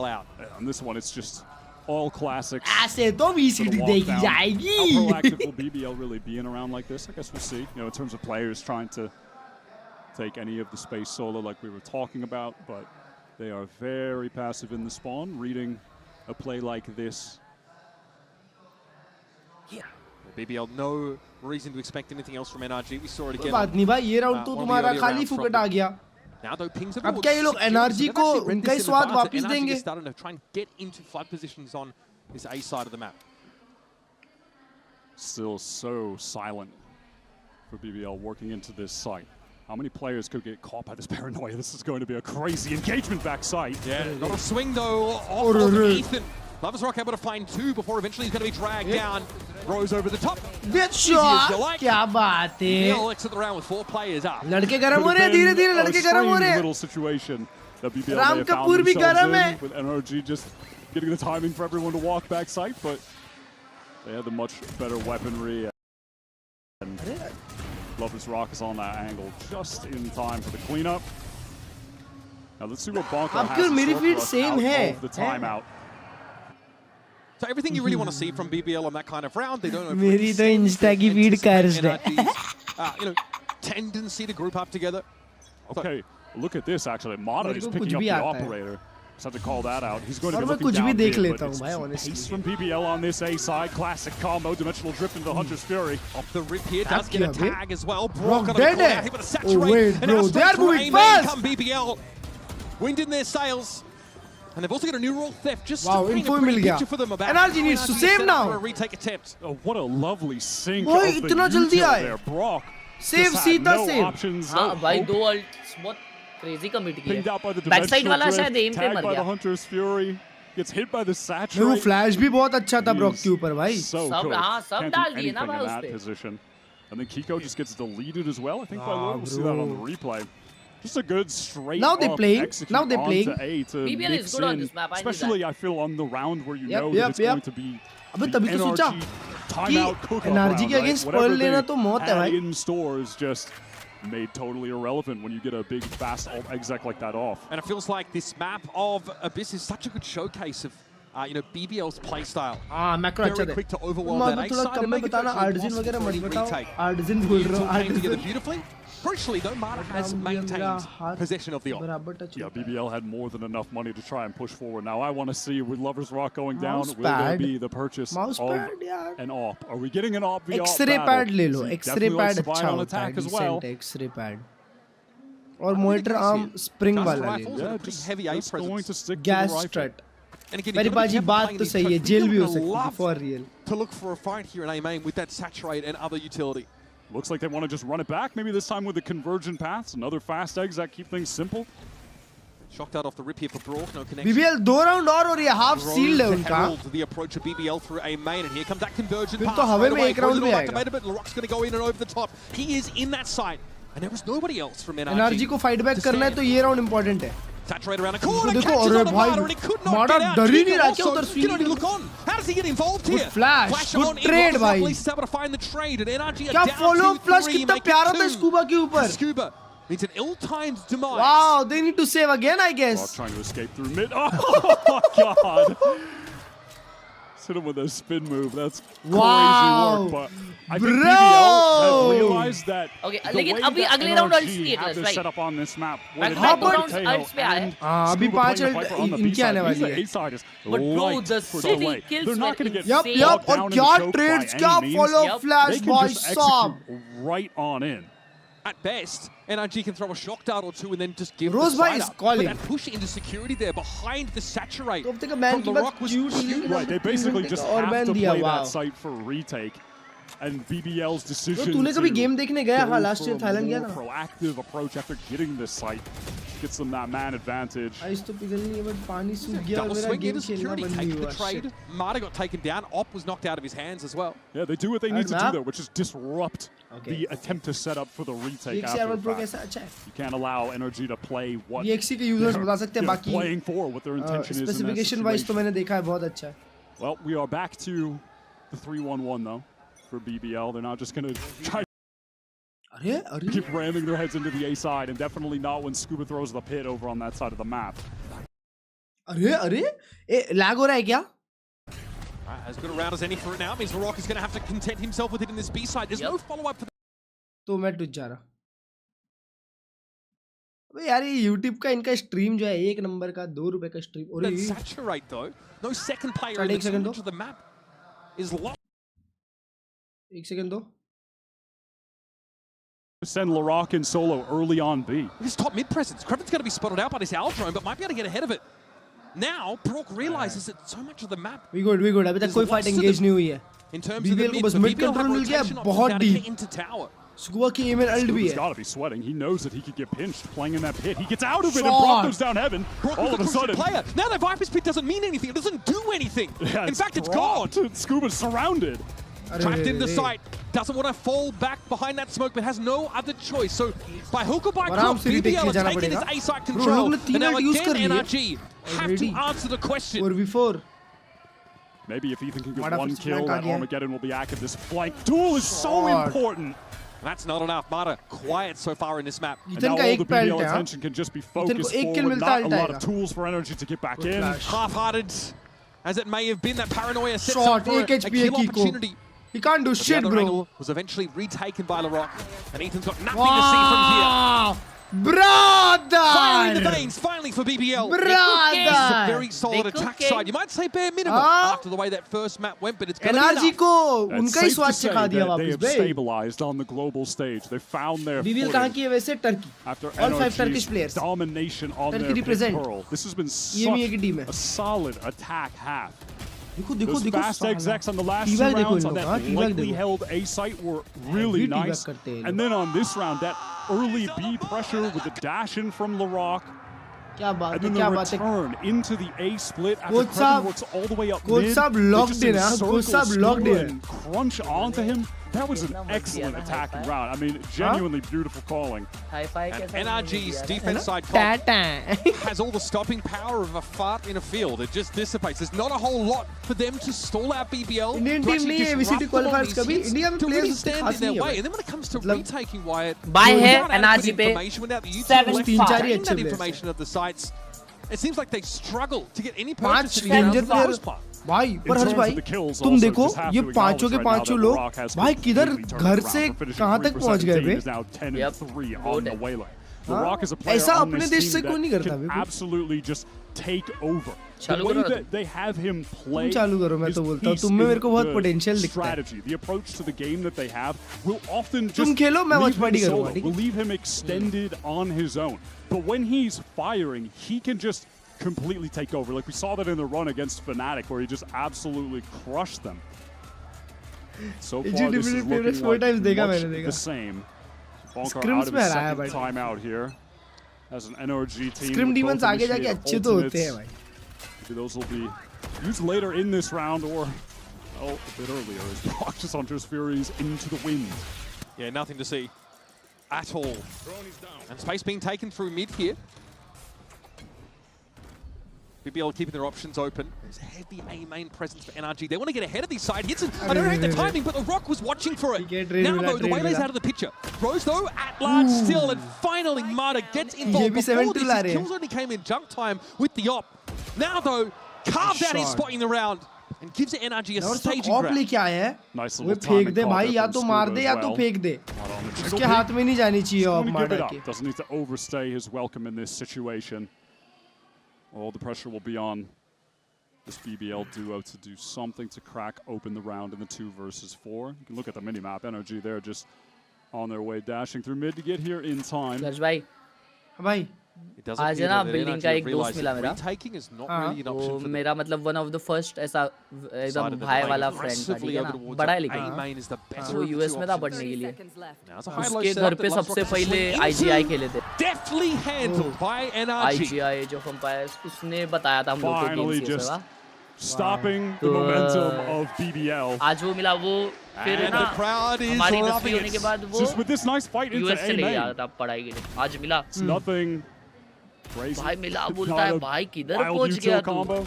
Speaker 13: On this one, it's just all classics.
Speaker 3: ऐसे तो VCT देखी जाएगी.
Speaker 13: How proactive will BBL really be in a round like this? I guess we'll see. You know, in terms of players trying to take any of the space solo like we were talking about, but they are very passive in the spawn, reading a play like this.
Speaker 12: Yeah. BBL, no reason to expect anything else from NRG. We saw it again.
Speaker 3: बात नहीं भाई ये round तो तुम्हारा खाली फुकट आ गया. अब क्या ये लोग NRG को उनका ही स्वाद वापस देंगे?
Speaker 12: Starting to try and get into flood positions on this A side of the map.
Speaker 13: Still so silent for BBL working into this site. How many players could get caught by this paranoia? This is going to be a crazy engagement backside.
Speaker 12: Yeah, not a swing though off of Ethan. Lovers Rock able to find two before eventually he's going to be dragged down. Rose over the top.
Speaker 3: Good shot. क्या बात है?
Speaker 12: He'll exit the round with 4 players up.
Speaker 3: लड़के गरम हो रहे हैं धीरे-धीरे लड़के गरम हो रहे हैं.
Speaker 13: Little situation that BBL
Speaker 3: Ram Kapoor भी गरम है.
Speaker 13: With NRG just getting the timing for everyone to walk backside, but they had the much better weaponry. And Lovers Rock is on that angle just in time for the cleanup. Now let's see what Bonko has to same out of the timeout.
Speaker 12: So everything you really want to see from BBL on that kind of round, they don't know.
Speaker 3: मेरी तो Insta की feed कर्ज है.
Speaker 12: You know, tendency to group up together.
Speaker 13: Okay, look at this actually. Mata is picking up the operator. Just have to call that out. He's going to be
Speaker 3: looking
Speaker 13: down
Speaker 3: mid,
Speaker 13: but ace from BBL on this A side. Classic combo, dimensional drift into the Hunter's Fury.
Speaker 12: Off the rip here, does get a tag as well.
Speaker 3: Brock dead it. Oh wait, bro, they are moving fast.
Speaker 12: Come BBL, wind in their sails. And they've also got a new role theft. Just
Speaker 3: wow, info मिल गया. NRG needs to save now.
Speaker 12: For a retake attempt.
Speaker 13: Oh, what a lovely sync
Speaker 3: of
Speaker 13: the util there. Brock.
Speaker 3: Save सीधा save.
Speaker 16: हाँ भाई दो ults बहुत crazy commit किए.
Speaker 13: Pinged out by the
Speaker 16: backside वाला शायद aim पे मर
Speaker 13: by the
Speaker 16: गया.
Speaker 13: Hunter's Fury. Gets hit by the saturate.
Speaker 3: वो flash भी बहुत अच्छा था Brock के ऊपर भाई.
Speaker 16: सब हाँ सब डाल दिए ना भाई उस
Speaker 13: पे. And then Kiko just gets deleted as well. I think by Lord we'll see that on the replay. Just a good straight
Speaker 3: now they play. Now they play.
Speaker 16: BBL is good on this map.
Speaker 13: Especially I feel on the round where you know that it's going to be.
Speaker 3: अबे तभी तो सोचा कि NRG के against Pearl लेना तो मौत है भाई.
Speaker 13: In stores just made totally irrelevant when you get a big fast exec like that off.
Speaker 12: And it feels like this map of Abyss is such a good showcase of you know BBL's playstyle.
Speaker 3: macro अच्छा
Speaker 12: Very quick to overwhelm that A side and make it
Speaker 3: Artisan वगैरह मत बताओ. Artisan बोल रहा हूँ.
Speaker 12: Came together beautifully. Crucially though, Mata has maintained possession of the op.
Speaker 13: Yeah, BBL had more than enough money to try and push forward. Now I want to see with Lovers Rock going down, will there be the purchase of an op? Are we getting an op via
Speaker 3: X-ray pad ले लो. X-ray pad अच्छा होता है. Decent X-ray pad. और monitor arm spring वाला ले लो.
Speaker 12: Yeah, just heavy A
Speaker 13: going to stick
Speaker 3: gas strut. मेरी बाजी बात तो सही है. जेल भी हो सकती है for real.
Speaker 12: To look for a fight here in A main with that saturate and other utility.
Speaker 13: Looks like they want to just run it back, maybe this time with the convergent paths. Another fast eggs that keep things simple.
Speaker 12: Shocked out off the rip here for Brock, no connection.
Speaker 3: BBL 2 round और ये half seal है उनका.
Speaker 12: The approach of BBL through A main, and here comes that convergent path.
Speaker 3: तो हवे में एक round भी आएगा.
Speaker 12: But LaRock's going to go in and over the top. He is in that side, and there was nobody else from NRG.
Speaker 3: NRG को fight back करना है तो ये round important है.
Speaker 12: Saturate around a corner,
Speaker 3: देखो अरे भाई मारा डर ही नहीं रहा क्या उधर
Speaker 12: swing can look on. How does he get involved here?
Speaker 3: Good flash, good trade भाई.
Speaker 12: Police able to find the trade, and NRG
Speaker 3: क्या follow flash कितना प्यारा था Scuba के ऊपर.
Speaker 12: Scuba means an ill-timed demise.
Speaker 3: Wow, they need to save again, I guess.
Speaker 13: Trying to escape through mid. Oh God. Hit him with a spin move. That's crazy work, but I think BBL have realized that
Speaker 16: लेकिन अभी अगले round अल्ट्स किए
Speaker 13: set up on this map.
Speaker 16: अल्ट्स पे आए.
Speaker 3: अभी 5 alt इनकी आने वाली है.
Speaker 16: But bro, the city kills.
Speaker 13: They're not going to get
Speaker 3: yup और क्या trades क्या follow flash by Saab.
Speaker 13: Right on in.
Speaker 12: At best, Nrg can throw a shock dart or two and then just give
Speaker 3: Rose
Speaker 12: the
Speaker 3: bhai
Speaker 12: side
Speaker 3: is
Speaker 12: up.
Speaker 3: calling.
Speaker 12: But that push into security there behind the saturate
Speaker 3: तो अब तक
Speaker 12: from
Speaker 3: ban की
Speaker 12: the
Speaker 3: बात
Speaker 12: rock was
Speaker 3: क्यों
Speaker 12: huge.
Speaker 3: delete
Speaker 13: Right, they basically just
Speaker 3: और
Speaker 13: have
Speaker 3: ban
Speaker 13: to
Speaker 3: दिया
Speaker 13: play
Speaker 3: wow.
Speaker 13: that site for retake. And BBL's
Speaker 3: तो
Speaker 13: decision
Speaker 3: तूने कभी
Speaker 13: to
Speaker 3: गेम देखने गया हाँ
Speaker 13: go
Speaker 3: last
Speaker 13: for
Speaker 3: year
Speaker 13: a
Speaker 3: Thailand गया
Speaker 13: more
Speaker 3: ना
Speaker 13: proactive approach after getting this site gets them that man advantage.
Speaker 3: Ice तो पिघलनी है बट पानी सूख गया और
Speaker 12: Double
Speaker 3: मेरा
Speaker 12: swing
Speaker 3: गेम
Speaker 12: into
Speaker 3: खेलना
Speaker 12: security,
Speaker 3: बंद नहीं
Speaker 12: taking the
Speaker 3: हुआ
Speaker 12: trade.
Speaker 3: shit.
Speaker 12: Mata got taken down. Op was knocked out of his hands as well.
Speaker 13: Yeah, they do what they need to do
Speaker 3: map?
Speaker 13: there, which is disrupt the attempt to set up for the retake
Speaker 3: VXC
Speaker 13: after
Speaker 3: Armor
Speaker 13: the
Speaker 3: Pro
Speaker 13: fact.
Speaker 3: कैसा अच्छा है
Speaker 13: You can't allow Nrg to play what
Speaker 3: VXC के users
Speaker 13: they're,
Speaker 3: बता सकते हैं
Speaker 13: you know,
Speaker 3: बाकी
Speaker 13: playing for, what their intention is in that
Speaker 3: specification wise तो
Speaker 13: situation.
Speaker 3: मैंने देखा है बहुत अच्छा है
Speaker 13: Well, we are back to the 3-1-1 though for BBL. They're not just going to try to keep ramming their heads into the A side, and definitely not when Scuba throws the pit over on that side of the map.
Speaker 3: अरे ए lag हो रहा है क्या
Speaker 12: As good a round as any for it now. Means the Rock is going to have to content himself with it in this B side. There's no follow-up for the
Speaker 3: तो मैं टूट जा रहा अबे यार ये YouTube का इनका स्ट्रीम जो है 1 नंबर का 2 रुपए का स्ट्रीम और ये
Speaker 12: saturate though. No second player in
Speaker 3: एक
Speaker 12: the
Speaker 3: सेकंड दो
Speaker 12: of the map is locked.
Speaker 3: एक सेकंड दो
Speaker 13: Send Larocque in solo early on B.
Speaker 12: His top mid presence. Krevin's going to be spotted out by this Al drone, but might be able to get ahead of it. Now, Brock realizes that so much of the map.
Speaker 3: We good. अभी तक कोई fight engage नहीं हुई है
Speaker 12: In terms of the
Speaker 3: BBL को
Speaker 12: mid,
Speaker 3: बस
Speaker 12: but
Speaker 3: mid
Speaker 12: BBL have
Speaker 3: control मिल गया
Speaker 12: rotation options
Speaker 3: बहुत
Speaker 12: now to get
Speaker 3: deep
Speaker 12: into tower.
Speaker 3: Scuba की एम एंड अल्ट भी
Speaker 13: Scuba's
Speaker 3: है
Speaker 13: got to be sweating. He knows that he could get pinched playing in that pit. He gets out of it, and
Speaker 3: Shot.
Speaker 13: Brock goes down heaven.
Speaker 12: Brock
Speaker 13: All
Speaker 12: is
Speaker 13: of a
Speaker 12: a crucial
Speaker 13: sudden,
Speaker 12: player. Now that Viper's pit doesn't mean anything. It doesn't do anything.
Speaker 13: Yeah,
Speaker 12: in fact, it's gone.
Speaker 13: Scuba's surrounded.
Speaker 12: Trapped in the sight. Doesn't want to fall back behind that smoke, but has no other choice. So, by hook or by crook, BBL are taking his A-site control. And now again, Nrg have to answer the question.
Speaker 3: 4v4
Speaker 13: Maybe if Ethan can get
Speaker 3: Mata
Speaker 13: one
Speaker 3: flank
Speaker 13: kill,
Speaker 3: aa
Speaker 13: that
Speaker 3: gaya.
Speaker 13: Armageddon will be active. This flank duel is so important.
Speaker 12: That's not enough. Mata quiet so far in this map.
Speaker 13: And now all the BBL attention can just be focused
Speaker 3: एक kill
Speaker 13: forward.
Speaker 3: मिलता
Speaker 13: Not a
Speaker 3: है
Speaker 13: lot of tools for Nrg to get back in.
Speaker 12: Half-hearted as it may have been, that paranoia sets
Speaker 3: Shot,
Speaker 12: up for
Speaker 3: एक
Speaker 12: a
Speaker 3: HP
Speaker 12: kill
Speaker 3: है Kiko.
Speaker 12: opportunity.
Speaker 3: He can't do
Speaker 12: But
Speaker 3: shit
Speaker 12: the other
Speaker 3: bro
Speaker 12: angle was eventually retaken by LaRock, and Ethan's got nothing to see from here.
Speaker 3: Brother!
Speaker 12: Fire in the veins, finally for BBL.
Speaker 3: Brother!
Speaker 12: This is a very solid attack side. You might say bare minimum after the way that first map went, but it's going to be
Speaker 3: NRG
Speaker 12: enough.
Speaker 3: को
Speaker 13: It's
Speaker 3: उनका ही
Speaker 13: safe to
Speaker 3: स्वाद
Speaker 13: say
Speaker 3: चखा दिया
Speaker 13: that they
Speaker 3: वापस
Speaker 13: have
Speaker 3: bay
Speaker 13: stabilized on the global stage. They found their
Speaker 3: BBL कहाँ
Speaker 13: footing
Speaker 3: की है वैसे Turkey
Speaker 13: after
Speaker 3: all 5 Turkish
Speaker 13: NRG's
Speaker 3: players
Speaker 13: domination on
Speaker 3: Turkey
Speaker 13: their pit
Speaker 3: represent.
Speaker 13: pearl. This has been
Speaker 3: ये भी एक
Speaker 13: such
Speaker 3: टीम है
Speaker 13: a solid attack half.
Speaker 3: देखो देखो
Speaker 13: Those
Speaker 3: देखो
Speaker 13: fast execs on the last
Speaker 3: T-Bag
Speaker 13: two
Speaker 3: देखो
Speaker 13: rounds
Speaker 3: इन
Speaker 13: on
Speaker 3: लोग,
Speaker 13: that
Speaker 3: हाँ, T-Bag
Speaker 13: lightly
Speaker 3: देखो।
Speaker 13: held A site were really
Speaker 3: T-Bag
Speaker 13: nice.
Speaker 3: करते हैं ये
Speaker 13: And then on this round, that early B pressure with the dash in from LaRock.
Speaker 3: क्या बात
Speaker 13: And
Speaker 3: है
Speaker 13: then
Speaker 3: क्या
Speaker 13: the
Speaker 3: बात है
Speaker 13: return into the A split after
Speaker 3: Coach
Speaker 13: Krevin
Speaker 3: साहब-
Speaker 13: works all the way up
Speaker 3: Coach
Speaker 13: mid.
Speaker 3: साहब
Speaker 13: They
Speaker 3: locked
Speaker 13: just
Speaker 3: in, हाँ,
Speaker 13: encircle
Speaker 3: Coach साहब locked
Speaker 13: Scuba
Speaker 3: in.
Speaker 13: and crunch onto him. That was an excellent attacking round. I mean, genuinely beautiful calling.
Speaker 12: And NRG's defense side comp has all the stopping power of a fart in a field. It just dissipates. There's not a whole lot for them to stall out BBL.
Speaker 3: Indian
Speaker 12: to
Speaker 3: team
Speaker 12: actually
Speaker 3: नहीं है
Speaker 12: disrupt
Speaker 3: VCT
Speaker 12: them on
Speaker 3: qualifiers
Speaker 12: these
Speaker 3: कभी
Speaker 12: hits,
Speaker 3: India में
Speaker 12: to really
Speaker 3: players उतने
Speaker 12: stand
Speaker 3: खास
Speaker 12: in their
Speaker 3: नहीं
Speaker 12: way.
Speaker 3: है
Speaker 12: And then when it comes to retaking Wyatt,
Speaker 16: Bye है
Speaker 12: without
Speaker 16: NRG
Speaker 12: adequate
Speaker 16: पे
Speaker 12: information, without the
Speaker 16: 7
Speaker 12: utility
Speaker 3: चार ही
Speaker 12: that
Speaker 3: अच्छे players
Speaker 12: information of the sites, it seems like they struggle to get any
Speaker 3: पांच
Speaker 12: purchase in the
Speaker 3: danger
Speaker 12: for the most
Speaker 3: player
Speaker 12: part.
Speaker 3: भाई
Speaker 13: In
Speaker 3: पर हर्ष
Speaker 13: terms
Speaker 3: भाई
Speaker 13: of the kills,
Speaker 3: तुम
Speaker 13: also
Speaker 3: देखो
Speaker 13: just have
Speaker 3: ये
Speaker 13: to
Speaker 3: पांचों के
Speaker 13: acknowledge right now
Speaker 3: पांचों
Speaker 13: that
Speaker 3: लोग
Speaker 13: LaRock has
Speaker 3: भाई किधर
Speaker 13: completely turned
Speaker 3: घर
Speaker 13: around
Speaker 3: से
Speaker 13: from finishing
Speaker 3: कहाँ तक
Speaker 13: 3%
Speaker 3: पहुंच गए
Speaker 13: team
Speaker 3: bay
Speaker 13: is now 10-3 on the Waylay. LaRock is a player
Speaker 3: ऐसा
Speaker 13: on
Speaker 3: अपने
Speaker 13: this
Speaker 3: देश
Speaker 13: team
Speaker 3: से कोई नहीं
Speaker 13: that
Speaker 3: करता
Speaker 13: can
Speaker 3: बिल्कुल
Speaker 13: absolutely just take over. The
Speaker 16: चालू
Speaker 13: way
Speaker 16: करो ना
Speaker 13: that they have him play,
Speaker 3: तुम चालू करो मैं
Speaker 13: his
Speaker 3: तो बोलता हूँ
Speaker 13: piece
Speaker 3: तुम में
Speaker 13: in
Speaker 3: मेरे को बहुत
Speaker 13: the
Speaker 3: पोटेंशियल दिखता है
Speaker 13: strategy, the approach to the game that they have will often
Speaker 3: तुम
Speaker 13: just
Speaker 3: खेलो मैं
Speaker 13: leave
Speaker 3: watch
Speaker 13: him
Speaker 3: party करूँगा
Speaker 13: solo,
Speaker 3: ठीक
Speaker 13: will
Speaker 3: है
Speaker 13: leave him extended on his own. But when he's firing, he can just completely take over. Like we saw that in the run against Fnatic, where he just absolutely crushed them. So far, this is looking like much the same. Bonker out of his second timeout here. As an NRG team,
Speaker 3: Scrim
Speaker 13: with
Speaker 3: Demons
Speaker 13: both
Speaker 3: आगे जाके
Speaker 13: initiative
Speaker 3: अच्छे तो होते हैं
Speaker 13: ultimates.
Speaker 3: भाई
Speaker 13: Maybe those will be used later in this round, or well, a bit earlier as Brock just hunters Furies into the wind.
Speaker 12: Yeah, nothing to see at all. And space being taken through mid here. BBL keeping their options open. There's heavy A main presence for NRG. They want to get ahead of these side hits. And I don't hate the timing, but the Rock was watching for it. Now, though, the Waylay's out of the picture. Rose, though, at large still. And finally, Mata gets involved. Before this, his kills only came in junk time with the op. Now, though, carved out his spot in the round. And gives it NRG a staging
Speaker 3: of
Speaker 12: grab.
Speaker 3: लेके आए हैं
Speaker 13: Nice
Speaker 3: वो
Speaker 13: little
Speaker 3: फेंक
Speaker 13: timing
Speaker 3: दे
Speaker 13: call
Speaker 3: भाई
Speaker 13: there
Speaker 3: या
Speaker 13: from
Speaker 3: तो
Speaker 13: Scuba
Speaker 3: मार दे
Speaker 13: as
Speaker 3: या तो
Speaker 13: well.
Speaker 3: फेंक दे
Speaker 13: Not on the
Speaker 3: उसके
Speaker 13: trigger.
Speaker 3: हाथ में नहीं जानी चाहिए
Speaker 13: Just
Speaker 3: ऑफ
Speaker 13: wanna give
Speaker 3: मार
Speaker 13: it up.
Speaker 3: के
Speaker 13: Doesn't need to overstay his welcome in this situation. All the pressure will be on this BBL duo to do something to crack open the round in the 2 versus 4. You can look at the mini-map. NRG there just on their way, dashing through mid to get here in time.
Speaker 16: Klurge भाई
Speaker 3: भाई
Speaker 16: आज है ना building का एक दोस्त मिला मेरा
Speaker 12: तो
Speaker 16: मेरा मतलब वन ऑफ द फर्स्ट ऐसा एकदम भाई वाला फ्रेंड था ठीक है ना बड़ा है लेकिन वो यूएस में था पढ़ने के लिए उसके घर पे सबसे पहले आईजीआई खेले थे आईजीआई जो कंपायर्स उसने बताया था हम लोग को गेम से वाह
Speaker 13: stopping the momentum of BBL.
Speaker 16: आज वो मिला वो फिर ना हमारी नस्ली होने के बाद वो
Speaker 13: just with this nice fight into
Speaker 16: US से ले आया था पढ़ाई के लिए आज मिला
Speaker 13: nothing crazy
Speaker 16: भाई मिला बोलता है भाई किधर पहुंच गया तू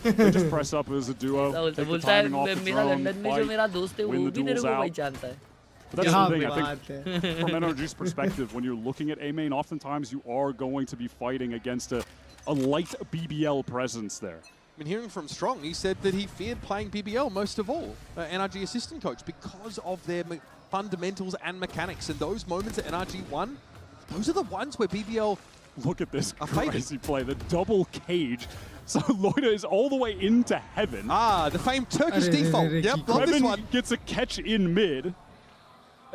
Speaker 13: they just press up as a duo
Speaker 16: बोलता है मेरा लंदन में जो मेरा दोस्त है वो भी मेरे को पहचानता है.
Speaker 13: But that's the thing, I think, from NRG's perspective, when you're looking at A main, oftentimes you are going to be fighting against a light BBL presence there.
Speaker 12: I mean, hearing from Strong, he said that he feared playing BBL most of all, NRG assistant coach, because of their fundamentals and mechanics. And those moments at NRG won, those are the ones where BBL
Speaker 13: look at this crazy play, the double cage. So Loida is all the way into heaven.
Speaker 12: The famed Turkish default. Yep, love this one.
Speaker 13: Gets a catch in mid.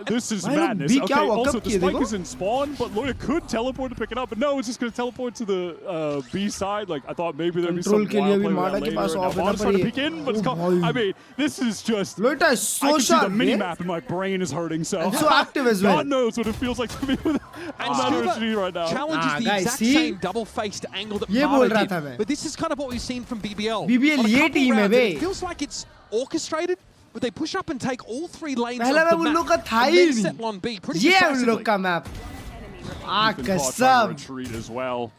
Speaker 13: This is madness. Okay, also the spike is in spawn, but Loida could teleport to pick it up, but no, it's just going to teleport to the B side. Like I thought maybe there'd be some wild play with that later. Now Mada's trying to peek in, but it's called, I mean, this is just.
Speaker 3: Loida is so
Speaker 13: I can
Speaker 3: sharp.
Speaker 13: see the mini map and my brain is hurting. So
Speaker 3: and so active as well.
Speaker 13: God knows what it feels like to be with NRG right now.
Speaker 12: Challenges the exact same double-faced angle that Mada did. But this is kind of what we've seen from BBL.
Speaker 3: BBL ये team है बे.
Speaker 12: It feels like it's orchestrated. But they push up and take all 3 lanes of
Speaker 3: the map. And
Speaker 12: then settle on B pretty decisively.
Speaker 3: Look at map.
Speaker 13: Retreat as well.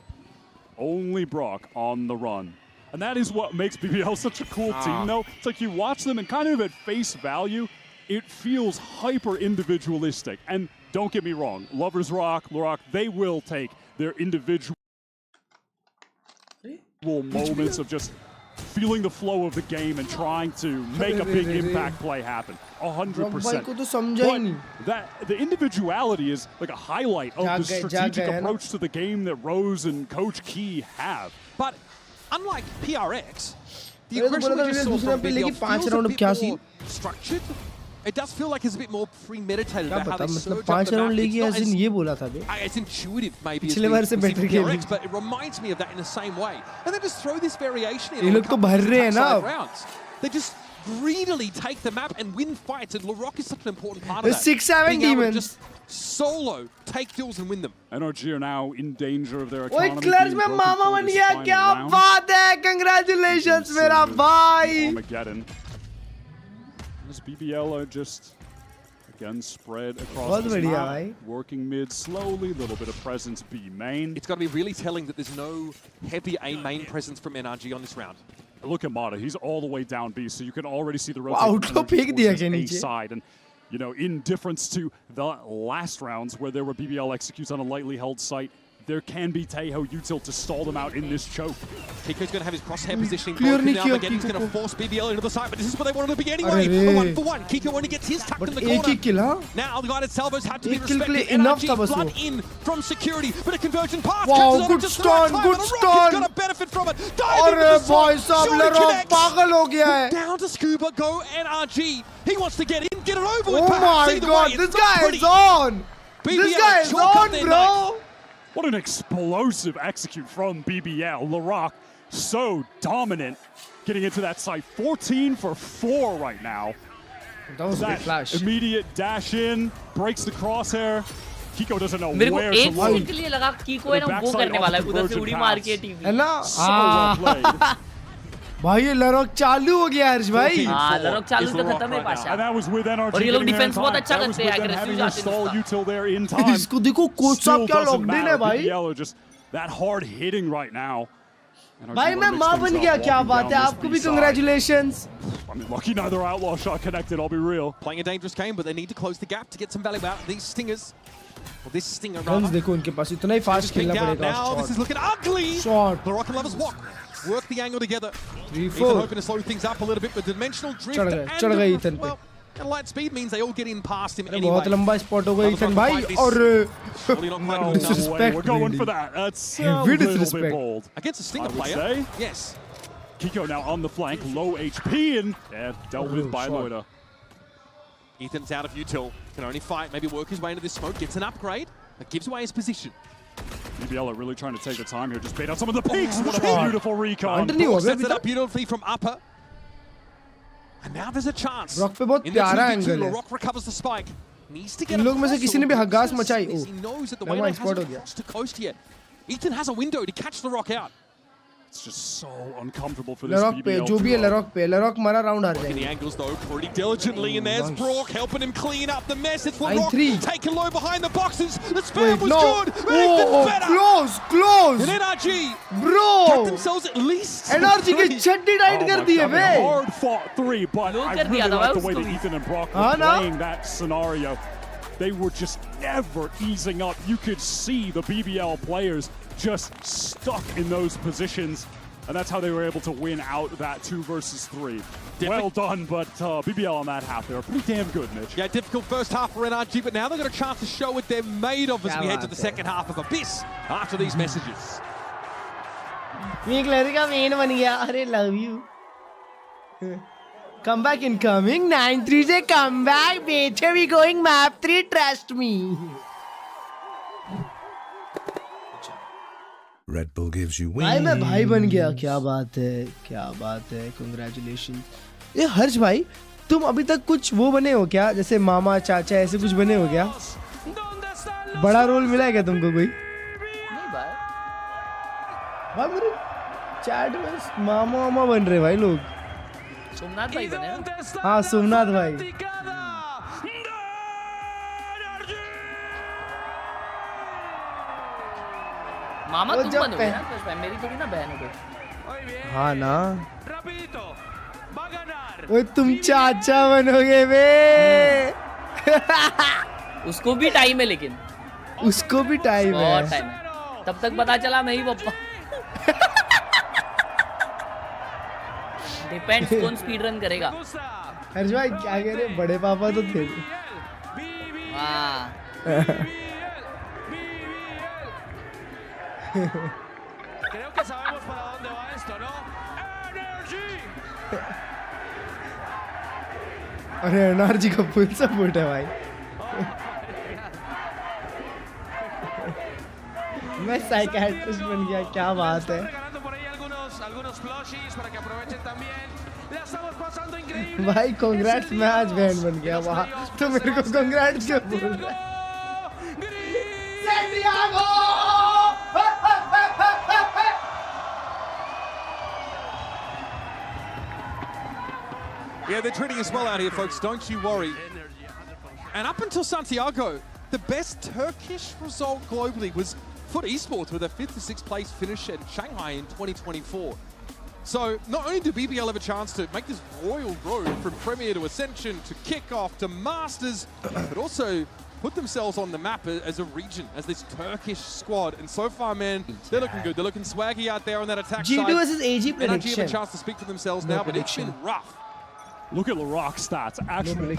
Speaker 13: Only Brock on the run. And that is what makes BBL such a cool team, though. It's like you watch them and kind of at face value, it feels hyper individualistic. And don't get me wrong, Lovers Rock, Larock, they will take their individual moments of just feeling the flow of the game and trying to make a big impact play happen. 100%. But the individuality is like a highlight of the strategic approach to the game that Rose and Coach Key have.
Speaker 12: But unlike PRX, the aggression we just saw from BBL feels a bit more structured. It does feel like it's a bit more premeditated about how they surge up the map. It's intuitive maybe as PRX, but it reminds me of that in the same way. And then just throw this variation in on a couple of rounds. They just greedily take the map and win fights, and Larock is such an important part of that.
Speaker 3: 6-7 demons.
Speaker 12: Just solo take kills and win them.
Speaker 13: NRG are now in danger of their economy.
Speaker 3: Klurge में मामा बन गया, क्या बात है? Congratulations मेरा भाई.
Speaker 13: Armageddon. This BBL are just again spread across the map, working mid slowly, little bit of presence B main.
Speaker 12: It's got to be really telling that there's no heavy A main presence from NRG on this round.
Speaker 13: Look at Mada, he's all the way down B, so you can already see the
Speaker 3: rotation
Speaker 13: A side. And you know, in difference to the last rounds where there were BBL executes on a lightly held site, there can be Taeho util to stall them out in this choke.
Speaker 12: Kiko's going to have his crosshair positioning broken now. He's going to force BBL into the side, but this is what they wanted to be anyway. A 1-for-1. Kiko only gets his tucked in the corner. Now the guided salvos have to be respected. NRG flood in from security, but a conversion pass.
Speaker 3: Wow, good stun, good stun.
Speaker 12: He's going to benefit from it. Dive into the side. Surely connects. Down to Scuba, go NRG. He wants to get in, get it over with.
Speaker 3: Oh my God, this guy is on. This guy is on, bro.
Speaker 13: What an explosive execute from BBL. Larock so dominant getting into that site. 14 for 4 right now.
Speaker 3: That was a big flash.
Speaker 13: Immediate dash in, breaks the crosshair. Kiko doesn't know
Speaker 16: मेरे को
Speaker 13: where to
Speaker 16: एक second के लिए लगा कीको है ना वो करने वाला है उधर से उड़ी मार के टीवी
Speaker 3: है ना भाई ये लरॉक चालू हो गया हर्ष भाई
Speaker 16: हां लरॉक चालू तो खत्म है पाशा और ये लोग डिफेंस बहुत अच्छा करते हैं एग्रेसिव जाते
Speaker 13: हैं
Speaker 3: इसको देखो कोच साहब क्या लॉकडाउन है भाई
Speaker 13: that hard hitting right now
Speaker 3: भाई मैं मां बन गया क्या बात है आपको भी congratulations
Speaker 13: I mean lucky neither outlaw shot connected I'll be real
Speaker 12: playing a dangerous game but they need to close the gap to get some value out these stingers well this stinger
Speaker 3: guns देखो उनके पास इतना ही fast खेलना पड़ेगा
Speaker 12: now this is looking ugly
Speaker 3: shot
Speaker 12: the rocket lovers work the angle together 3-4 hoping to slow things up a little bit with dimensional drift
Speaker 3: चढ़ गए इतन पे
Speaker 12: and light speed means they all get in past him anyway
Speaker 3: बहुत लंबा spot हो गया इतन भाई और
Speaker 13: we're going for that that's a little bit bold
Speaker 12: against a stinger player yes
Speaker 13: Kiko now on the flank low HP and dealt with by Loida
Speaker 12: Ethan's out of util. Can only fight, maybe work his way into this smoke. Gets an upgrade. That gives away his position.
Speaker 13: BBL are really trying to take the time here. Just bait out some of the peaks. What a beautiful recon.
Speaker 12: Sets it up beautifully from upper. And now there's a chance.
Speaker 3: Rock पे बहुत प्यारा angle है.
Speaker 12: Rock recovers the spike. Needs to get
Speaker 3: इन लोग में से किसी ने भी हगास मचाई.
Speaker 12: He knows that the way hasn't crossed to coast yet. Ethan has a window to catch the rock out.
Speaker 13: It's just so uncomfortable for this
Speaker 3: Larok पे जो भी है Larok पे Larok मरा round हार जाएगा.
Speaker 12: The angles though pretty diligently, and there's Brock helping him clean up the mess. It's for Rock taken low behind the boxes. The spam was good, but Ethan's better.
Speaker 3: Close.
Speaker 12: And Nrg,
Speaker 3: bro,
Speaker 12: kept themselves at least.
Speaker 3: Nrg के चड्डी tight कर दिए बे.
Speaker 13: Hard fought three, but I really like the way that Ethan and Brock were playing that scenario. They were just never easing up. You could see the BBL players just stuck in those positions, and that's how they were able to win out that 2 versus 3. Well done, but BBL on that half, they were pretty damn good, Mitch.
Speaker 12: Yeah, difficult first half for Nrg, but now they've got a chance to show what they're made of as we head to the second half of Abyss after these messages.
Speaker 3: Me Klurge का main बन गया. अरे love you. Comeback incoming. 9-3 से comeback. Better we going map 3. Trust me.
Speaker 18: Red Bull gives you wings.
Speaker 3: भाई मैं भाई बन गया. क्या बात है. Congratulations. ये हर्ष भाई, तुम अभी तक कुछ वो बने हो क्या? जैसे मामा चाचा ऐसे कुछ बने हो क्या? बड़ा रोल मिला है क्या तुमको कोई?
Speaker 16: नहीं भाई.
Speaker 3: भाई मेरे चैट में मामा बन रहे भाई लोग.
Speaker 16: सोमनाथ भाई बने ना?
Speaker 3: हाँ सोमनाथ भाई.
Speaker 16: मामा तुम बनोगे ना? मेरी थोड़ी ना बहन हो गई.
Speaker 3: हाँ ना. वो तुम चाचा बनोगे बे.
Speaker 16: उसको भी टाइम है लेकिन.
Speaker 3: उसको भी टाइम है.
Speaker 16: बहुत टाइम है. तब तक पता चला नहीं पापा. डिपेंड्स कौन स्पीड रन करेगा.
Speaker 3: हर्ष भाई क्या कह रहे? बड़े पापा तो थे.
Speaker 15: Creo que sabemos para dónde va esto, ¿no?
Speaker 3: अरे Nrg का फुल सपोर्ट है भाई. मैं साइकियाट्रिस्ट बन गया. क्या बात है. भाई कांग्रेट्स. मैं आज बैंड बन गया. वाह, तो मेरे को कांग्रेट्स क्यों बोल रहा है? Santiago!
Speaker 12: Yeah, they're treating us well out here, folks. Don't you worry. And up until Santiago, the best Turkish result globally was FUT Esports with a 5th to 6th place finish at Shanghai in 2024. So not only did BBL have a chance to make this royal road from Premier to Ascension to Kickoff to Masters, but also put themselves on the map as a region, as this Turkish squad. And so far, man, they're looking good. They're looking swaggy out there on that attack
Speaker 3: G2
Speaker 12: side.
Speaker 3: versus AG prediction.
Speaker 12: Nrg have a chance to speak for themselves now, but it's been rough.
Speaker 13: Look at Laroc's stats. Actually,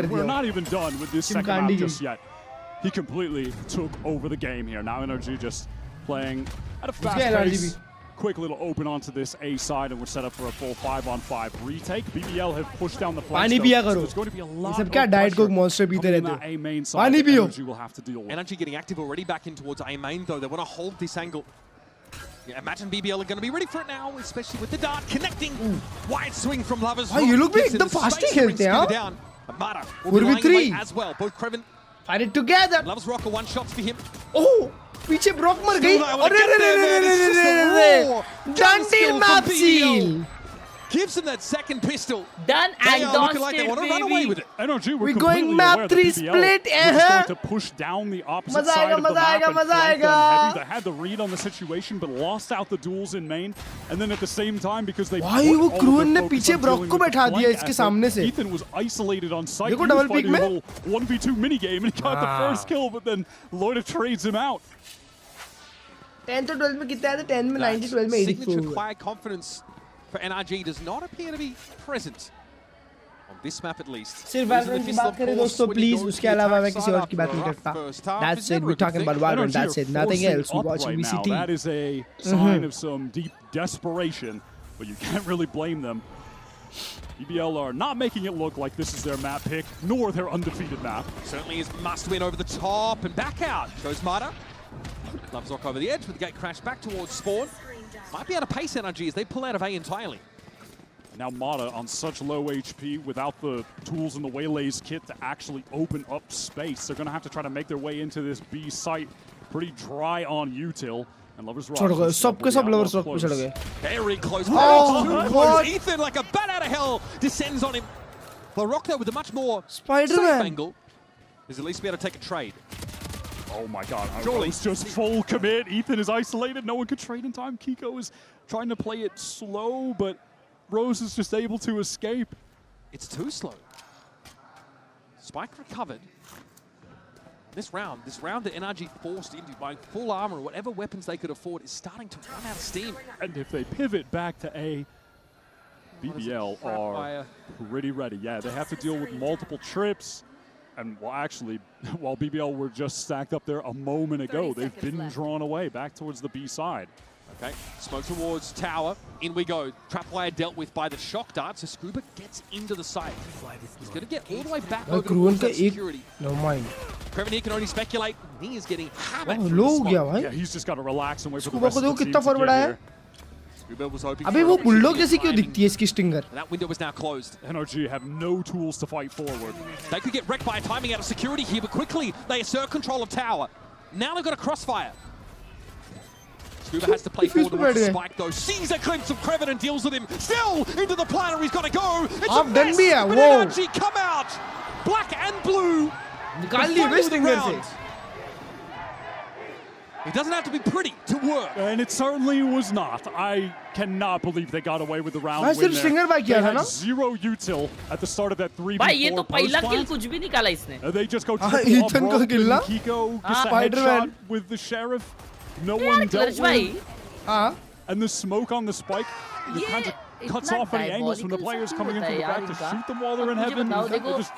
Speaker 13: we're not even done with this second half just yet. He completely took over the game here. Now Nrg just playing at a fast pace. Quick little open onto this A side, and we're set up for a full 5-on-5 retake. BBL have pushed down the flank. So there's going to be a lot of pressure coming that A main side that Nrg will have to deal with.
Speaker 12: Nrg getting active already back in towards A main, though. They want to hold this angle. Yeah, imagine BBL are going to be ready for it now, especially with the dart connecting. Wide swing from Lovers.
Speaker 3: You look like the fastest खेलते हैं
Speaker 12: down. Mara will be lying away as well. Both Kreven
Speaker 3: fight it together.
Speaker 12: Lovers Rock are 1 shots for him.
Speaker 3: Oh, पीछे Brock मर गई. अरे done deal map seal.
Speaker 12: Gives them that second pistol.
Speaker 16: Done and done.
Speaker 12: Looking like they want to run away with it.
Speaker 13: Nrg were
Speaker 3: We're going map 3 split.
Speaker 13: Trying to push down the opposite side of the map and flank them heavy. They had the read on the situation, but lost out the duels in main. And then at the same time, because they
Speaker 3: Why वो croon ने पीछे Brock को बैठा दिया इसके सामने से.
Speaker 13: Ethan was isolated on site.
Speaker 3: देखो डबल पिक में
Speaker 13: 1v2 mini game and got the first kill, but then Loida trades him out.
Speaker 3: 10 to 12 में कितना है? 10 में 90, 12 में 84.
Speaker 12: Signature quiet confidence for Nrg does not appear to be present on this map at least.
Speaker 3: सिर्फ Valorant की बात करें दोस्तों प्लीज, उसके अलावा मैं किसी और की बात नहीं करता. That's it, we're talking about Valorant, that's it, nothing else. We're watching VCT.
Speaker 13: That is a sign of some deep desperation, but you can't really blame them. BBL are not making it look like this is their map pick, nor their undefeated map.
Speaker 12: Certainly is must win over the top and back out. Shows Mata. Loves Rock over the edge with the gate crash back towards spawn. Might be able to pace Nrg as they pull out of A entirely.
Speaker 13: Now Mata on such low HP without the tools in the Waylays kit to actually open up space. They're going to have to try to make their way into this B site. Pretty dry on util. And Lovers Rock.
Speaker 3: Lovers Rock
Speaker 12: Very close.
Speaker 3: Oh,
Speaker 12: close. Ethan, like a bat out of hell, descends on him. But Rock, though, with a much more safe angle, is at least be able to take a trade.
Speaker 13: Oh my god, Rose just full commit. Ethan is isolated. No one could trade in time. Kiko is trying to play it slow, but Rose is just able to escape.
Speaker 12: It's too slow. Spike recovered. This round that Nrg forced into buying full armor or whatever weapons they could afford is starting to run out of steam.
Speaker 13: And if they pivot back to A, BBL are pretty ready. Yeah, they have to deal with multiple trips. And well, actually, while BBL were just stacked up there a moment ago, they've been drawn away back towards the B side.
Speaker 12: Okay, smoke towards tower. In we go. Trapwire dealt with by the shock dart, so Scuba gets into the site. He's going to get all the way back over towards that security.
Speaker 3: No mind.
Speaker 12: Kreven here can only speculate. He is getting hammered.
Speaker 13: Yeah, he's just got to relax and wait for the rest of the team to get here.
Speaker 12: Scuba was hoping
Speaker 3: अबे वो bulldog जैसी क्यों दिखती है इसकी stinger?
Speaker 12: That window is now closed.
Speaker 13: Nrg have no tools to fight forward.
Speaker 12: They could get wrecked by timing out of security here, but quickly they assert control of tower. Now they've got a crossfire. Scuba has to play forward towards the spike though. Sees a glimpse of Kreven and deals with him. Still into the planner, he's got to go. It's a mess, but Nrg come out. Black and blue.
Speaker 3: निकाल ली वे stinger से.
Speaker 12: It doesn't have to be pretty to work.
Speaker 13: And it certainly was not. I cannot believe they got away with the round
Speaker 3: मैं
Speaker 13: win
Speaker 3: सिर्फ stinger bye किया था ना?
Speaker 13: Zero util at the start of that 3v4
Speaker 16: भाई ये तो पहला किल कुछ भी निकाला इसने.
Speaker 13: They just go triple
Speaker 3: Ethan का किल ना?
Speaker 13: Kiko gets a headshot with the sheriff. No one dealt with. And the smoke on the spike kind of cuts off any angles from the players coming in from the back to shoot them while they're in heaven. They just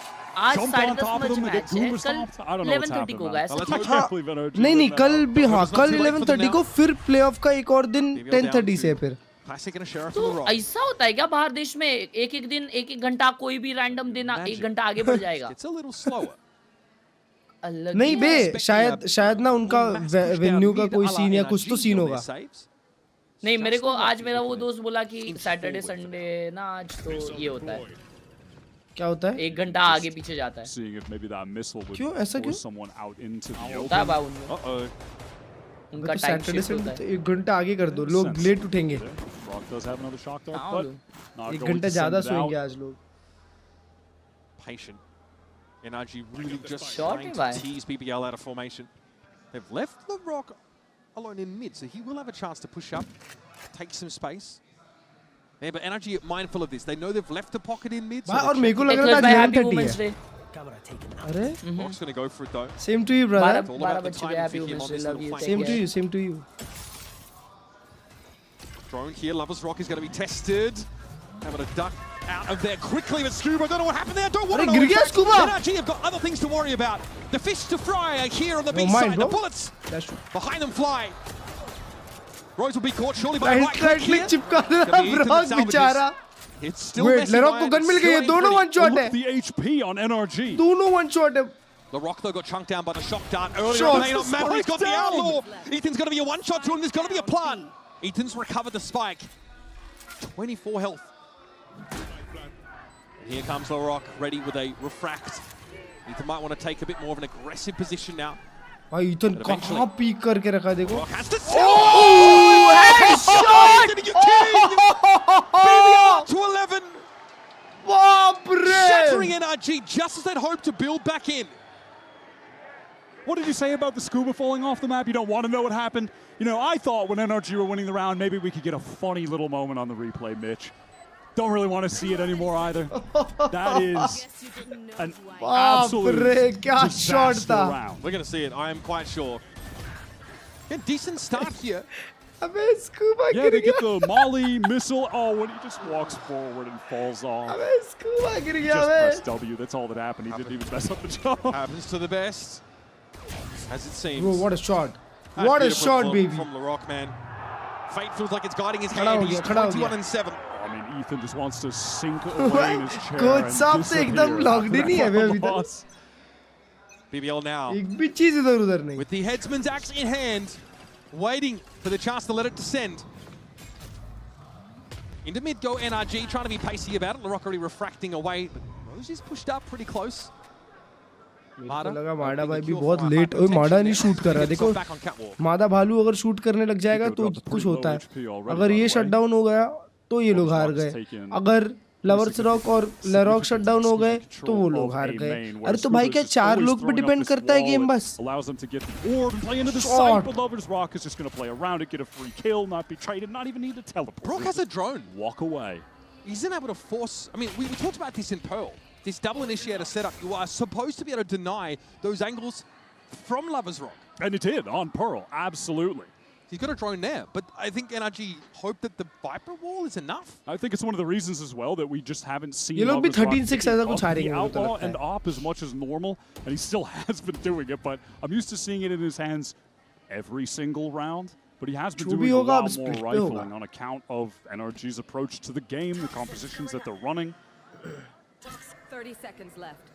Speaker 13: jump on top of them, they get Kuma stopped. I don't know what's happening.
Speaker 3: नहीं कल भी हाँ कल 11:30 को फिर playoff का एक और दिन 10:30 से फिर.
Speaker 16: तो ऐसा होता है क्या बाहर देश में एक दिन एक घंटा कोई भी रैंडम दिन एक घंटा आगे बढ़ जाएगा?
Speaker 3: नहीं बे शायद ना उनका वेन्यू का कोई सीन या कुछ तो सीन होगा.
Speaker 16: नहीं मेरे को आज मेरा वो दोस्त बोला कि सैटरडे संडे ना आज तो ये होता है.
Speaker 3: क्या होता है?
Speaker 16: एक घंटा आगे पीछे जाता है.
Speaker 3: क्यों ऐसा क्यों?
Speaker 16: होता है बाबू उनमें. उनका टाइम शिफ्ट होता है.
Speaker 3: एक घंटा आगे कर दो लोग लेट उठेंगे. एक घंटा ज्यादा सोएंगे आज लोग.
Speaker 12: Patient. Nrg really just trying to tease BBL out of formation. They've left the Rock alone in mid, so he will have a chance to push up, take some space. Yeah, but Nrg are mindful of this. They know they've left the pocket in mid. So
Speaker 3: और मेरे को लग रहा था 11:30 है. अरे?
Speaker 12: Rock's going to go for it though.
Speaker 3: Same to you, brother.
Speaker 12: It's all about the timing for him on this little fight.
Speaker 3: Same to you.
Speaker 12: Drone here, Lovers Rock is going to be tested. Having to duck out of there quickly, but Scuba, don't know what happened there. Don't want to know. Nrg have got other things to worry about. The fish to fry are here on the B side. The bullets behind them fly. Rose will be caught surely by right click here. It's still messy.
Speaker 3: Rock को gun मिल गई है. दोनों one shot है.
Speaker 13: The HP on Nrg.
Speaker 3: दोनों one shot है.
Speaker 12: The Rock though got chunked down by the shock dart earlier. It may not matter. He's got the outlaw. Ethan's going to be a one shot to him. There's going to be a plan. Ethan's recovered the spike. 24 health. And here comes the Rock, ready with a refract. Ethan might want to take a bit more of an aggressive position now.
Speaker 3: भाई Ethan कहाँ peak करके रखा देखो.
Speaker 12: Oh, headshot! BBL to 11.
Speaker 3: बाप रे!
Speaker 12: Shattering Nrg just as they'd hoped to build back in.
Speaker 13: What did you say about the Scuba falling off the map? You don't want to know what happened? You know, I thought when Nrg were winning the round, maybe we could get a funny little moment on the replay, Mitch. Don't really want to see it anymore either. That is an absolute disaster round.
Speaker 12: We're going to see it, I am quite sure. Yeah, decent start here.
Speaker 13: Yeah, they get the Molly missile. Oh, when he just walks forward and falls off. Just press W, that's all that happened. He didn't even mess up the job.
Speaker 12: Happens to the best, as it seems.
Speaker 3: Bro, what a shot. What a shot, baby.
Speaker 12: From the Rock, man. Fate feels like it's guiding his hand. He's 21-7.
Speaker 13: Oh mean, Ethan just wants to sink away in his chair
Speaker 3: Coach
Speaker 13: and
Speaker 3: साहब से एकदम logged ही नहीं है मैं अभी तक.
Speaker 12: BBL now
Speaker 3: एक भी चीज इधर-उधर नहीं.
Speaker 12: with the headsman's axe in hand, waiting for the chance to let it descend. Into mid go NRG, trying to be pacey about it. Larocque already refracting away, but Rose is pushed up pretty close.
Speaker 3: मुझे लगा माडा भाई भी बहुत late ओए माडा नहीं shoot कर रहा देखो मादा भालू अगर शूट करने लग जाएगा तो कुछ होता है अगर ये शटडाउन हो गया तो ये लोग हार गए अगर लवर्स रॉक और लरॉक शटडाउन हो गए तो वो लोग हार गए अरे तो भाई क्या 4 लोग पे डिपेंड करता है गेम बस
Speaker 12: Brock has a drone. Walk away. He's unable to force. I mean, we talked about this in Pearl. This double initiator setup, you are supposed to be able to deny those angles from Lover's Rock.
Speaker 13: And it did on Pearl, absolutely.
Speaker 12: He's got a drone there, but I think NRG hope that the Viper wall is enough.
Speaker 13: I think it's one of the reasons as well that we just haven't seen
Speaker 3: ये लोग भी 13-6 ऐसा कुछ
Speaker 13: the
Speaker 3: हारेंगे
Speaker 13: outlaw and op as much as normal, and he still has been doing it, but I'm used to seeing it in his hands every single round. But he has been doing a lot more rifling on account of NRG's approach to the game, the compositions that they're running.
Speaker 15: 30 seconds left.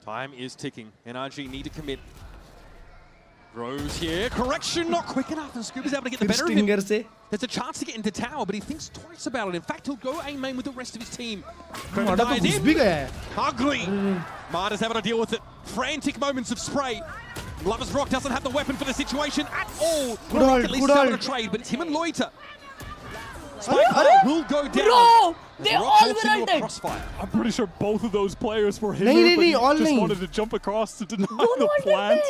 Speaker 12: Time is ticking. NRG need to commit. Rose here. Correction, not quick enough. And Scuba's able to get the better of him. There's a chance to get into tower, but he thinks twice about it. In fact, he'll go A main with the rest of his team. Ugly. Marta's able to deal with it. Frantic moments of spray. Lover's Rock doesn't have the weapon for the situation at all. Rock at least is able to trade, but it's him and Loiter. Spike will go down.
Speaker 16: Bro, they all were under
Speaker 12: crossfire.
Speaker 13: I'm pretty sure both of those players were hit, but he just wanted to jump across to deny the plant.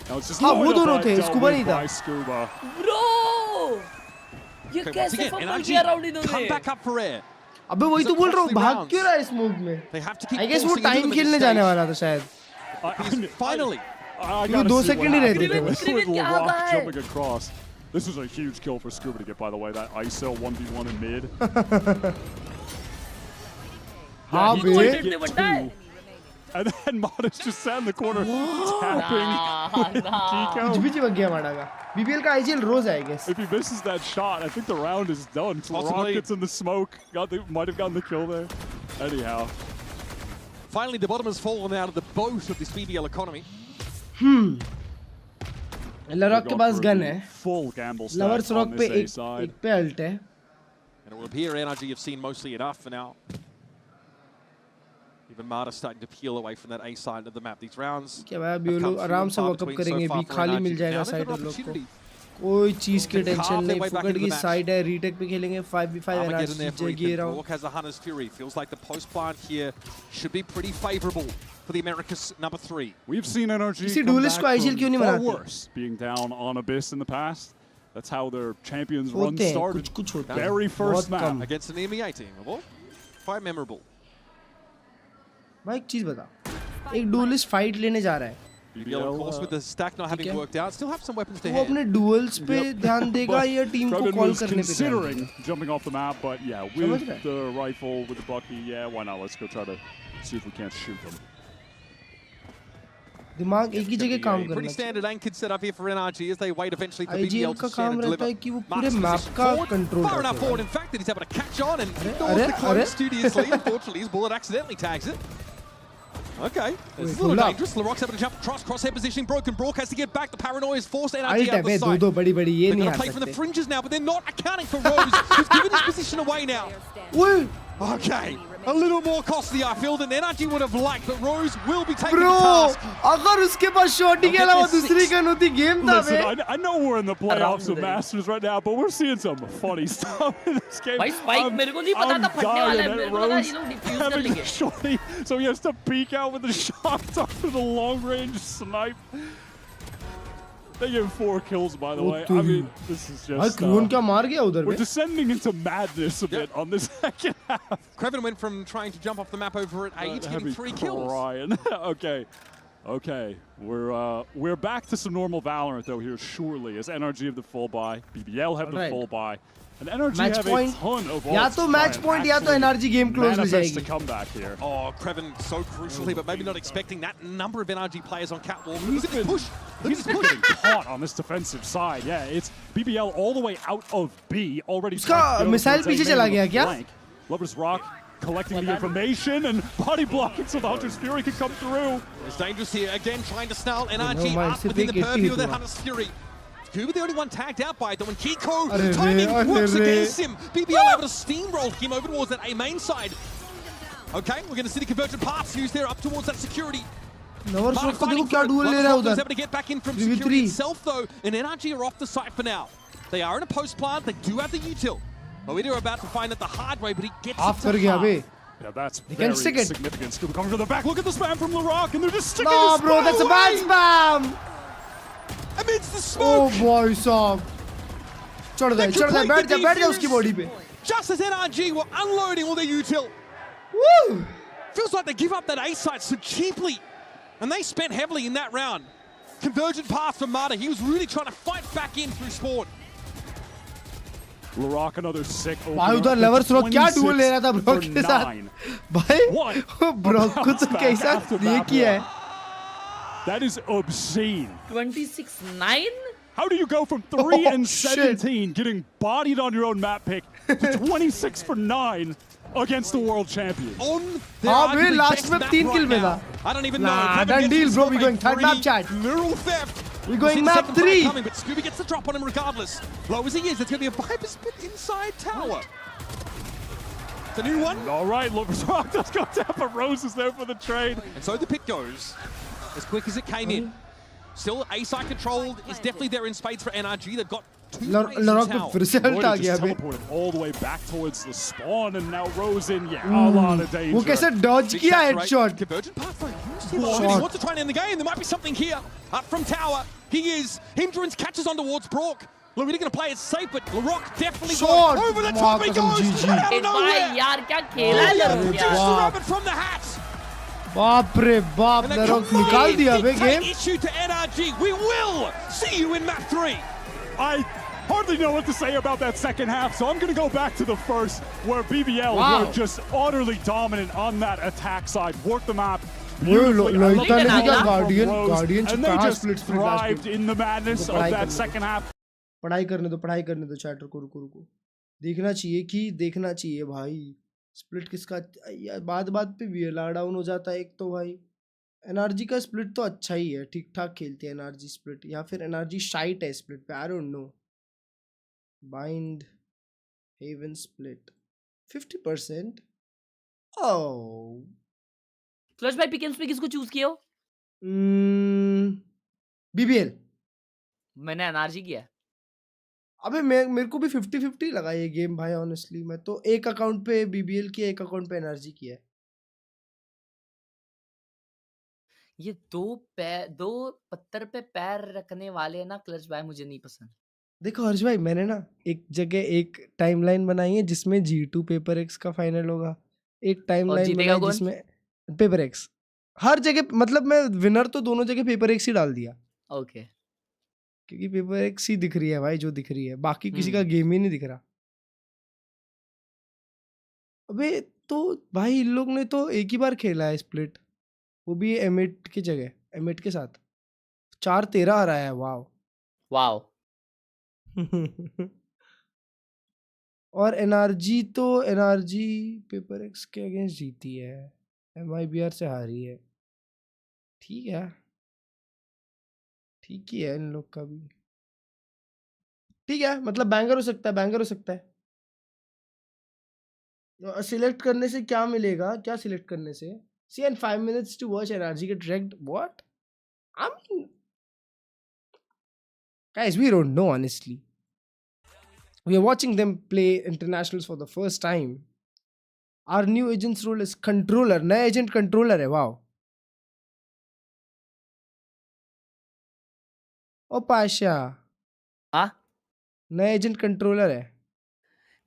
Speaker 13: Now it's just by Scuba.
Speaker 16: Bro, ये कैसे fumble किया round इन्होंने?
Speaker 12: Come back up for air.
Speaker 3: अबे वही तो बोल रहा हूँ भाग क्यों रहा है स्मोक में? I guess वो टाइम खेलने जाने वाला था शायद.
Speaker 12: Finally.
Speaker 3: क्योंकि 2 सेकंड ही रहते थे बस.
Speaker 13: With Larocque jumping across. This was a huge kill for Scuba to get, by the way. That ISO 1v1 in mid.
Speaker 3: हाँ बे.
Speaker 13: And then Mada's just sat in the corner tapping Kiko.
Speaker 3: कुछ भी चिपक गया माडा का. BBL का IGL रोज है I guess.
Speaker 13: If he misses that shot, I think the round is done. Larocque gets in the smoke. Might have gotten the kill there. Anyhow.
Speaker 12: Finally, the bottom has fallen out of the boat of this BBL economy.
Speaker 3: लरॉक के पास gun है.
Speaker 13: Full gamble stack.
Speaker 3: Lovers rock पे एक पे alt है.
Speaker 12: And it will appear NRG have seen mostly enough for now. Even Marta starting to peel away from that A side of the map. These rounds.
Speaker 3: क्या भाई अभी लोग आराम से वॉकअप करेंगे भी खाली मिल जाएगा साइड लोग को. कोई चीज की टेंशन नहीं. फुकट की साइड है. रीटेक पे खेलेंगे 5v5 NRG जीतेगी round.
Speaker 12: Rock has a Hunter's Fury. Feels like the post plant here should be pretty favorable for the Americas number 3.
Speaker 13: We've seen NRG come back from far worse, being down on Abyss in the past. That's how their champions run started. Very first map
Speaker 12: against an EMEA team. Quite memorable.
Speaker 3: भाई एक चीज बता. एक dualist fight लेने जा रहा है.
Speaker 12: BBL, of course, with the stack not having worked out, still have some weapons to
Speaker 3: वो अपने duels पे ध्यान देगा या टीम को कॉल करने पे.
Speaker 13: Considering jumping off the map, but yeah, with the rifle, with the Bucky, yeah, why not? Let's go try to see if we can't shoot them.
Speaker 3: दिमाग एक ही जगह काम करना.
Speaker 12: Pretty standard anchored setup here for NRG as they wait eventually for BBL to stand and deliver.
Speaker 3: कि वो पूरे map का control
Speaker 12: far enough forward, in fact, that he's able to catch on and ignores the clone studiously. Unfortunately, his bullet accidentally tags it. Okay, it's a little dangerous. Larocque's able to jump across, crosshair positioning, broken. Brock has to get back. The paranoia is forced NRG out of the side. They're going to play from the fringes now, but they're not accounting for Rose, who's given his position away now. Okay, a little more costly, I feel, than NRG would have liked, but Rose will be taking the task.
Speaker 3: अगर उसके पास शॉटी के अलावा दूसरी gun होती game था बे.
Speaker 13: Listen, I know we're in the playoffs of Masters right now, but we're seeing some funny stuff in this game.
Speaker 16: भाई spike मेरे को नहीं पता था फटने वाला है. मेरे को लगा ये लोग डिफ्यूज कर लेंगे.
Speaker 13: Shorty, so he has to peek out with the shots after the long range snipe. They get 4 kills, by the way. I mean, this is just... We're descending into madness a bit on this second half.
Speaker 12: Kreven went from trying to jump off the map over at A to getting 3 kills.
Speaker 13: Okay. We're back to some normal Valorant, though, here, surely, as NRG have the full buy, BBL have the full buy. And NRG
Speaker 3: match
Speaker 13: have
Speaker 3: point.
Speaker 13: a ton of
Speaker 3: या तो match point या तो NRG game close हो जाएगी.
Speaker 13: To come back here.
Speaker 12: Oh, Kreven so crucially, but maybe not expecting that number of NRG players on catwalk. Look at this push.
Speaker 13: He's been getting caught on this defensive side. Yeah, it's BBL all the way out of B already.
Speaker 3: उसका missile पीछे चला गया क्या?
Speaker 13: Lovers Rock collecting the information and body blocking so the Hunter's Fury can come through.
Speaker 12: It's dangerous here. Again, trying to snarl NRG
Speaker 3: man,
Speaker 12: up within the purview of that Hunter's Fury. Scuba the only one tagged out by it, though, when Kiko timing works against him. BBL able to steamroll him over towards that A main side. Okay, we're going to see the convergent paths used there up towards that security.
Speaker 3: Lovers Rock को देखो क्या duel ले रहा है उधर.
Speaker 12: Able to get back in from security itself, though, and NRG are off the site for now. They are in a post plant. They do have the util. Oida are about to find it the hard way, but he gets
Speaker 3: half
Speaker 12: it to half.
Speaker 13: Yeah, that's very significant. Scuba coming from the back. Look at the spam from LaRock, and they're just sticking
Speaker 3: No,
Speaker 13: his
Speaker 3: bro,
Speaker 13: spam
Speaker 3: that's a
Speaker 13: away.
Speaker 3: bad spam.
Speaker 12: Amidst the smoke.
Speaker 3: Oh boy, साहब. चढ़ दे, बैठ जा उसकी body पे.
Speaker 12: Just as NRG were unloading all their util.
Speaker 3: Woo!
Speaker 12: Feels like they give up that A site so cheaply. And they spent heavily in that round. Convergent path from Mata. He was really trying to fight back in through spawn.
Speaker 13: LaRock another sick opener.
Speaker 3: भाई उधर Lovers Rock क्या duel ले रहा था Brock के साथ? भाई Brock को तो कैसा ये किया है?
Speaker 13: That is obscene.
Speaker 16: 26-9?
Speaker 13: How do you go from 3 and 17 getting bodied on your own map pick to 26 for 9 against the world champion?
Speaker 3: हाँ भाई last में 3 kill में था.
Speaker 12: I don't even know.
Speaker 3: Nah, done deal, bro. We going third map chat.
Speaker 12: Literal theft.
Speaker 3: We going map 3.
Speaker 12: Coming, but Scooby gets the drop on him regardless. Low as he is, it's going to be a Viper spit inside tower. It's a new one.
Speaker 13: All right, Lovers Rock does go down, but Rose is there for the trade.
Speaker 12: And so the pick goes as quick as it came in. Still, A-side controlled is definitely there in spades for NRG. They've got two players in tower.
Speaker 3: फिर से हल्ट आ गया बे.
Speaker 13: Teleported all the way back towards the spawn, and now Rose in. Yeah, a lot of danger.
Speaker 3: वो कैसे dodge kiya headshot.
Speaker 12: Convergent path though. He wants to try and end the game. There might be something here. Up from tower. He is. Hindrance catches on towards Brock. Luridi going to play it safe, but LaRock definitely
Speaker 3: Shot.
Speaker 12: over the top he goes. Out of nowhere.
Speaker 16: यार क्या खेला है LaRock
Speaker 12: Just the rabbit from the hat.
Speaker 3: बाप रे बाप LaRock निकाल दिया बे game.
Speaker 12: Issue to NRG. We will see you in map 3.
Speaker 13: I hardly know what to say about that second half, so I'm going to go back to the first, where BBL were just utterly dominant on that attack side, worked the map beautifully.
Speaker 3: Guardian
Speaker 13: and they just thrived in the madness of that second half.
Speaker 3: पढ़ाई करने दो chatter को रुको देखना चाहिए भाई split किसका यार बात पे वीएलआर डाउन हो जाता है एक तो भाई एनआरजी का स्प्लिट तो अच्छा ही है ठीक ठाक खेलती है एनआरजी स्प्लिट या फिर एनआरजी शाइट है स्प्लिट पे I don't know Bind Haven Split 50% oh
Speaker 16: clutch भाई पिकल्स में किसको चूज किया हो
Speaker 3: बीबीएल
Speaker 16: मैंने एनआरजी किया
Speaker 3: अबे मेरे को भी 50-50 लगा ये गेम भाई ऑनेस्टली मैं तो एक अकाउंट पे बीबीएल किया एक अकाउंट पे एनआरजी किया है
Speaker 16: ये दो पत्थर पे पैर रखने वाले ना क्लच भाई मुझे नहीं पसंद
Speaker 3: देखो हर्ष भाई मैंने ना एक जगह एक टाइमलाइन बनाई है जिसमें G2 पेपर एक्स का फाइनल होगा एक टाइमलाइन बनाई जिसमें पेपर एक्स हर जगह मतलब मैं विनर तो दोनों जगह पेपर एक्स ही डाल दिया
Speaker 16: ओके
Speaker 3: क्योंकि पेपर एक्स ही दिख रही है भाई जो दिख रही है बाकी किसी का गेम ही नहीं दिख रहा अबे तो भाई इन लोग ने तो एक ही बार खेला है स्प्लिट वो भी एमिट की जगह एमिट के साथ 4-13 आ रहा है वाओ और एनआरजी पेपर एक्स के अगेंस्ट जीती है MIBR से हारी है ठीक ही है इन लोग का भी ठीक है मतलब बैंगर हो सकता है सिलेक्ट करने से क्या मिलेगा क्या सिलेक्ट करने से see and 5 minutes to watch NRG get wrecked what I mean guys we don't know honestly we are watching them play internationals for the first time our new agent's role is controller नया agent controller है wow ओ पाशा नया agent controller है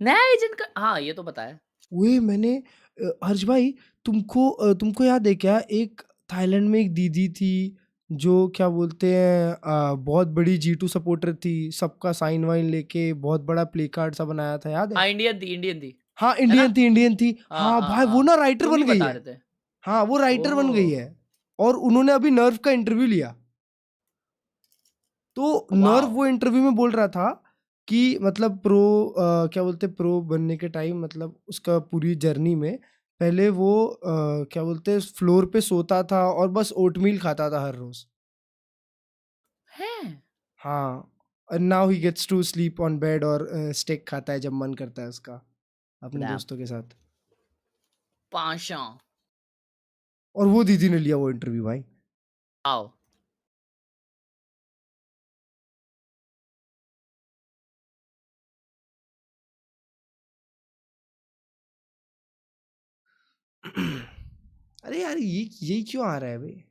Speaker 16: नया agent का हाँ ये तो पता है
Speaker 3: वे मैंने हर्ष भाई तुमको याद है क्या एक थाईलैंड में एक दीदी थी जो क्या बोलते हैं बहुत बड़ी G2 सपोर्टर थी सबका साइन वाइन लेके बहुत बड़ा प्ले कार्ड सा बनाया था याद है
Speaker 16: हाँ इंडियन थी
Speaker 3: हाँ इंडियन थी हाँ भाई वो ना राइटर बन गई है हाँ वो राइटर बन गई है और उन्होंने अभी नर्व का इंटरव्यू लिया तो नर्व वो इंटरव्यू में बोल रहा था कि मतलब क्या बोलते प्रो बनने के टाइम मतलब उसका पूरी जर्नी में पहले वो क्या बोलते फ्लोर पे सोता था और बस ओटमील खाता था हर रोज।
Speaker 16: हैं?
Speaker 3: हाँ, and now he gets to sleep on bed और स्टेक खाता है जब मन करता है उसका अपने
Speaker 16: Damn.
Speaker 3: दोस्तों के साथ।
Speaker 16: पाशा।
Speaker 3: और वो दीदी ने लिया वो इंटरव्यू भाई।
Speaker 16: आओ।
Speaker 3: अरे यार ये क्यों आ रहा है भाई?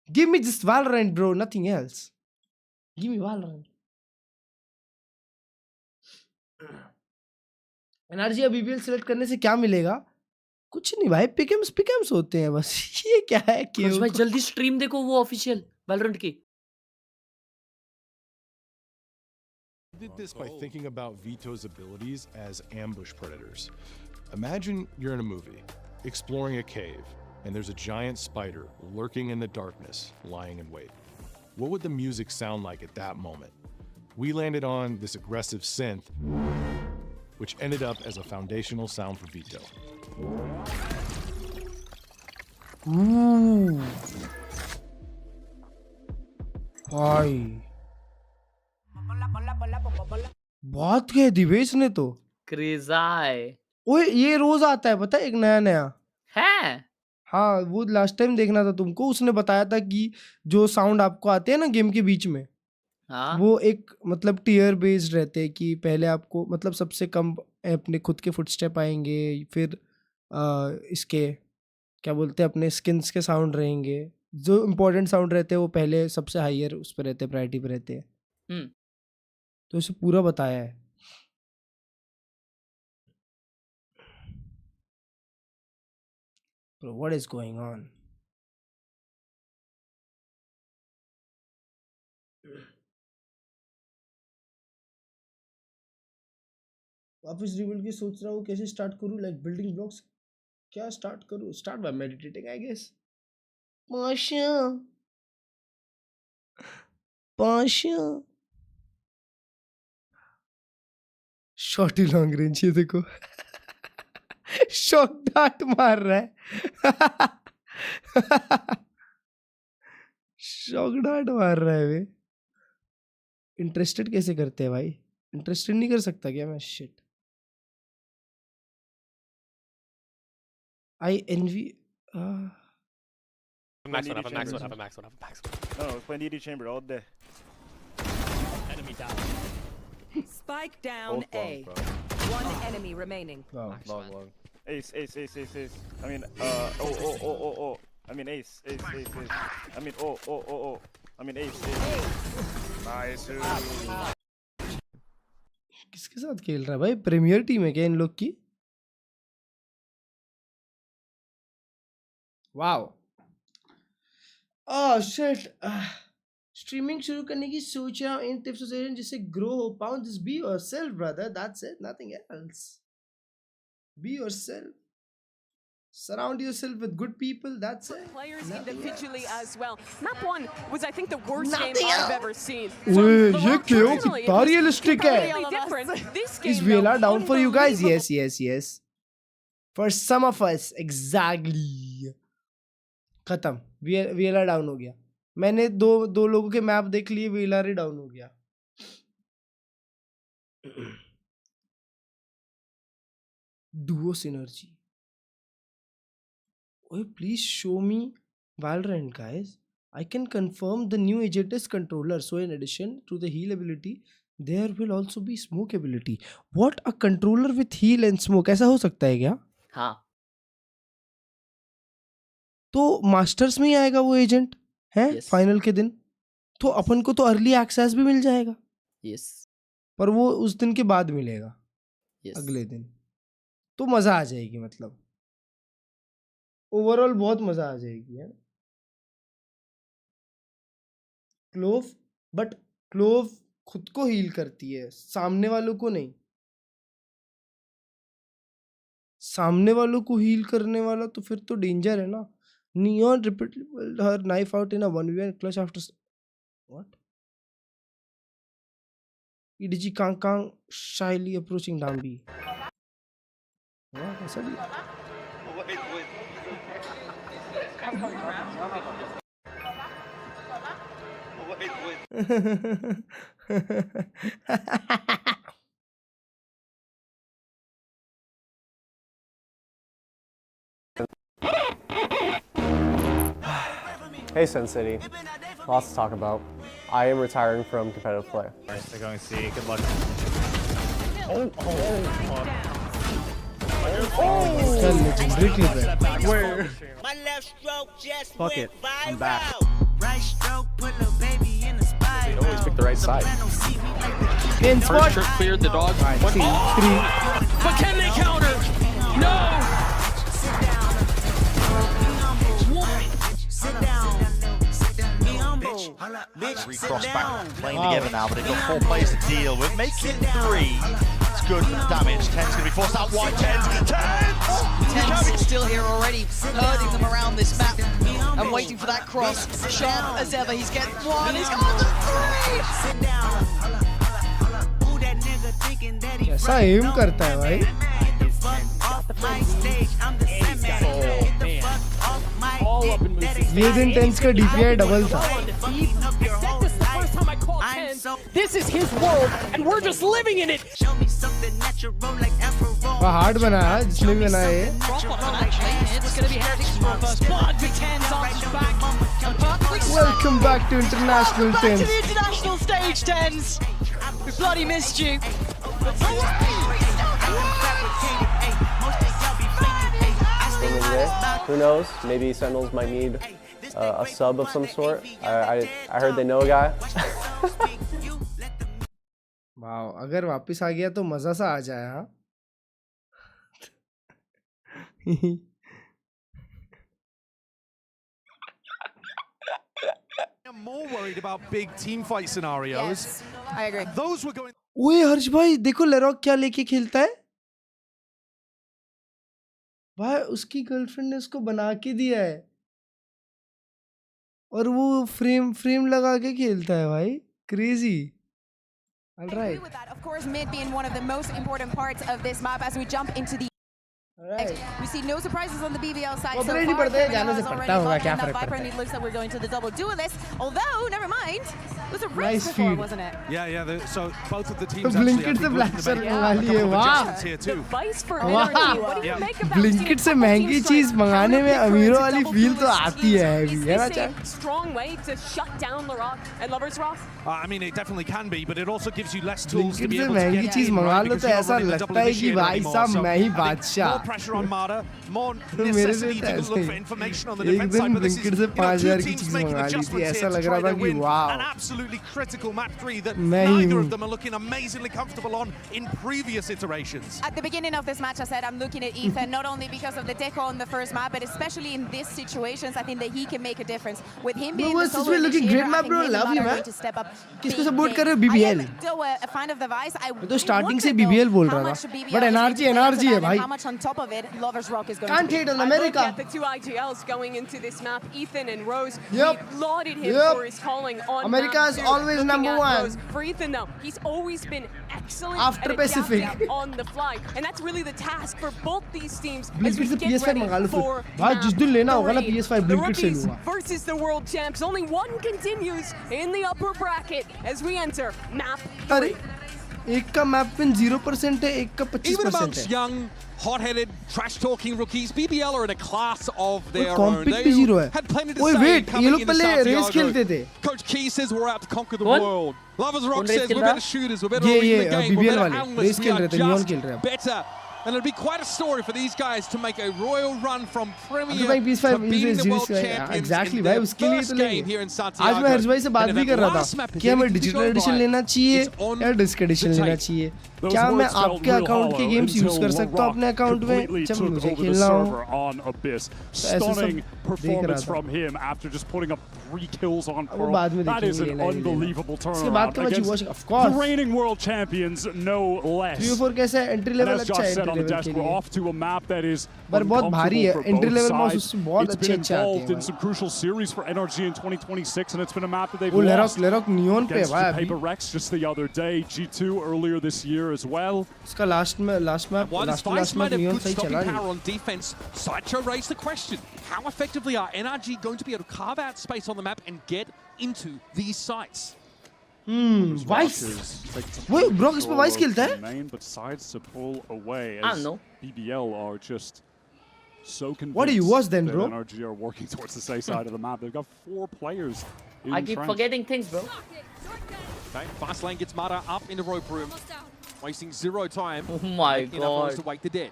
Speaker 3: Give me just Valorant bro, nothing else. Give me Valorant. NRG BBL select करने से क्या मिलेगा? कुछ नहीं भाई, पिकम्स होते हैं बस। ये क्या है
Speaker 16: अनुज भाई जल्दी स्ट्रीम देखो वो ऑफिशियल वैलोरेंट की।
Speaker 18: Did this by thinking about Veto's abilities as ambush predators. Imagine you're in a movie, exploring a cave, and there's a giant spider lurking in the darkness, lying in wait. What would the music sound like at that moment? We landed on this aggressive synth, which ended up as a foundational sound for Veto.
Speaker 3: Ooh. भाई बात कह दी बे इसने तो।
Speaker 16: क्रेज़ाई।
Speaker 3: ओए ये रोज आता है पता है एक नया
Speaker 16: है?
Speaker 3: हाँ वो लास्ट टाइम देखना था तुमको, उसने बताया था कि जो साउंड आपको आते हैं ना गेम के बीच में,
Speaker 16: हाँ?
Speaker 3: वो एक मतलब टीयर बेस्ड रहते हैं कि पहले आपको मतलब सबसे कम अपने खुद के फुटस्टेप आएंगे, फिर इसके क्या बोलते हैं अपने स्किन्स के साउंड रहेंगे, जो इम्पोर्टेंट साउंड रहते हैं वो पहले सबसे हाईयर उस पर रहते हैं, प्रायोरिटी पे रहते हैं। तो इसे पूरा बताया है। Bro, what is going on? वापस रिबिल्ड की सोच रहा हूँ कैसे स्टार्ट करूँ, लाइक बिल्डिंग ब्लॉक्स क्या स्टार्ट करूँ? Start by meditating I guess. Pasha shorty long range, ये देखो शॉट डार्ट मार रहा है शॉक डार्ट मार रहा है वे। इंटरेस्टेड कैसे करते हैं भाई? इंटरेस्टेड नहीं कर सकता क्या मैं? शिट आई एनवी
Speaker 19: Max one, have a max one, have a max one, have a max one.
Speaker 20: No, it's playing DD chamber all day.
Speaker 19: Enemy down.
Speaker 21: Spike down
Speaker 20: Both
Speaker 21: A.
Speaker 20: long, bro.
Speaker 21: One enemy remaining.
Speaker 20: Long. Ace. I mean, oh. I mean, ace. I mean, oh. I mean, ace. Nice.
Speaker 3: किसके साथ खेल रहा है भाई? Premiere team है क्या इन लोग की? Wow shit. स्ट्रीमिंग शुरू करने की सोच रहा हूँ इन टिप्स से जिससे ग्रो हो पाऊँ। Just be yourself brother, that's it, nothing else. Be yourself, surround yourself with good people, that's it.
Speaker 7: Players
Speaker 3: Nothing
Speaker 7: individually
Speaker 3: else.
Speaker 7: as well. Map 1 was, I think, the worst
Speaker 3: Nothing
Speaker 7: game I've
Speaker 3: else.
Speaker 7: ever seen.
Speaker 3: ये क्यों कितना realistic है?
Speaker 7: This
Speaker 3: Is
Speaker 7: game,
Speaker 3: VLR
Speaker 7: though,
Speaker 3: down for you guys? Yes. For some of us, exactly. खत्म, VLR down हो गया। मैंने दो लोगों के मैप देख लिए, VLR ही डाउन हो गया। Duo synergy. Oh, please show me Valorant, guys. I can confirm the new Aegis controller. So in addition to the heal ability, there will also be smoke ability. What, a controller with heal and smoke? ऐसा हो सकता है क्या?
Speaker 16: हाँ।
Speaker 3: तो masters में ही आएगा वो एजेंट है फाइनल के दिन, तो अपन को तो अर्ली एक्सेस भी मिल जाएगा।
Speaker 16: यस।
Speaker 3: पर वो उस दिन के बाद मिलेगा। अगले दिन तो मजा आ जाएगी, मतलब ओवरऑल बहुत मजा आ जाएगी है। क्लोव खुद को हील करती है, सामने वालों को नहीं। सामने वालों को हील करने वाला तो फिर तो डेंजर है ना। Neon repeatedly her knife out in a 1v1 clutch after what? EDG Kang Kang shyly approaching down B. ऐसा भी
Speaker 2: Hey Sun City, lots to talk about. I am retiring from competitive play.
Speaker 20: Alright, they're going C. Good luck.
Speaker 3: Where?
Speaker 20: Fuck it. I'm back.
Speaker 12: They always pick the right side.
Speaker 3: In spot.
Speaker 12: First cleared the dog.
Speaker 3: Three.
Speaker 12: But can they counter? No!
Speaker 22: Recross back, playing together now, but they've got 4 players to deal with. Make it 3. It's good for the damage. 10's going to be forced out wide. 10's
Speaker 23: still here already, herding them around this map and waiting for that cross. Sharp as ever, he's getting 1, he's got the 3!
Speaker 3: कैसा M करता है भाई? ये दिन 10s का DPI double था.
Speaker 7: This is his world, and we're just living in it.
Speaker 3: Hard बनाया जिसने भी बनाया ये. Welcome back to International 10s.
Speaker 23: Back to the international stage, 10s. We bloody missed you.
Speaker 2: Who knows? Maybe Sentinels might need a sub of some sort. I heard they know a guy.
Speaker 3: Wow, अगर वापस आ गया तो मजा सा आ जाए. हाँ
Speaker 5: I'm more worried about big team fight scenarios.
Speaker 6: Yes, I agree.
Speaker 5: Those were going.
Speaker 3: ओए हर्ष भाई देखो लेरॉक क्या लेके खेलता है भाई. उसकी गर्लफ्रेंड ने उसको बना के दिया है और वो फ्रेम लगा के खेलता है भाई. Crazy. All right.
Speaker 6: I agree with that. Of course, mid being one of the most important parts of this map as we jump into the.
Speaker 3: Right.
Speaker 6: We see no surprises on the BBL side so
Speaker 3: Already
Speaker 6: far.
Speaker 3: पड़ता है, जाने से पड़ता होगा, क्या फर्क पड़ता है?
Speaker 6: Viper, and it looks like we're going to the double duelist. Although, never mind. It was a race
Speaker 3: Nice
Speaker 6: before,
Speaker 3: feed.
Speaker 6: wasn't it?
Speaker 5: Yeah. So both of the teams
Speaker 3: Blinkit से black shot मंगा लिए. वाह.
Speaker 7: Device for energy. What do you make of that?
Speaker 3: Blinkit से महंगी चीज मंगाने में अमीरों वाली फील तो आती है है ना चाचा?
Speaker 7: Strong way to shut down the rock and Lovers Rock.
Speaker 5: I mean, it definitely can be, but it also gives you less tools to
Speaker 3: Blinkit
Speaker 5: be
Speaker 3: से
Speaker 5: able to
Speaker 3: महंगी
Speaker 5: get
Speaker 3: चीज
Speaker 5: in,
Speaker 3: मंगा
Speaker 5: right?
Speaker 3: लो
Speaker 5: Because
Speaker 3: तो
Speaker 5: you're not
Speaker 3: ऐसा
Speaker 5: running the
Speaker 3: लगता
Speaker 5: double
Speaker 3: है कि
Speaker 5: initiator
Speaker 3: भाई
Speaker 5: anymore.
Speaker 3: साहब
Speaker 5: So
Speaker 3: मैं ही
Speaker 5: I think
Speaker 3: बादशाह.
Speaker 5: more pressure on Mada, more
Speaker 3: मेरे
Speaker 5: necessity
Speaker 3: से
Speaker 5: to
Speaker 3: ऐसे
Speaker 5: look
Speaker 3: he.
Speaker 5: for information on the
Speaker 3: एक
Speaker 5: defense
Speaker 3: दिन
Speaker 5: side, but this is,
Speaker 3: Blinkit से
Speaker 5: you know,
Speaker 3: 5000
Speaker 5: two
Speaker 3: की
Speaker 5: teams
Speaker 3: चीज
Speaker 5: making
Speaker 3: मंगा ली थी.
Speaker 5: adjustments
Speaker 3: ऐसा
Speaker 5: here
Speaker 3: लग
Speaker 5: to
Speaker 3: रहा
Speaker 5: try
Speaker 3: था
Speaker 5: to
Speaker 3: कि
Speaker 5: win
Speaker 3: wow.
Speaker 5: an absolutely critical map 3 that
Speaker 3: मैं ही
Speaker 5: neither
Speaker 3: हूँ.
Speaker 5: of them are looking amazingly comfortable on in previous iterations.
Speaker 6: At the beginning of this match, I said I'm looking at Ethan not only because of the deco on the first map, but especially in these situations, I think that he can make a difference. With him being the solo
Speaker 3: looking
Speaker 6: initiator,
Speaker 3: great
Speaker 6: I
Speaker 3: map,
Speaker 6: think
Speaker 3: bro.
Speaker 6: him and
Speaker 3: Lovely
Speaker 6: Matt are
Speaker 3: map.
Speaker 6: going to step up.
Speaker 3: किसको
Speaker 6: big
Speaker 3: support कर रहे हो?
Speaker 6: game.
Speaker 3: BBL.
Speaker 6: I am still a fan of the Vice. I
Speaker 3: मैं तो starting
Speaker 6: wonder
Speaker 3: से
Speaker 6: though
Speaker 3: BBL बोल
Speaker 6: how
Speaker 3: रहा
Speaker 6: much
Speaker 3: था.
Speaker 6: BBL
Speaker 3: But
Speaker 6: is
Speaker 3: NRG
Speaker 6: going to
Speaker 3: है
Speaker 6: benefit
Speaker 3: भाई.
Speaker 6: and how much on top of it Lovers Rock is going
Speaker 3: Can't
Speaker 6: to
Speaker 3: hate
Speaker 6: do.
Speaker 3: on
Speaker 7: I
Speaker 3: America.
Speaker 7: look at the two IGLs going into this map, Ethan and Rose.
Speaker 3: Yep.
Speaker 7: We lauded him
Speaker 3: Yep.
Speaker 7: for his calling on
Speaker 3: America
Speaker 7: map
Speaker 3: is
Speaker 7: two.
Speaker 3: always
Speaker 7: Looking
Speaker 3: number
Speaker 7: at
Speaker 3: one.
Speaker 7: Rose. For Ethan though, he's always been excellent
Speaker 3: After
Speaker 7: at
Speaker 3: Pacific.
Speaker 7: adapting on the fly. And that's really the task for both these teams as
Speaker 3: Blinkit
Speaker 7: we
Speaker 3: से
Speaker 7: get
Speaker 3: PS5
Speaker 7: ready
Speaker 3: मंगा लो
Speaker 7: for
Speaker 3: फिर. भाई जिस दिन लेना होगा ना PS5
Speaker 7: the
Speaker 3: Blinkit से
Speaker 7: rookies
Speaker 3: लूँगा.
Speaker 7: versus the world champs. Only one continues in the upper bracket as we enter map 3.
Speaker 3: अरे एक का मैप पिन 0% है, एक का 25%
Speaker 12: Even
Speaker 3: है.
Speaker 12: amongst young, hot-headed, trash-talking rookies, BBL are in a class of their own.
Speaker 3: Compete
Speaker 12: They
Speaker 3: भी 0 है.
Speaker 12: had plenty to
Speaker 3: ओए
Speaker 12: say
Speaker 3: wait, ये
Speaker 12: coming
Speaker 3: लोग
Speaker 12: into
Speaker 3: पहले रेस
Speaker 12: Santiago.
Speaker 3: खेलते थे.
Speaker 12: Coach Key says we're out to conquer the
Speaker 3: कौन?
Speaker 12: world. Lovers Rock
Speaker 3: कौन
Speaker 12: says
Speaker 3: रेस
Speaker 12: we're
Speaker 3: खेल रहा?
Speaker 12: better shooters, we're better
Speaker 3: ये
Speaker 12: reading the game, we're
Speaker 3: BBL
Speaker 12: better
Speaker 3: वाले
Speaker 12: analysts,
Speaker 3: रेस
Speaker 12: we
Speaker 3: खेल
Speaker 12: are
Speaker 3: रहे थे, नियॉन
Speaker 12: just
Speaker 3: खेल रहे हैं.
Speaker 12: better. And it'll be quite a story for these guys to make a royal run from Premier
Speaker 3: भाई PS5
Speaker 12: to beating the world
Speaker 3: series
Speaker 12: champions
Speaker 3: exactly
Speaker 12: in
Speaker 3: भाई
Speaker 12: their
Speaker 3: उसके लिए
Speaker 12: first
Speaker 3: तो
Speaker 12: game here
Speaker 3: लेंगे.
Speaker 12: in Santiago.
Speaker 3: आज मैं हर्ष भाई से बात
Speaker 12: And
Speaker 3: भी
Speaker 12: if
Speaker 3: कर
Speaker 12: that
Speaker 3: रहा
Speaker 12: last map
Speaker 3: था
Speaker 12: is
Speaker 3: कि हमें
Speaker 12: anything to
Speaker 3: digital
Speaker 12: go
Speaker 3: edition
Speaker 12: by,
Speaker 3: लेना चाहिए
Speaker 12: it's on
Speaker 3: या डिस्क एडिशन
Speaker 12: the
Speaker 3: लेना
Speaker 12: tape.
Speaker 3: चाहिए.
Speaker 13: Those
Speaker 3: क्या मैं
Speaker 13: words felt
Speaker 3: आपके
Speaker 13: real
Speaker 3: अकाउंट के
Speaker 13: hollow
Speaker 3: गेम्स यूज
Speaker 13: until
Speaker 3: कर सकता हूँ अपने
Speaker 13: LaRock
Speaker 3: अकाउंट में
Speaker 13: completely
Speaker 3: जब
Speaker 13: took
Speaker 3: मुझे
Speaker 13: over the
Speaker 3: खेलना हो.
Speaker 13: server on Abyss.
Speaker 3: ऐसे सब
Speaker 13: Stunning
Speaker 3: देख
Speaker 13: performance
Speaker 3: रहा था.
Speaker 13: from him after just putting up 3 kills on
Speaker 3: वो
Speaker 13: Pearl.
Speaker 3: बाद में
Speaker 13: That is
Speaker 3: देखेंगे
Speaker 13: an
Speaker 3: लेना ही लेना.
Speaker 13: unbelievable
Speaker 3: इसके बाद
Speaker 13: turnaround
Speaker 3: का match
Speaker 13: against
Speaker 3: watching of course.
Speaker 13: the reigning world champions, no less.
Speaker 3: 3-4 कैसे एंट्री
Speaker 13: And
Speaker 3: लेवल
Speaker 13: as
Speaker 3: अच्छा
Speaker 13: Josh
Speaker 3: है.
Speaker 13: said on the desk. We're off to a map that is
Speaker 3: पर बहुत भारी है.
Speaker 13: uncomfortable for
Speaker 3: Entry
Speaker 13: both
Speaker 3: level mouse
Speaker 13: sides.
Speaker 3: उससे बहुत
Speaker 13: It's
Speaker 3: अच्छे
Speaker 13: been
Speaker 3: अच्छे आते
Speaker 13: involved
Speaker 3: हैं.
Speaker 13: in some crucial series for NRG in 2026, and it's been a map that they've
Speaker 3: वो
Speaker 13: lost
Speaker 3: Lerok Neon पे
Speaker 13: against
Speaker 3: भाई अभी.
Speaker 13: Paper Rex just the other day. G2 earlier this year as well.
Speaker 3: उसका last map Neon सही चला नहीं.
Speaker 12: Power on defense. Sideshow raised the question: how effectively are NRG going to be able to carve out space on the map and get into these sites?
Speaker 3: Vice. वो Brock इस पे Vice खेलता है?
Speaker 13: Main, but decides to pull away
Speaker 16: I
Speaker 13: as
Speaker 16: don't know.
Speaker 13: BBL are just so convinced
Speaker 3: What do you watch then,
Speaker 13: that
Speaker 3: bro?
Speaker 13: NRG are working towards the safe side of the map. They've got 4 players.
Speaker 16: I keep forgetting things, bro.
Speaker 12: Okay, fast lane gets Mata up into rope room, wasting 0 time.
Speaker 16: Oh my god.
Speaker 12: To wake the dead.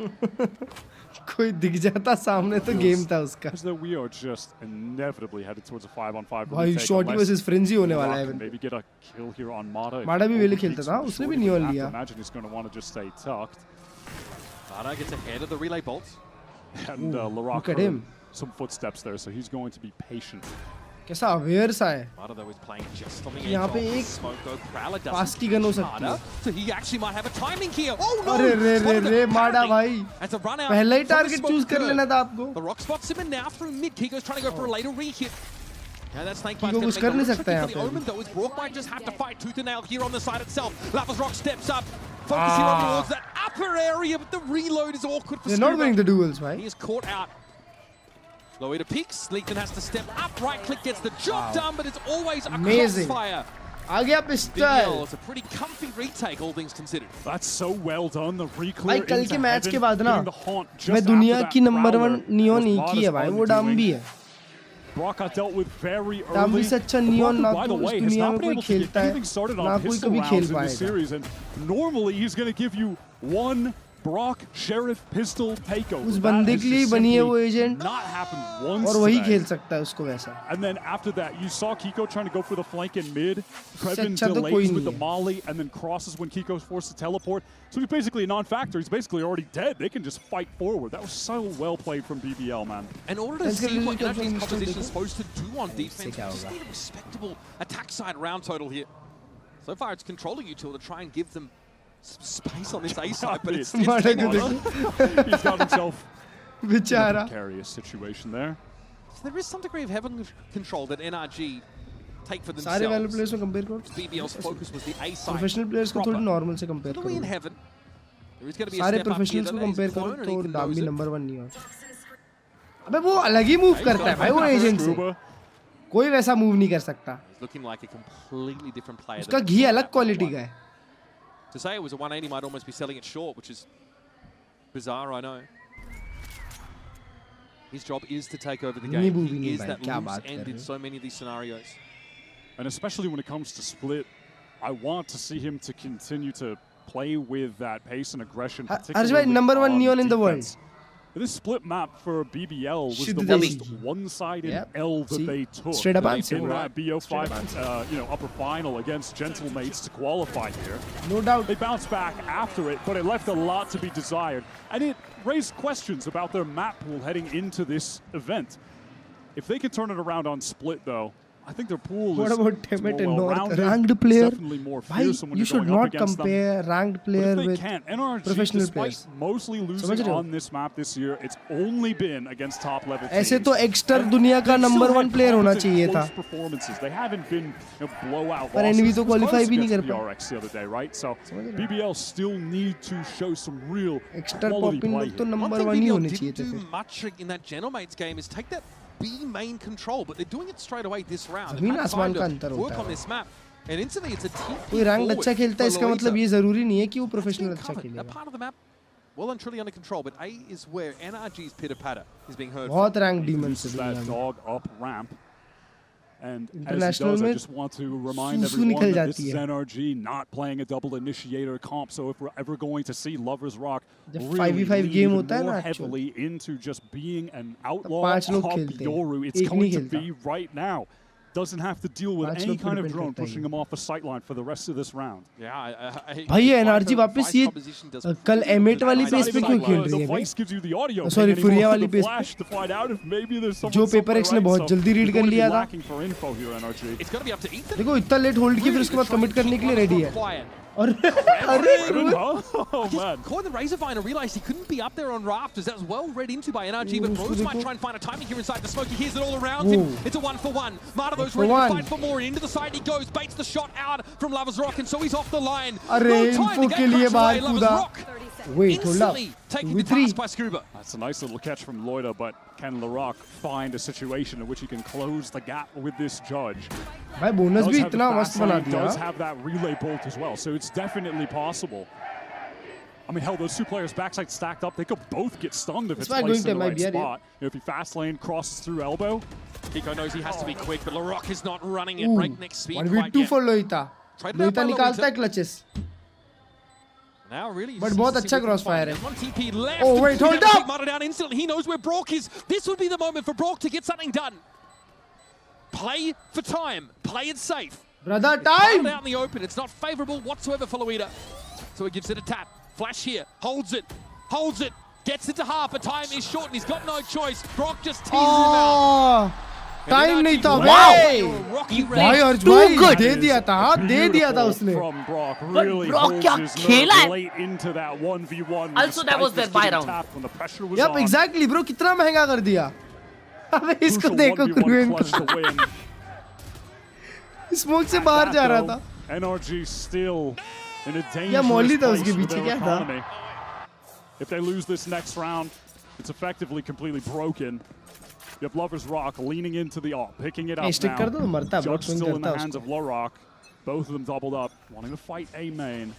Speaker 3: कोई दिख जाता सामने तो game था उसका.
Speaker 13: As though we are just inevitably headed towards a 5-on-5.
Speaker 3: भाई Shorty versus Frenzy होने वाला है.
Speaker 13: Maybe get a kill here on Mata.
Speaker 3: Mata भी वेले खेलता था. उसने भी Neon लिया.
Speaker 13: Imagine he's going to want to just stay tucked.
Speaker 12: Mata gets ahead of the relay bolt.
Speaker 13: And Larocque
Speaker 3: look at him.
Speaker 13: Some footsteps there, so he's going to be patient.
Speaker 3: कैसा aware सा है.
Speaker 12: Mata though is playing just on the edge.
Speaker 3: यहाँ पे एक
Speaker 12: smoke though. Prowler
Speaker 3: pass
Speaker 12: doesn't
Speaker 3: की gun हो सकती है.
Speaker 12: so he actually might have a timing here. Oh no!
Speaker 3: अरे माडा भाई.
Speaker 12: As a run out.
Speaker 3: पहला ही target choose कर लेना था आपको.
Speaker 12: The rock spots him in now through mid. Kiko's trying to go for a later re-hit. Yeah, that snake bite's
Speaker 3: Kiko
Speaker 12: going
Speaker 3: कुछ
Speaker 12: to
Speaker 3: कर
Speaker 12: make
Speaker 3: नहीं
Speaker 12: it
Speaker 3: सकता
Speaker 12: tricky
Speaker 3: यहाँ
Speaker 12: for the
Speaker 3: पे.
Speaker 12: Omen though. As Brock might just have to fight tooth and nail here on the side itself. Lava's Rock steps up. Focus here on towards that upper area, but the reload is awkward for
Speaker 3: They're not winning the duels, right?
Speaker 12: He is caught out. Loida peeks. Leekman has to step up. Right click gets the job done, but it's always a crossfire.
Speaker 3: आ गया pistol.
Speaker 12: BBL is a pretty comfy retake, all things considered.
Speaker 13: That's so well done. The reclear.
Speaker 3: भाई कल के match के बाद ना मैं दुनिया की नंबर 1 Neon ही की है भाई. वो डाम भी है.
Speaker 13: Brock got dealt with very early.
Speaker 3: डाम भी से अच्छा Neon ना
Speaker 13: by the
Speaker 3: तो
Speaker 13: way,
Speaker 3: इस
Speaker 13: has
Speaker 3: दुनिया
Speaker 13: not
Speaker 3: में
Speaker 13: been
Speaker 3: कोई
Speaker 13: able to get
Speaker 3: खेलता है.
Speaker 13: anything started
Speaker 3: ना
Speaker 13: on
Speaker 3: कोई
Speaker 13: pistol
Speaker 3: कभी
Speaker 13: rounds
Speaker 3: खेल
Speaker 13: in the
Speaker 3: पाएगा.
Speaker 13: series, and normally he's going to give you one Brock Sheriff pistol takeover.
Speaker 3: उस बंदे के लिए बनी है वो एजेंट.
Speaker 13: Not happened once.
Speaker 3: और वही
Speaker 13: today.
Speaker 3: खेल सकता है उसको वैसा.
Speaker 13: And then after that, you saw Kiko trying to go for the flank in mid. Krevin
Speaker 3: अच्छा तो कोई
Speaker 13: delays
Speaker 3: नहीं
Speaker 13: with the
Speaker 3: है.
Speaker 13: molly and then crosses when Kiko's forced to teleport. So he's basically a non-factor. He's basically already dead. They can just fight forward. That was so well played from BBL, man.
Speaker 12: In order to see what NRG's composition is supposed to do on defense, we just need a respectable attack side round total here. So far, it's controlling you two to try and give them some space on this A side, but it's
Speaker 13: He's got himself in a precarious situation there.
Speaker 12: So there is some degree of heaven control that NRG take for
Speaker 3: सारे वाले
Speaker 12: themselves.
Speaker 3: Players को compare करो.
Speaker 12: BBL's focus was the A side.
Speaker 3: Professional players को थोड़ी normal से compare
Speaker 12: Are we in
Speaker 3: करो.
Speaker 12: heaven? There is going to be a
Speaker 3: सारे
Speaker 12: step up here
Speaker 3: professionals को
Speaker 12: that is
Speaker 3: कंपेयर
Speaker 12: clone
Speaker 3: करो
Speaker 12: and he
Speaker 3: तो
Speaker 12: can
Speaker 3: डाम
Speaker 12: nose
Speaker 3: भी
Speaker 12: it.
Speaker 3: Number 1 नहीं हो. अबे वो अलग ही मूव करता है भाई वो एजेंट से. कोई वैसा मूव नहीं कर सकता.
Speaker 12: He's looking like a completely different player.
Speaker 3: उसका घी अलग क्वालिटी का है.
Speaker 12: To say it was a 180 might almost be selling it short, which is bizarre, I know. His job is to take over the game. He is that loose end in so many of these scenarios.
Speaker 13: And especially when it comes to Split, I want to see him to continue to play with that pace and aggression.
Speaker 3: Harshbhai, number 1 Neon in the world.
Speaker 13: This split map for BBL was
Speaker 3: Should
Speaker 13: the
Speaker 3: they
Speaker 13: most
Speaker 3: be?
Speaker 13: one-sided
Speaker 3: Yep.
Speaker 13: L that
Speaker 3: See?
Speaker 13: they took.
Speaker 3: Straight up
Speaker 13: in
Speaker 3: answer.
Speaker 13: that BO5
Speaker 3: Straight up
Speaker 13: upper final against Gentlemates to qualify here.
Speaker 3: No doubt.
Speaker 13: They bounced back after it, but it left a lot to be desired. And it raised questions about their map pool heading into this event. If they can turn it around on Split, though, I think their pool
Speaker 3: What
Speaker 13: is
Speaker 3: about
Speaker 13: it's more
Speaker 3: Temet and North?
Speaker 13: well-rounded.
Speaker 3: Ranked
Speaker 13: It's
Speaker 3: player?
Speaker 13: definitely more
Speaker 3: Bhai,
Speaker 13: fearsome when
Speaker 3: you
Speaker 13: you're
Speaker 3: should
Speaker 13: going up
Speaker 3: not
Speaker 13: against them.
Speaker 3: compare ranked player
Speaker 13: But if they
Speaker 3: with
Speaker 13: can't, NRG,
Speaker 3: professional
Speaker 13: despite
Speaker 3: players.
Speaker 13: mostly
Speaker 3: समझ
Speaker 13: losing
Speaker 3: रहे हो?
Speaker 13: on this map this year, it's only been against top-level teams.
Speaker 3: ऐसे तो Exter दुनिया का number 1 player होना चाहिए था.
Speaker 13: Performances. They haven't been blowout
Speaker 3: पर
Speaker 13: losses.
Speaker 3: NV तो qualify भी नहीं कर
Speaker 13: against
Speaker 3: पाए.
Speaker 13: PRX the other day, right? So BBL still need to show some real
Speaker 3: Exter
Speaker 13: quality
Speaker 3: popping
Speaker 13: play
Speaker 3: लोग तो
Speaker 13: here.
Speaker 3: Number
Speaker 12: One
Speaker 3: 1
Speaker 12: thing
Speaker 3: he
Speaker 12: BBL
Speaker 3: होने
Speaker 12: didn't
Speaker 3: चाहिए थे
Speaker 12: do
Speaker 3: फिर.
Speaker 12: much in that Gentlemates game is take that B main control, but they're doing it straight away this round.
Speaker 3: जमीन
Speaker 12: They've had
Speaker 3: आसमान
Speaker 12: time
Speaker 3: का
Speaker 12: to
Speaker 3: अंतर
Speaker 12: work
Speaker 3: होता
Speaker 12: on
Speaker 3: है.
Speaker 12: this map. And instantly it's a TP
Speaker 3: कोई rank
Speaker 12: forward
Speaker 3: अच्छा खेलता है
Speaker 12: for
Speaker 3: इसका
Speaker 12: Loita.
Speaker 3: मतलब ये जरूरी नहीं है कि वो प्रोफेशनल अच्छा
Speaker 12: That
Speaker 3: खेलेगा.
Speaker 12: part of the map, well and truly under control, but A is where NRG's pitter-patter is being heard
Speaker 3: बहुत
Speaker 12: from.
Speaker 3: रैंक डीमंस है
Speaker 13: That
Speaker 3: दुनिया में.
Speaker 13: dog up ramp. And as he
Speaker 3: International
Speaker 13: does, I
Speaker 3: में
Speaker 13: just want to remind
Speaker 3: सूसू
Speaker 13: everyone
Speaker 3: निकल
Speaker 13: that this
Speaker 3: जाती
Speaker 13: is
Speaker 3: है.
Speaker 13: NRG not playing a double initiator comp. So if we're ever going to see Lovers Rock
Speaker 3: जब
Speaker 13: really
Speaker 3: 5v5
Speaker 13: lean
Speaker 3: game होता है
Speaker 13: more
Speaker 3: ना
Speaker 13: heavily into just being an outlaw
Speaker 3: पांच लोग
Speaker 13: of
Speaker 3: खेलते हैं.
Speaker 13: Yoru, it's
Speaker 3: एक
Speaker 13: going
Speaker 3: नहीं
Speaker 13: to
Speaker 3: खेलता.
Speaker 13: be right now. Doesn't have to deal with
Speaker 3: पांच
Speaker 13: any
Speaker 3: लोग
Speaker 13: kind of
Speaker 3: depend
Speaker 13: drone
Speaker 3: करता ही
Speaker 13: pushing
Speaker 3: है.
Speaker 13: him off the sightline for the rest of this round.
Speaker 12: Yeah,
Speaker 3: भाई ये एनआरजी वापस ये कल M8 वाली पेस पे क्यों खेल रही है भाई?
Speaker 13: Vice gives you the audio.
Speaker 3: Sorry,
Speaker 13: ping
Speaker 3: Furia
Speaker 13: anymore
Speaker 3: वाली
Speaker 13: for the
Speaker 3: pace
Speaker 13: flash to find out if maybe there's
Speaker 3: जो
Speaker 13: someone
Speaker 3: पेपर एक्स ने
Speaker 13: somewhere,
Speaker 3: बहुत
Speaker 13: right? So
Speaker 3: जल्दी रीड
Speaker 13: you're
Speaker 3: कर
Speaker 13: going to be
Speaker 3: लिया था.
Speaker 13: lacking for info here, NRG.
Speaker 12: It's going to be up to Ethan.
Speaker 3: देखो इतना लेट होल्ड किया फिर उसके बाद कमिट करने के लिए रेडी है.
Speaker 12: Oh man. Caught in the razor vine and realized he couldn't be up there on rafters. That was well read into by Nrg, but Rose might try and find a timing here inside the smoke. He hears it all around him. It's a 1-for-1. Martado's ready to fight for more, and into the side he goes, baits the shot out from Lovers Rock, and so he's off the line. No time to get away. Lovers Rock instantly taking the task by Scuba.
Speaker 13: That's a nice little catch from Loida, but can LaRock find a situation in which he can close the gap with this judge?
Speaker 3: भाई bonus भी इतना मस्त बना दिया.
Speaker 13: Does have that relay bolt as well, so it's definitely possible. I mean, hell, those two players backside stacked up, they could both get stunned if it's placed in the right spot. You know, if he fast lane crosses through elbow.
Speaker 12: Kiko knows he has to be quick, but LaRock is not running at breakneck speed quite
Speaker 3: 1v2
Speaker 12: yet.
Speaker 3: for Loita. Loita निकालता है clutches.
Speaker 12: Now really,
Speaker 3: but बहुत अच्छा crossfire है.
Speaker 12: One TP left.
Speaker 3: Oh wait, hold up!
Speaker 12: Mata down instantly. He knows where Brock is. This would be the moment for Brock to get something done. Play for time. Play it safe.
Speaker 3: Brother, time!
Speaker 12: Out in the open. It's not favorable whatsoever for Loida. So he gives it a tap. Flash here. Holds it. Holds it. Gets it to half. But time is short and he's got no choice. Brock just teases him out.
Speaker 3: Time नहीं था भाई. भाई अर्ज भाई दे दिया था. हाँ दे दिया था उसने.
Speaker 16: Brock क्या खेला है? Also that was that buy round.
Speaker 3: Yep, exactly bro. कितना महंगा कर दिया. अबे इसको देखो क्रूएन को. स्मोक से बाहर जा रहा था.
Speaker 13: NRG still in a dangerous
Speaker 3: या मौली था
Speaker 13: place
Speaker 3: उसके
Speaker 13: for
Speaker 3: पीछे
Speaker 13: their
Speaker 3: क्या था?
Speaker 13: economy. If they lose this next round, it's effectively completely broken. You have Lovers Rock leaning into the AWP, picking it up now. Judge still in the hands of LaRock. Both of them doubled up, wanting to fight A main.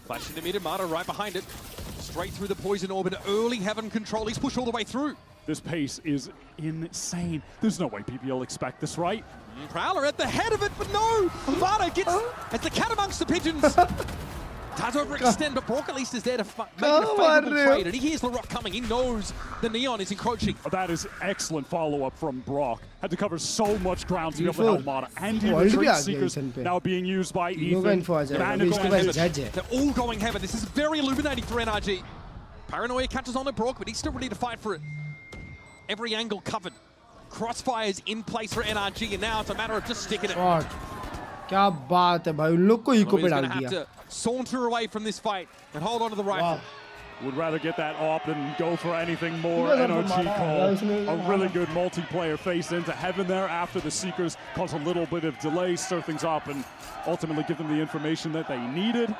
Speaker 12: Flash into mid, Mata right behind it. Straight through the poison orb and early heaven control. He's pushed all the way through.
Speaker 13: This pace is insane. There's no way PBL expect this, right?
Speaker 12: Prowler at the head of it, but no! Mata gets... It's the cat amongst the pigeons. Does overextend, but Brock at least is there to make it a favorable trade. And he hears LaRock coming. He knows the Neon is encroaching.
Speaker 13: That is excellent follow-up from Brock. Had to cover so much ground to be able to help Mata. And he retreat Seekers now being used by Ethan.
Speaker 12: They're all going heaven. This is very illuminating for NRG. Paranoia catches on to Brock, but he's still ready to fight for it. Every angle covered. Crossfires in place for NRG, and now it's a matter of just sticking it.
Speaker 3: क्या बात है भाई, उन लोग को eco पे डाल दिया.
Speaker 12: Saunter away from this fight and hold on to the rifle.
Speaker 13: Would rather get that AWP than go for anything more. NRG call a really good multiplayer face into heaven there after the Seekers cause a little bit of delay, stir things up, and ultimately give them the information that they needed.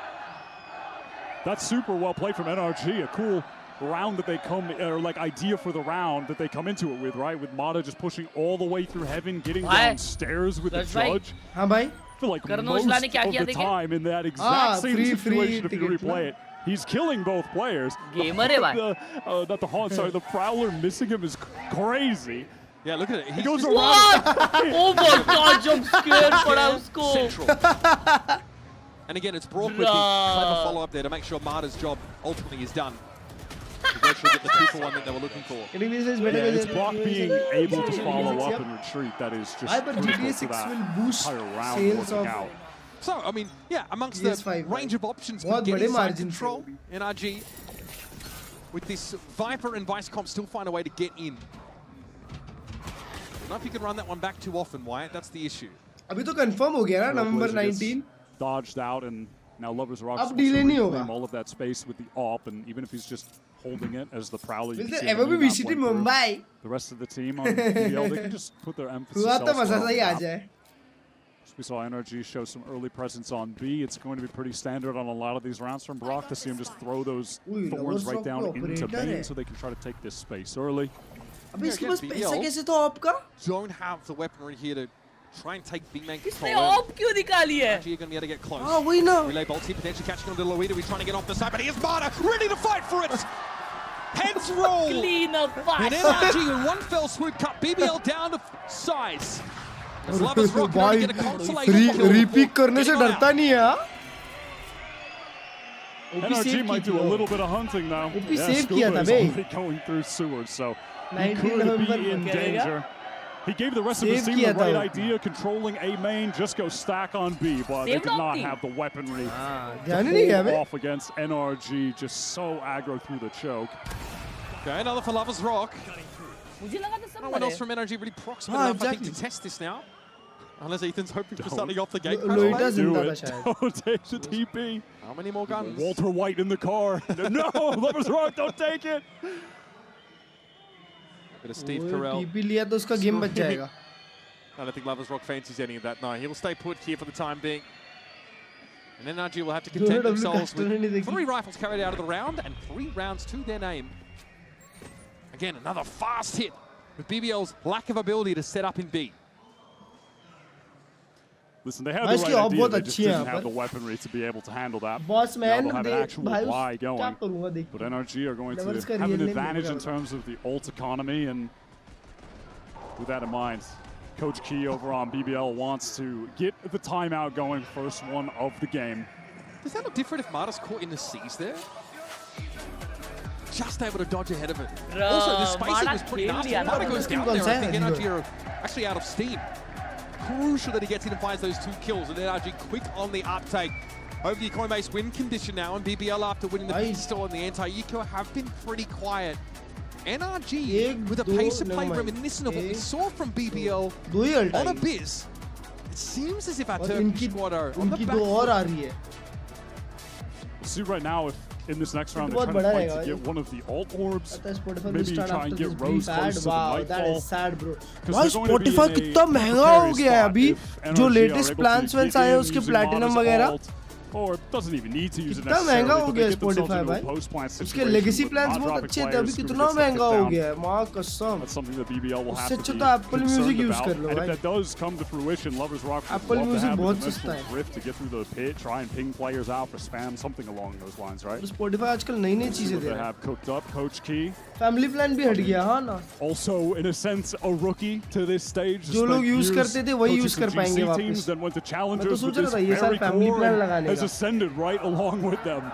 Speaker 13: That's super well played from NRG. A cool round that they come, or like idea for the round that they come into it with, right? With Mata just pushing all the way through heaven, getting downstairs with the judge. I feel like most of the time in that exact same situation, if you replay it, he's killing both players. That the Haunt, sorry, the Prowler missing him is crazy.
Speaker 12: Yeah, look at it.
Speaker 13: He goes around.
Speaker 16: Oh my god, jump scared for उसको.
Speaker 12: Central. And again, it's Brock with the clever follow-up there to make sure Mata's job ultimately is done. To actually get the 2-for-1 that they were looking for.
Speaker 13: Yeah, it's Brock being able to follow up and retreat that is just
Speaker 3: GTA 6 will boost sales of...
Speaker 12: So, I mean, yeah, amongst the range of options, but get inside control, NRG, with this Viper and Vice Comp still find a way to get in. I don't know if you can run that one back too often, Wyatt. That's the issue.
Speaker 3: अभी तो confirm हो गया ना, November 19.
Speaker 13: Dodged out, and now Lovers Rock
Speaker 3: अब delay नहीं होगा.
Speaker 13: All of that space with the AWP, and even if he's just holding it as the Prowler, you
Speaker 3: Will
Speaker 13: can
Speaker 3: there
Speaker 13: see
Speaker 3: ever be Vct Mumbai?
Speaker 13: the rest of the team on PBL, they can just put their emphasis
Speaker 3: हुआ तो मजा
Speaker 13: elsewhere.
Speaker 3: ही आ जाए.
Speaker 13: We saw Nrg show some early presence on B. It's going to be pretty standard on a lot of these rounds from Brock to see him just throw those thorns right down into main so they can try to take this space early.
Speaker 3: अबे इसके पास पैसा कैसे तो आपका?
Speaker 12: Don't have the weaponry here to try and take big man control.
Speaker 16: इसने op क्यों निकाली है?
Speaker 12: Actually, you're going to be able to get close.
Speaker 3: Oh, we know.
Speaker 12: Relay bolts here, potentially catching on to Loida. He's trying to get off the side, but here's Mata, ready to fight for it. Heads roll.
Speaker 16: Clean up
Speaker 12: And NRG in one fell swoop cut BBL down to size. As Lovers Rock can only get a consolation.
Speaker 3: Repeat करने से डरता नहीं है.
Speaker 13: NRG might do a little bit of hunting now.
Speaker 3: Yeah,
Speaker 13: Scuba
Speaker 3: किया था
Speaker 13: is
Speaker 3: bay.
Speaker 13: already going through sewers, so he could be in danger. He gave the rest of his team the right idea, controlling A main, just go stack on B, but they did not have the weaponry to pull off against NRG, just so aggro through the choke.
Speaker 12: Okay, another for Lovers Rock.
Speaker 16: मुझे लगा था सब
Speaker 12: No one else from NRG really proximate enough, I think, to test this now. Unless Ethan's hoping for something off the gate.
Speaker 3: Don't
Speaker 13: do it. Don't take the TP.
Speaker 12: How many more guns?
Speaker 13: Walter White in the car. No, Lovers Rock, don't take it.
Speaker 12: Bit of Steve Carell.
Speaker 3: TP लिया तो उसका game बच जाएगा.
Speaker 12: I don't think Lovers Rock fancies any of that. No, he'll stay put here for the time being. And Nrg will have to content themselves with 3 rifles carried out of the round and 3 rounds to their name. Again, another fast hit with BBL's lack of ability to set up in B.
Speaker 13: Listen, they have the right idea, they just didn't have the weaponry to be able to handle that.
Speaker 3: Boss man,
Speaker 13: now they'll have an actual Y going. But Nrg are going to have an advantage in terms of the ult economy, and with that in mind, Coach Key over on BBL wants to get the timeout going, first one of the game.
Speaker 12: Does that look different if Marta's caught in the C's there? Just able to dodge ahead of it. Also, the spacing was pretty nasty. Marta goes down there, I think Nrg are actually out of steam. Crucial that he gets in and finds those 2 kills, and Nrg quick on the uptake. Over the coin-based win condition now, and BBL after winning the pistol and the anti-eco have been pretty quiet. Nrg with a pace of play reminiscent of what we saw from BBL on Abyss. It seems as if our Turkish squad are on the back foot.
Speaker 13: We'll see right now if in this next round they're trying to fight to get one of the alt orbs. Maybe try and get Rose close to the Nightfall.
Speaker 3: That is sad, bro. भाई Spotify कितना महंगा हो गया है अभी जो latest plans veins आए हैं उसके प्लैटिनम वगैरह.
Speaker 13: Or it doesn't even need to use it
Speaker 3: कितना महंगा हो गया
Speaker 13: Spotify
Speaker 3: भाई. उसके लेगेसी प्लान्स बहुत अच्छे थे अभी कितना महंगा हो गया है माँ कसम.
Speaker 13: That's something that BBL will have to be
Speaker 3: तो Apple Music use कर लो
Speaker 13: भाई.
Speaker 3: भाई.
Speaker 13: And if that does come to fruition, Lovers Rock
Speaker 3: Apple Music बहुत सस्ता है.
Speaker 13: Drift to get through the pit, try and ping players out for spam, something along those lines, right?
Speaker 3: Spotify आजकल नई चीजें दे रहा है.
Speaker 13: They have cooked up Coach Key.
Speaker 3: Family plan भी हट गया हाँ ना.
Speaker 13: Also, in a sense, a rookie to this stage.
Speaker 3: जो लोग use करते थे वही use कर पाएंगे वापस.
Speaker 13: Then went to challengers.
Speaker 3: मैं तो सोच रहा था ये साल family plan लगाने का.
Speaker 13: Has ascended right along with them.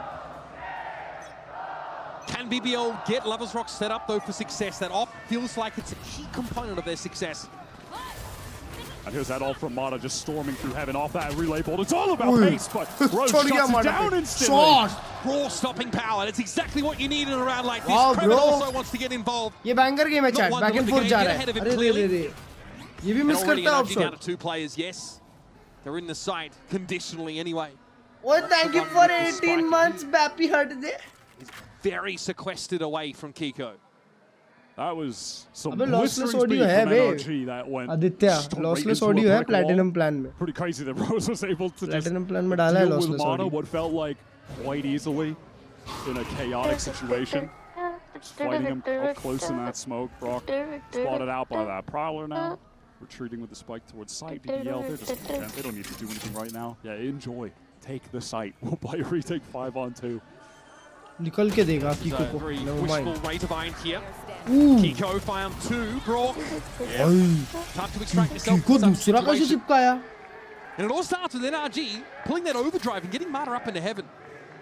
Speaker 12: Can BBL get Lovers Rock set up though for success? That off feels like it's a key component of their success.
Speaker 13: And here's that ult from Mata just storming through heaven off that relay bolt. It's all about pace, but Rose shuts it down instantly.
Speaker 12: Raw stopping power. That's exactly what you need in a round like this. Kremen also wants to get involved.
Speaker 3: ये banger game है chat. Back and forth जा रहा है. अरे ये भी miss करता है option.
Speaker 12: Down to 2 players, yes. They're in the site conditionally anyway.
Speaker 3: Oh, thank you for 18 months, Bappy Hut there.
Speaker 12: He's very sequestered away from Kiko.
Speaker 13: That was some
Speaker 3: lossless audio है
Speaker 13: Nrg that went
Speaker 3: Aditya, lossless audio है platinum plan में.
Speaker 13: Pretty crazy that Rose was able to
Speaker 3: platinum plan में डाला है
Speaker 13: deal with
Speaker 3: lossless audio.
Speaker 13: what felt like quite easily in a chaotic situation. Just fighting him up close in that smoke. Brock spotted out by that Prowler now. Retreating with the spike towards site. BBL, they're just content. They don't need to do anything right now. Yeah, enjoy. Take the site. We'll play a retake 5-on-2.
Speaker 3: निकल के देगा Kiko को.
Speaker 12: Wishful rate of iron here. Kiko found 2. Brock. Time to extract yourself.
Speaker 3: Kiko दूसरा कैसे चिपकाया?
Speaker 12: And it all starts with Nrg pulling that overdrive and getting Mata up into heaven.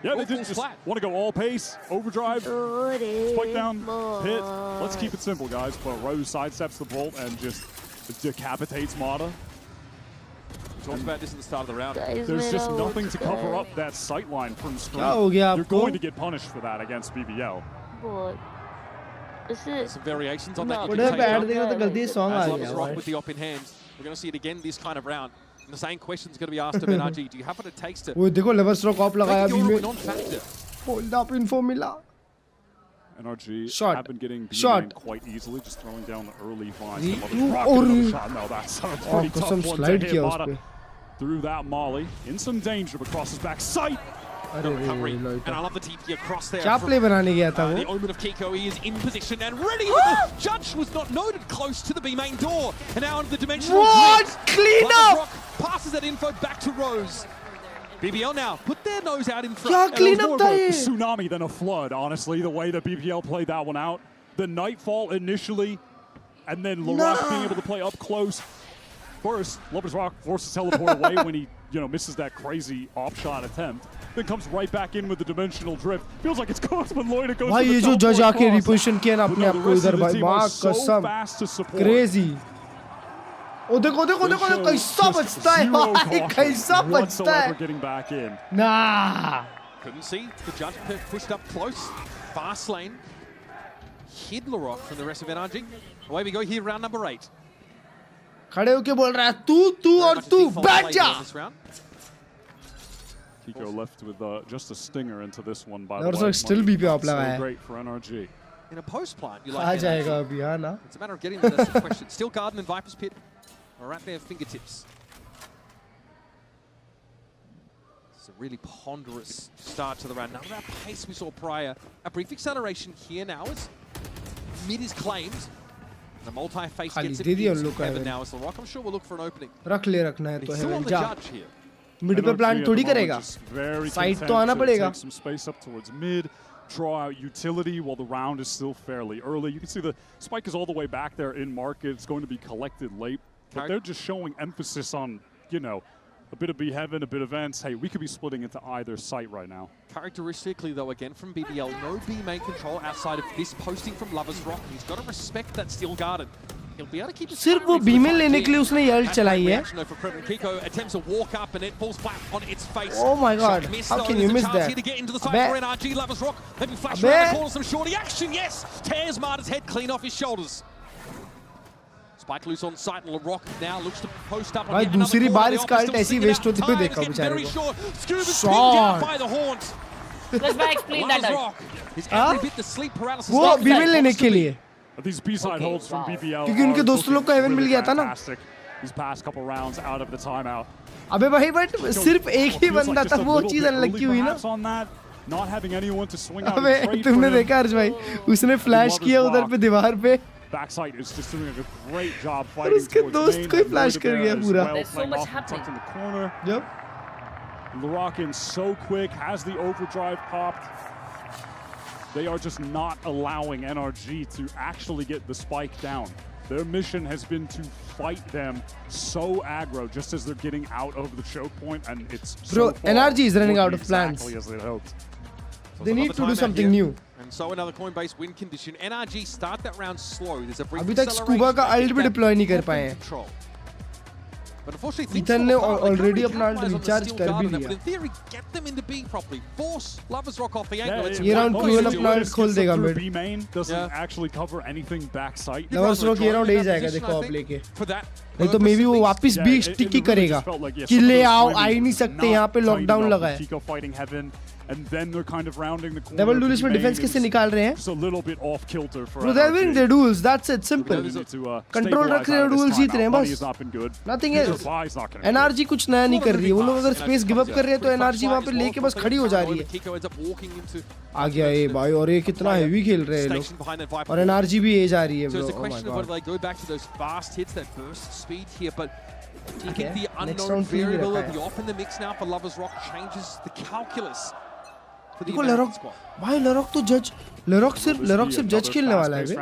Speaker 13: Yeah, they did just want to go all pace, overdrive, spike down, hit. Let's keep it simple, guys. But Rose sidesteps the bolt and just decapitates Mata.
Speaker 12: We talked about this at the start of the round.
Speaker 13: There's just nothing to cover up that sight line from screen. You're going to get punished for that against BBL.
Speaker 12: Some variations on that.
Speaker 3: Rock
Speaker 12: with the op in hand. We're going to see it again this kind of round. And the same question is going to be asked of Nrg. Do you have what it takes to
Speaker 3: make Lovers Rock op लगाया अभी में.
Speaker 12: Non-factor.
Speaker 3: Hold up in formula.
Speaker 13: Nrg have been getting beaten quite easily, just throwing down the early vines. No, that's a pretty tough one to hit Mata through that molly. In some danger, but crosses back sight.
Speaker 12: Recovery. And I love the TP across there.
Speaker 3: क्या play बनाने गया था वो?
Speaker 12: The Omen of Kiko, he is in position and ready. Judge was not noted close to the B main door. And now into the dimensional.
Speaker 3: What? Clean up!
Speaker 12: Passes that info back to Rose. BBL now put their nose out in front.
Speaker 3: क्या clean up था ये?
Speaker 13: Tsunami than a flood, honestly, the way that BBL played that one out. The Nightfall initially, and then Larock being able to play up close. First, Lovers Rock forces teleport away when he, misses that crazy off-shot attempt. Then comes right back in with the dimensional drift. Feels like it's close when Lloyd goes
Speaker 3: भाई ये जो जज आके reposition किया ना अपने आप को इधर भाई माँ कसम crazy. ओ देखो कैसा बचता है भाई कैसा बचता है.
Speaker 13: Getting back in.
Speaker 3: Nah.
Speaker 12: Couldn't see the judge pushed up close. Fast lane. Hid Larock from the rest of Nrg. Away we go here, round number 8.
Speaker 3: खड़े होके बोल रहा है तू और तू बैठ जा.
Speaker 13: Kiko left with just a stinger into this one, by the
Speaker 3: Never
Speaker 13: way.
Speaker 3: still be पे आप
Speaker 13: So
Speaker 3: लगाया.
Speaker 13: great for NRG.
Speaker 12: In a post plant, you
Speaker 3: uh
Speaker 12: like
Speaker 3: जाएगा अभी हाँ ना.
Speaker 12: It's a matter of getting there. That's the question. Steel Garden and Viper's Pit are at their fingertips. It's a really ponderous start to the round. None of that pace we saw prior. A brief acceleration here now as mid is claimed. The multi-face gets it into heaven now as the Rock. I'm sure we'll look for an opening.
Speaker 3: रख ले रखना है तो
Speaker 12: He's still on
Speaker 3: Haven
Speaker 12: the
Speaker 3: जा.
Speaker 12: judge here.
Speaker 3: Mid पे plant थोड़ी करेगा. Side तो आना पड़ेगा.
Speaker 13: Take some space up towards mid. Draw out utility while the round is still fairly early. You can see the spike is all the way back there in market. It's going to be collected late. But they're just showing emphasis on, you know, a bit of B heaven, a bit of ends. Hey, we could be splitting into either site right now.
Speaker 12: Characteristically, though, again from BBL, no B main control outside of this posting from Lovers Rock. He's got to respect that Steel Garden. He'll be able to keep his
Speaker 3: सिर्फ वो बीमेल लेने के लिए उसने यल्ट चलाई है.
Speaker 12: Kiko attempts to walk up and it falls flat on its face.
Speaker 3: Oh my God! How can you miss that?
Speaker 12: Here to get into the side for NRG. Lovers Rock. Maybe flash around the corner, some shorty action. Yes, tears Marta's head clean off his shoulders. Spike loose on sight. Rock now looks to post up.
Speaker 3: भाई दूसरी बार इसका alt ऐसी waste होते हुए देखा बेचारे को. Shot.
Speaker 16: Let's explain that.
Speaker 3: वो बीमेल लेने के लिए.
Speaker 13: These B-side holds from BBL.
Speaker 3: क्योंकि उनके दोस्तों लोग का हेवन मिल गया था ना.
Speaker 13: These past couple rounds out of the timeout.
Speaker 3: अबे भाई बट सिर्फ एक ही बंदा था वो चीज अनलकी हुई ना.
Speaker 13: Not having anyone to swing out.
Speaker 3: अबे तुमने देखा अर्ज भाई उसने फ्लैश किया उधर पे दीवार पे.
Speaker 13: Backside is just doing a great job
Speaker 3: और
Speaker 13: fighting.
Speaker 3: उसके दोस्त को ही फ्लैश कर गया पूरा.
Speaker 16: There's so much happening.
Speaker 13: In the corner.
Speaker 3: Yep.
Speaker 13: Lurakin so quick, has the overdrive popped. They are just not allowing NRG to actually get the spike down. Their mission has been to fight them so aggro just as they're getting out of the choke point, and it's
Speaker 3: Bro,
Speaker 13: so
Speaker 3: NRG is running out of plans.
Speaker 13: exactly as they hoped.
Speaker 3: They need to do something new.
Speaker 12: And so another coin-based win condition. NRG start that round slow. There's a brief
Speaker 3: अभी तक scuba का alt भी deploy नहीं कर पाए हैं.
Speaker 12: But unfortunately,
Speaker 3: Ethan ने already अपना अल्ट रिचार्ज कर भी लिया.
Speaker 12: In theory, get them into B properly. Force Lovers Rock off the angle.
Speaker 3: ये राउंड क्यूएल अपना अल्ट खोल देगा mid.
Speaker 13: B main doesn't actually cover anything backside.
Speaker 3: Lovers Rock ये राउंड ए जाएगा देखो आप लेके. नहीं तो मे बी वो वापस भी स्टिकी करेगा कि ले आओ आ ही नहीं सकते यहाँ पे लॉकडाउन लगा है.
Speaker 13: And then they're kind of rounding the corner.
Speaker 3: Double duelist में डिफेंस कैसे निकाल रहे हैं?
Speaker 13: Just a little bit off kilter for
Speaker 3: Bro, they're winning their duels. That's it. Simple. Control रख रहे हैं duels जीत रहे हैं बस. Nothing else. NRG कुछ नया नहीं कर रही है. वो लोग अगर स्पेस गिव अप कर रहे हैं तो NRG वहाँ पे लेके बस खड़ी हो जा रही है. आ गया ये भाई और ये कितना हेवी खेल रहे हैं लोग. और NRG भी ये जा रही है bro. Oh my God.
Speaker 12: Go back to those fast hits, that burst speed here, but I think the unknown variable of the off in the mix now for Lovers Rock changes the calculus.
Speaker 3: देखो लरॉक भाई लरॉक तो जज लरॉक सिर्फ जज खेलने वाला है बे.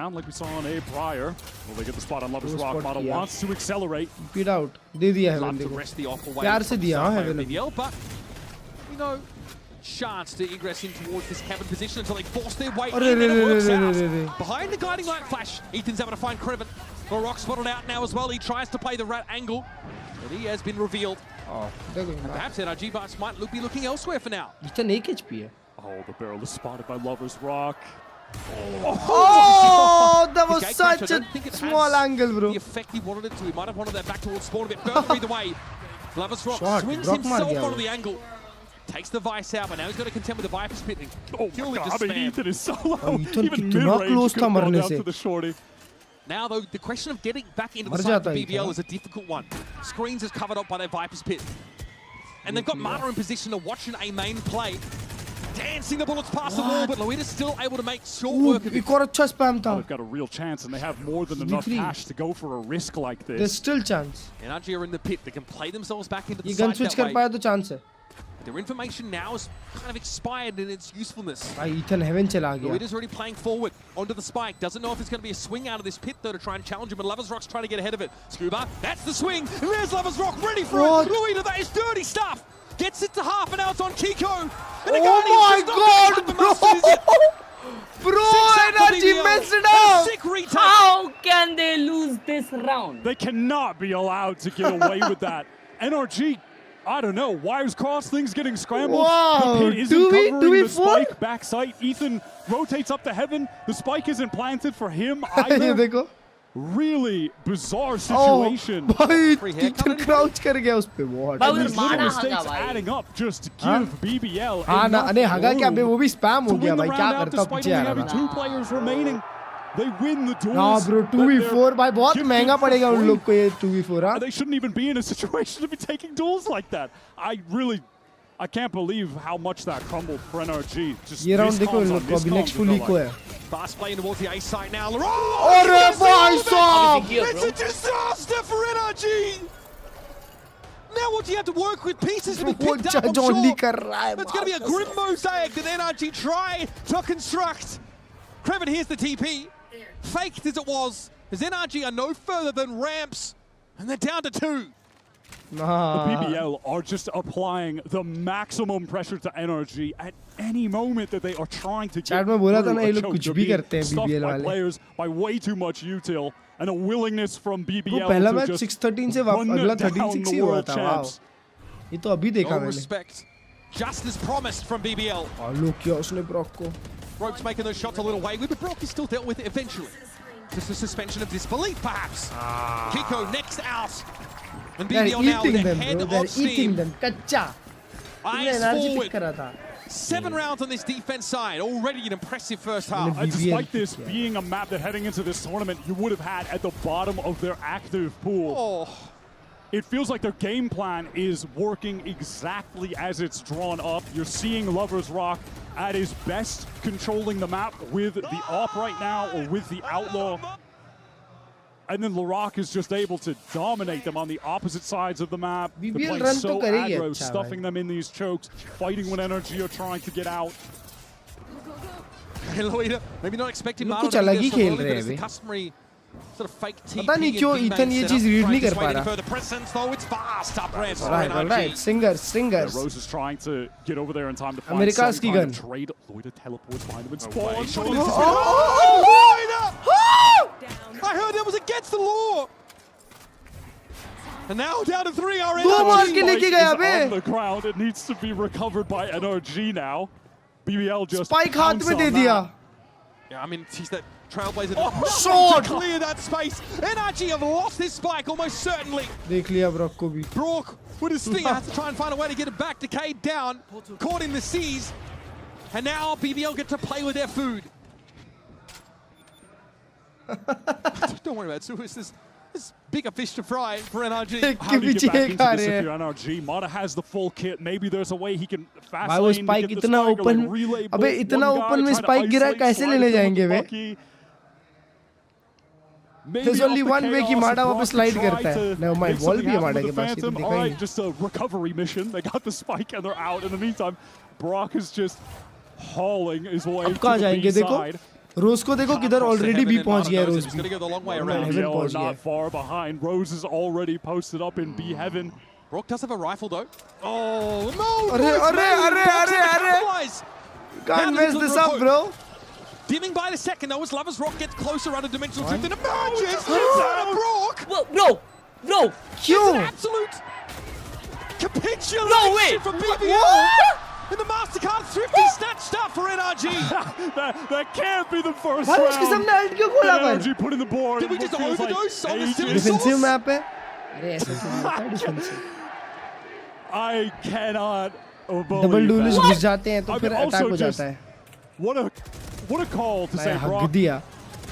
Speaker 3: Beat out दे दिया हेवन देखो प्यार से दिया हाँ haven.
Speaker 12: Chance to ingress in towards this heaven position until they force their way in and it works out. Behind the guiding light flash, Ethan's able to find Kreven. Rock spotted out now as well. He tries to play the rat angle, but he has been revealed. Perhaps NRG Bites might be looking elsewhere for now.
Speaker 3: Ethan 1 HP है.
Speaker 13: Oh, the barrel is spotted by Lovers Rock.
Speaker 3: Oh, that was such a small angle, bro.
Speaker 12: The effect he wanted it to. He might have wanted that back towards spawn a bit further either way. Lovers Rock swings himself onto the angle. Takes the Vice out, but now he's got to contend with the Viper spitting.
Speaker 13: Oh my God, I mean, Ethan is so low.
Speaker 3: Ethan
Speaker 13: Even
Speaker 3: कितना close था मरने से.
Speaker 13: To the shorty.
Speaker 12: Now, though, the question of getting back into the side for BBL is a difficult one. Screens is covered up by their Viper's pit. And they've got Marta in position to watch an A main play. Dancing the bullets past the wall, but Luida's still able to make short work of it.
Speaker 13: They've got a real chance, and they have more than enough cash to go for a risk like this.
Speaker 3: There's still chance.
Speaker 12: NRG are in the pit. They can play themselves back into the
Speaker 3: ये
Speaker 12: side
Speaker 3: gun switch
Speaker 12: that
Speaker 3: कर
Speaker 12: way.
Speaker 3: पाया तो chance है.
Speaker 12: Their information now is kind of expired in its usefulness.
Speaker 3: Ethan heaven चला गया.
Speaker 12: Luida's already playing forward onto the spike. Doesn't know if it's going to be a swing out of this pit though to try and challenge him. But Lovers Rock's trying to get ahead of it. Scuba, that's the swing. And there's Lovers Rock ready for it. Luida, that is dirty stuff. Gets it to half and now it's on Kiko. And
Speaker 3: oh my God, bro! Bro, NRG messed it up.
Speaker 16: How can they lose this round?
Speaker 13: They cannot be allowed to get away with that. NRG, I don't know. Wires crossed, things getting scrambled.
Speaker 3: Wow.
Speaker 13: The pit isn't covering the spike backside. Ethan rotates up to heaven. The spike isn't planted for him either. really bizarre situation.
Speaker 3: भाई कितने crouch कर गया उस पे वो
Speaker 13: And these little mistakes adding up just to give BBL
Speaker 3: हाँ ना अरे हगा क्या बे वो भी spam हो गया भाई क्या करता पीछे आ रहा
Speaker 13: 2 players remaining. They win the duels.
Speaker 3: हाँ bro 2v4 भाई बहुत महंगा पड़ेगा उन लोग को ये 2v4 हाँ.
Speaker 13: They shouldn't even be in a situation to be taking duels like that. I can't believe how much that crumbled for NRG. Just
Speaker 3: ये round देखो इन लोग को अभी next full eco है.
Speaker 12: Fast play towards the A side now.
Speaker 3: अरे भाई साहब!
Speaker 12: It's a disaster for NRG. Now what do you have to work with? Pieces to be picked up.
Speaker 3: John Lee कर रहा है.
Speaker 12: It's going to be a grim mosaic that NRG try to construct. Kreven, here's the TP. Faked as it was, as NRG are no further than ramps, and they're down to 2.
Speaker 13: The BBL are just applying the maximum pressure to NRG at any moment that they are trying to get through a choke. They're being stuffed by players by way too much util, and a willingness from BBL to just
Speaker 3: 6-13 से अगला 13-6 ही हुआ था. Wow ये तो अभी देखा मैंने.
Speaker 12: Respect, just as promised from BBL.
Speaker 3: लोग किया उसने ब्रॉक को.
Speaker 12: Rogue's making those shots a little wayward, but Brock is still dealt with it eventually. Just a suspension of disbelief, perhaps. Kiko next out. And BBL now with a head of steam. Eyes forward. 7 rounds on this defense side. Already an impressive first half.
Speaker 13: Despite this being a map that heading into this tournament you would have had at the bottom of their active pool. It feels like their game plan is working exactly as it's drawn up. You're seeing Lovers Rock at his best controlling the map with the AWP right now or with the Outlaw. And then LaRock is just able to dominate them on the opposite sides of the map. They're playing so aggro, stuffing them in these chokes, fighting when NRG are trying to get out.
Speaker 12: Loida, maybe not expecting
Speaker 3: Marlon to be this early, but it's the
Speaker 12: customary sort of fake TP.
Speaker 3: पता नहीं क्यों Ethan ये चीज read नहीं कर पा रहा.
Speaker 12: Further presence though, it's fast up ramps for
Speaker 3: NRG. Right, singers.
Speaker 13: Rose is trying to get over there in time to find
Speaker 3: America's
Speaker 13: some kind of trade. Loida teleports behind him and spawns.
Speaker 12: Loida! I heard that was against the law. And now down to 3 are
Speaker 13: NRG. On the ground, it needs to be recovered by NRG now. BBL just
Speaker 3: Spike हाथ में दे दिया.
Speaker 12: Yeah, I mean, he's that trailblazer
Speaker 3: shot
Speaker 12: to clear that space. NRG have lost this spike almost certainly.
Speaker 3: देख लिया Brock को भी.
Speaker 12: Brock with his stinger has to try and find a way to get it back. Decade down, caught in the seas, and now BBL get to play with their food. Don't worry about it. So it's this bigger fish to fry for NRG.
Speaker 13: How do you get back into this if you're NRG? Mata has the full kit. Maybe there's a way he can fast lane to get the spike or like relay.
Speaker 3: अबे इतना open में spike गिरा कैसे लेने जाएंगे वे? There's only one way कि माडा वापस slide करता है. Never mind, wall भी है माडा के पास.
Speaker 13: All right, just a recovery mission. They got the spike and they're out. In the meantime, Brock is just hauling his way to the B side.
Speaker 3: रोज को देखो किधर ऑलरेडी भी पहुंच गया रोज भी.
Speaker 13: Not far behind. Rose is already posted up in B heaven.
Speaker 12: Brock does have a rifle though. Oh no!
Speaker 3: अरे! Can't mess this up, bro.
Speaker 12: Dimming by the second though as Lovers Rock gets closer under dimensional drift and emerges out of Brock.
Speaker 16: Whoa, no.
Speaker 12: It's an absolute capitulation from BBL. And the MasterCard thrifty snatched up for NRG.
Speaker 13: that can't be the first round. NRG put in the board.
Speaker 12: Did we just overdose on the silly
Speaker 3: defensive
Speaker 12: sauce?
Speaker 3: map है? अरे ऐसा तो नहीं होता defensive.
Speaker 13: I cannot believe
Speaker 3: Double duelist
Speaker 13: that.
Speaker 3: घुस जाते हैं तो फिर attack हो जाता है.
Speaker 13: What a call to say Brock.
Speaker 3: हग दिया.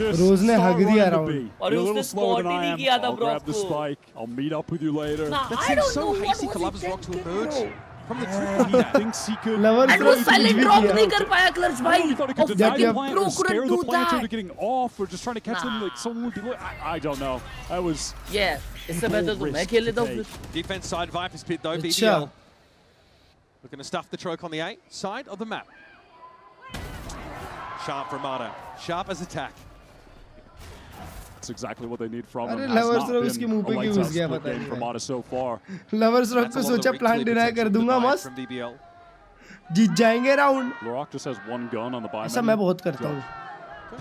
Speaker 3: रोज ने हग दिया round.
Speaker 16: और उसने spot ही नहीं किया था Brock
Speaker 13: I'll grab the spike. I'll meet up with you later.
Speaker 12: That seems so hasty for Lovers Rock to emerge. From the trip,
Speaker 13: he thinks he could.
Speaker 3: And
Speaker 16: वो silent drop नहीं कर पाया Klurge भाई.
Speaker 13: He thought he could deny the plant or scare the planter into getting off or just trying to catch them like someone would be like, I don't know. That was.
Speaker 16: Yeah, इससे बेहतर तो मैं खेल लेता हूँ.
Speaker 12: Defense side Viper's pit though. BBL looking to stuff the choke on the A side of the map. Sharp from Mata. Sharp as attack.
Speaker 13: That's exactly what they need from him.
Speaker 3: अरे Lovers Rock उसके मुंह पे क्यों घुस गया पता नहीं.
Speaker 13: From Mata so far.
Speaker 3: Lovers Rock को सोचा plant deny कर दूंगा मस्त. जीत जाएंगे round.
Speaker 13: LaRock just has one gun on the buy.
Speaker 3: ऐसा मैं बहुत करता हूँ.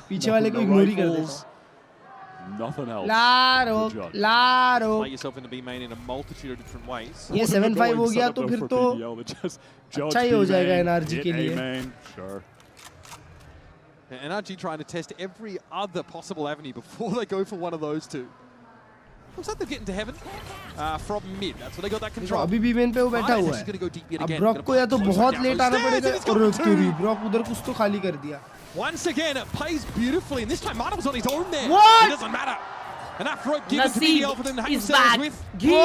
Speaker 3: पीछे वाले को ignore ही कर देता हूँ.
Speaker 13: Nothing else.
Speaker 3: लारो.
Speaker 12: Play yourself in the B main in a multitude of different ways.
Speaker 3: ये 7-5 हो गया तो फिर तो अच्छा ही हो जाएगा NRG के लिए.
Speaker 13: Sure.
Speaker 12: Nrg trying to test every other possible avenue before they go for one of those two. Looks like they're getting to heaven from mid. That's where they got that control.
Speaker 3: अभी भी main पे वो बैठा हुआ है. अब Brock को या तो बहुत लेट आना पड़ेगा और ब्रॉक उधर कुछ तो खाली कर दिया.
Speaker 12: Once again, it plays beautifully, and this time Marta was on his own there.
Speaker 3: What?
Speaker 12: It doesn't matter. Enough rope given to BBL for them to hang
Speaker 16: is
Speaker 12: themselves
Speaker 16: back.
Speaker 12: with.
Speaker 16: He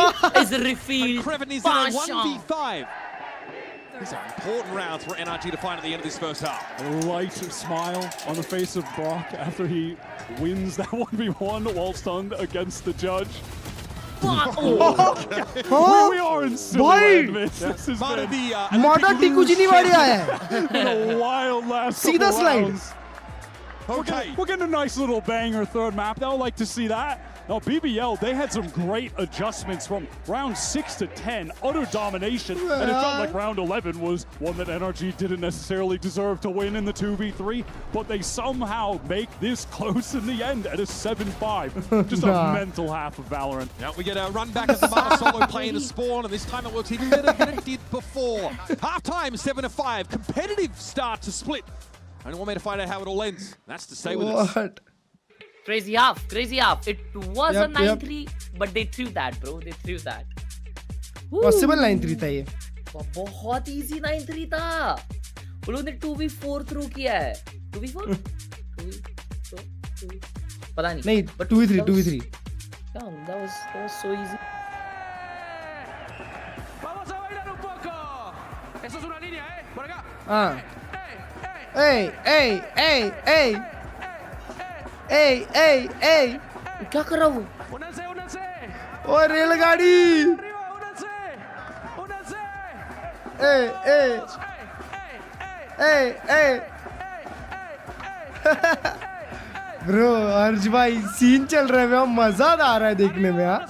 Speaker 16: is refilled.
Speaker 12: Kreven is in a 1v5. These are important rounds for Nrg to find at the end of this first half.
Speaker 13: A light smile on the face of Brock after he wins that 1v1 while stunned against the judge. We are in silly This has been a wild last couple rounds. Okay, we're getting a nice little banger third map. They'll like to see that. Now, BBL, they had some great adjustments from round 6 to 10, utter domination, and it felt like round 11 was one that Nrg didn't necessarily deserve to win in the 2v3, but they somehow make this close in the end at a 7-5. Just a mental half of Valorant.
Speaker 12: Now we get a run back as the Marta solo play in the spawn, and this time it works even better than it did before. Half-time, 7-5, competitive start to split. Only one way to find out how it all ends. That's to stay with us.
Speaker 16: Crazy half. It was a 9-3, but they threw that, bro. They threw that.
Speaker 3: Possible 9-3 था ये.
Speaker 16: बहुत easy 9-3 था. उन लोगों ने 2v4 through किया है. 2v4? 2v4? पता नहीं.
Speaker 3: नहीं, 2v3.
Speaker 16: Yeah, that was so easy.
Speaker 12: Vamos a bailar un poco. Eso es una línea, por acá.
Speaker 3: Hey.
Speaker 16: क्या कर रहा हूँ?
Speaker 3: और रेलगाड़ी. ब्रो अर्ज भाई सीन चल रहा है यार, मजा आ रहा है देखने में यार.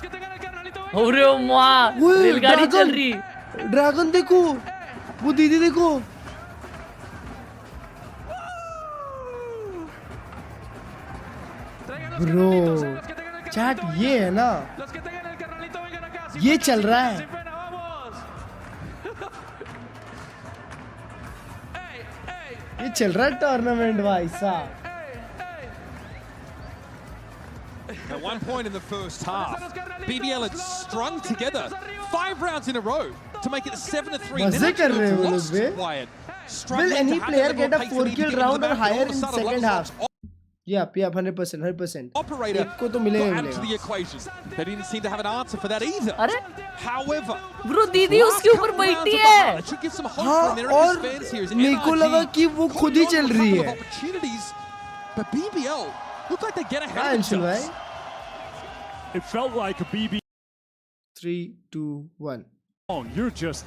Speaker 16: अरे माँ रेलगाड़ी चल रही.
Speaker 3: ड्रैगन देखो, वो दीदी देखो. ब्रो चैट ये है ना, ये चल रहा है. ये चल रहा है टूर्नामेंट भाई साहब.
Speaker 12: At one point in the first half, BBL had strung together 5 rounds in a row to make it a 7-3.
Speaker 3: मजे कर रहे हैं वो लोग बे. Will any player get a 4-kill round or higher in second half? Yep, 100%.
Speaker 12: Operator got added to the equation. They didn't seem to have an answer for that either. However,
Speaker 16: bro, दीदी उसके ऊपर बैठी है.
Speaker 12: It should give some hope for Nrg's fans here.
Speaker 3: मेरे को लगा कि वो खुद ही चल रही है.
Speaker 12: But BBL looked like they get ahead of themselves.
Speaker 13: It felt like a BBL.
Speaker 3: 3, 2, 1.
Speaker 13: You're just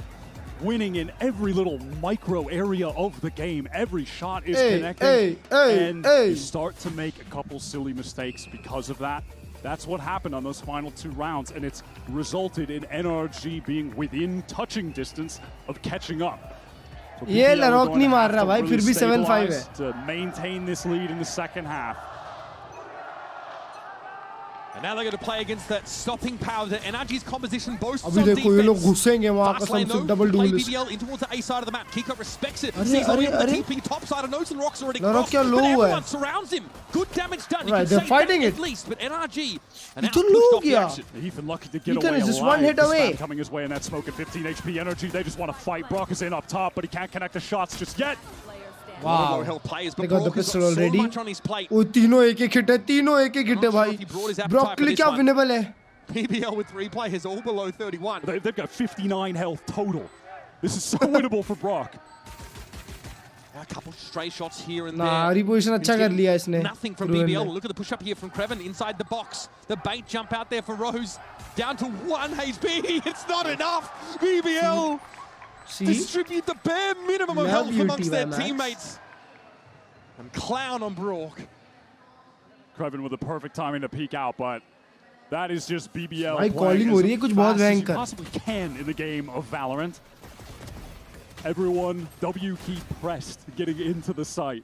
Speaker 13: winning in every little micro area of the game. Every shot is connecting. And you start to make a couple silly mistakes because of that. That's what happened on those final 2 rounds, and it's resulted in Nrg being within touching distance of catching up. So
Speaker 3: ये लड़ोक नहीं मार रहा भाई, फिर भी 7-5 है.
Speaker 13: To maintain this lead in the second half.
Speaker 12: And now they're going to play against that stopping power that Nrg's composition boasts on
Speaker 3: defense. अभी देखो ये लोग घुसेंगे वहाँ
Speaker 12: कसम
Speaker 3: से double
Speaker 12: play
Speaker 3: duelist.
Speaker 12: BBL in towards the A side of the map. Kiko respects it.
Speaker 3: अरे
Speaker 12: Sees
Speaker 3: अरे
Speaker 12: the
Speaker 3: अरे.
Speaker 12: TP top side and knows the rocks already
Speaker 3: लड़ोक
Speaker 12: crossed.
Speaker 3: क्या
Speaker 12: But
Speaker 3: low है.
Speaker 12: everyone surrounds him. Good damage done. You
Speaker 3: Right,
Speaker 12: can
Speaker 3: they're
Speaker 12: say
Speaker 3: fighting
Speaker 12: that
Speaker 3: it.
Speaker 12: at least, but Nrg and
Speaker 3: ये तो low गया.
Speaker 13: Ethan lucky to get
Speaker 3: Ethan
Speaker 13: away
Speaker 3: is just
Speaker 13: alive.
Speaker 3: one hit
Speaker 13: The
Speaker 3: away.
Speaker 13: spam coming his way in that smoke at 15 HP. Nrg, they just want to fight. Brock is in up top, but he can't connect the shots just yet.
Speaker 3: Wow.
Speaker 12: Players,
Speaker 3: They
Speaker 12: but
Speaker 3: got the
Speaker 12: Brock has
Speaker 3: pistol
Speaker 12: got so
Speaker 3: already.
Speaker 12: much on his plate.
Speaker 3: वो तीनों एक hit है, तीनों एक hit है भाई. Brock के लिए क्या winnable है?
Speaker 12: BBL with 3 players all below 31.
Speaker 13: They've got 59 health total. This is so winnable for Brock.
Speaker 12: A couple stray shots here and
Speaker 3: Nah,
Speaker 12: there.
Speaker 3: reposition अच्छा कर लिया इसने.
Speaker 12: Nothing from BBL. Look at the push up here from Kreven inside the box. The bait jump out there for Rose. Down to 1 HP. It's not enough. BBL distribute the bare minimum of health amongst their teammates. And clown on Brock.
Speaker 13: Kreven with the perfect timing to peek out, but that is just BBL
Speaker 3: भाई
Speaker 13: playing
Speaker 3: calling हो रही है
Speaker 13: as
Speaker 3: कुछ बहुत
Speaker 13: fast as you
Speaker 3: भयंकर.
Speaker 13: possibly can in the game of Valorant. Everyone W key pressed getting into the site.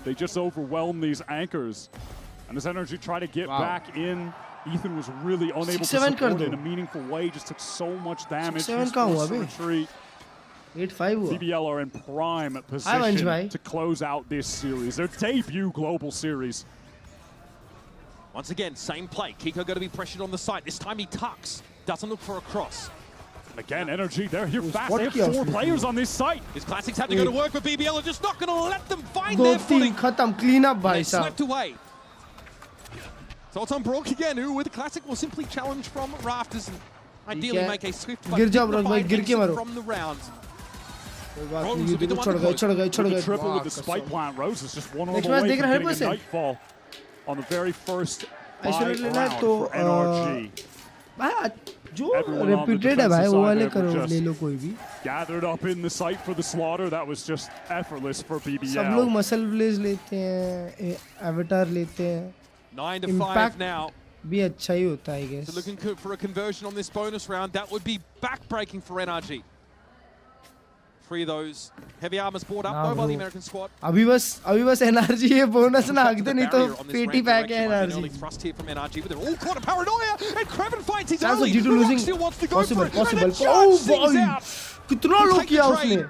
Speaker 13: They just overwhelm these anchors. And as Nrg try to get back in, Ethan was really unable to support it in a meaningful way. Just took so much damage. He's forced to retreat.
Speaker 3: 8-5 हुआ.
Speaker 13: BBL are in prime position to close out this series, their debut global series.
Speaker 12: Once again, same play. Kiko going to be pressured on the side. This time he tucks. Doesn't look for a cross.
Speaker 13: Again, Nrg, they're here fast. They have 4 players on this site.
Speaker 12: His classics have to go to work, but BBL are just not going to let them find their
Speaker 3: 2-3
Speaker 12: footing.
Speaker 3: खत्म. Clean up,
Speaker 12: They
Speaker 3: भाई साहब.
Speaker 12: swept away. So it's on Brock again, who with the classic will simply challenge from rafters and ideally make a swift but dignified exit from the round.
Speaker 13: Rose will be the one to close. The triple with the spike plant. Rose is just one on the way from getting a nightfall on the very first round for NRG.
Speaker 3: जो reputed है भाई वो वाले करो ले लो कोई भी.
Speaker 13: Gathered up in the site for the slaughter. That was just effortless for BBL.
Speaker 3: सब लोग muscle blaze लेते हैं, avatar लेते हैं.
Speaker 12: 9-5 now.
Speaker 3: भी अच्छा ही होता है I guess.
Speaker 12: So looking for a conversion on this bonus round. That would be back-breaking for NRG. 3 of those heavy armors brought up though by the American squad.
Speaker 3: अभी बस NRG ये bonus ना आग दे नहीं तो पेटी पैक है NRG.
Speaker 12: Early thrust here from NRG, but they're all caught in paranoia. And Kraven finds his
Speaker 3: Chance of
Speaker 12: early.
Speaker 3: G2 losing.
Speaker 12: Still wants to go for it.
Speaker 3: Possible.
Speaker 12: Oh boy!
Speaker 3: कितना लो किया उसने.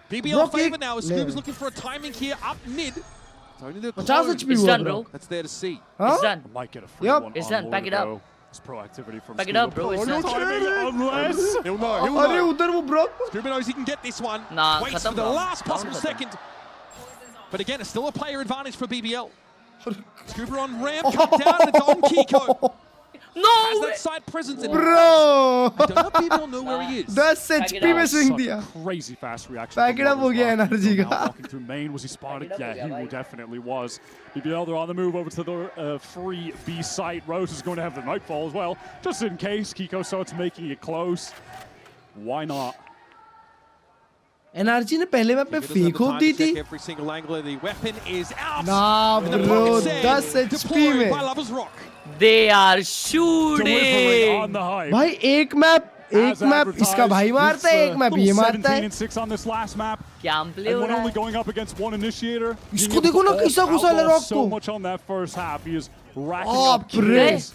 Speaker 12: BBL favor now. Scoob's looking for a timing here up mid. It's only the
Speaker 3: 50 HP
Speaker 16: It's done, bro.
Speaker 12: That's there to see.
Speaker 16: It's done.
Speaker 13: Might get a free one.
Speaker 16: It's done. Back it up.
Speaker 13: It's proactivity from
Speaker 16: Back it up, bro. It's done.
Speaker 13: Unless
Speaker 12: he'll know.
Speaker 3: अरे उधर वो bro.
Speaker 12: Scuba knows he can get this one.
Speaker 16: Nah,
Speaker 12: waits for the last possible second. But again, it's still a player advantage for BBL. Scuba on ramp, cut down, and it's on Kiko.
Speaker 16: No!
Speaker 12: Has that side presence in
Speaker 3: Bro!
Speaker 12: I don't know if people know where he is.
Speaker 3: 10 HP में swing दिया.
Speaker 13: Crazy fast reaction.
Speaker 3: Back it up हो गया NRG का.
Speaker 13: Walking through main, was he spotted? Yeah, he definitely was. BBL, they're on the move over to the free B site. Rose is going to have the nightfall as well, just in case. Kiko starts making it close. Why not?
Speaker 3: NRG ने पहले map पे fake hope दी थी.
Speaker 12: Every single angle of the weapon is out.
Speaker 3: Nah, bro, 10 HP में.
Speaker 12: By Lovers Rock.
Speaker 16: They are shooting.
Speaker 3: भाई एक map इसका भाई मारता है, एक मैप ये मारता है.
Speaker 13: 17-6 on this last map.
Speaker 16: क्या play हो
Speaker 13: And
Speaker 16: रहा
Speaker 13: only
Speaker 16: है?
Speaker 13: going up against one initiator.
Speaker 3: इसको देखो ना कैसा घुसा ले रॉक
Speaker 13: So
Speaker 3: को.
Speaker 13: much on that first half. He is racking up
Speaker 3: kills.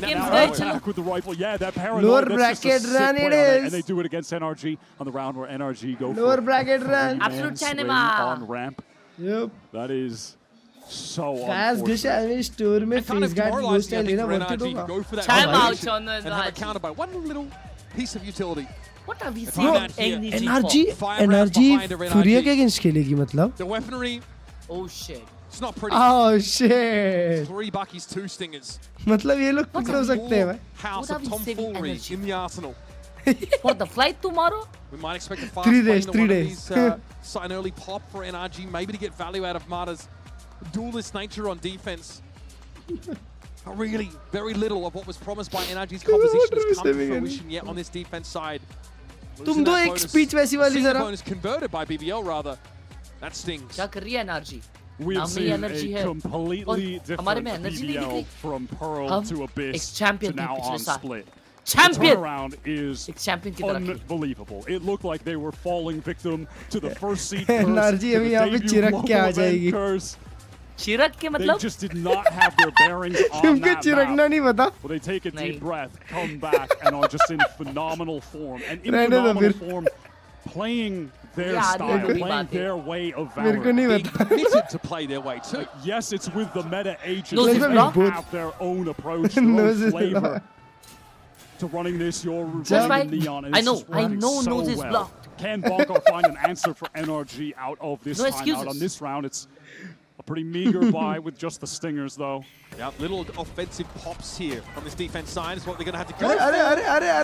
Speaker 13: attack with the rifle. Yeah, that paranoia.
Speaker 3: Lower
Speaker 13: that's just a
Speaker 3: bracket
Speaker 13: sick
Speaker 3: run
Speaker 13: play
Speaker 3: it
Speaker 13: on it.
Speaker 3: is.
Speaker 13: And they do it against NRG on the round where NRG go
Speaker 3: Lower
Speaker 13: for
Speaker 3: bracket run.
Speaker 16: Absolute
Speaker 13: swing
Speaker 16: cinema.
Speaker 13: on ramp.
Speaker 3: Yep.
Speaker 13: That is so
Speaker 3: Fast
Speaker 13: unfortunate.
Speaker 3: घुसा है store में face guard घुसता है लेना worth it होगा.
Speaker 12: Go for that
Speaker 16: Time out
Speaker 12: rotation
Speaker 16: on the
Speaker 12: and have it countered by one little piece of utility.
Speaker 16: What are we
Speaker 3: Bro,
Speaker 16: seeing
Speaker 3: NRG
Speaker 12: NRG
Speaker 3: Furia के against खेलेगी मतलब.
Speaker 12: The weaponry.
Speaker 16: Oh shit.
Speaker 12: It's not pretty.
Speaker 3: Oh shit.
Speaker 12: 3 buckies, 2 stingers.
Speaker 3: मतलब ये लोग कुछ हो सकते हैं भाई.
Speaker 12: House of tomfoolery in the arsenal.
Speaker 16: For the flight tomorrow?
Speaker 12: We might expect a fast
Speaker 3: 3 days,
Speaker 12: plane
Speaker 3: 3
Speaker 12: of
Speaker 3: days.
Speaker 12: an early pop for NRG, maybe to get value out of Marta's duelist nature on defense. Really, very little of what was promised by NRG's composition has come to fruition yet on this defense side.
Speaker 3: तुम दो एक speech वैसी वाली जरा.
Speaker 12: Bonus converted by BBL rather. That stings.
Speaker 16: क्या कर रही है NRG?
Speaker 13: We've seen a completely different BBL from Pearl to Abyss to now on Split.
Speaker 16: Champion!
Speaker 13: The turnaround is unbelievable. It looked like they were falling victim to the first seed curse,
Speaker 3: NRG अभी यहाँ पे चिरक के आ जाएगी.
Speaker 16: चिरक के मतलब?
Speaker 13: They just did not have their bearings on
Speaker 3: तुमको
Speaker 13: that
Speaker 3: चिरकना नहीं पता?
Speaker 13: Well, they take a deep breath, come back, and are just in phenomenal form. And in phenomenal form, playing their style, playing their way of valorant.
Speaker 12: Being committed to play their way too.
Speaker 13: Yes, it's with the meta agents.
Speaker 16: They
Speaker 13: have their own approach, their own flavor to running this. Your Neon.
Speaker 16: I know, nose is blocked.
Speaker 13: Can Bonko find an answer for NRG out of this time? Out on this round, it's a pretty meager buy with just the stingers, though.
Speaker 12: Yeah, little offensive pops here on this defense side is what they're going to have to go for.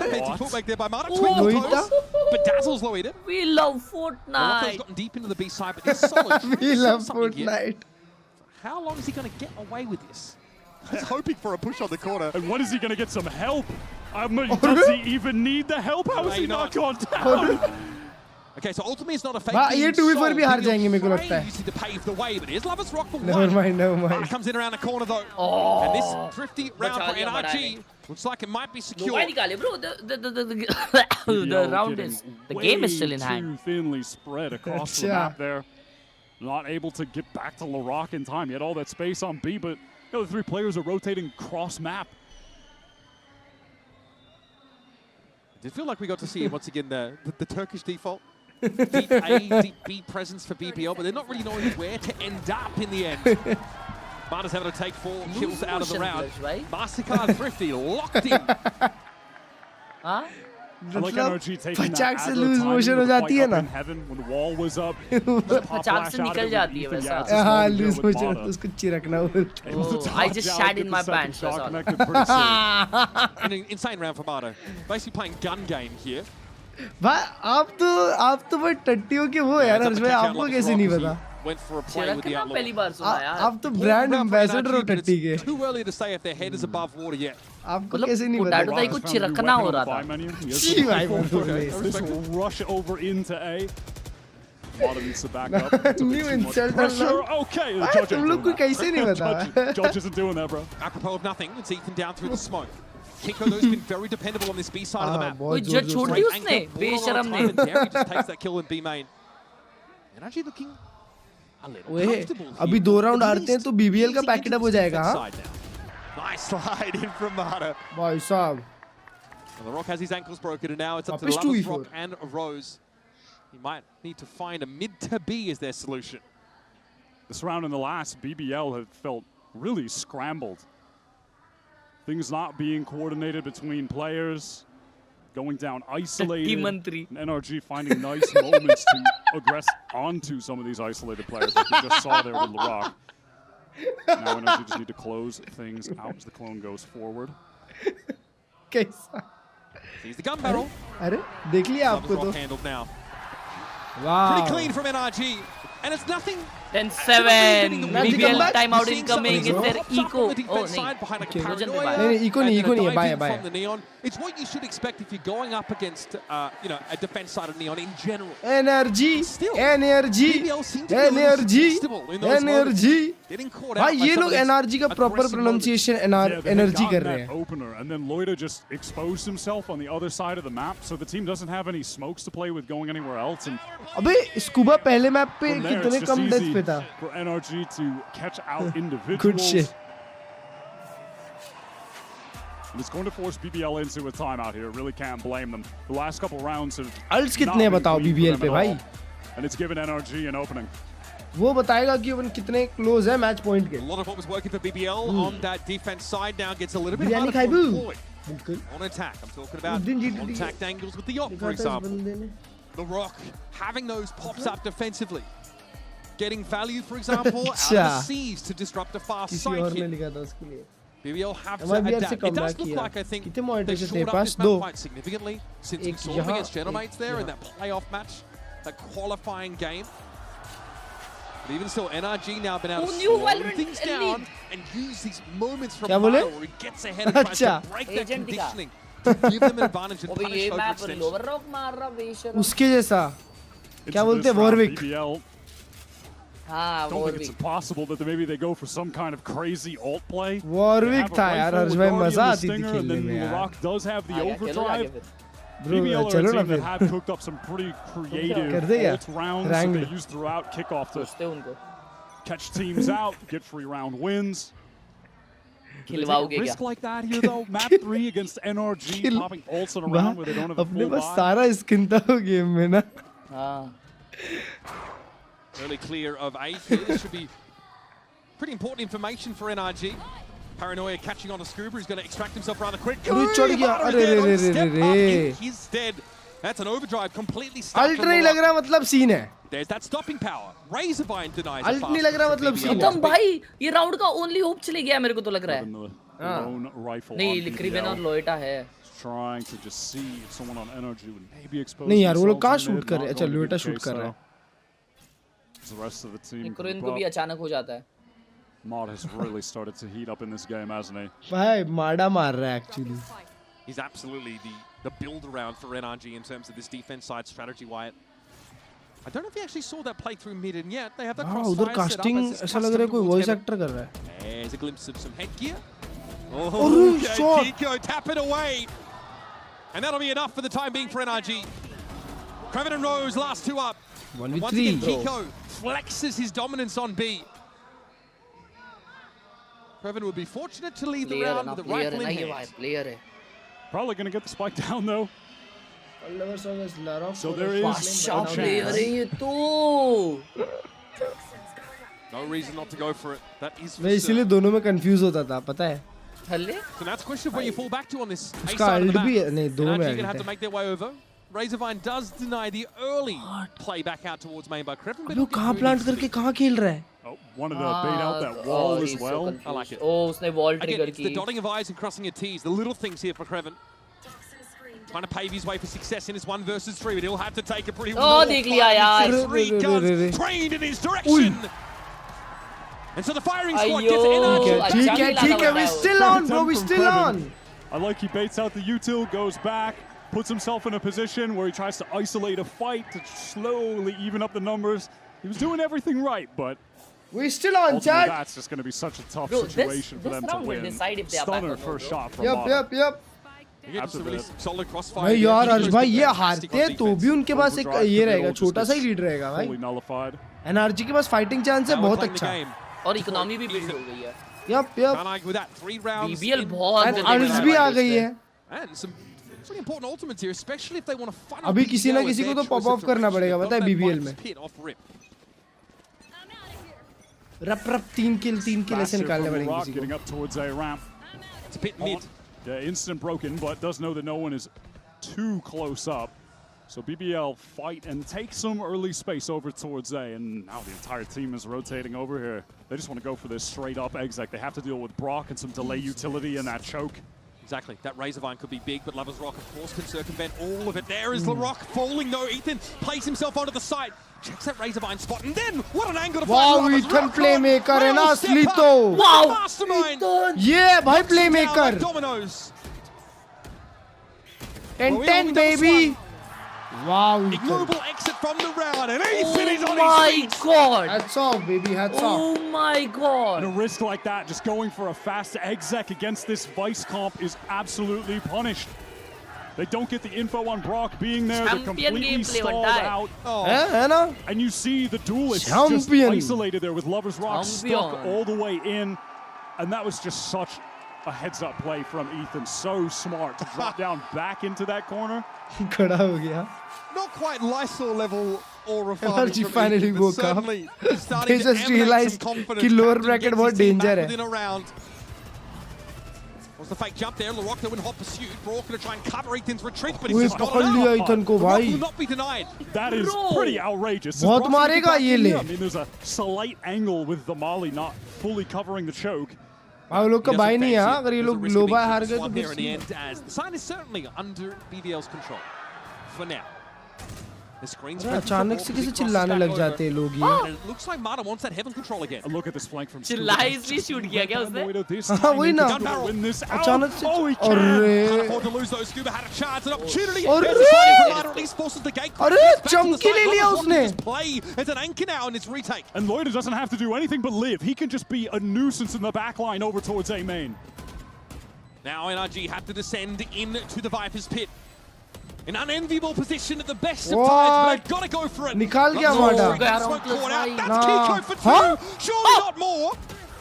Speaker 12: Defensive putback there by Marta. Twinkle toes, but Dazzle's low hit.
Speaker 16: We love Fortnite.
Speaker 12: Morocco's gotten deep into the B side, but he's solid.
Speaker 3: We love Fortnite.
Speaker 12: How long is he going to get away with this? He's hoping for a push on the corner.
Speaker 13: And what is he going to get some help? Does he even need the help? How is he not gone down?
Speaker 12: Okay, so ultimately it's not a fake.
Speaker 3: ये 2v4 भी हार जाएंगे मेरे को लगता है.
Speaker 12: Using to pave the way, but here's Lovers Rock for
Speaker 3: Never
Speaker 12: one.
Speaker 3: mind.
Speaker 12: Comes in around the corner though.
Speaker 16: Oh.
Speaker 12: And this thrifty round for NRG looks like it might be secure.
Speaker 16: Bro, the round is, the game is still in hand.
Speaker 13: Too thinly spread across the map there. Not able to get back to Larock in time. He had all that space on B, but the other 3 players are rotating cross map.
Speaker 12: Did it feel like we got to see once again the Turkish default? deep A, deep B presence for BBL, but they're not really knowing where to end up in the end. Marta's having to take 4 kills out of the round. Mastercard Thrifty locked in.
Speaker 3: हाँ?
Speaker 13: like Nrg taking that
Speaker 3: से lose motion हो जाती है ना?
Speaker 13: When the wall was up,
Speaker 16: फचाक से निकल जाती है वैसा.
Speaker 3: हाँ, lose motion उसको चिरकना बोलते
Speaker 16: हैं. I just shat in my pants.
Speaker 12: An insane round for Marta. Basically playing gun game here.
Speaker 3: भाई आप तो भाई टट्टियों के वो यार हर्ष भाई आपको कैसे नहीं पता?
Speaker 12: Went for a play with the outlaw.
Speaker 16: पहली बार सुना यार.
Speaker 3: आप तो brand ambassador हो टट्टी के.
Speaker 12: Too early to say if their head is above water yet.
Speaker 3: आपको कैसे नहीं पता?
Speaker 16: पोटैटो कुछ चिरकना हो रहा था.
Speaker 3: जी भाई
Speaker 13: This will rush over into A. Marta needs to back up.
Speaker 3: New insult.
Speaker 13: Okay, the judge.
Speaker 3: तुम लोग को कैसे नहीं पता?
Speaker 13: Judge isn't doing that, bro.
Speaker 12: Apropos of nothing, it's Ethan down through the smoke. Kiko, though, has been very dependable on this B side of the map.
Speaker 16: कोई जज छोड़ दी उसने. बेशरम ने.
Speaker 12: He just takes that kill in B main. And actually looking a little comfortable.
Speaker 3: अभी 2 round हारते हैं तो BBL का पैकेट अप हो जाएगा, हाँ?
Speaker 12: Nice slide in from Marta.
Speaker 3: भाई साहब.
Speaker 12: The Rock has his ankles broken, and now it's up to Lovers, Rock and Rose. He might need to find a mid to B as their solution.
Speaker 13: This round and the last, BBL have felt really scrambled. Things not being coordinated between players, going down isolated. Nrg finding nice moments to aggress onto some of these isolated players, like we just saw there with LaRock. Now Nrg just need to close things out as the clone goes forward.
Speaker 3: कैसा?
Speaker 12: Sees the gun barrel.
Speaker 3: अरे देख लिया आपको तो.
Speaker 12: Handled now.
Speaker 3: Wow.
Speaker 12: Pretty clean from Nrg. And it's nothing.
Speaker 16: 10-7. BBL timeout incoming. Is there eco? Oh,
Speaker 3: नहीं. Eco नहीं है. Bye.
Speaker 12: It's what you should expect if you're going up against, a defense side of Neon in general.
Speaker 3: Nrg. भाई ये लोग Nrg का proper pronunciation Nrg कर रहे हैं.
Speaker 13: Opener, and then Loida just exposed himself on the other side of the map, so the team doesn't have any smokes to play with going anywhere else. And
Speaker 3: अबे scuba पहले map पे कितने कम death पे था.
Speaker 13: For Nrg to catch out individuals.
Speaker 3: Good shit.
Speaker 13: And it's going to force BBL into a timeout here. Really can't blame them. The last couple rounds have
Speaker 3: Ults कितने हैं बताओ BBL पे भाई?
Speaker 13: And it's given Nrg an opening.
Speaker 3: वो बताएगा कि अपन कितने close है मैच पॉइंट के.
Speaker 12: A lot of what was working for BBL on that defense side now gets a little bit harder to deploy. On attack, I'm talking about contact angles with the op, for example. The Rock having those pops up defensively. Getting value, for example, out of the seas to disrupt a fast side hit. BBL have to adapt. It does look like, I think, they shored up this map quite significantly since we saw them against Genomates there in that playoff match, that qualifying game. But even still, Nrg now been able to slow things down and use these moments from Milo where he gets ahead and tries to break that conditioning to give them an advantage and punish overextension.
Speaker 3: उसके जैसा क्या बोलते हैं Warwick.
Speaker 13: I don't think it's impossible that maybe they go for some kind of crazy alt play.
Speaker 3: Warwick था यार हर्ष भाई मजा आती थी खेलने में यार.
Speaker 13: Rock does have the overdrive. BBL are a team that have cooked up some pretty creative alt rounds that they use throughout kickoff to catch teams out, get free round wins. Do they take a risk like that here though? Map 3 against Nrg popping ults in a round where they don't have a full buy.
Speaker 3: अपने पास सारा skin था वो game में ना.
Speaker 12: Early clear of A here. This should be pretty important information for Nrg. Paranoia catching on a Scuba. He's going to extract himself rather quick. He's dead. That's an overdrive completely stuck.
Speaker 3: Alt नहीं लग रहा मतलब scene है.
Speaker 12: There's that stopping power. Razorbind denies
Speaker 3: Alt नहीं लग रहा मतलब scene है.
Speaker 16: एकदम भाई ये राउंड का ओनली होप चले गया मेरे को तो लग रहा है. नहीं लिक्रिवेन और लोएटा है.
Speaker 13: Trying to just see if someone on Nrg would maybe expose.
Speaker 3: नहीं यार वो लोग कहाँ शूट कर रहे हैं? अच्छा लोएटा शूट कर रहा है.
Speaker 13: The rest of the team.
Speaker 16: इनको भी अचानक हो जाता है.
Speaker 13: Mod has really started to heat up in this game, hasn't he?
Speaker 3: भाई माड़ा मार रहा है actually.
Speaker 12: He's absolutely the build around for Nrg in terms of this defense side strategy. Wyatt. I don't know if he actually saw that play through mid and yet they have the crossfire
Speaker 3: उधर casting ऐसा लग रहा है कोई voice actor कर रहा है.
Speaker 12: There's a glimpse of some headgear. Oh, Kiko tap it away. And that'll be enough for the time being for Nrg. Kraven and Rose last two up.
Speaker 3: 1v3.
Speaker 12: Once again, Kiko flexes his dominance on B. Kraven would be fortunate to lead the round with a rifle in hand.
Speaker 13: Probably going to get the spike down though. So there is a chance.
Speaker 12: No reason not to go for it. That is for
Speaker 3: मैं इसीलिए दोनों में confuse होता था, पता है?
Speaker 12: So now it's a question of where you fall back to on this A
Speaker 3: उसका
Speaker 12: side of the
Speaker 3: ult
Speaker 12: map.
Speaker 3: भी है, नहीं दो में
Speaker 12: Nrg gonna have
Speaker 3: ult
Speaker 12: to
Speaker 3: है.
Speaker 12: make their way over. Razorvine does deny the early play back out towards main by Kreven.
Speaker 3: अब वो कहाँ प्लांट करके कहाँ खेल रहा है?
Speaker 13: Wanted to bait out that wall as well.
Speaker 12: I like it.
Speaker 16: Oh, उसने wall
Speaker 12: Again,
Speaker 16: trigger
Speaker 12: it's
Speaker 16: की.
Speaker 12: the dotting of I's and crossing your T's. The little things here for Kreven. Trying to pave his way for success in his 1 versus 3, but he'll have to take a pretty raw
Speaker 16: देख लिया यार.
Speaker 12: 3 guns trained in his direction. And so the firing squad gets Nrg.
Speaker 3: ठीक है, we're still on, bro, we're still on.
Speaker 13: I like he baits out the util, goes back, puts himself in a position where he tries to isolate a fight to slowly even up the numbers. He was doing everything right, but
Speaker 3: we're still on,
Speaker 13: ultimately
Speaker 3: chat.
Speaker 13: that's just going to be such a tough
Speaker 16: Bro,
Speaker 13: situation for
Speaker 16: this
Speaker 13: them to
Speaker 16: round will
Speaker 13: win.
Speaker 16: decide if they are back
Speaker 13: Stunner
Speaker 16: or not,
Speaker 13: first
Speaker 16: bro.
Speaker 13: shot from
Speaker 3: Yep.
Speaker 12: Again, just a really solid crossfire.
Speaker 3: भाई
Speaker 12: here.
Speaker 3: यार
Speaker 12: He
Speaker 3: अर्ज
Speaker 12: goes
Speaker 3: भाई
Speaker 12: for
Speaker 3: ये
Speaker 12: fantastic
Speaker 3: हारते
Speaker 12: on
Speaker 3: हैं तो
Speaker 12: defense.
Speaker 3: भी उनके पास एक
Speaker 13: Overdrive
Speaker 3: ये
Speaker 13: to
Speaker 3: रहेगा,
Speaker 13: middle
Speaker 3: छोटा सा ही
Speaker 13: just
Speaker 3: लीड रहेगा भाई.
Speaker 13: fully nullified.
Speaker 3: एनआरजी के पास फाइटिंग चांस है
Speaker 12: Now we're
Speaker 3: बहुत
Speaker 12: playing the
Speaker 3: अच्छा.
Speaker 12: game.
Speaker 16: और इकोनॉमी भी बिल्ड हो गई है.
Speaker 3: Yep.
Speaker 12: Can't argue with that. 3 rounds.
Speaker 16: BBL
Speaker 12: in-
Speaker 16: बहुत
Speaker 3: And अर्ज भी आ गई है.
Speaker 12: And some pretty important ultimates here, especially if they want to funnel
Speaker 3: अभी
Speaker 12: BBL
Speaker 3: किसी ना
Speaker 12: with
Speaker 3: किसी को
Speaker 12: their
Speaker 3: तो pop
Speaker 12: choice
Speaker 3: off
Speaker 12: of
Speaker 3: करना
Speaker 12: direction.
Speaker 3: पड़ेगा,
Speaker 12: They've
Speaker 3: पता है
Speaker 12: got that
Speaker 3: BBL में.
Speaker 12: Viper's pit off rip.
Speaker 3: रप 3 किल ऐसे
Speaker 13: Faster
Speaker 3: निकालने
Speaker 13: from
Speaker 3: पड़ेंगे
Speaker 13: Rock
Speaker 3: किसी
Speaker 13: getting
Speaker 3: को.
Speaker 13: up towards a ramp.
Speaker 12: It's a bit mid.
Speaker 13: Yeah, instant broken, but does know that no one is too close up. So BBL fight and take some early space over towards A, and now the entire team is rotating over here. They just want to go for this straight up exec. They have to deal with Brock and some delay utility in that choke.
Speaker 12: Exactly. That Razorvine could be big, but Lover's Rock, of course, can circumvent all of it. There is LaRock falling, though. Ethan plays himself onto the side. Checks that Razorvine spot, and then what an angle to
Speaker 3: Wow,
Speaker 12: find
Speaker 3: Ethan playmaker है ना असली तो.
Speaker 12: Wow! Mastermind!
Speaker 3: ये भाई playmaker.
Speaker 12: Dominoes.
Speaker 3: 10-10 baby. Wow, Ethan.
Speaker 12: Ignoble exit from the round, and Ethan is on
Speaker 16: my
Speaker 12: his feet.
Speaker 16: god.
Speaker 3: Hats off, baby. Hats off.
Speaker 16: Oh my god.
Speaker 13: And a risk like that, just going for a fast exec against this Vice comp is absolutely punished. They don't get the info on Brock being there. They're completely stalled out. And you see the duelists just isolated there with Lover's Rock stuck all the way in. And that was just such a heads-up play from Ethan. So smart to drop down back into that corner.
Speaker 3: खड़ा हो गया.
Speaker 12: Not quite Lysol level or
Speaker 3: Energy finally woke up. They just realized कि lower bracket बहुत danger है.
Speaker 12: Was the fake jump there? LaRock though in hot pursuit. Brock going to try and cover Ethan's retreat, but he's
Speaker 3: वो
Speaker 12: just got
Speaker 3: पकड़ लिया
Speaker 12: enough.
Speaker 3: Ethan को
Speaker 12: LaRock
Speaker 3: भाई.
Speaker 12: will not be denied.
Speaker 13: That is pretty outrageous.
Speaker 3: बहुत
Speaker 13: Brock's gonna get
Speaker 3: मारेगा
Speaker 13: back
Speaker 3: ये
Speaker 13: in
Speaker 3: ले.
Speaker 13: there. I mean, there's a slight angle with the Molly not fully covering the choke.
Speaker 3: भाई लोग का bye नहीं है, अगर ये लोग लो बाय हार गए तो
Speaker 12: here in the end, as the sign is certainly under BBL's control for now. The screen's
Speaker 3: अचानक से कैसे चिल्लाने लग जाते हैं लोग ये.
Speaker 12: It looks like Mata wants that heaven control again.
Speaker 13: Look at this flank from
Speaker 16: चिल्लाए इसलिए शूट किया क्या उसने?
Speaker 3: हाँ वही ना. अचानक से अरे.
Speaker 12: Can't afford to lose those. Scuba had a chance, an opportunity.
Speaker 3: अरे.
Speaker 12: There's a fight for Mata, at least forces the gate.
Speaker 3: अरे चमकी ले लिया उसने.
Speaker 12: Play as an anchor now in its retake.
Speaker 13: And Lloyd doesn't have to do anything but live. He can just be a nuisance in the back line over towards A main.
Speaker 12: Now Nrg had to descend into the Viper's pit. An unenviable position at the best of times, but they've got to go for it.
Speaker 3: निकाल गया वाडा.
Speaker 12: That's Kiko for 2. Surely not more.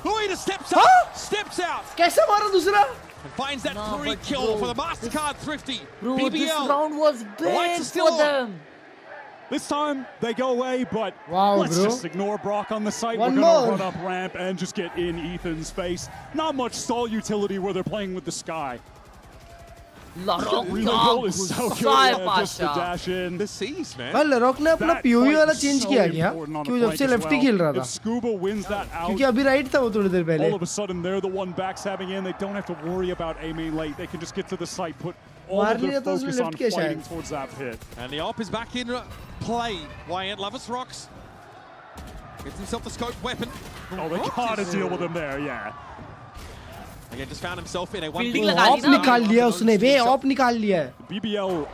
Speaker 12: Lloyd steps up, steps out.
Speaker 3: कैसे मारा दूसरा?
Speaker 12: And finds that 3 kill for the MasterCard Thrifty.
Speaker 16: Bro,
Speaker 12: BBL.
Speaker 16: this round was big for them.
Speaker 13: This time they go away, but let's just ignore Brock on the site.
Speaker 3: One
Speaker 13: We're going to
Speaker 3: more.
Speaker 13: run up ramp and just get in Ethan's face. Not much stall utility where they're playing with the sky. Reload is so good. Yeah, just the dash in.
Speaker 12: The C's, man.
Speaker 3: भाई लरॉक ने अपना POV वाला change किया क्या? क्यों जब से lefty खेल रहा था?
Speaker 13: If Scuba wins that out,
Speaker 3: क्योंकि अभी राइट था वो थोड़ी देर पहले.
Speaker 13: all of a sudden they're the one backstabbing in. They don't have to worry about A main late. They can just get to the site, put all of their focus on fighting towards that pit.
Speaker 12: And the op is back in play. Wyatt Lover's Rocks gets himself the scope weapon.
Speaker 13: Oh, they gotta deal with him there, yeah.
Speaker 12: Again, just found himself in a 1v1.
Speaker 3: Of निकाल लिया उसने बे of निकाल लिया है.
Speaker 13: BBL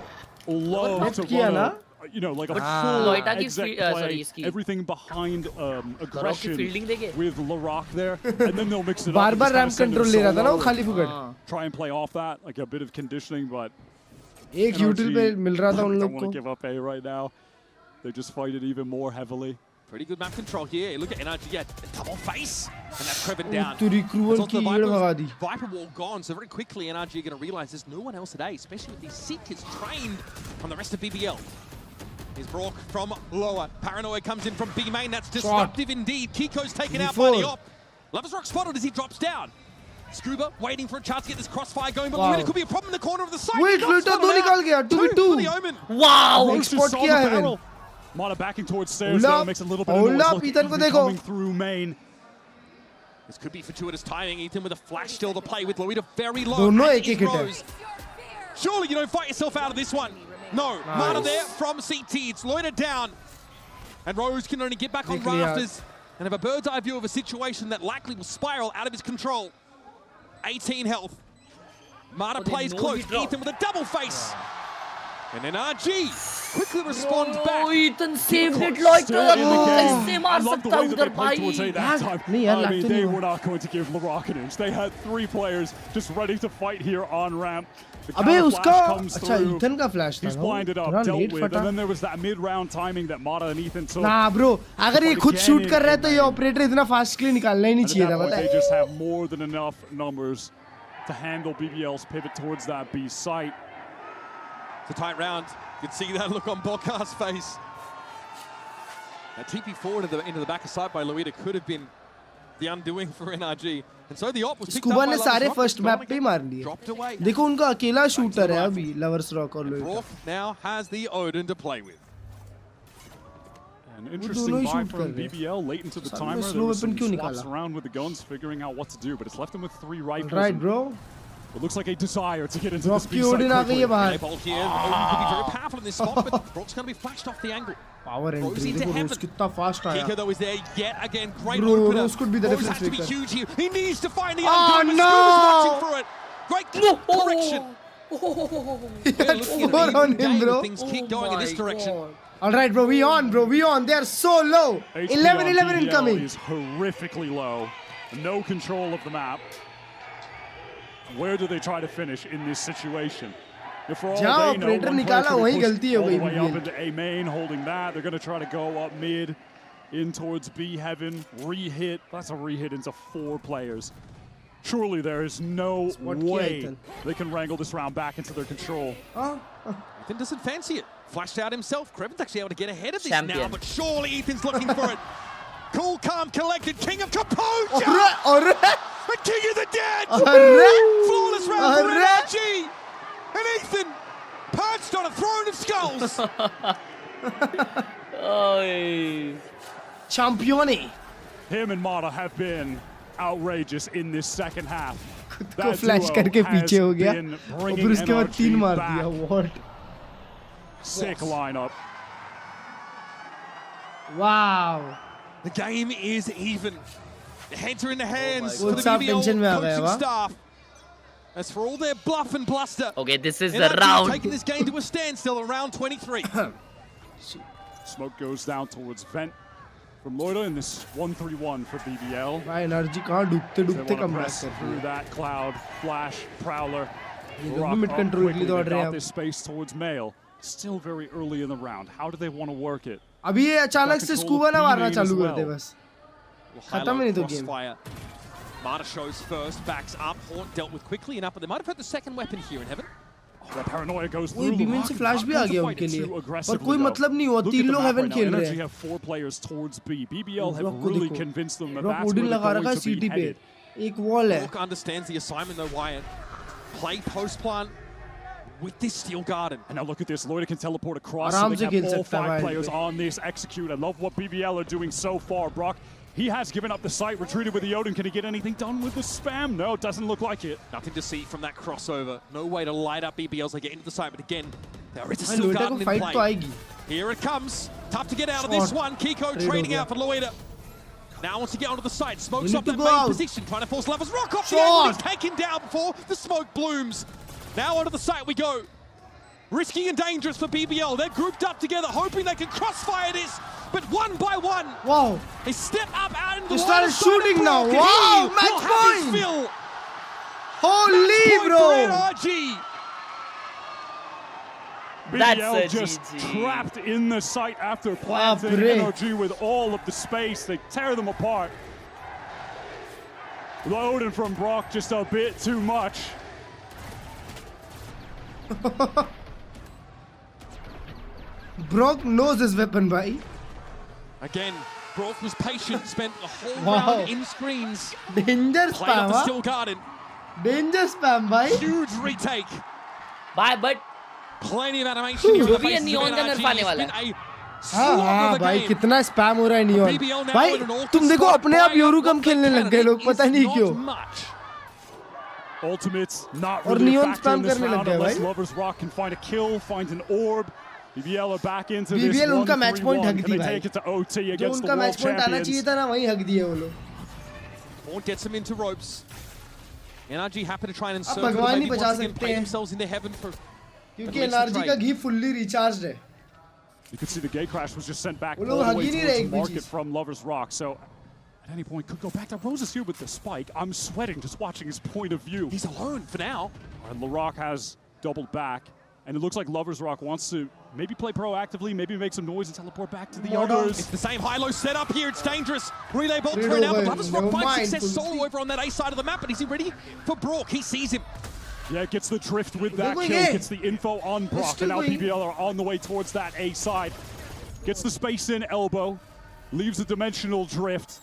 Speaker 13: love to
Speaker 3: किया ना?
Speaker 13: run you know, like a
Speaker 16: But
Speaker 13: full
Speaker 16: Loita की
Speaker 13: exec
Speaker 16: sorry,
Speaker 13: play,
Speaker 16: इसकी
Speaker 13: everything behind aggression
Speaker 16: fielding देखे?
Speaker 13: with LaRock there, and then they'll mix it up.
Speaker 3: Bar
Speaker 13: and
Speaker 3: bar
Speaker 13: just kinda
Speaker 3: RAM
Speaker 13: send it
Speaker 3: control ले रहा था ना वो
Speaker 13: solo.
Speaker 3: खाली फुकट.
Speaker 13: Try and play off that, like a bit of conditioning, but
Speaker 3: एक यूटिल पे मिल रहा था उन
Speaker 13: don't
Speaker 3: लोग
Speaker 13: want
Speaker 3: को.
Speaker 13: to give up A right now. They just fight it even more heavily.
Speaker 12: Pretty good map control here. Look at Nrg, yeah, double face, and that's Kreven down.
Speaker 3: तेरी cruel की ईड़ भगा दी.
Speaker 12: Viper wall gone, so very quickly Nrg are going to realize there's no one else today, especially with these Seekers trained from the rest of BBL. Here's Brock from lower. Paranoia comes in from B main. That's disruptive indeed. Kiko's taken out by the op. Lovers Rock spotted as he drops down. Scuba waiting for a chance to get this crossfire going, but it could be a problem in the corner of the site.
Speaker 3: Wait, Flutter do nikal gaya. 2v2.
Speaker 16: Wow.
Speaker 3: Export kiya hai.
Speaker 13: Mata backing towards stairs there, makes a little bit of noise.
Speaker 3: Ethan ko dekho.
Speaker 13: Coming through main.
Speaker 12: This could be fortuitous timing. Ethan with a flash still to play with. Loida very low.
Speaker 3: Dono ek hit hai.
Speaker 12: Surely you don't fight yourself out of this one. No, Mata there from CT. It's Loida down. And Rose can only get back on rafters and have a bird's eye view of a situation that likely will spiral out of his control. 18 health. Mata plays close. Ethan with a double face. And then Nrg quickly responds back.
Speaker 16: Ethan saved it like that.
Speaker 13: I love the way that they played towards A that time. I mean, they were not going to give Larock an inch. They had 3 players just ready to fight here on ramp.
Speaker 3: अबे उसका अच्छा Ethan का flash था.
Speaker 13: He's blinded up, dealt with, and then there was that mid-round timing that Mata and Ethan took.
Speaker 3: Nah, bro. अगर ये खुद shoot कर रहा है तो ये operator इतना fastly निकालना ही नहीं चाहिए था, पता है?
Speaker 13: They just have more than enough numbers to handle BBL's pivot towards that B site.
Speaker 12: It's a tight round. You can see that look on Bokar's face. A TP forward into the back of sight by Loida could have been the undoing for Nrg. And so the op was picked up by
Speaker 3: ने सारे first map पे मार लिए. देखो उनका अकेला shooter है अभी Lovers Rock और Loida.
Speaker 12: Brock now has the Odin to play with.
Speaker 13: An interesting buy from BBL late into the timer. There was some swaps around with the guns, figuring out what to do, but it's left them with 3 rifles.
Speaker 3: Right, bro.
Speaker 13: It looks like a desire to get into this B
Speaker 3: side quickly.
Speaker 12: Here. Odin could be very powerful in this spot, but Brock's going to be flashed off the angle.
Speaker 3: Power entry. Rose कितना fast आया.
Speaker 12: Kiko though is there yet again. Great
Speaker 3: Bro,
Speaker 12: opener.
Speaker 3: Rose could be the
Speaker 12: Rose
Speaker 3: difference
Speaker 12: has to be
Speaker 3: maker.
Speaker 12: huge here. He needs to find the
Speaker 3: Oh no!
Speaker 12: watching for it. Great correction.
Speaker 3: Over on him, bro.
Speaker 12: Things keep going in this direction.
Speaker 3: All right, bro. We on, bro. We on. They are so low. 11-11 incoming.
Speaker 13: Is horrifically low. No control of the map. Where do they try to finish in this situation? If for all they know, one player could push all the way up into A main, holding that. They're going to try to go up mid, in towards B heaven, re-hit. That's a re-hit into 4 players. Surely there is no way they can wrangle this round back into their control.
Speaker 12: Ethan doesn't fancy it. Flashed out himself. Krevin's actually able to get ahead of this now, but surely Ethan's looking for it. Cool, calm, collected, king of composure! The king of the dead! Flawless round for Nrg! And Ethan perched on a throne of skulls!
Speaker 3: Champione!
Speaker 13: Him and Mata have been outrageous in this second half.
Speaker 3: That flash करके पीछे हो गया और फिर उसके बाद 3 मार दिया. What?
Speaker 13: Sick lineup.
Speaker 3: Wow.
Speaker 12: The game is even. The heads are in the hands for the
Speaker 3: BBL
Speaker 12: coaching staff. As for all their bluff and bluster.
Speaker 16: Okay, this is the round.
Speaker 12: Taking this game to a standstill around 23.
Speaker 13: Smoke goes down towards Vent from Loida in this 1-3-1 for BBL.
Speaker 3: Right, Nrg कहाँ डूबते कम
Speaker 13: press through that cloud, flash, prowler.
Speaker 3: Mid control के लिए दौड़ रहे हैं.
Speaker 13: This space towards Mail. Still very early in the round. How do they want to work it?
Speaker 3: अभी ये अचानक से स्कूबा ना मारना चालू कर दे बस. खत्म ही नहीं तो game.
Speaker 12: Mata shows first, backs up. Haunt dealt with quickly enough, but they might have had the second weapon here in heaven.
Speaker 13: Paranoia goes through.
Speaker 3: बीमेन से फ्लैश भी आ गया उनके लिए. पर कोई मतलब नहीं हुआ. 3 लोग हेवन खेल रहे हैं.
Speaker 13: Have 4 players towards B. BBL have really convinced them that that's
Speaker 3: where they're going to be headed. एक wall है.
Speaker 12: Brock understands the assignment though, Wyatt. Play post plant with this steel garden.
Speaker 13: And now look at this. Loida can teleport across. So they have all 5 players on this. Execute. I love what BBL are doing so far. Brock, he has given up the site, retreated with the Odin. Can he get anything done with the spam? No, it doesn't look like it.
Speaker 12: Nothing to see from that crossover. No way to light up BBL as they get into the site, but again, there is a steel garden in play. Here it comes. Tough to get out of this one. Kiko trading out for Loida. Now wants to get onto the site. Smokes off that main position, trying to force Lovers Rock off the angle. He's taken down before the smoke blooms. Now onto the site we go. Risky and dangerous for BBL. They're grouped up together, hoping they can crossfire this. But one by one,
Speaker 3: wow!
Speaker 12: They step up out into the
Speaker 3: line. They started shooting now. Wow! Match point! Holy bro!
Speaker 12: Nrg.
Speaker 13: BBL just trapped in the site after planting. Nrg with all of the space. They tear them apart. Loading from Brock just a bit too much.
Speaker 3: Brock knows his weapon, bhai.
Speaker 12: Again, Brock was patient, spent the whole round in screens.
Speaker 3: Danger
Speaker 12: Played up
Speaker 3: spam,
Speaker 12: the
Speaker 3: huh?
Speaker 12: Still Garden.
Speaker 3: Danger spam, bhai.
Speaker 12: Huge retake.
Speaker 16: Bye, but
Speaker 12: Plenty of animation here.
Speaker 16: वो भी neon का नर्फ आने वाला है.
Speaker 3: हाँ भाई कितना spam हो रहा है नियॉन भाई तुम देखो अपने आप योरू कम खेलने लग गए लोग पता नहीं क्यों
Speaker 13: Ultimates not
Speaker 3: और
Speaker 13: really a
Speaker 3: neon
Speaker 13: factor
Speaker 3: spam
Speaker 13: in this
Speaker 3: करने लग
Speaker 13: round
Speaker 3: गए
Speaker 13: unless
Speaker 3: भाई
Speaker 13: Lovers Rock can find a kill, find an orb. BBL are back into this
Speaker 3: BBL उनका मैच पॉइंट
Speaker 13: 1-3-1.
Speaker 3: हक
Speaker 13: Can
Speaker 3: दी
Speaker 13: they
Speaker 3: भाई
Speaker 13: take it to OT
Speaker 3: जो
Speaker 13: against the
Speaker 3: उनका match
Speaker 13: world
Speaker 3: point आना
Speaker 13: champions?
Speaker 3: चाहिए था ना वहीं हक दिए वो लोग
Speaker 12: Or gets them into ropes. NRG happy to try and
Speaker 3: अब
Speaker 12: insert them,
Speaker 3: भगवान ही
Speaker 12: maybe
Speaker 3: बचा
Speaker 12: once again
Speaker 3: सकते
Speaker 12: play
Speaker 3: हैं
Speaker 12: themselves into heaven for
Speaker 3: क्योंकि एनआरजी का घी फुल्ली रिचार्ज्ड है
Speaker 13: You could see the gate crash was just sent back
Speaker 3: वो
Speaker 13: all
Speaker 3: लोग
Speaker 13: the
Speaker 3: हग
Speaker 13: way
Speaker 3: ही नहीं
Speaker 13: towards
Speaker 3: रहे
Speaker 13: the
Speaker 3: एक भी
Speaker 13: market
Speaker 3: चीज
Speaker 13: from Lovers Rock. So at any point could go back. That Rose is here with the spike. I'm sweating just watching his point of view.
Speaker 12: He's alone for now.
Speaker 13: And LaRock has doubled back. And it looks like Lovers Rock wants to maybe play proactively, maybe make some noise and teleport back to the others.
Speaker 12: It's the same high-low setup here. It's dangerous. Relay bolt thrown out, but Lovers Rock finds success solo over on that A side of the map. But is he ready for Brock? He sees him.
Speaker 13: Yeah, gets the drift with that kill, gets the info on Brock, and now BBL are on the way towards that A side. Gets the space in, elbow, leaves the dimensional drift.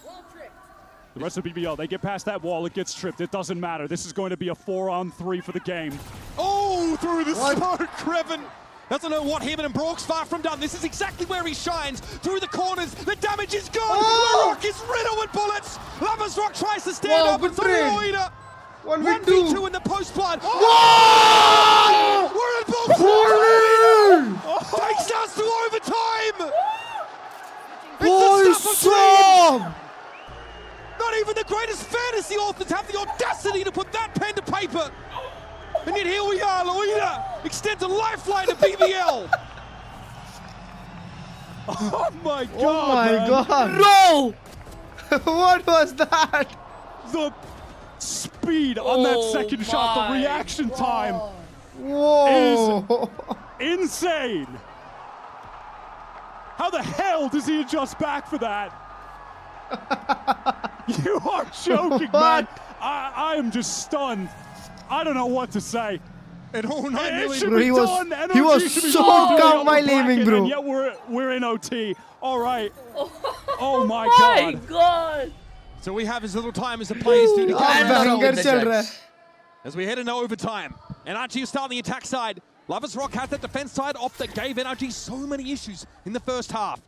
Speaker 13: The rest of BBL, they get past that wall, it gets tripped. It doesn't matter. This is going to be a 4-on-3 for the game.
Speaker 12: Oh, through the smoke, Kreven. Doesn't know what him and Brock's far from done. This is exactly where he shines. Through the corners, the damage is gone. LaRock is riddled with bullets. Lovers Rock tries to stand up, but through Loida. 1v2 in the post plant. We're in both. Takes us to overtime. It's the stuff of dreams. Not even the greatest fantasy authors have the audacity to put that pen to paper. And yet here we are, Loida extends a lifeline to BBL.
Speaker 13: Oh my god!
Speaker 3: Oh my
Speaker 13: man.
Speaker 3: god!
Speaker 16: Bro!
Speaker 3: What was that?
Speaker 13: The speed on that second shot, the reaction time
Speaker 3: Whoa!
Speaker 13: is insane. How the hell does he adjust back for that? You are joking, man. I am just stunned. I don't know what to say.
Speaker 12: And oh,
Speaker 13: it should
Speaker 3: bro,
Speaker 13: be
Speaker 3: he was,
Speaker 13: done. NRG
Speaker 3: he was
Speaker 13: should be
Speaker 3: so
Speaker 13: done
Speaker 3: calm by
Speaker 13: on the
Speaker 3: leaving,
Speaker 13: bracket,
Speaker 3: bro.
Speaker 13: And yet we're in OT. All right. Oh my
Speaker 16: My
Speaker 13: god.
Speaker 16: God.
Speaker 12: So we have as little time as the players do to as we head into overtime. NRG is starting the attack side. Lovers Rock has that defense side off that gave NRG so many issues in the first half.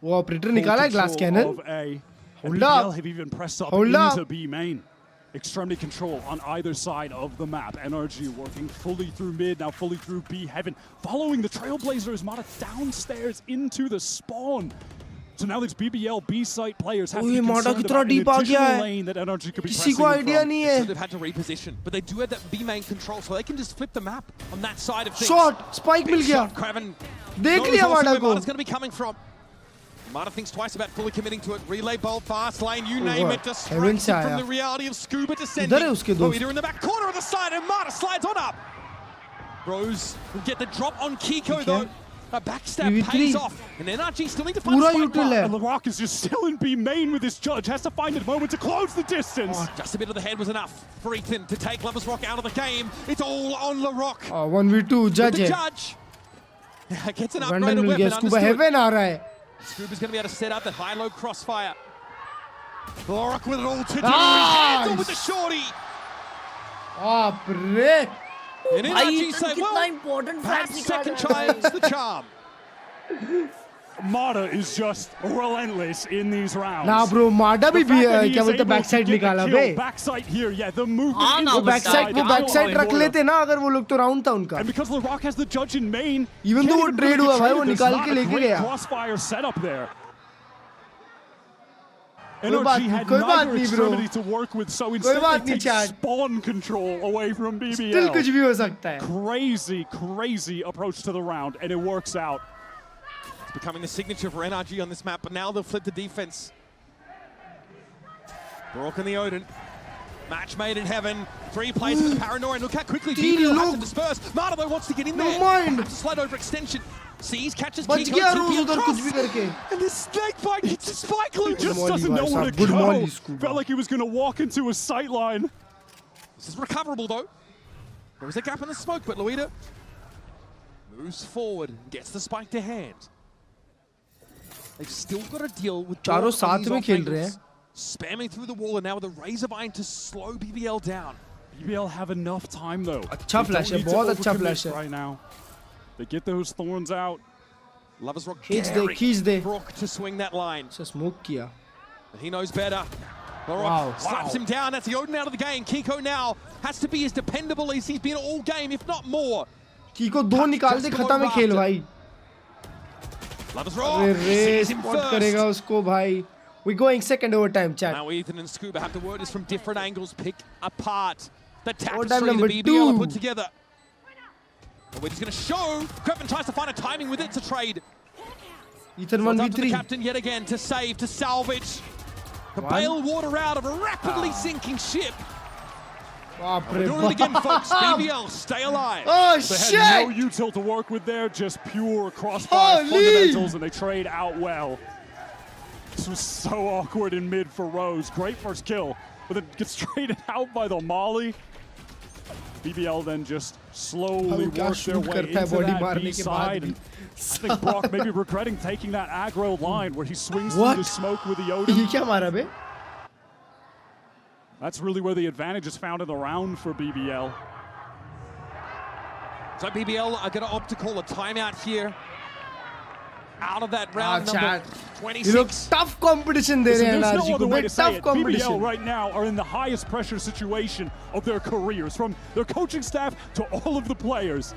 Speaker 3: वो operator निकाला है glass cannon
Speaker 13: Hold up. Have even pressed up into B main. Extremity control on either side of the map. NRG working fully through mid, now fully through B heaven. Following the Trailblazers, Mata downstairs into the spawn. So now these BBL B site players have to be concerned about an additional lane that NRG could be pressing from.
Speaker 12: So they've had to reposition, but they do have that B main control, so they can just flip the map on that side of things.
Speaker 3: Shot! Spike मिल गया.
Speaker 12: Kreven
Speaker 3: देख लिया माटा को.
Speaker 12: Mata's going to be coming from. Mata thinks twice about fully committing to it. Relay bolt, fast lane, you name it. Distracts him from the reality of Scuba descending. Leader in the back corner of the side, and Mata slides on up. Rose will get the drop on Kiko though. A backstab pays off, and NRG still need to find a spike bar.
Speaker 13: And LaRock is just still in B main with his judge. Has to find a moment to close the distance.
Speaker 12: Just a bit of the head was enough for Ethan to take Lovers Rock out of the game. It's all on LaRock.
Speaker 3: 1v2 judge
Speaker 12: The
Speaker 3: है.
Speaker 12: judge gets an upgraded weapon.
Speaker 3: Scuba heaven आ रहा है.
Speaker 12: Scuba's going to be able to set up that high-low crossfire. LaRock with it all to do. Handle with the shorty.
Speaker 3: Baapre.
Speaker 12: And NRG say, well, perhaps second time's the charm.
Speaker 13: Mata is just relentless in these rounds.
Speaker 3: Nah, bro, Mata भी क्या बोलते backside निकाला बे.
Speaker 13: Backside here, yeah, the movement.
Speaker 3: वो backside रख लेते ना अगर वो लोग तो round था उनका.
Speaker 13: And because LaRock has the judge in main,
Speaker 3: even though वो trade हुआ भाई वो निकाल के लेके गया.
Speaker 13: Crossfire setup there. NRG had neither extremity to work with, so instead they take spawn control away from BBL.
Speaker 3: Still कुछ भी हो सकता
Speaker 13: है. Crazy approach to the round, and it works out.
Speaker 12: It's becoming the signature for NRG on this map, but now they'll flip the defense. Brock and the Odin. Match made in heaven. 3 plays for the Paranoia, and look how quickly BBL has to disperse. Mata though wants to get in there. Has to slide over extension. Sees, catches
Speaker 3: बच
Speaker 12: Kiko,
Speaker 3: गया
Speaker 12: TP
Speaker 3: रोज उधर
Speaker 12: across.
Speaker 3: कुछ भी करके.
Speaker 12: And the snake bite hits the spike loop.
Speaker 13: Just doesn't know where to go. Felt like he was going to walk into a sight line.
Speaker 12: This is recoverable though. There was a gap in the smoke, but Loida Moves forward, gets the spike to hand. They've still got to deal with
Speaker 3: चारों साथ में खेल रहे हैं.
Speaker 12: Spamming through the wall and now with a razor vine to slow BBL down.
Speaker 13: BBL have enough time though.
Speaker 3: अच्छा flash है, बहुत अच्छा flash है.
Speaker 13: Right now, they get those thorns out.
Speaker 12: Lovers Rock
Speaker 3: खींच दे.
Speaker 12: Brook to swing that line.
Speaker 3: से smoke किया.
Speaker 12: But he knows better.
Speaker 3: Wow.
Speaker 12: Slaps him down. That's the Odin out of the game. Kiko now has to be as dependable as he's been all game, if not more.
Speaker 3: Kiko दो निकाल दे, खत्म है खेल भाई.
Speaker 12: Lovers Rock
Speaker 3: रे
Speaker 12: sees him
Speaker 3: spot
Speaker 12: first.
Speaker 3: करेगा उसको भाई. We're going second overtime, chat.
Speaker 12: Now Ethan and Scuba have to word this from different angles, pick apart the tapestry
Speaker 3: Overtime
Speaker 12: the
Speaker 3: number
Speaker 12: BBL have
Speaker 3: 2.
Speaker 12: put together. And we're just going to show. Kreppen tries to find a timing with it to trade.
Speaker 3: Ethan
Speaker 12: So it's up to the
Speaker 3: 1v3.
Speaker 12: captain yet again to save, to salvage, to bail water out of a rapidly sinking ship. We're doing it again, folks. BBL, stay alive.
Speaker 3: Oh,
Speaker 13: They had no util to work with there, just pure crossfire fundamentals, and they trade out well. This was so awkward in mid for Rose. Great first kill, but then gets traded out by the Molly. BBL then just slowly work their way into that B side. And I think Brock maybe regretting taking that aggro line where he swings through the smoke with the Odin.
Speaker 3: ये क्या मारा बे?
Speaker 13: That's really where the advantage is found in the round for BBL.
Speaker 12: So BBL are going to opt to call a timeout here. Out of that round number 26.
Speaker 3: You look tough competition there,
Speaker 13: Listen, there's
Speaker 3: Nrg
Speaker 13: no other way to say
Speaker 3: tough
Speaker 13: it.
Speaker 3: competition.
Speaker 13: BBL right now are in the highest pressure situation of their careers, from their coaching staff to all of the players.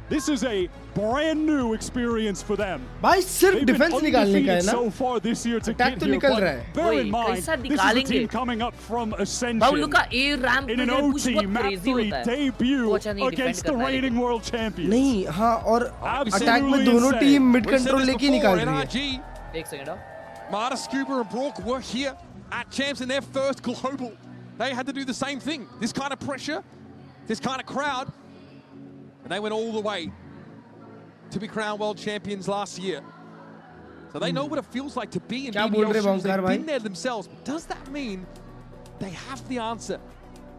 Speaker 13: This is a brand new experience for them.
Speaker 3: भाई सिर्फ defence निकालने का है ना?
Speaker 13: So far this year to
Speaker 3: Attack
Speaker 13: get
Speaker 3: तो
Speaker 13: here,
Speaker 3: निकल
Speaker 13: but
Speaker 3: रहा है.
Speaker 13: bear in mind,
Speaker 16: कैसा
Speaker 13: this is a team
Speaker 16: निकालेंगे?
Speaker 13: coming up from Ascension
Speaker 16: बाबू का A रैंप
Speaker 13: in
Speaker 16: पे
Speaker 13: an
Speaker 16: जो कुछ
Speaker 13: OT
Speaker 16: बहुत
Speaker 13: map
Speaker 16: crazy
Speaker 13: 3
Speaker 16: होता है.
Speaker 13: debut
Speaker 16: वो अच्छा नहीं
Speaker 13: against
Speaker 16: defend
Speaker 13: the
Speaker 16: करता है
Speaker 13: reigning world champions.
Speaker 3: नहीं हाँ और अटैक में
Speaker 13: Absolutely
Speaker 3: दोनों
Speaker 13: insane.
Speaker 3: Team mid
Speaker 12: We've said
Speaker 3: control
Speaker 12: this
Speaker 3: लेके
Speaker 12: before,
Speaker 3: निकाल रही है.
Speaker 12: NRG,
Speaker 16: एक second.
Speaker 12: Marta, Scuba and Brook were here at Champs in their first global. They had to do the same thing. This kind of pressure, this kind of crowd. And they went all the way to be crowned world champions last year. So they know what it feels like to be in BBL shoes. They've been there themselves. But does that mean they have the answer?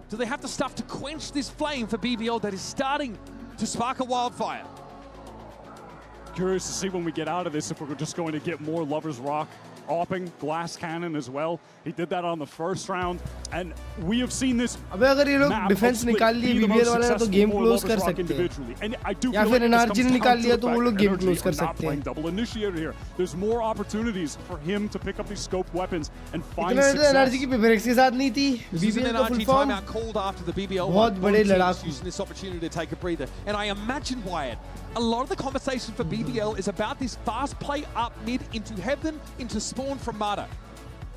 Speaker 12: Do they have the stuff to quench this flame for BBL that is starting to spark a wildfire?
Speaker 13: Curious to see when we get out of this if we're just going to get more Lovers Rock opping glass cannon as well. He did that on the first round, and we have seen this.
Speaker 3: अबे अगर ये लोग defence निकाल लिए BBL वाले तो game close कर सकते हैं. या फिर NRG ने निकाल लिया तो वो लोग गेम क्लोज कर सकते हैं.
Speaker 13: Double initiator here. There's more opportunities for him to pick up these scoped weapons and find
Speaker 3: इतना
Speaker 13: success.
Speaker 3: NRG की पेपरेक्स के साथ नहीं थी. BBL का full form
Speaker 12: called after the BBL
Speaker 3: बहुत बड़े लड़ाकू.
Speaker 12: using this opportunity to take a breather. And I imagine, Wyatt, a lot of the conversation for BBL is about this fast play up mid into heaven, into spawn from Marta.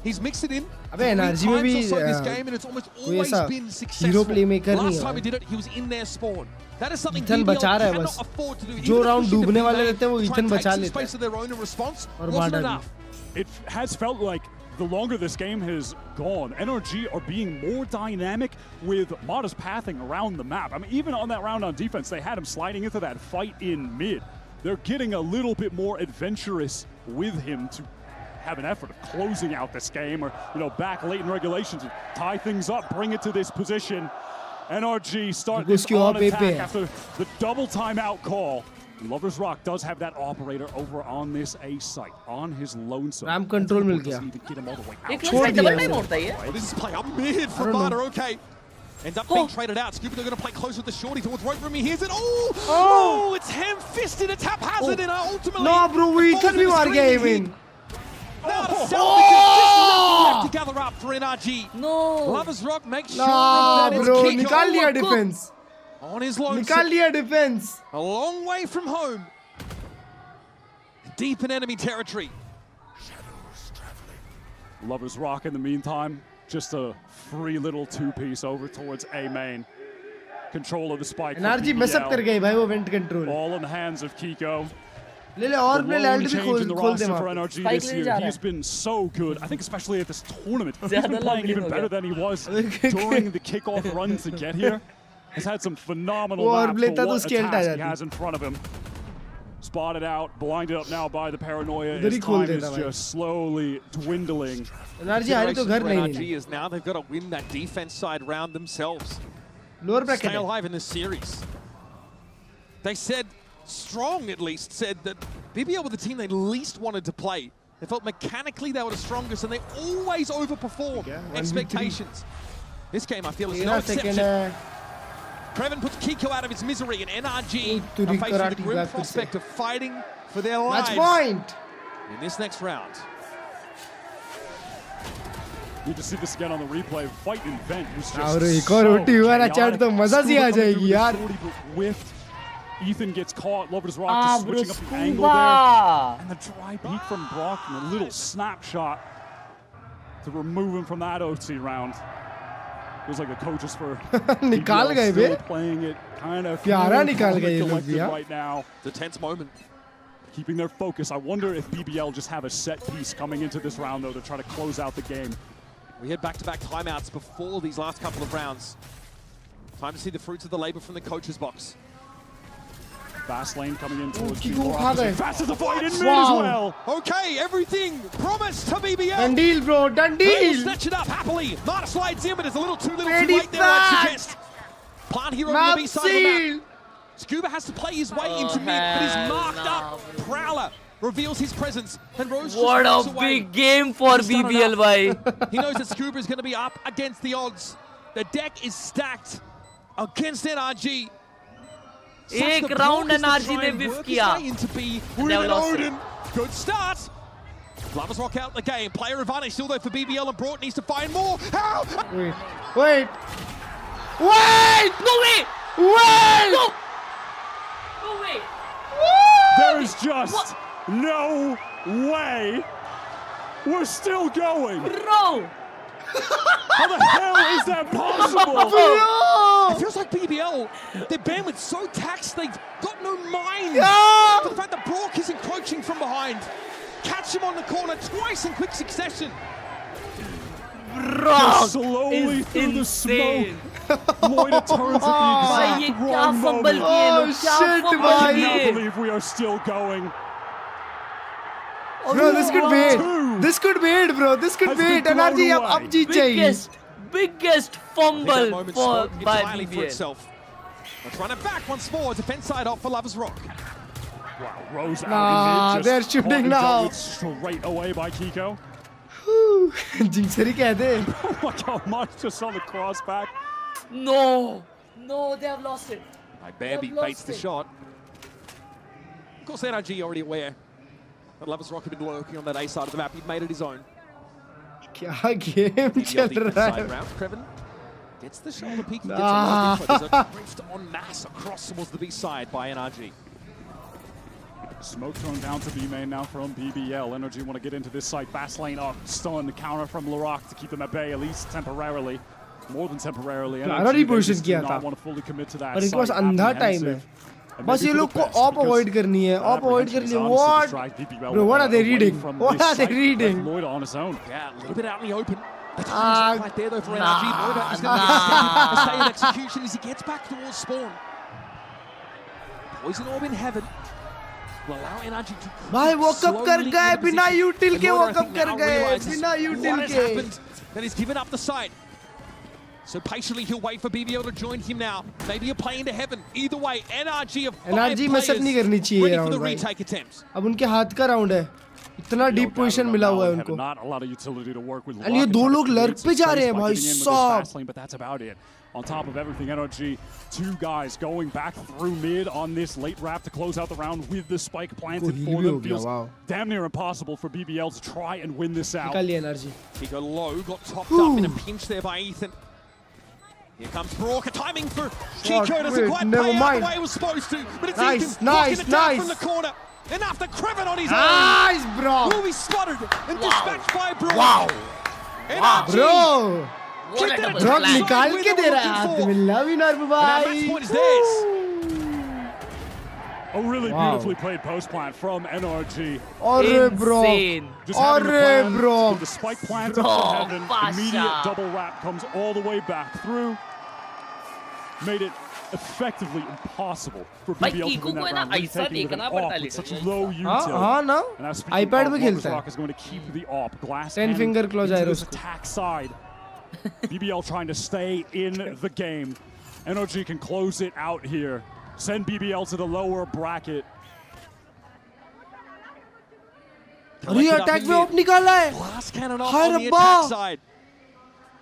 Speaker 12: He's mixed it in.
Speaker 3: अबे NRG में भी
Speaker 12: this game, and it's almost always been
Speaker 3: hero
Speaker 12: successful.
Speaker 3: playmaker नहीं
Speaker 12: Last
Speaker 3: है.
Speaker 12: time he did it, he was in their spawn. That is something
Speaker 3: Ethan
Speaker 12: BBL
Speaker 3: बचा रहा है
Speaker 12: cannot
Speaker 3: बस.
Speaker 12: afford to do.
Speaker 3: जो
Speaker 12: Even if
Speaker 3: round
Speaker 12: the ship
Speaker 3: डूबने
Speaker 12: had
Speaker 3: वाले
Speaker 12: been
Speaker 3: रहते हैं वो
Speaker 12: made, try
Speaker 3: Ethan
Speaker 12: and take
Speaker 3: बचा
Speaker 12: some
Speaker 3: लेता
Speaker 12: space
Speaker 3: है.
Speaker 12: of their own in response.
Speaker 3: और
Speaker 12: Wasn't
Speaker 3: मार
Speaker 12: enough.
Speaker 13: It has felt like the longer this game has gone, NRG are being more dynamic with Mata's pathing around the map. I mean, even on that round on defense, they had him sliding into that fight in mid. They're getting a little bit more adventurous with him to have an effort of closing out this game, or back late in regulations, tie things up, bring it to this position. NRG start this on attack after the double timeout call. Lovers Rock does have that operator over on this A site, on his lonesome.
Speaker 3: Ram control मिल गया.
Speaker 16: छोड़ दिया.
Speaker 12: Oh, this is play up mid from Marta, okay. Ends up being traded out. Scuba, they're going to play close with the shorty towards right room. He hears it. Oh, it's ham-fisted. It's haphazard, and ultimately...
Speaker 3: No, bro, we can be मार गया even.
Speaker 12: Now the Celtics just nothing left to gather up for NRG.
Speaker 16: No.
Speaker 12: Lovers Rock makes sure
Speaker 3: No,
Speaker 12: that
Speaker 3: bro,
Speaker 12: it's
Speaker 3: निकाल लिया defense.
Speaker 12: On his lonesome.
Speaker 3: निकाल लिया defense.
Speaker 12: A long way from home. Deep in enemy territory.
Speaker 13: Lovers Rock in the meantime, just a free little two-piece over towards A main. Control of the spike.
Speaker 3: NRG mess up कर गई भाई वो vent control.
Speaker 13: All in the hands of Kiko.
Speaker 3: ले ले और play land भी खोल दे
Speaker 13: for NRG this year. He has been so good. I think especially at this tournament, he's been playing even better than he was during the kickoff run to get here. He's had some phenomenal maps for what a task he has in front of him. Spotted out, blinded up now by the paranoia. His time is just slowly dwindling.
Speaker 12: NRG is now they've got to win that defense side round themselves.
Speaker 3: Lower bracket.
Speaker 12: Stay alive in this series. They said, Strong at least, said that BBL were the team they least wanted to play. They felt mechanically they were the strongest and they always overperform expectations. This game, I feel, is no exception. Kreven puts Kiko out of his misery, and Nrg are facing the grim prospect of fighting for their lives in this next round.
Speaker 13: Need to see this again on the replay. Fight and Vent was just whiffed. Ethan gets caught. Lover's Rock just switching up the angle there. And the dry peek from Brock and a little snapshot to remove him from that OT round. Feels like the coaches for still playing it kind of collected right now.
Speaker 12: It's a tense moment.
Speaker 13: Keeping their focus. I wonder if BBL just have a set piece coming into this round, though, to try to close out the game.
Speaker 12: We had back-to-back timeouts before these last couple of rounds. Time to see the fruits of the labor from the coach's box.
Speaker 13: Fast lane coming in towards Q4. Fast as a fight in mid as well.
Speaker 12: Okay, everything promised to BBL.
Speaker 3: Done deal, bro. Done deal.
Speaker 12: They will snatch it up happily. Marta slides in, but it's a little too little too late there, I'd suggest. Plant hero on the B side of the map. Scuba has to play his way into mid, but he's marked up. Prowler reveals his presence, and Rose
Speaker 16: what a big game for BBL, bhai.
Speaker 12: He knows that Scuba is going to be up against the odds. The deck is stacked against Nrg.
Speaker 16: एक round NRG ने विफ किया.
Speaker 12: Good start. Lovers rock out the game. Player advantage still though for BBL, and Brought needs to find more. How?
Speaker 3: Wait.
Speaker 16: No way. No way.
Speaker 13: There's just no way. We're still going.
Speaker 16: Bro.
Speaker 13: How the hell is that possible?
Speaker 12: It feels like BBL, their bandwidth's so taxed, they've got no mind for the fact that Brock is encroaching from behind. Catch him on the corner twice in quick succession.
Speaker 16: Brock
Speaker 13: slowly
Speaker 16: is
Speaker 13: through
Speaker 16: insane.
Speaker 13: the smoke. Moira turns at the exact wrong moment.
Speaker 16: Oh shit,
Speaker 13: I can't believe we are still going.
Speaker 3: Bro, this could wait. This could wait, bro. This could wait. Nrg up jeet chahiye.
Speaker 16: Biggest fumble by BBL.
Speaker 12: Let's run it back once more. Defense side off for Lovers Rock.
Speaker 13: Wow, Rose
Speaker 3: Nah,
Speaker 13: out in mid,
Speaker 3: they're shooting now.
Speaker 13: Straight away by Kiko.
Speaker 3: Jinxery keh de.
Speaker 13: Oh my god, March just on the cross back.
Speaker 16: No, they have lost it.
Speaker 12: Bambi baits the shot. Of course, Nrg already aware that Lovers Rock had been lurking on that A side of the map. He'd made it his own.
Speaker 3: Kya game chal raha hai?
Speaker 12: Kreven gets the shoulder peek. There's a drift en masse across towards the B side by Nrg.
Speaker 13: Smoke thrown down to B main now from BBL. Nrg want to get into this site. Fast lane up. Stun the counter from Laroc to keep them at bay, at least temporarily. More than temporarily.
Speaker 3: Nrg position kiya tha.
Speaker 13: Want to fully commit to that.
Speaker 3: But it was andha time hai. बस ये लोग को op avoid करनी है. Op avoid कर लिए. What? Bro, what are they reading? What are they reading?
Speaker 13: Lloyd on his own.
Speaker 12: Yeah, a little bit out in the open. The time's right there though for Nrg. Lloyd is going to get a stay in execution as he gets back towards spawn. Poison orb in heaven will allow Nrg to
Speaker 3: भाई walk up कर गए बिना util के walk up कर गए बिना util के.
Speaker 12: That he's given up the site. So patiently he'll wait for BBL to join him now. Maybe a play into heaven. Either way, Nrg of 5
Speaker 3: Nrg mess up नहीं करनी चाहिए
Speaker 12: ready for
Speaker 3: round
Speaker 12: the
Speaker 3: भाई.
Speaker 12: retake attempts.
Speaker 3: अब उनके हाथ का round है. इतना deep position मिला हुआ है उनको.
Speaker 13: Not a lot of utility to work with.
Speaker 3: And ये दो लोग लर्क पे जा रहे हैं भाई साहब.
Speaker 13: But that's about it. On top of everything, Nrg, 2 guys going back through mid on this late wrap to close out the round with the spike planted for them. Feels damn near impossible for BBL to try and win this out.
Speaker 3: निकाल लिया Nrg.
Speaker 12: He got low, got topped up in a pinch there by Ethan. Here comes Brock, a timing for Kiko, doesn't quite play out the way it was supposed to, but it's Ethan blocking it down from the corner. Enough to Kreven on his own.
Speaker 3: Nice, bro.
Speaker 12: Will be spotted and dispatched by Brock.
Speaker 3: Wow. Bro.
Speaker 12: Brock
Speaker 3: निकाल के दे रहा है हाथ में. Love you, Narbu bhai.
Speaker 12: Match point is theirs.
Speaker 13: A really beautifully played post plant from Nrg.
Speaker 3: Arre bro. Arre bro.
Speaker 13: The spike plant up to heaven. Immediate double wrap comes all the way back through. Made it effectively impossible for BBL to win that round. Retaking with an AWP with such low utility.
Speaker 3: no.
Speaker 13: And now
Speaker 3: iPad में खेलता है.
Speaker 13: Rock is going to keep the AWP. Glass
Speaker 3: 10 finger close
Speaker 13: into
Speaker 3: है
Speaker 13: this
Speaker 3: उसको.
Speaker 13: attack side. BBL trying to stay in the game. Nrg can close it out here. send BBL to the lower bracket.
Speaker 3: अरे attack में of निकाला है.
Speaker 12: Blast cannon off on the attack side.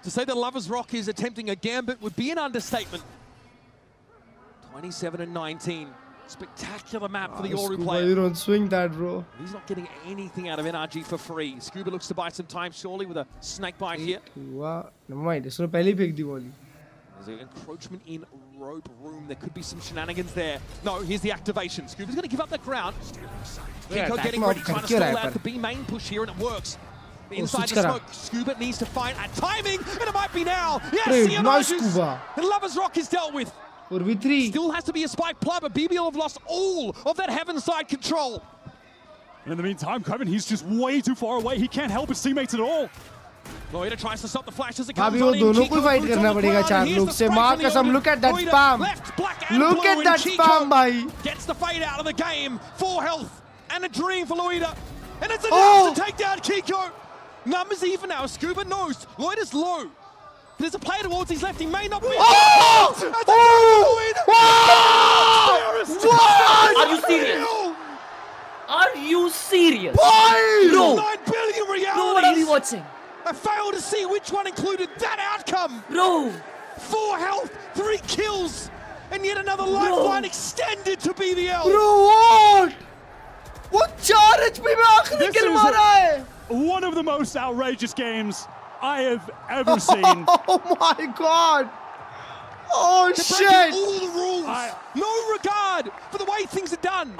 Speaker 12: To say that Lovers Rock is attempting a gambit would be an understatement. 27 and 19. Spectacular map for the Oru player.
Speaker 3: You don't swing that, bro.
Speaker 12: He's not getting anything out of Nrg for free. Scuba looks to buy some time, surely, with a snake bite here.
Speaker 3: Never mind. इसने पहले ही फेंक the ball.
Speaker 12: There's an encroachment in rope room. There could be some shenanigans there. No, here's the activation. Scuba's going to give up the ground. Kiko getting ready, trying to stall out the B main push here, and it works. Inside the smoke, Scuba needs to find a timing, and it might be now. Yes, he emerges. And Lovers Rock is dealt with. Still has to be a spike play, but BBL have lost all of that heaven side control.
Speaker 13: And in the meantime, Kevin, he's just way too far away. He can't help his teammates at all.
Speaker 12: Loida tries to stop the flash as it comes
Speaker 3: अभी वो दोनों को fight करना पड़ेगा चार लोग से. माँ कसम, look at that spam. Look at that spam, भाई.
Speaker 12: Gets the fade out of the game. 4 health and a dream for Loida. And it's enough to take down Kiko. Numbers even now. Scuba knows Loida's low. There's a player towards his left. He may not be.
Speaker 16: Are you serious? Are you serious?
Speaker 12: No. 9 billion realities.
Speaker 16: Bro, what are we watching?
Speaker 12: I failed to see which one included that outcome.
Speaker 16: Bro.
Speaker 12: 4 health, 3 kills, and yet another lifeline extended to BBL.
Speaker 3: Bro, what? What 4 HP में आखिरी किल मारा है?
Speaker 13: One of the most outrageous games I have ever seen.
Speaker 3: Oh my god! Oh shit!
Speaker 12: All the rules, no regard for the way things are done.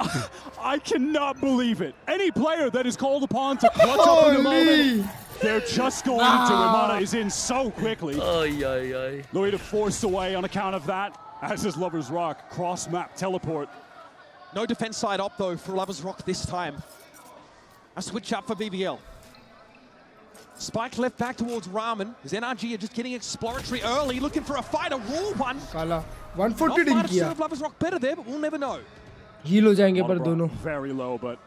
Speaker 13: I cannot believe it. Any player that is called upon to clutch up in the moment, they're just going to. Imana is in so quickly. Loida forced away on account of that, as is Lovers Rock. Cross map teleport.
Speaker 12: No defense side up though for Lovers Rock this time. A switch up for BBL. Spike left back towards Ramen. His Nrg are just getting exploratory early, looking for a fight, a raw one.
Speaker 3: Kala, 140 didn't kiya.
Speaker 12: Lovers Rock better there, but we'll never know.
Speaker 3: Heal हो जाएंगे पर दोनों.
Speaker 13: Very low, but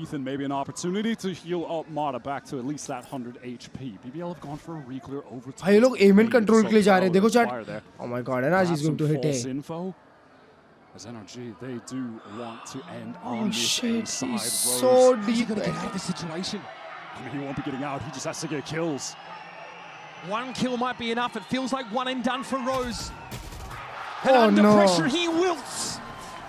Speaker 13: Ethan maybe an opportunity to heal up Mata back to at least that 100 HP. BBL have gone for a re-clear over time.
Speaker 3: ये लोग aim and control के लिए जा रहे हैं. देखो chat. Oh my god, Nrg is going to hit it.
Speaker 13: Info. As Nrg, they do want to end
Speaker 3: on
Speaker 13: this
Speaker 3: shit,
Speaker 13: side.
Speaker 3: he's so deep.
Speaker 12: Got to get out of this situation.
Speaker 13: I mean, he won't be getting out. He just has to get kills.
Speaker 12: 1 kill might be enough. It feels like one and done for Rose.
Speaker 3: And
Speaker 12: under pressure, he wilts.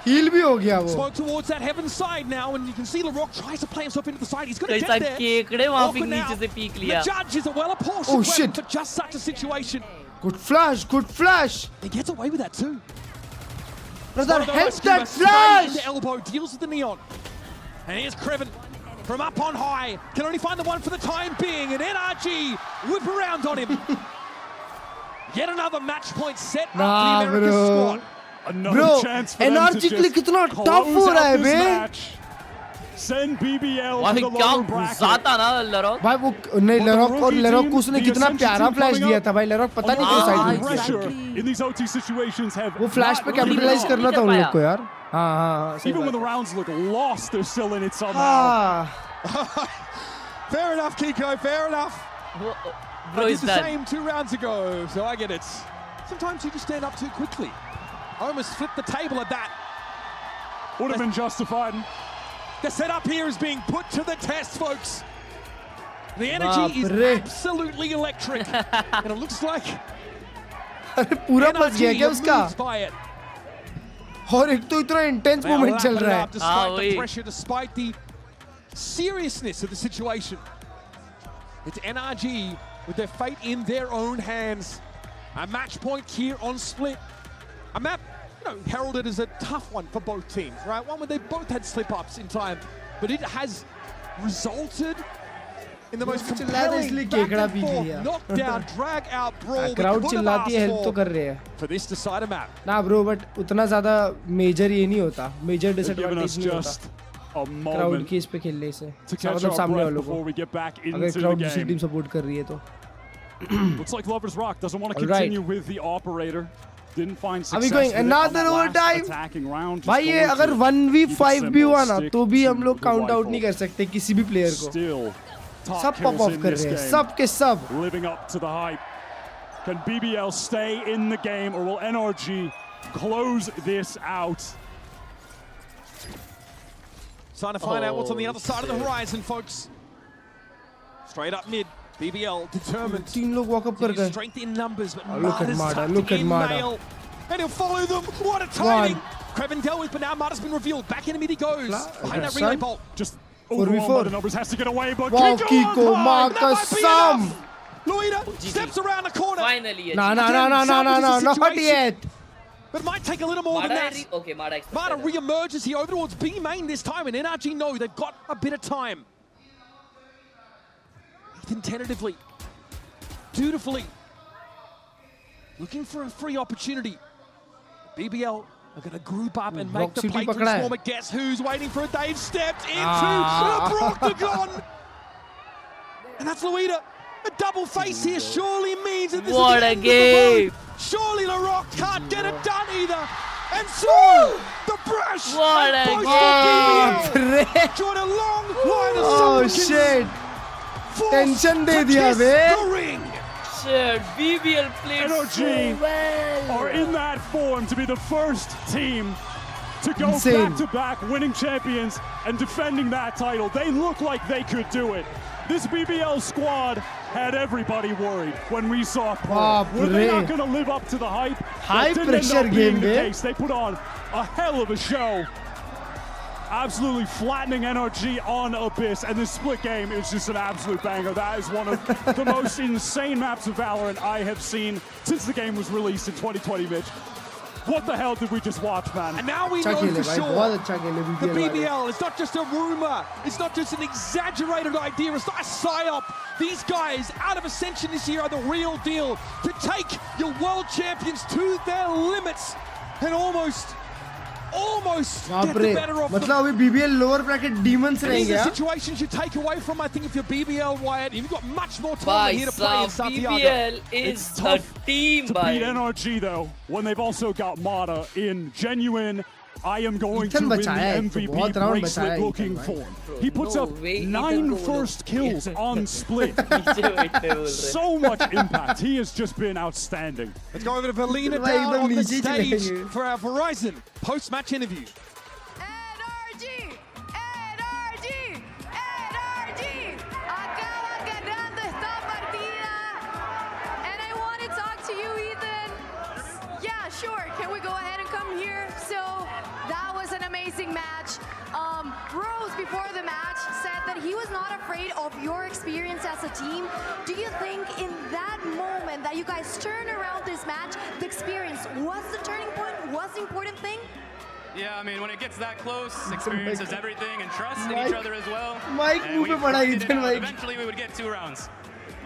Speaker 3: Heal भी हो गया वो.
Speaker 12: Smoke towards that heaven side now, and you can see LaRock tries to play himself into the side. He's going to get there. The judge is a well-apportioned weapon for just such a situation.
Speaker 3: Good flash, good flash.
Speaker 12: He gets away with that too.
Speaker 3: Brother, hit that flash.
Speaker 12: Into elbow, deals with the neon. And here's Kreven. From up on high, can only find the one for the time being, and Nrg whip around on him. Yet another match point set up the American squad.
Speaker 13: Another chance for them to just close out this match. Send BBL to the lower bracket.
Speaker 3: भाई वो नहीं लरॉक और लरॉक को उसने कितना प्यारा flash दिया था भाई लरॉक पता नहीं क्यों साइड में वो फ्लैश पे कैपिटलाइज करना था उन लोग को यार. हाँ.
Speaker 13: Even when the rounds look lost, they're still in it somehow.
Speaker 12: Fair enough, Kiko. Fair enough. I did the same 2 rounds ago, so I get it. Sometimes you just stand up too quickly. I almost flipped the table at that.
Speaker 13: Would have been justified.
Speaker 12: The setup here is being put to the test, folks. The energy is absolutely electric, and it looks like
Speaker 3: पूरा बच गया क्या उसका?
Speaker 12: by it.
Speaker 3: और एक तो इतना intense moment चल रहा है.
Speaker 12: Despite the pressure, despite the seriousness of the situation, it's Nrg with their fate in their own hands. A match point here on Split. A map, heralded as a tough one for both teams, right? One where they both had slip-ups in time, but it has resulted in the most compelling back and forth, knockdown, drag-out brawl.
Speaker 3: Crowd चिल्लाती है, help तो कर रहे हैं.
Speaker 12: For this to decide a map.
Speaker 3: ना bro, but उतना ज़्यादा major ये नहीं होता. Major disadvantage नहीं होता. Crowd की इस पे खेलने से. मतलब सामने वालों को. अगर crowd दूसरी team support कर रही है तो.
Speaker 13: Looks like Lovers Rock doesn't want to continue with the operator. Didn't find success.
Speaker 3: Are we going another overtime? भाई ये अगर 1v5 भी हुआ ना तो भी हम लोग काउंट आउट नहीं कर सकते किसी भी प्लेयर को. सब पॉप ऑफ कर रहे हैं, सब के सब.
Speaker 13: Living up to the hype. Can BBL stay in the game, or will Nrg close this out.
Speaker 12: Trying to find out what's on the other side of the horizon, folks. Straight up mid, BBL determined. To use strength in numbers, but Marta's tucked in nail. And he'll follow them. What a timing! Krevin dealt with, but now Marta's been revealed. Back in mid he goes. Behind that relay bolt.
Speaker 13: Just overall the numbers has to get away, but
Speaker 3: wow, Kiko, Marcus,
Speaker 12: Luida steps around the corner.
Speaker 16: Finally.
Speaker 3: No, not yet.
Speaker 12: But it might take a little more than that. Marta re-emerges here over towards B main this time, and Nrg know they've got a bit of time. Ethan tentatively, dutifully, looking for a free opportunity. BBL are going to group up and make the play through Swarmer. Guess who's waiting for it? They've stepped into the Proctagon. And that's Luida. A double face here surely means that this
Speaker 16: what
Speaker 12: is the
Speaker 16: a
Speaker 12: end
Speaker 16: game.
Speaker 12: Of the road. Surely LaRock can't get it done either. And so, the brush
Speaker 16: what a
Speaker 12: game. Join a long line of
Speaker 3: oh shit. Tension de diya
Speaker 12: be.
Speaker 16: Shit, BBL played so well.
Speaker 13: Are in that form to be the first team to go back-to-back winning champions and defending that title. They look like they could do it. This BBL squad had everybody worried when we saw Pearl. Were they not going to live up to the hype?
Speaker 3: High pressure game,
Speaker 13: They put on a hell of a show. Absolutely flattening Nrg on Abyss, and this split game is just an absolute banger. That is one of the most insane maps of Valorant I have seen since the game was released in 2020, Mitch. What the hell did we just watch, man?
Speaker 12: And now we know for sure the BBL is not just a rumor. It's not just an exaggerated idea. It's not a psyop. These guys out of Ascension this year are the real deal to take your world champions to their limits and almost get the better of them.
Speaker 3: मतलब अभी BBL lower bracket demons रहेंगे.
Speaker 12: These are situations you take away from. I think if you're BBL, Wyatt, you've got much more time here to play in Santiago.
Speaker 16: BBL is a team,
Speaker 13: to beat NRG though, when they've also got Mata in genuine. I am going to win the MVP bracelet looking form. He puts up 9 first kills on split. So much impact. He has just been outstanding.
Speaker 12: Let's go over to Valina down on the stage for our Verizon post-match interview.
Speaker 15: Nrg acaban ganando esta partida. And I want to talk to you, Ethan. Yeah, sure. Can we go ahead and come here? So that was an amazing match. Rose, before the match, said that he was not afraid of your experience as a team. Do you think in that moment that you guys turned around this match, the experience was the turning point, was the important thing?
Speaker 8: Yeah, I mean, when it gets that close, experience is everything, and trust in each other as well.
Speaker 15: Eventually
Speaker 8: we would get 2 rounds.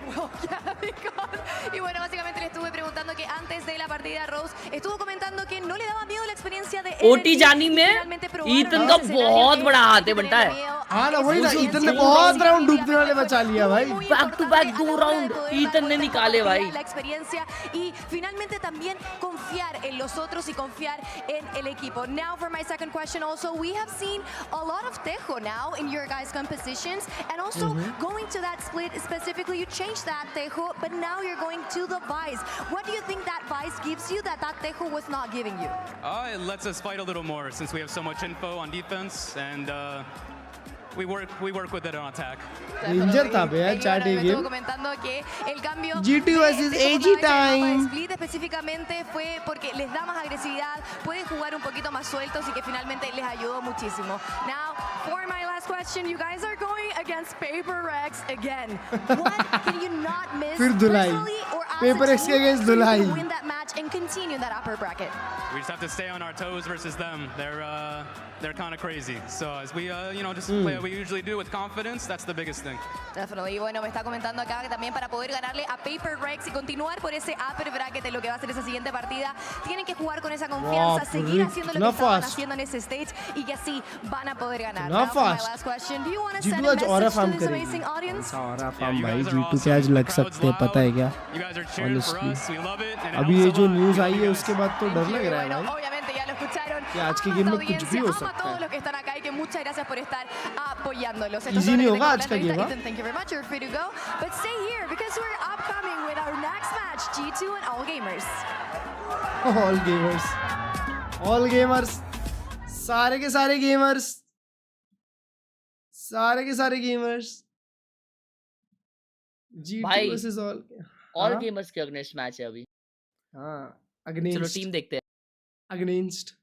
Speaker 15: Well, yeah, because... Y bueno, básicamente le estuve preguntando que antes de la partida Rose estuvo comentando que no le daba miedo la experiencia de
Speaker 16: OT जानी में Ethan का बहुत बड़ा हाथ है बनता है.
Speaker 3: हाँ ना वही ना ईथन ने बहुत राउंड डूबने वाले बचा लिया भाई.
Speaker 16: Back to back 2 round Ethan ने निकाले भाई.
Speaker 15: La experiencia y finalmente también confiar en los otros y confiar en el equipo. Now for my second question also, we have seen a lot of Tejo now in your guys' compositions, and also going to that split specifically, you changed that Tejo, but now you're going to the Vice. What do you think that Vice gives you that Tejo was not giving you?
Speaker 8: It lets us fight a little more since we have so much info on defense, and we work with it on attack.
Speaker 3: Danger था बे यार चाटे game.
Speaker 15: Comentando que el cambio
Speaker 3: G2 versus AG time.
Speaker 15: Split específicamente fue porque les da más agresividad, pueden jugar un poquito más sueltos y que finalmente les ayudó muchísimo. Now, for my last question, you guys are going against Paper Rex again. What can you not miss personally or as
Speaker 3: Paper Rex against Dulai.
Speaker 15: to win that match and continue that upper bracket?
Speaker 8: We just have to stay on our toes versus them. They're kind of crazy. So as we just play what we usually do with confidence, that's the biggest thing.
Speaker 15: Definitely. Y bueno, me está comentando acá que también para poder ganarle a Paper Rex y continuar por ese upper bracket en lo que va a ser esa siguiente partida, tienen que jugar con esa confianza, seguir haciendo lo que estaban haciendo en ese stage y que así van a poder ganar. Now for my last question, do you want to send a message to this amazing audience?
Speaker 3: Aura farm भाई G2 के आज लग सकते हैं पता है क्या? Honestly. अभी ये जो न्यूज़ आई है उसके बाद तो डर लग रहा है भाई.
Speaker 15: Obviamente ya lo escucharon.
Speaker 3: कि आज की गेम में कुछ भी हो सकता है.
Speaker 15: A todos los que están acá y que muchas gracias por estar apoyándolos.
Speaker 3: Easy नहीं होगा आज का game.
Speaker 15: Ethan, thank you very much. You're free to go. But stay here because we're upcoming with our next match, G2 and All Gamers.
Speaker 3: All Gamers. All gamers, सारे के सारे gamers, सारे के सारे गेमर्स, G2
Speaker 16: भाई
Speaker 3: versus all.
Speaker 16: All
Speaker 3: हाँ
Speaker 16: gamers के against match है अभी।
Speaker 3: हाँ,
Speaker 16: चलो
Speaker 3: अगेंस्ट,
Speaker 16: टीम देखते हैं।
Speaker 3: अगेंस्ट।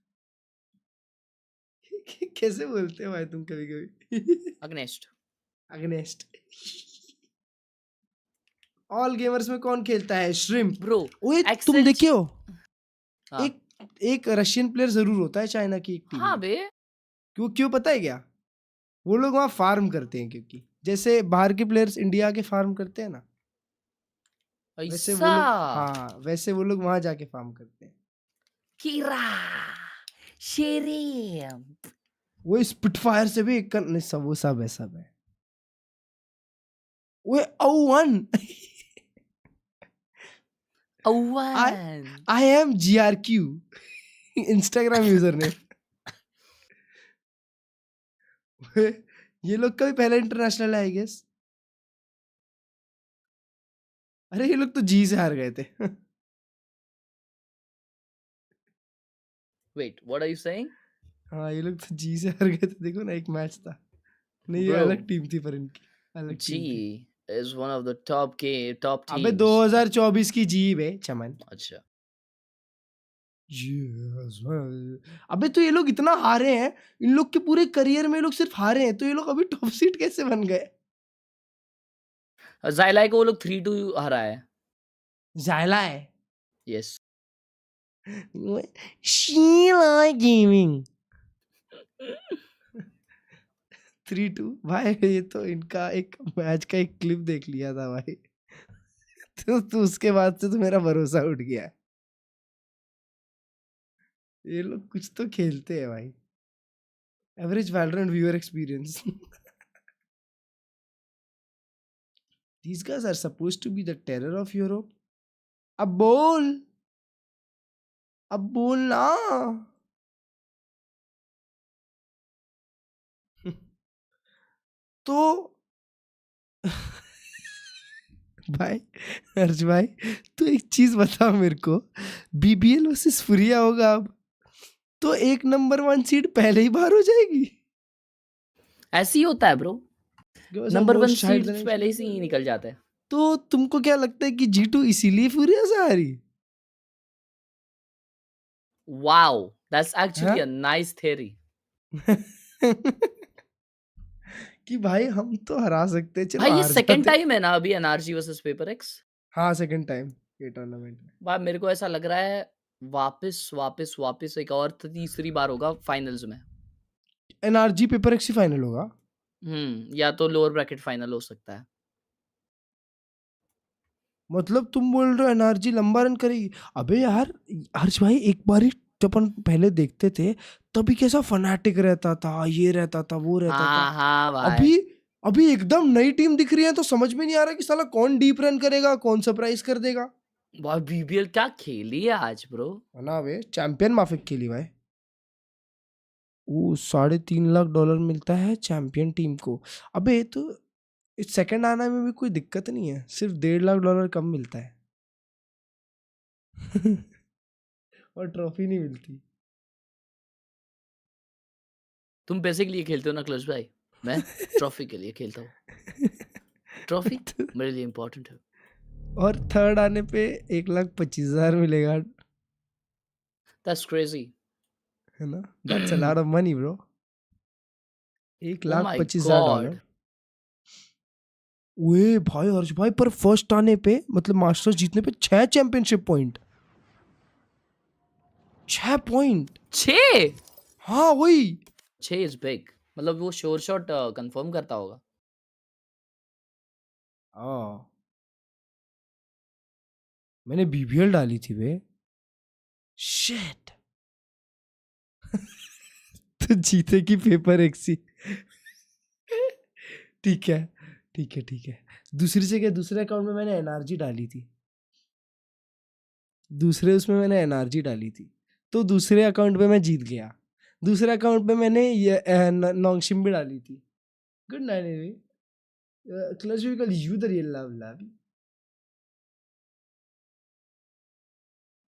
Speaker 3: कैसे बोलते हो भाई तुम कभी कभी?
Speaker 16: Against
Speaker 3: against. ऑल गेमर्स में कौन खेलता है? Shrimp
Speaker 16: bro.
Speaker 3: ओए तुम
Speaker 16: एक्सेल
Speaker 3: देखे हो?
Speaker 16: हाँ।
Speaker 3: एक रशियन प्लेयर जरूर होता है चाइना की एक टीम
Speaker 16: हाँ
Speaker 3: में।
Speaker 16: बे।
Speaker 3: क्यों पता है क्या? वो लोग वहाँ फार्म करते हैं, क्योंकि जैसे बाहर के प्लेयर्स इंडिया के फार्म करते हैं ना, वैसे वो लोग, हाँ वैसे वो लोग वहां जाके फार्म करते हैं।
Speaker 16: कीरा शेरे
Speaker 3: वो स्पिटफायर से भी एक कर नहीं, सब वो सब है, सब है। वो O1 I am GRQ Instagram user ने। ये लोग का भी पहला इंटरनेशनल है आई गेस। अरे ये लोग तो जी से हार गए थे।
Speaker 16: Wait what are you saying?
Speaker 3: हाँ ये लोग तो जी से हार गए थे, देखो ना एक मैच था। नहीं ये अलग टीम थी, पर इनकी अलग टीम थी।
Speaker 16: is one of the top teams.
Speaker 3: अबे 2024 की जी बे चमन।
Speaker 16: अच्छा।
Speaker 3: अबे तो ये लोग इतना हारे हैं, इन लोग के पूरे करियर में ये लोग सिर्फ हारे हैं, तो ये लोग अभी टॉप सीड कैसे बन गए?
Speaker 16: ज़ाइलाई को वो लोग 3-2 हरा है।
Speaker 3: ज़ाइला है।
Speaker 16: यस।
Speaker 3: शीला गेमिंग 3-2 भाई। ये तो इनका एक मैच का एक क्लिप देख लिया था भाई। तो उसके बाद से तो मेरा भरोसा उठ गया है। ये लोग कुछ तो खेलते हैं भाई। Average Valorant viewer experience. These guys are supposed to be the terror of Europe. अब बोल ना। तो भाई हर्ष भाई, तो एक चीज बताओ मेरे को, बीबीएल वर्सेस फुरिया होगा अब, तो एक नंबर 1 सीड पहले ही बाहर हो जाएगी।
Speaker 16: ऐसे ही होता है ब्रो, नंबर 1 सीड पहले से ही निकल जाता है।
Speaker 3: तो तुमको क्या लगता है कि G2 इसीलिए फुरिया से हारी?
Speaker 16: Wow that's actually a nice theory.
Speaker 3: कि भाई हम तो हरा सकते हैं। चलो
Speaker 16: भाई ये सेकंड टाइम है ना अभी एनआरजी वर्सेस पेपर एक्स?
Speaker 3: हाँ सेकंड टाइम ये टूर्नामेंट में।
Speaker 16: भाई मेरे को ऐसा लग रहा है वापस एक और तीसरी बार होगा फाइनल्स में।
Speaker 3: एनआरजी पेपर एक्स ही फाइनल होगा।
Speaker 16: या तो लोअर ब्रैकेट फाइनल हो सकता है।
Speaker 3: मतलब तुम बोल रहे हो एनआरजी लंबा रन करेगी? अबे यार हर्ष भाई, एक बार ही जब अपन पहले देखते थे तभी कैसा फनाटिक रहता था, ये रहता था, वो रहता था।
Speaker 16: हाँ भाई।
Speaker 3: अभी एकदम नई टीम दिख रही है, तो समझ में नहीं आ रहा कि साला कौन डीप रन करेगा, कौन सरप्राइज कर देगा।
Speaker 16: भाई बीबीएल क्या खेली है आज ब्रो।
Speaker 3: ना वे चैंपियन माफिक खेली भाई। वो $3.5 लाख मिलता है चैंपियन टीम को। अबे तो इस सेकंड आने में भी कोई दिक्कत नहीं है, सिर्फ $1.5 लाख कम मिलता है। और ट्रॉफी नहीं मिलती।
Speaker 16: तुम पैसे के लिए खेलते हो ना क्लर्ज भाई, मैं ट्रॉफी के लिए खेलता हूँ। ट्रॉफी मेरे लिए इम्पोर्टेंट है।
Speaker 3: और थर्ड आने पे 1,25,000 मिलेगा।
Speaker 16: That's crazy.
Speaker 3: है ना? That's a lot of money bro. $1,25,000। ओए भाई हर्ष भाई, पर फर्स्ट आने पे मतलब मास्टर्स जीतने पे 6 चैंपियनशिप पॉइंट। 6 पॉइंट।
Speaker 16: 6?
Speaker 3: हाँ वही
Speaker 16: 6 इज बिग। मतलब वो श्योर शॉट कंफर्म करता होगा।
Speaker 3: मैंने बीबीएल डाली थी बे। शिट। तो जीतेगी पेपर एक्सी। ठीक है ठीक है ठीक है। दूसरी से क्या, दूसरे अकाउंट में मैंने एनआरजी डाली थी। दूसरे उसमें मैंने एनआरजी डाली थी, तो दूसरे अकाउंट पे मैं जीत गया। दूसरे अकाउंट पे मैंने ये नोंगशिम भी डाली थी। Good night clutch we call you the real love.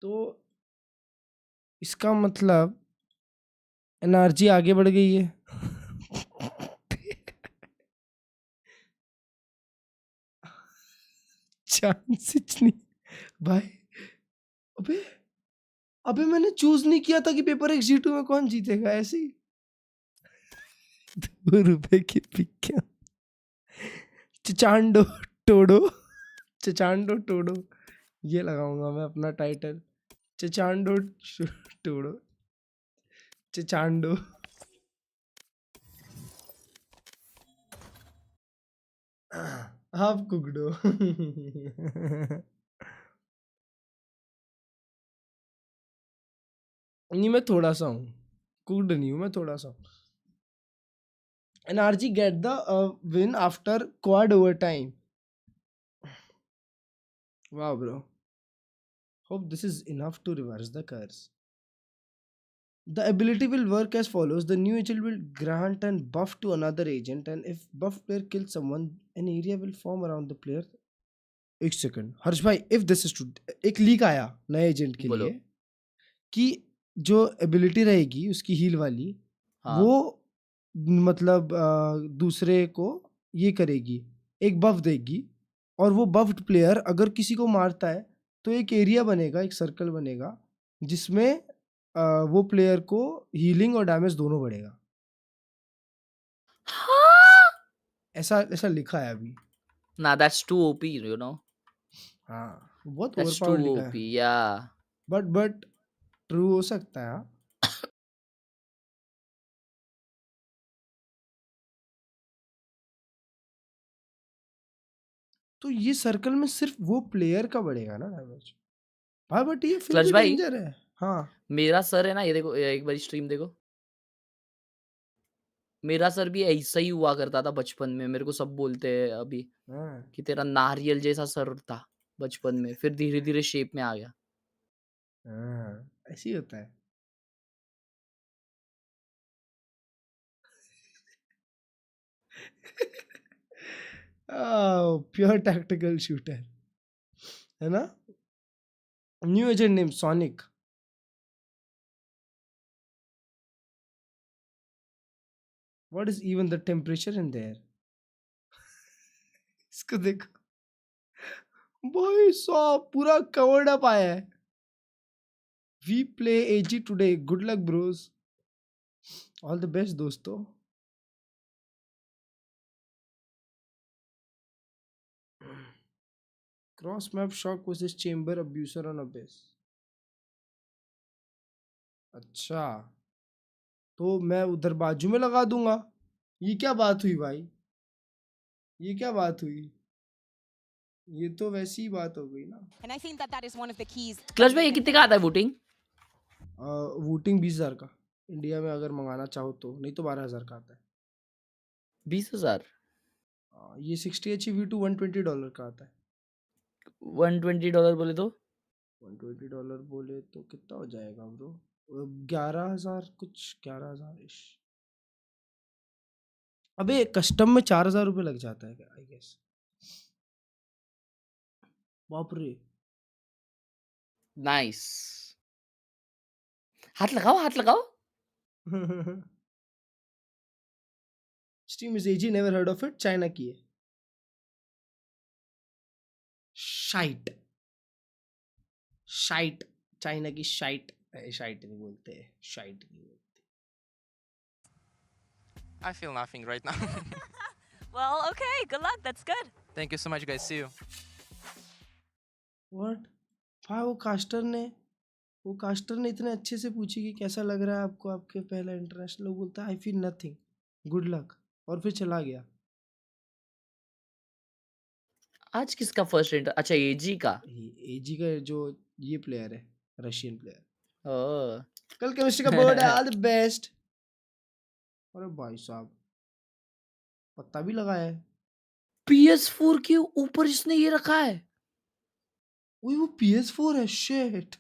Speaker 3: तो इसका मतलब एनआरजी आगे बढ़ गई है। चांस नहीं भाई। अबे अबे मैंने चूज नहीं किया था कि पेपर एक G2 में कौन जीतेगा, ऐसे ही। 2 रुपए की पिक्कियां। चचांडो टोडो, चचांडो टोडो, ये लगाऊंगा मैं अपना टाइटल। चचांडो टोडो, चचांडो। आप कुकड़ो। नहीं, मैं थोड़ा सा हूँ, कुकड नहीं हूँ मैं, थोड़ा सा। NRG get the win after quad overtime. Wow, bro. Hope this is enough to reverse the curse. The ability will work as follows. The new agent will grant and buff to another agent, and if buff player kills someone, an area will form around the player. एक second हर्ष भाई, if this is true, एक leak आया नए agent के लिए कि जो ability रहेगी उसकी हील वाली, वो मतलब दूसरे को ये करेगी, एक बफ देगी, और वो बफ्ड प्लेयर अगर किसी को मारता है तो एक एरिया बनेगा, एक सर्कल बनेगा जिसमें वो प्लेयर को हीलिंग और डैमेज दोनों बढ़ेगा। ऐसा ऐसा लिखा है अभी।
Speaker 16: Nah, that's too OP, you know.
Speaker 3: हाँ, बहुत
Speaker 16: That's too
Speaker 3: ओवरपावर्ड लिखा
Speaker 16: OP,
Speaker 3: है,
Speaker 16: yeah.
Speaker 3: बट ट्रू हो सकता है। हाँ। तो ये सर्कल में सिर्फ वो प्लेयर का बढ़ेगा ना डैमेज भाई, बट ये फिर
Speaker 16: क्लच
Speaker 3: भी
Speaker 16: भाई,
Speaker 3: डेंजर है। हाँ,
Speaker 16: मेरा सर है ना, ये देखो, एक बार स्ट्रीम देखो। मेरा सर भी ऐसा ही हुआ करता था बचपन में, मेरे को सब बोलते हैं अभी कि तेरा नारियल जैसा सर था बचपन में, फिर धीरे धीरे शेप में आ गया।
Speaker 3: ऐसे ही होता है। प्योर टैक्टिकल शूटर है ना। New agent name sonic. What is even the temperature in there. इसको देखो भाई साहब, पूरा कवर्ड अप आया है। We play AG today, good luck bros, all the best दोस्तों। Cross map shock versus chamber abuser on abyss. अच्छा, तो मैं उधर बाजू में लगा दूंगा। ये क्या बात हुई भाई, ये क्या बात हुई, ये तो वैसी ही बात हो गई ना।
Speaker 6: And I think that that is one of the keys.
Speaker 16: Clutch भाई, ये कितने का आता है वोटिंग?
Speaker 3: वोटिंग 20,000 का इंडिया में अगर मंगाना चाहो तो, नहीं तो 12,000 का आता है।
Speaker 16: 20,000?
Speaker 3: ये 60 HV2 $120 का आता है।
Speaker 16: $120 बोले तो
Speaker 3: $120 बोले तो कितना हो जाएगा ब्रो? 11,000 कुछ, 11,000 इश। अबे कस्टम में 4,000 रुपये लग जाता है आई गेस। बाप रे,
Speaker 16: नाइस। हाथ लगाओ, हाथ लगाओ।
Speaker 3: Steam is AG, never heard of it, China की है। शाइट, शाइट, चाइना की शाइट। शाइट नहीं बोलते, शाइट नहीं बोलते।
Speaker 1: I feel nothing right now.
Speaker 4: Well, okay, good luck. That's good.
Speaker 1: Thank you so much, guys. See you.
Speaker 3: What? भाई वो कास्टर ने इतने अच्छे से पूछी कि कैसा लग रहा है आपको आपके पहला इंटरनेशनल, वो बोलता है I feel nothing, good luck, और फिर चला गया।
Speaker 16: आज किसका फर्स्ट इंटर? अच्छा, एजी का।
Speaker 3: एजी का जो ये प्लेयर है, रशियन प्लेयर।
Speaker 16: ओह,
Speaker 3: कल केमिस्ट्री का बोर्ड है, ऑल द बेस्ट। अरे भाई साहब, पत्ता भी लगाया है।
Speaker 16: PS4 के ऊपर इसने ये रखा है।
Speaker 3: ओए वो PS4 है, शिट।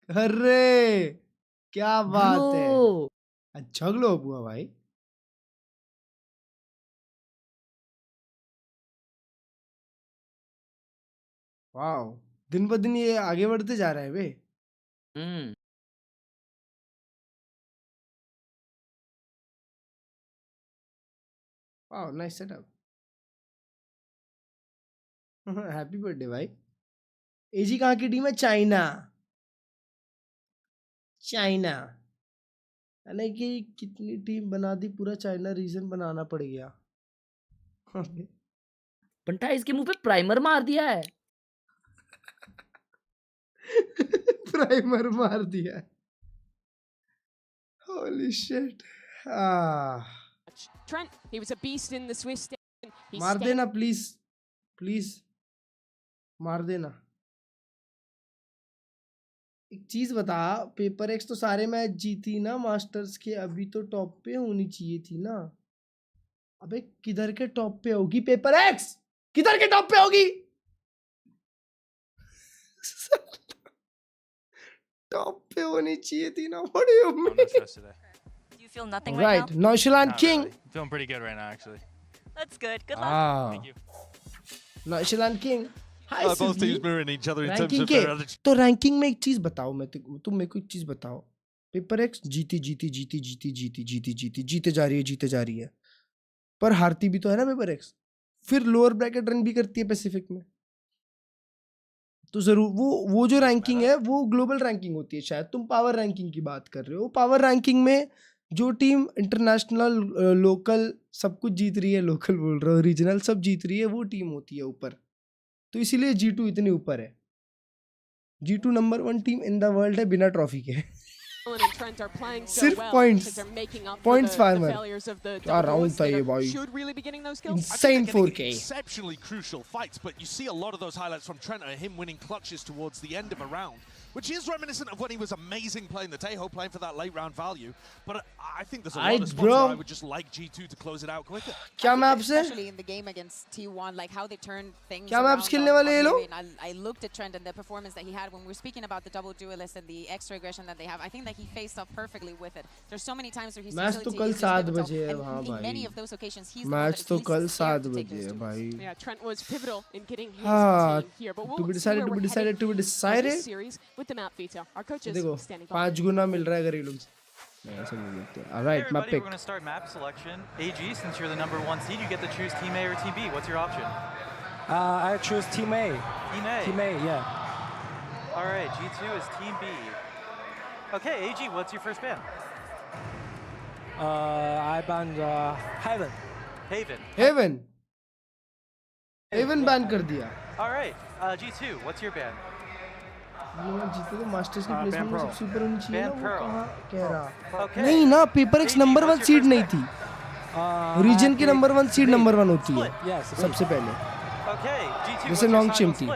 Speaker 3: अरे क्या बात है, अच्छा ग्लो हुआ भाई। वाओ, दिन ब दिन ये आगे बढ़ते जा रहा है बे। Wow, nice setup. Happy birthday भाई। एजी कहाँ की टीम है? चाइना। चाइना यानी कि कितनी टीम बना दी, पूरा चाइना रीजन बनाना पड़ गया।
Speaker 16: बंटा इसके मुंह पे प्राइमर मार दिया है।
Speaker 3: प्राइमर मार दिया है। Holy shit.
Speaker 7: Trent, he was a beast in the Swiss stage.
Speaker 3: मार देना प्लीज, प्लीज मार देना। एक चीज बता, पेपर एक्स तो सारे मैच जीती ना मास्टर्स के, अभी तो टॉप पे होनी चाहिए थी ना। अबे किधर के टॉप पे होगी पेपर एक्स? किधर के टॉप पे होगी? टॉप पे होनी चाहिए थी ना। What do you mean?
Speaker 4: Do you feel nothing right
Speaker 3: Right, Nonchalant King.
Speaker 9: Really. Feeling pretty good right now, actually.
Speaker 4: That's good. Good luck.
Speaker 9: Thank you.
Speaker 3: Nonchalant King. Hi,
Speaker 5: both teams mirroring each other in terms of their other.
Speaker 3: तो ranking में एक चीज बताओ, तुम मेरे को एक चीज बताओ। पेपर एक्स जीती जीते जा रही है, पर हारती भी तो है ना पेपर एक्स। फिर लोअर ब्रैकेट रन भी करती है पैसिफिक में, तो जरूर वो जो रैंकिंग है वो ग्लोबल रैंकिंग होती है शायद। तुम पावर रैंकिंग की बात कर रहे हो। पावर रैंकिंग में जो टीम इंटरनेशनल, लोकल सब कुछ जीत रही है, लोकल बोल रहा हूँ, रीजनल सब जीत रही है, वो टीम होती है ऊपर। तो इसीलिए G2 इतनी ऊपर है। G2 number 1 team in the world है बिना ट्रॉफी के। सिर्फ पॉइंट्स फार्मर। क्या राउंड था ये भाई, insane 4K.
Speaker 5: Exceptionally crucial fights, but you see a lot of those highlights from Trent are him winning clutches towards the end of a round, which is reminiscent of when he was amazing playing the Tejo, playing for that late round value. But I think there's a lot of spots where I would just like G2 to close it out quicker.
Speaker 3: क्या map से?
Speaker 6: Especially in the game against T1, like how they turn things
Speaker 3: क्या maps खेलने वाले ये लोग?
Speaker 6: I looked at Trent and the performance that he had when we were speaking about the double duelist and the extra aggression that they have. I think that he faced off perfectly with it. There's so many times where he's
Speaker 3: match तो कल 7 बजे है वहाँ भाई।
Speaker 6: many of those occasions he's
Speaker 3: match तो कल 7 बजे है भाई।
Speaker 7: Yeah, Trent was pivotal in getting his
Speaker 3: हाँ,
Speaker 7: team here, but
Speaker 3: to be decided.
Speaker 7: series with the map veto. Our coaches
Speaker 3: देखो
Speaker 7: standing
Speaker 3: 5 गुना मिल रहा है अगर ये लोग ऐसे नहीं करते। All right, map pick.
Speaker 9: We're going to start map selection. AG, since you're the number 1 seed, you get to choose Team A or Team B. What's your option?
Speaker 10: I choose Team A.
Speaker 9: Team A?
Speaker 10: Team A, yeah.
Speaker 9: All right, G2 is Team B. Okay, AG, what's your first ban?
Speaker 10: I banned Haven.
Speaker 9: Haven
Speaker 3: ban कर दिया।
Speaker 9: All right, G2, what's your ban?
Speaker 3: जीते तो masters की placement में सबसे ऊपर होनी चाहिए ना, वो कहाँ कह रहा?
Speaker 9: Okay.
Speaker 3: नहीं ना, पेपर एक्स नंबर 1 सीड नहीं थी। रीजन की नंबर 1 सीड नंबर 1 होती है सबसे पहले।
Speaker 9: Okay, G2,
Speaker 3: जैसे लॉन्ग चैंप थी।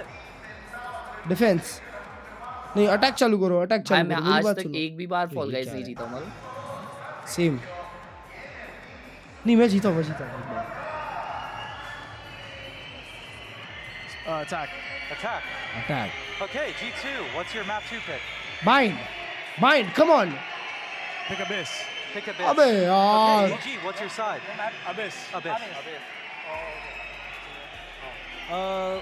Speaker 3: डिफेंस नहीं, अटैक चालू करो, अटैक चालू करो।
Speaker 16: मैं आज तक एक भी बार फॉल गाइस नहीं जीता हूं।
Speaker 3: सेम नहीं, मैं जीता हूँ।
Speaker 9: Attack. Okay, G2, what's your map 2 pick?
Speaker 3: Bind, come on.
Speaker 9: Pick Abyss.
Speaker 3: अबे यार।
Speaker 9: Okay, AG, what's your side? Abyss.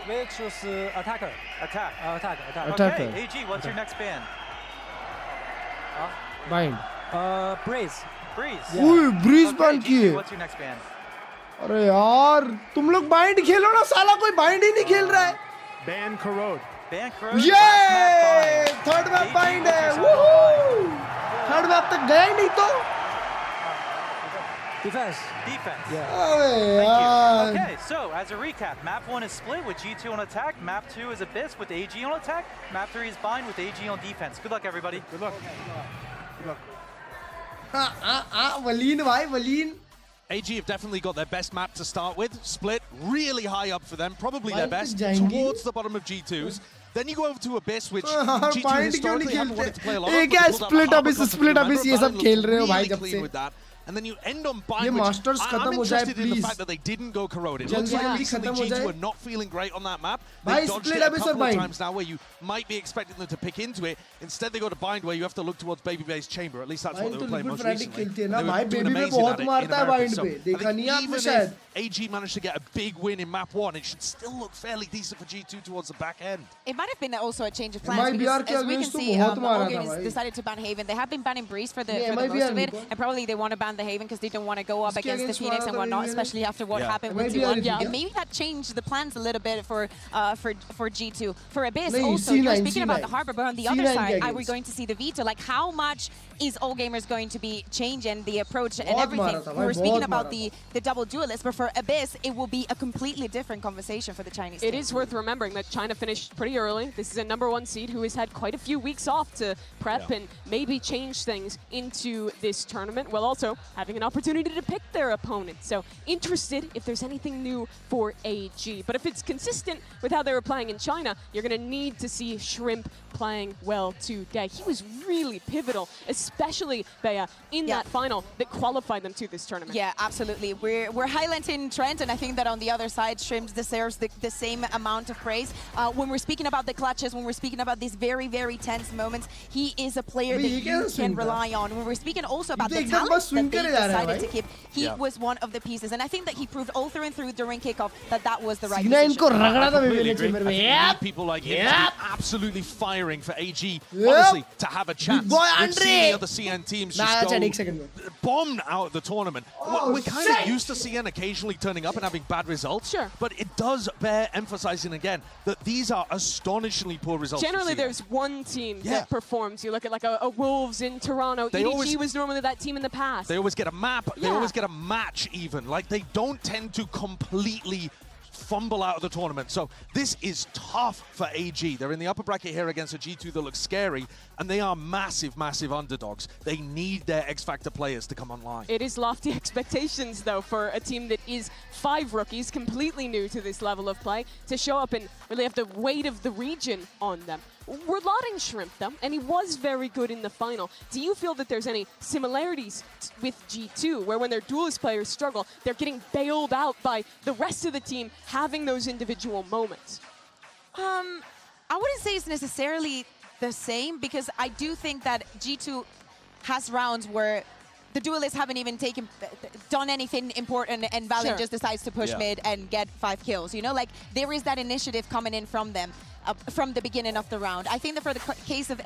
Speaker 10: We choose attacker.
Speaker 9: Attack.
Speaker 3: Attacker.
Speaker 9: Okay, AG, what's your next ban?
Speaker 3: Bind.
Speaker 10: Breeze.
Speaker 3: ओए bridge ban किए।
Speaker 9: What's your next ban?
Speaker 3: अरे यार तुम लोग bind खेलो ना, साला कोई बाइंड ही नहीं खेल रहा है।
Speaker 9: Ban Corrode.
Speaker 3: ये थर्ड मैप बाइंड है। थर्ड मैप तक गया ही नहीं तो।
Speaker 10: Defense.
Speaker 9: Yeah.
Speaker 3: अबे यार।
Speaker 9: Okay, so as a recap, map 1 is split with G2 on attack, map 2 is Abyss with AG on attack, map 3 is Bind with AG on defense. Good luck, everybody.
Speaker 10: Good luck.
Speaker 3: Clean भाई, clean.
Speaker 5: AG have definitely got their best map to start with. Split really high up for them, probably their best, towards the bottom of G2's. Then you go over to Abyss, which G2 historically haven't wanted to play a lot of.
Speaker 3: क्या split Abyss ये सब खेल रहे हो भाई जब से।
Speaker 5: and then you end on bind.
Speaker 3: ये
Speaker 5: which
Speaker 3: Masters
Speaker 5: I'm
Speaker 3: खत्म हो जाए,
Speaker 5: interested in the
Speaker 3: please.
Speaker 5: fact that they didn't go corrode. It
Speaker 3: जल्दी
Speaker 5: looks like
Speaker 3: जल्दी
Speaker 5: recently
Speaker 3: खत्म हो
Speaker 5: G2
Speaker 3: जाए.
Speaker 5: are not feeling great on that map.
Speaker 3: भाई
Speaker 5: They dodged
Speaker 3: split
Speaker 5: it a
Speaker 3: abyss और
Speaker 5: couple of
Speaker 3: bind.
Speaker 5: times now where you might be expecting them to pick into it. Instead, they go to bind where you have to look towards Baby Bay's chamber. At least that's what
Speaker 3: भाई
Speaker 5: they
Speaker 3: तो
Speaker 5: were playing
Speaker 3: liquid
Speaker 5: most
Speaker 3: फ्रैटिक
Speaker 5: recently.
Speaker 3: खेलती है ना
Speaker 5: They were
Speaker 3: भाई
Speaker 5: doing
Speaker 3: baby में
Speaker 5: amazing
Speaker 3: बहुत
Speaker 5: at it
Speaker 3: मारता
Speaker 5: in
Speaker 3: है
Speaker 5: America.
Speaker 3: बाइंड
Speaker 5: So
Speaker 3: पे
Speaker 5: I
Speaker 3: देखा
Speaker 5: think
Speaker 3: नहीं आपने
Speaker 5: even
Speaker 3: शायद
Speaker 5: if AG managed to get a big win in map 1, it should still look fairly decent for G2 towards the back end.
Speaker 6: It might have been also a change of plans
Speaker 3: MIBR
Speaker 6: because, as we can
Speaker 3: against तो
Speaker 6: see,
Speaker 3: बहुत मारा
Speaker 6: all
Speaker 3: था
Speaker 6: games
Speaker 3: भाई.
Speaker 6: decided to ban Haven. They have been banning Breeze for the
Speaker 3: Yeah,
Speaker 6: most
Speaker 3: MIBR
Speaker 6: of it,
Speaker 3: Nico.
Speaker 6: and probably they want to ban the Haven because they don't want to go up
Speaker 3: इसके
Speaker 6: against the
Speaker 3: against
Speaker 6: Phoenix
Speaker 3: मारा
Speaker 6: and
Speaker 3: था
Speaker 6: whatnot,
Speaker 3: BBL.
Speaker 6: especially after what
Speaker 5: Yeah.
Speaker 6: happened with
Speaker 3: MIBR
Speaker 6: T1.
Speaker 3: yeah.
Speaker 6: And maybe that changed the plans a little bit for G2. For Abyss,
Speaker 3: नहीं,
Speaker 6: also, you were
Speaker 3: C9,
Speaker 6: speaking about the
Speaker 3: C9.
Speaker 6: Harbor, but on the
Speaker 3: C9
Speaker 6: other side,
Speaker 3: के
Speaker 6: are we
Speaker 3: against.
Speaker 6: going to see the veto? Like, how much is All Gamers going to be changing the approach and
Speaker 3: बहुत
Speaker 6: everything?
Speaker 3: मारा था
Speaker 6: We
Speaker 3: भाई,
Speaker 6: were speaking
Speaker 3: बहुत
Speaker 6: about
Speaker 3: मारा
Speaker 6: the double duelist, but for Abyss, it will be a completely different conversation for the Chinese
Speaker 7: It
Speaker 6: team.
Speaker 7: is worth remembering that China finished pretty early. This is a #1 seed who has had quite a few weeks off to prep and maybe change things into this tournament, while also having an opportunity to pick their opponent. So interested if there's anything new for AG. But if it's consistent with how they were playing in China, you're going to need to see Shrimp playing well today. He was really pivotal, especially Bea, in that final that qualified them to this tournament.
Speaker 6: Yeah, absolutely. We're highlighting Trent, and I think that on the other side, Shrimp deserves the same amount of praise. When we're speaking about the clutches, when we're speaking about these very, very tense moments, he is a player that you can rely on. When we're speaking also about the talent that they decided to keep, he was one of the pieces. And I think that he proved all through and through during kickoff that was the right decision.
Speaker 5: People like him to be absolutely firing for AG, honestly, to have a chance. We've seen the other CN teams just go bombed out of the tournament. We're kind of used to CN occasionally turning up and having bad results, but it does bear emphasizing again that these are astonishingly poor results.
Speaker 7: Generally, there's one team that performs. You look at like a Wolves in Toronto. EDG was normally that team in the past.
Speaker 5: They always get a map. They always get a match even. Like, they don't tend to completely fumble out of the tournament. So this is tough for AG. They're in the upper bracket here against a G2 that looks scary, and they are massive, massive underdogs. They need their X-Factor players to come online.
Speaker 7: It is lofty expectations, though, for a team that is 5 rookies, completely new to this level of play, to show up and really have the weight of the region on them. We're lauding Shrimp, though, and he was very good in the final. Do you feel that there's any similarities with G2, where when their duelist players struggle, they're getting bailed out by the rest of the team having those individual moments?
Speaker 6: I wouldn't say it's necessarily the same, because I do think that G2 has rounds where the duelists haven't even done anything important, and Valiant just decides to push mid and get 5 kills. You know, like, there is that initiative coming in from them from the beginning of the round. I think that for the case of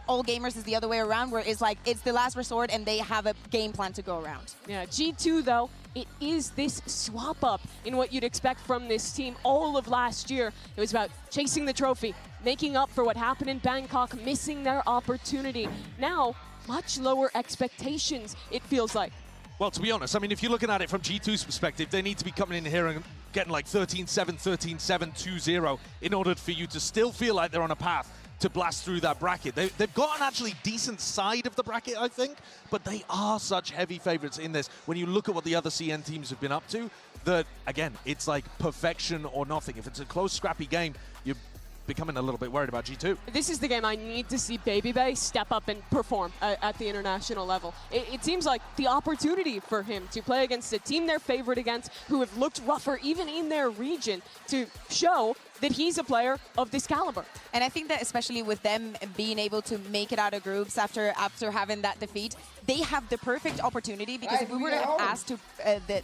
Speaker 6: All Gamers is the other way around, where it's like it's the last resort and they have a game plan to go around.
Speaker 7: Yeah, G2 though, it is this swap up in what you'd expect from this team. All of last year, it was about chasing the trophy, making up for what happened in Bangkok, missing their opportunity. Now, much lower expectations, it feels like.
Speaker 5: Well, to be honest, I mean, if you're looking at it from G2's perspective, they need to be coming in here and getting like 13-7, 13-7, 2-0 in order for you to still feel like they're on a path to blast through that bracket. They've got an actually decent side of the bracket, I think, but they are such heavy favorites in this. When you look at what the other CN teams have been up to, that, again, it's like perfection or nothing. If it's a close, scrappy game, you're becoming a little bit worried about G2.
Speaker 7: This is the game I need to see Baby Bay step up and perform at the international level. It seems like the opportunity for him to play against a team they're favored against, who have looked rougher even in their region, to show that he's a player of this caliber.
Speaker 6: And I think that especially with them being able to make it out of groups after having that defeat, they have the perfect opportunity, because if we were to ask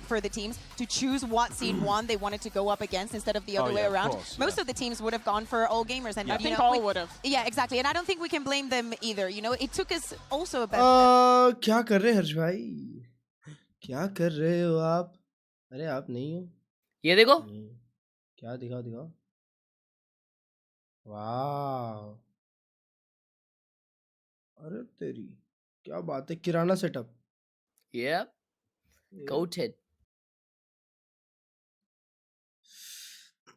Speaker 6: for the teams to choose what seed 1 they wanted to go up against instead of the other way around, most of the teams would have gone for All Gamers. And
Speaker 7: I think all would have.
Speaker 6: Yeah, exactly. And I don't think we can blame them either. You know, it took us also about...
Speaker 3: क्या कर रहे हैं हर्ष भाई? क्या कर रहे हो आप? अरे आप नहीं हो?
Speaker 16: ये देखो.
Speaker 3: क्या दिखाओ? वाह! अरे तेरी क्या बात है, किराना सेटअप.
Speaker 16: Yep. Coated.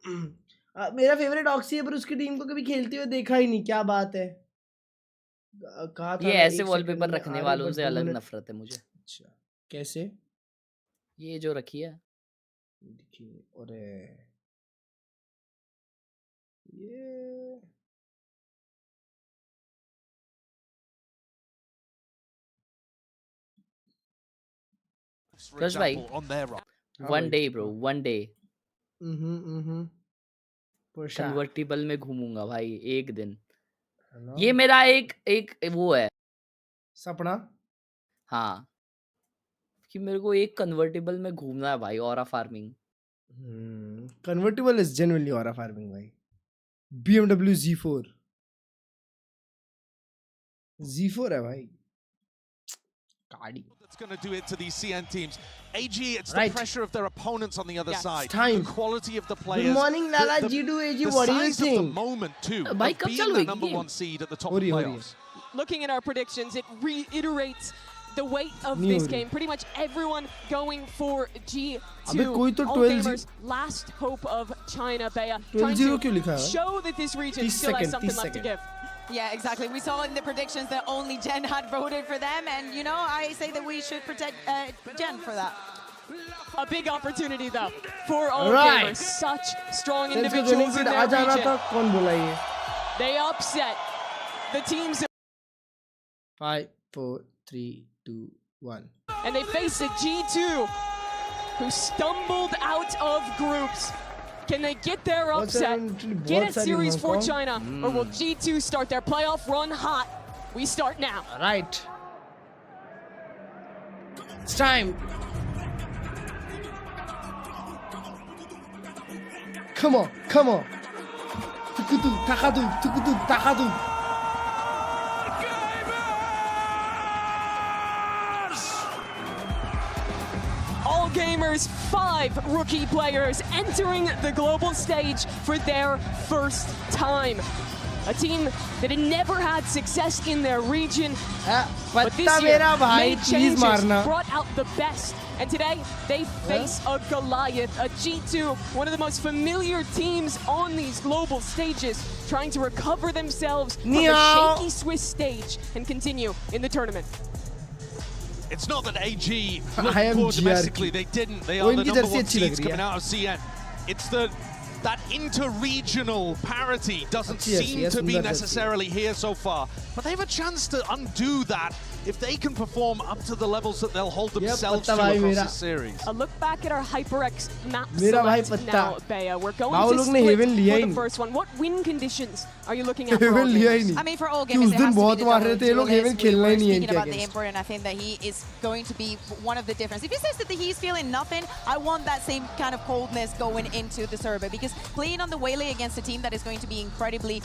Speaker 3: मेरा फेवरेट ऑक्सी है, पर उसकी टीम को कभी खेलते हुए देखा ही नहीं. क्या बात है. कहा था
Speaker 16: ये
Speaker 3: ना,
Speaker 16: ऐसे
Speaker 3: 1
Speaker 16: वॉलपेपर
Speaker 3: सेकंड में
Speaker 16: रखने
Speaker 3: आ
Speaker 16: वालों
Speaker 3: रहे,
Speaker 16: से
Speaker 3: बट 2
Speaker 16: अलग
Speaker 3: मिनट.
Speaker 16: नफरत है मुझे.
Speaker 3: अच्छा, कैसे?
Speaker 16: ये जो रखी है.
Speaker 3: देखिए, अरे ये
Speaker 5: for
Speaker 16: Klurge bhai,
Speaker 5: example, on their run.
Speaker 16: one day bro, one day convertible में घूमूंगा भाई एक दिन. ये मेरा एक वो है
Speaker 3: सपना.
Speaker 16: हाँ कि मेरे को एक कन्वर्टिबल में घूमना है भाई. Aura farming.
Speaker 3: Convertible is genuinely aura farming भाई. BMW Z4 है भाई. गाड़ी.
Speaker 5: That's going to do it to these CN teams. AG, it's
Speaker 3: Right.
Speaker 5: the pressure of their opponents on the other side.
Speaker 3: Time.
Speaker 5: The quality of the players.
Speaker 3: Good morning, Lala
Speaker 5: the,
Speaker 3: G2 AG.
Speaker 5: the
Speaker 3: What do you
Speaker 5: size of
Speaker 3: think?
Speaker 5: the moment too.
Speaker 16: Bhai,
Speaker 5: Of
Speaker 16: kab
Speaker 5: being
Speaker 16: chalu
Speaker 5: the
Speaker 16: hai
Speaker 5: number
Speaker 16: game?
Speaker 5: one seed at the top
Speaker 3: Ho
Speaker 5: of
Speaker 3: rahi,
Speaker 5: the
Speaker 3: ho rahi
Speaker 5: playoffs.
Speaker 7: Looking at our predictions, it reiterates the weight of
Speaker 3: New
Speaker 7: this
Speaker 3: rule.
Speaker 7: game. Pretty much everyone going for G2.
Speaker 3: अबे कोई तो
Speaker 7: All
Speaker 3: 12
Speaker 7: gamers, last hope of China, Bea,
Speaker 3: 12-0
Speaker 7: trying
Speaker 3: क्यों लिखा
Speaker 7: to
Speaker 3: है?
Speaker 7: show that this region
Speaker 3: 30
Speaker 7: still has
Speaker 3: second,
Speaker 7: something
Speaker 3: 30
Speaker 7: left to
Speaker 3: second.
Speaker 7: give.
Speaker 6: Yeah, exactly. We saw in the predictions that only Jen had voted for them, and you know, I say that we should protect Jen for that.
Speaker 7: A big opportunity though for all
Speaker 3: Right.
Speaker 7: gamers. Such strong
Speaker 3: Let's go
Speaker 7: individuals in
Speaker 3: uh
Speaker 7: their
Speaker 3: जाना था.
Speaker 7: region.
Speaker 3: कौन बोला ये?
Speaker 7: They upset the teams
Speaker 3: 5 4 3 2 1.
Speaker 7: and they face a G2 who stumbled out of groups. Can they get their
Speaker 3: What's
Speaker 7: upset,
Speaker 3: that?
Speaker 7: get a
Speaker 3: What's that in
Speaker 7: series
Speaker 3: Hong
Speaker 7: for
Speaker 3: Kong?
Speaker 7: China, or will G2 start their playoff run hot? We start now.
Speaker 3: Right. It's time. Come on, come on. Tukutu, takadu, tukutu, takadu.
Speaker 7: All gamers, 5 rookie players entering the global stage for their first time. A team that had never had success in their region, but this
Speaker 3: पत्ता
Speaker 7: year
Speaker 3: मेरा भाई,
Speaker 7: made
Speaker 3: please
Speaker 7: changes,
Speaker 3: मारना.
Speaker 7: brought out the best. And today, they face a Goliath, a G2, one of the most familiar teams on these global stages, trying to recover themselves from the
Speaker 3: Meow.
Speaker 7: shaky Swiss stage and continue in the tournament.
Speaker 5: It's not that AG
Speaker 3: I
Speaker 5: looked
Speaker 3: am
Speaker 5: poor
Speaker 3: GRQ.
Speaker 5: domestically. They didn't. They
Speaker 3: वो
Speaker 5: are the
Speaker 3: इनकी
Speaker 5: number
Speaker 3: Jersey
Speaker 5: one
Speaker 3: अच्छी लग
Speaker 5: seeds
Speaker 3: रही है.
Speaker 5: coming out of CN. It's that inter-regional parity doesn't
Speaker 3: अच्छी Jersey
Speaker 5: seem
Speaker 3: है,
Speaker 5: to be
Speaker 3: सुंदर Jersey.
Speaker 5: necessarily here so far. But they have a chance to undo that if they can perform up to the levels that they'll hold themselves to
Speaker 3: पत्ता भाई
Speaker 5: across
Speaker 3: मेरा.
Speaker 5: this series.
Speaker 7: A look back at our HyperX map
Speaker 3: मेरा भाई
Speaker 7: select
Speaker 3: पत्ता.
Speaker 7: now, Bea. We're going
Speaker 3: बाव
Speaker 7: to
Speaker 3: लोग ने
Speaker 7: split
Speaker 3: Haven लिया
Speaker 7: for
Speaker 3: ही
Speaker 7: the
Speaker 3: नहीं.
Speaker 7: first one. What win conditions are you looking at for all
Speaker 3: Haven लिया ही
Speaker 7: gamers?
Speaker 3: नहीं.
Speaker 6: I mean, for all
Speaker 3: कि
Speaker 6: gamers,
Speaker 3: उस
Speaker 6: it
Speaker 3: दिन
Speaker 6: has to
Speaker 3: बहुत
Speaker 6: be the
Speaker 3: मार
Speaker 6: double
Speaker 3: रहे थे ये लोग.
Speaker 6: duelist.
Speaker 3: Haven
Speaker 6: We
Speaker 3: खेलना
Speaker 6: were
Speaker 3: ही नहीं है
Speaker 6: speaking
Speaker 3: इनके
Speaker 6: about the
Speaker 3: against.
Speaker 6: import, and I think that he is going to be one of the difference. If he says that he's feeling nothing, I want that same kind of coldness going into the server, because playing on the Waylay against a team that is going to be incredibly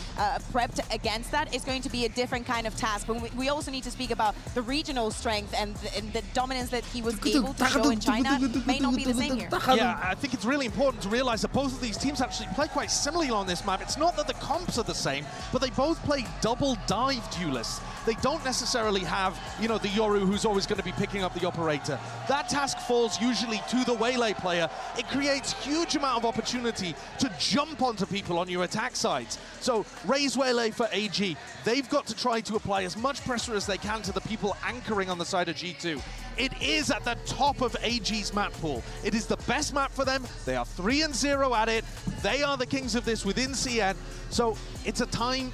Speaker 6: prepped against that is going to be a different kind of task. But we also need to speak about the regional strength and the dominance that he was able to show in China may not be the same here.
Speaker 5: Yeah, I think it's really important to realize that both of these teams actually play quite similarly on this map. It's not that the comps are the same, but they both play double dive duelists. They don't necessarily have, you know, the Yoru who's always going to be picking up the operator. That task falls usually to the Waylay player. It creates huge amount of opportunity to jump onto people on your attack sides. So raise Waylay for AG. They've got to try to apply as much pressure as they can to the people anchoring on the side of G2. It is at the top of AG's map pool. It is the best map for them. They are 3-0 at it. They are the kings of this within CN. So it's a time,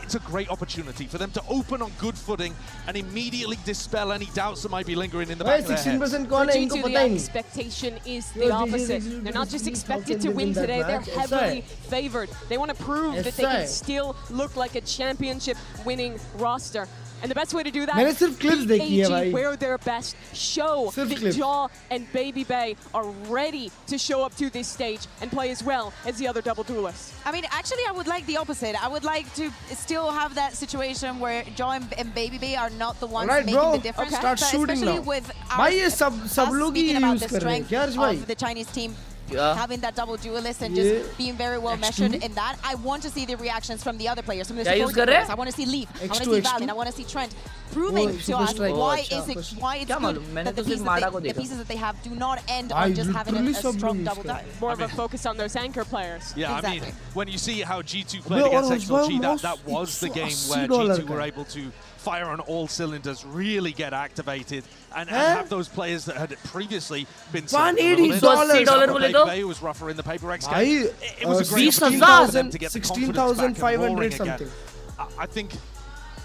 Speaker 5: it's a great opportunity for them to open on good footing and immediately dispel any doubts that might be lingering in the back of their heads.
Speaker 3: 16% कौन है इनको
Speaker 7: G2,
Speaker 3: पता
Speaker 7: the
Speaker 3: ही नहीं.
Speaker 7: expectation is the opposite. They're not just expected to win today, they're heavily favored. They want to prove that they can still look like a championship winning roster. And the best way to do that
Speaker 3: मैंने
Speaker 7: is
Speaker 3: सिर्फ clips
Speaker 7: beat
Speaker 3: देखी है
Speaker 7: AG,
Speaker 3: भाई.
Speaker 7: wear their best, show
Speaker 3: सिर्फ
Speaker 7: that
Speaker 3: clip.
Speaker 7: Jaw and Baby Bay are ready to show up to this stage and play as well as the other double duelists.
Speaker 6: I mean, actually, I would like the opposite. I would like to still have that situation where Joy and Baby B are not the ones
Speaker 3: Alright,
Speaker 6: making
Speaker 3: bro.
Speaker 6: the difference.
Speaker 3: Start
Speaker 6: But
Speaker 3: shooting
Speaker 6: especially
Speaker 3: now.
Speaker 6: with
Speaker 3: भाई ये
Speaker 6: us
Speaker 3: सब लोग ही
Speaker 6: speaking about
Speaker 3: use
Speaker 6: the
Speaker 3: कर रहे हैं.
Speaker 6: strength
Speaker 3: क्या भाई?
Speaker 6: of the Chinese team.
Speaker 16: Yeah.
Speaker 6: Having that double duelist and
Speaker 3: Yeah.
Speaker 6: just being very well measured in that. I want to see the reactions from the other players, from the
Speaker 16: क्या use
Speaker 6: supporting
Speaker 16: कर रहे हैं?
Speaker 6: players. I want to see Leaf, I want to
Speaker 3: X2,
Speaker 6: see
Speaker 3: X2.
Speaker 6: Valiant, I want to see Trent proving
Speaker 3: Oh,
Speaker 6: to us
Speaker 3: Super Strike.
Speaker 6: why
Speaker 3: अच्छा,
Speaker 6: it's
Speaker 3: क्या
Speaker 6: good
Speaker 16: मालूम, मैंने
Speaker 6: that
Speaker 16: तो सिर्फ माडा को
Speaker 6: the
Speaker 16: देखा.
Speaker 6: pieces that they have do not end
Speaker 3: भाई,
Speaker 6: on just having
Speaker 3: literally
Speaker 6: a
Speaker 3: सब
Speaker 6: strong
Speaker 3: use
Speaker 6: double
Speaker 3: कर
Speaker 6: dive.
Speaker 7: More of a focus on those anchor players.
Speaker 5: Yeah, I
Speaker 6: Exactly.
Speaker 5: mean, when you see how G2 played
Speaker 3: Well,
Speaker 5: against
Speaker 3: well,
Speaker 5: XLG,
Speaker 3: well,
Speaker 5: that was the game
Speaker 3: $80
Speaker 5: where G2 were
Speaker 3: का.
Speaker 5: able to fire on all cylinders, really get activated, and
Speaker 3: Huh?
Speaker 5: have those players that had previously been
Speaker 3: $180
Speaker 5: Baby Bay was rougher in the Paper X game.
Speaker 3: भाई
Speaker 5: It was a great
Speaker 3: 16,000
Speaker 5: opportunity for them to get the confidence back and
Speaker 3: 16,500
Speaker 5: roaring again.
Speaker 3: something.
Speaker 5: I think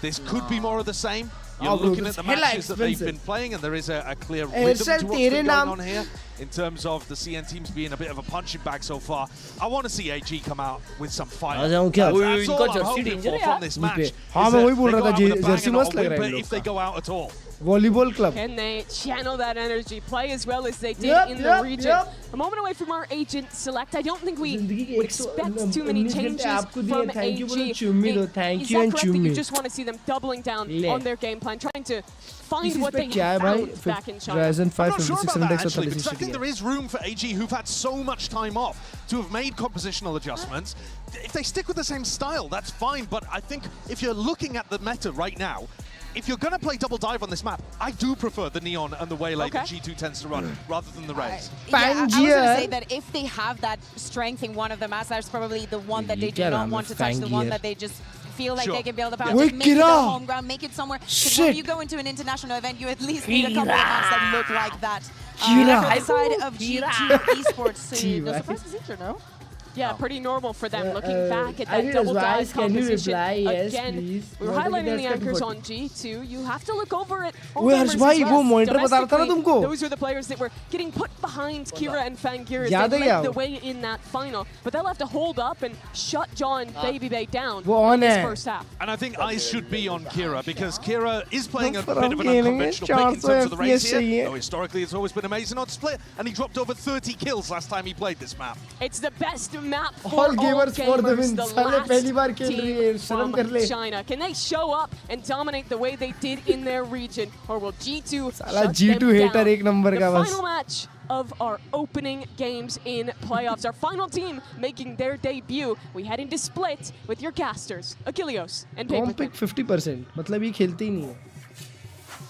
Speaker 5: this could be more of the same. You're looking at the matches that they've been playing, and there is a clear rhythm to what's been going on here in terms of the CN teams being a bit of a punching bag so far. I want to see AG come out with some fire. That's all I'm hoping for from this match. Is that they go out with a bang and not a whimper if they go out at all.
Speaker 7: Volleyball club. Can they channel that energy, play as well as they did in the region? A moment away from our agent select. I don't think we would expect too many changes from AG. Is that correct that you just want to see them doubling down on their game plan, trying to find what they found back in China?
Speaker 5: I'm not sure about that actually, because I think there is room for AG, who've had so much time off, to have made compositional adjustments. If they stick with the same style, that's fine, but I think if you're looking at the meta right now, if you're going to play double dive on this map, I do prefer the Neon and the Waylay that G2 tends to run, rather than the Raze.
Speaker 6: I was going to say that if they have that strength in one of the maps, that's probably the one that they do not want to touch, the one that they just feel like they can build up. Just make it the home ground, make it somewhere. Because when you go into an international event, you at least need a couple of maps that look like that. From the side of G2 esports, no surprises either, no?
Speaker 7: Yeah, pretty normal for them. Looking back at that double dive composition again.
Speaker 3: Please.
Speaker 7: We were highlighting the anchors on G2. You have to look over it.
Speaker 3: Those
Speaker 7: are the players that were getting put behind Kira and Fangir as they led the way in that final. But they'll have to hold up and shut John Baby Bay down in this first half.
Speaker 5: And I think eyes should be on Kira, because Kira is playing a bit of an unconventional pick in terms of the Raze here. Though historically it's always been amazing on Split, and he dropped over 30 kills last time he played this map.
Speaker 7: It's the best map for all gamers, the last team from China. Can they show up and dominate the way they did in their region, or will G2 shut them down? The final match of our opening games in playoffs. Our final team making their debut. We head into Split with your casters, Achilleos and Paper.
Speaker 3: Pick 50%. मतलब ये खेलते ही नहीं है.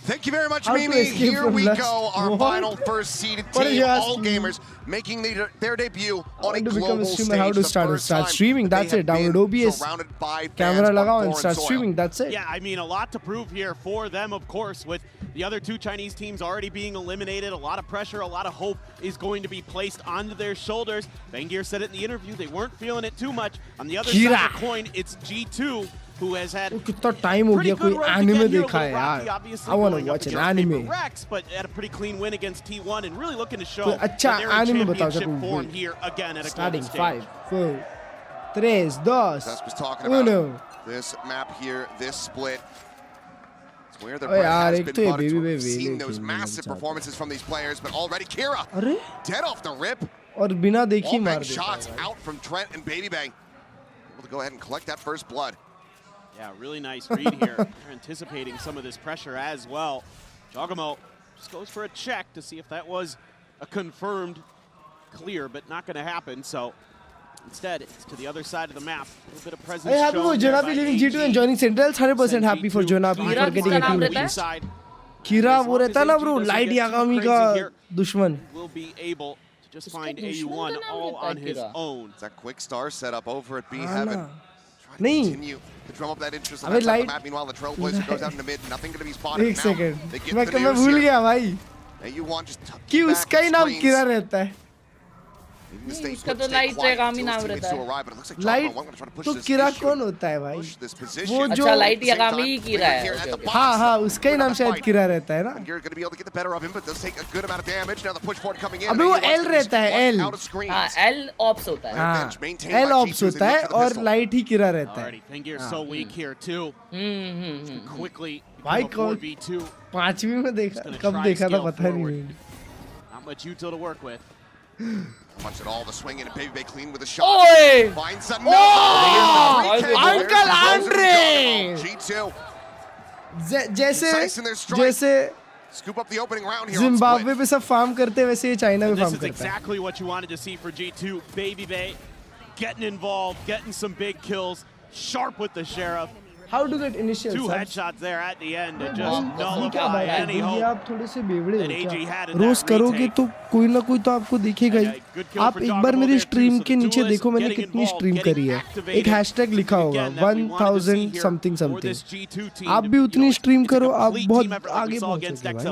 Speaker 11: Thank you very much, Mimi. Here we go, our final first seeded team, all gamers, making their debut on a global stage.
Speaker 3: How to start streaming, that's it. Download OBS, camera lagao and start streaming, that's it.
Speaker 14: Yeah, I mean, a lot to prove here for them, of course, with the other two Chinese teams already being eliminated. A lot of pressure, a lot of hope is going to be placed onto their shoulders. Bangir said it in the interview, they weren't feeling it too much. On the other side of the coin, it's G2. Who has had
Speaker 3: कितना time हो गया कोई anime देखा है यार. I want to watch an anime.
Speaker 14: Rex, but had a pretty clean win against T1 and really looking to show
Speaker 3: कोई अच्छा anime बताओ
Speaker 14: championship form here again at a
Speaker 3: starting
Speaker 14: global
Speaker 3: 5, 4, 3, 2, 1.
Speaker 11: This map here, this split. It's where the bread has been buttered. We've seen those massive performances from these players, but already Kira dead off the rip.
Speaker 3: और बिना देखी मार
Speaker 11: देता. Shots out from Trent and Baby Bang. Able to go ahead and collect that first blood.
Speaker 14: Yeah, really nice read here. They're anticipating some of this pressure as well. Jogamo just goes for a check to see if that was a confirmed clear, but not going to happen. So instead, it's to the other side of the map. A little bit of presence
Speaker 3: shown. Happy for Jonabi leaving G2 and joining Centrals. 100% happy for Jonabi for getting 18. Kira वो रहता ना bro, light Yagami का दुश्मन.
Speaker 14: Will be able to just find AU1 all on his own.
Speaker 11: It's that quick star setup over at B Heaven.
Speaker 3: नहीं.
Speaker 11: To drum up that interest on that side of the map. Meanwhile, the Trailblazer goes out in the mid. Nothing going to be spotted.
Speaker 3: एक second.
Speaker 11: They get the
Speaker 3: मैं भूल गया भाई.
Speaker 11: You want just
Speaker 3: कि उसका ही नाम किरा रहता है.
Speaker 16: उसका तो लाइट यागामी नाम रहता है.
Speaker 3: लाइट तो किरा कौन होता है भाई? वो जो
Speaker 16: अच्छा लाइट यागामी ही किरा है.
Speaker 3: हाँ हाँ उसका ही नाम शायद किरा रहता है ना. अबे वो L रहता है L.
Speaker 16: हाँ L ऑप्स होता है.
Speaker 3: हाँ L ऑप्स होता है और लाइट ही किरा रहता है.
Speaker 14: So weak here too. Quickly.
Speaker 3: भाई कौन 5वीं में देखा कब देखा था पता नहीं.
Speaker 14: Not much util to work with.
Speaker 11: Much at all, the swing in and Baby Bay clean with a shot.
Speaker 3: Oi!
Speaker 11: Finds some
Speaker 3: Uncle Andre!
Speaker 11: G2.
Speaker 3: जैसे
Speaker 11: scoop up the opening round here.
Speaker 3: Zimbabwe पे सब farm करते वैसे ये China में farm करता है.
Speaker 14: This is exactly what you wanted to see for G2. Baby Bay getting involved, getting some big kills, sharp with the Sheriff.
Speaker 3: How to get initial
Speaker 14: two headshots there at the end to just nullify any hope
Speaker 3: आप थोड़े से बेवड़े
Speaker 14: that
Speaker 3: हो
Speaker 14: AG had
Speaker 3: क्या?
Speaker 14: in
Speaker 3: rose
Speaker 14: that
Speaker 3: करोगे
Speaker 14: retake.
Speaker 3: तो कोई ना कोई तो आपको दिखेगा ही. आप एक बार मेरी स्ट्रीम के नीचे देखो मैंने कितनी स्ट्रीम करी है. एक हैशटैग लिखा होगा 1000 समथिंग समथिंग. आप भी उतनी स्ट्रीम करो, आप बहुत आगे पहुंचोगे भाई.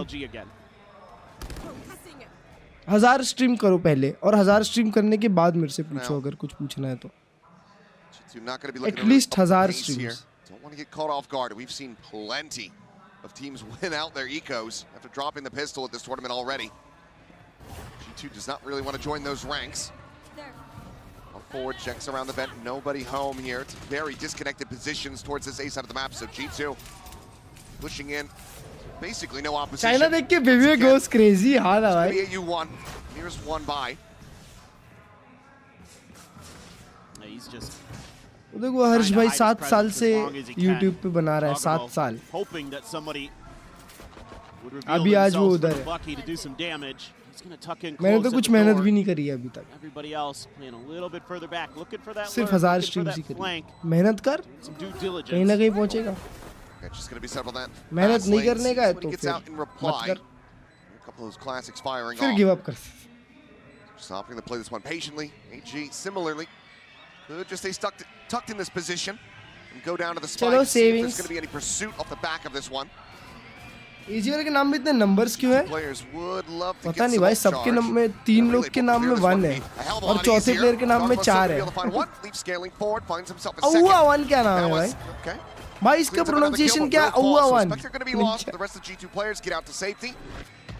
Speaker 3: 1000 स्ट्रीम करो पहले और 1000 स्ट्रीम करने के बाद मेरे से पूछो अगर कुछ पूछना है तो. At least 1000 streams.
Speaker 11: Don't want to get caught off guard. We've seen plenty of teams win out their ecos after dropping the pistol at this tournament already. G2 does not really want to join those ranks. Forward checks around the vent, nobody home here. It's very disconnected positions towards this A side of the map, so G2 pushing in. Basically no opposition.
Speaker 3: China देख के Baby goes crazy. हाँ ना भाई.
Speaker 11: AU1, here's one by.
Speaker 14: He's just.
Speaker 3: देखो हर्ष भाई 7 साल से YouTube पे बना रहा है 7 साल.
Speaker 14: Hoping that somebody would reveal
Speaker 3: अभी आज वो उधर है.
Speaker 14: Lucky to do some damage.
Speaker 3: मैंने तो कुछ मेहनत भी नहीं करी है अभी तक. सिर्फ 1000 स्ट्रीम्स ही करी. मेहनत कर, कहीं ना कहीं पहुंचेगा. मेहनत नहीं करने का है तो फिर मत कर. फिर गिव अप कर.
Speaker 11: Stopping to play this one patiently. AG similarly could just stay tucked in this position and go down to the spike. If there's going to be any pursuit off the back of this one.
Speaker 3: AGR के नाम में इतने numbers क्यों हैं? पता नहीं भाई, सबके नाम में 3 लोग के नाम में 1 है और चौथे प्लेयर के नाम में 4 है. औवा 1 क्या नाम है भाई? भाई इसका प्रोनाउंसिएशन क्या है? औवा 1.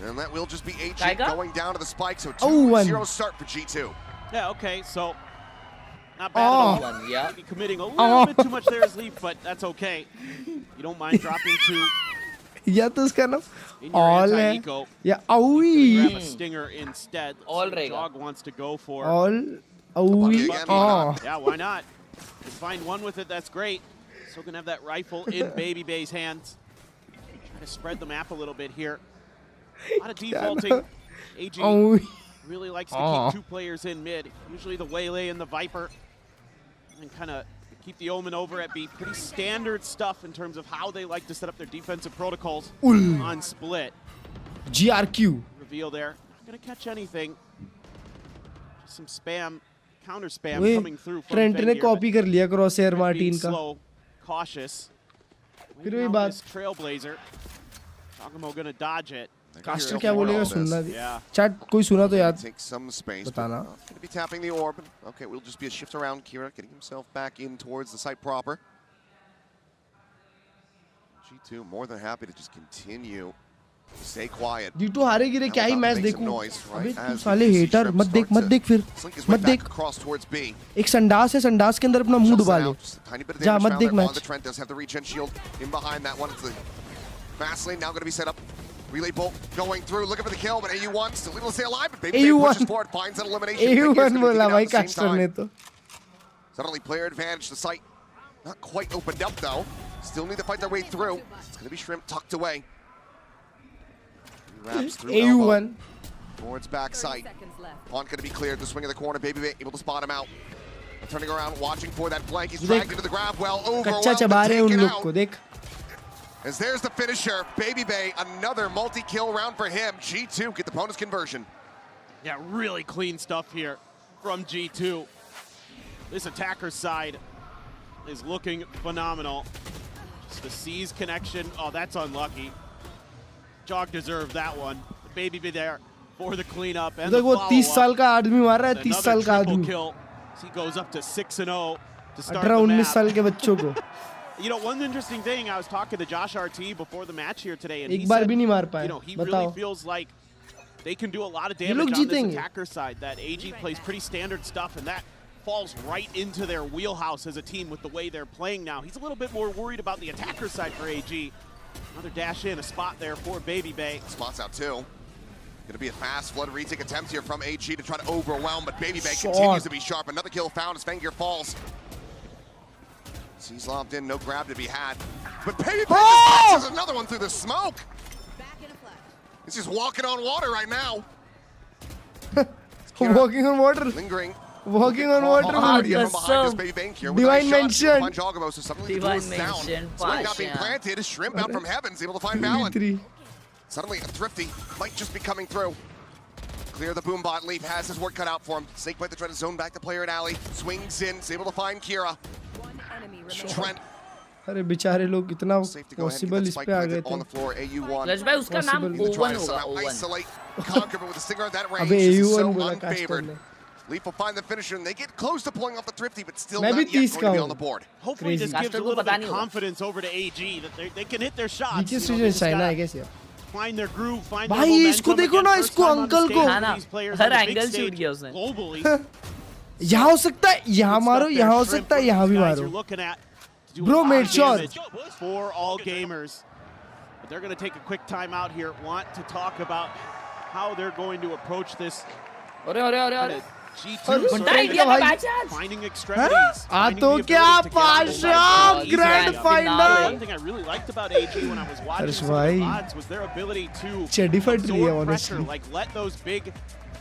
Speaker 11: And that will just be AG going down to the spike, so
Speaker 3: 2-0
Speaker 11: start for G2.
Speaker 14: Yeah, okay, so not bad at all. Yeah. Committing a little bit too much there as Leaf, but that's okay. You don't mind dropping to.
Speaker 3: या तो उसका नाम all है या owie.
Speaker 14: Stinger instead.
Speaker 16: All रहेगा.
Speaker 14: Dog wants to go for
Speaker 3: all owie.
Speaker 14: Yeah, why not? Just find one with it. That's great. Still gonna have that rifle in Baby Bay's hands. Try to spread the map a little bit here. A lot of defaulting. AG really likes to keep 2 players in mid. Usually the Waylay and the Viper, and kind of keep the Omen over at B. Pretty standard stuff in terms of how they like to set up their defensive protocols on split.
Speaker 3: GRQ.
Speaker 14: Reveal there. Not going to catch anything. Just some spam, counter spam coming through from
Speaker 3: Trent ने copy कर लिया Crosshair Martin का.
Speaker 14: Slow, cautious.
Speaker 3: फिर वही बात.
Speaker 14: Trailblazer. Chagamo going to dodge it.
Speaker 3: Caster क्या बोलेगा सुनना भी. चैट कोई सुना तो याद बताना.
Speaker 11: Going to be tapping the orb. Okay, we'll just be a shift around. Kira getting himself back in towards the site proper. G2 more than happy to just continue to stay quiet.
Speaker 3: G2 हारेगी रे क्या ही match देखूं. अबे तू साले hater मत देख फिर मत देख. एक संडास है, संडास के अंदर अपना मुंह डुबा ले. जा मत देख match.
Speaker 11: Fastlane now going to be set up. Relay bolt going through, looking for the kill, but AU1 still able to stay alive, but Baby pushes forward, finds an elimination.
Speaker 3: AU1 बोला भाई caster ने तो.
Speaker 11: Suddenly player advantage, the site not quite opened up though. Still need to fight their way through. It's going to be Shrimp tucked away. Wraps through
Speaker 3: AU1.
Speaker 11: Towards back site. Pawn going to be cleared, the swing of the corner, Baby able to spot him out. Turning around, watching for that flank, he's dragged into the grab well, overwhelmed, taken out. As there's the finisher, Baby Bay, another multi-kill round for him. G2 get the bonus conversion.
Speaker 14: Yeah, really clean stuff here from G2. This attacker side is looking phenomenal. Just the C's connection, oh, that's unlucky. Jog deserved that one. Baby Bay there for the cleanup and the follow-up.
Speaker 3: 30 साल का आदमी मार रहा है, 30 साल का आदमी.
Speaker 14: He goes up to 6-0 to start
Speaker 3: 18-19 साल के बच्चों को.
Speaker 14: You know, one interesting thing, I was talking to Josh RT before the match here today, and he
Speaker 3: said,
Speaker 14: you know, he really feels like they can do a lot of damage on this attacker side, that AG plays pretty standard stuff, and that falls right into their wheelhouse as a team with the way they're playing now. He's a little bit more worried about the attacker side for AG. Another dash in, a spot there for Baby Bay.
Speaker 11: Spots out too. Going to be a fast flood retake attempt here from AG to try to overwhelm, but Baby Bay continues to be sharp. Another kill found as Fangir falls. He's lobbed in, no grab to be had. But Baby Bay just another one through the smoke. He's just walking on water right now.
Speaker 3: Walking on water.
Speaker 11: Lingering.
Speaker 3: Walking on water. Divine mention.
Speaker 11: Divine mention. Not being planted. Shrimp out from heavens, able to find Valen. Suddenly, a Thrifty might just be coming through. Clear the boom bot. Leaf has his work cut out for him. Snakebite to try to zone back the player at alley. Swings in, is able to find Kira. Trent.
Speaker 3: अरे बेचारे लोग इतना possible इस पे आ गए थे.
Speaker 16: Clutch भाई उसका नाम ओवन होगा. ओवन.
Speaker 3: अबे AU1 बोला कास्टर ने.
Speaker 11: Leaf will find the finisher, and they get close to pulling off the Thrifty, but still
Speaker 3: मैं
Speaker 11: not
Speaker 3: भी
Speaker 11: yet going
Speaker 3: 30
Speaker 11: to be on the board.
Speaker 14: Hopefully this gives a little bit of confidence over to AG that they can hit their shots.
Speaker 3: Weakest region is China, I guess, yeah.
Speaker 14: Find their groove, find their
Speaker 3: भाई
Speaker 14: momentum.
Speaker 3: इसको देखो ना, इसको uncle को
Speaker 16: हर angle shoot किया उसने
Speaker 14: globally.
Speaker 3: यहाँ हो सकता है, यहाँ मारो, यहाँ हो सकता है, यहाँ भी मारो. Bro made shot.
Speaker 14: For all gamers. But they're going to take a quick time out here. Want to talk about how they're going to approach this. Finding extremities.
Speaker 3: तो क्या Pasha grand final.
Speaker 14: One thing I really liked about AG when I was watching some of the odds was their ability to absorb pressure, like let those big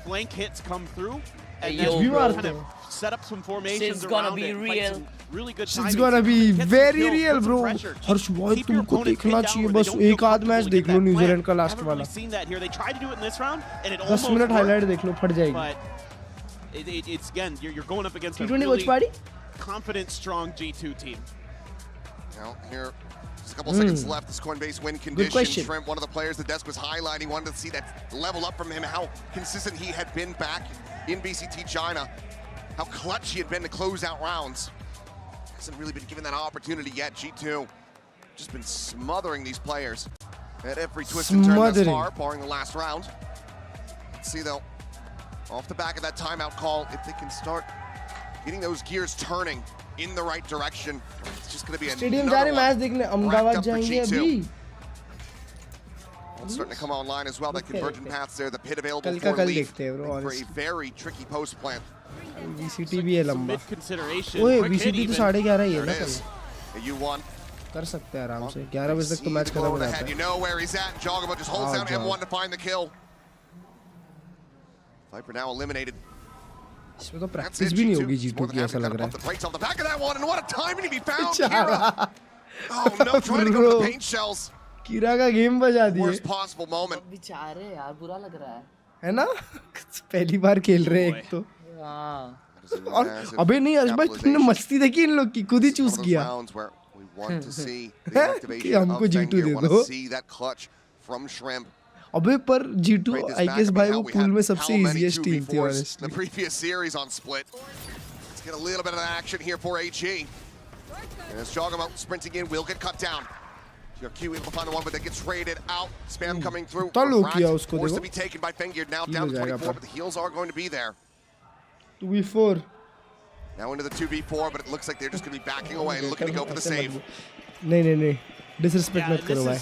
Speaker 14: flank hits come through and then kind of set up some formations around it. Real. Really good timing.
Speaker 3: It's gonna be very real, bro. हर्ष भाई तुमको देखना चाहिए बस एक आध match देख लो New Zealand का last वाला. 10 मिनट हाईलाइट देख लो फट जाएगी.
Speaker 14: It's again, you're going up against a
Speaker 3: T20 watch
Speaker 14: really
Speaker 3: party?
Speaker 14: confident, strong G2 team.
Speaker 11: Now here, just a couple seconds left. This Coinbase win condition. Shrimp, one of the players the desk was highlighting, wanted to see that level up from him, how consistent he had been back in Vct China, how clutch he had been to close out rounds. Hasn't really been given that opportunity yet. G2 just been smothering these players at every twist and turn thus far, barring the last round. Let's see though, off the back of that timeout call, if they can start getting those gears turning in the right direction, it's just going to be
Speaker 3: Stadium जा रहे match देखने अहमदाबाद जाएंगे अभी.
Speaker 11: It's starting to come online as well. That convergent paths there, the pit available for Leaf for a very tricky post plant.
Speaker 3: VCT भी है लंबा. ओए VCT तो 11:30 ही है ना कल.
Speaker 11: U1
Speaker 3: कर सकते हैं आराम से. 11 बजे तक तो मैच खत्म हो जाता है.
Speaker 11: You know where he's at. Jogamo just holds down M1 to find the kill. Viper now eliminated.
Speaker 3: इसमें तो प्रैक्टिस भी नहीं होगी G2 की ऐसा लग रहा है.
Speaker 11: On the back of that one, and what a timing to be found. Kira. Oh no, trying to go for the paint shells.
Speaker 3: Kira का गेम बजा दिए.
Speaker 11: Worst possible moment.
Speaker 16: बेचारे यार बुरा लग रहा है.
Speaker 3: है ना? पहली बार खेल रहे हैं एक तो. और अबे नहीं अजबाई तुमने मस्ती देखी इन लोग की, खुद ही चूज किया. कि हमको G2 दे दो. अबे पर G2 I guess भाई वो पूल में सबसे easiest team थी honestly.
Speaker 11: The previous series on Split. Let's get a little bit of action here for AG. And as Jogamo sprinting in, will get cut down. Q able to find the one, but that gets raided out. Spam coming through. Forced to be taken by Fengir, now down to 24, but the heals are going to be there.
Speaker 3: 2v4.
Speaker 11: Now into the 2v4, but it looks like they're just going to be backing away, looking to go for the save.
Speaker 3: नहीं disrespect मत करो भाई.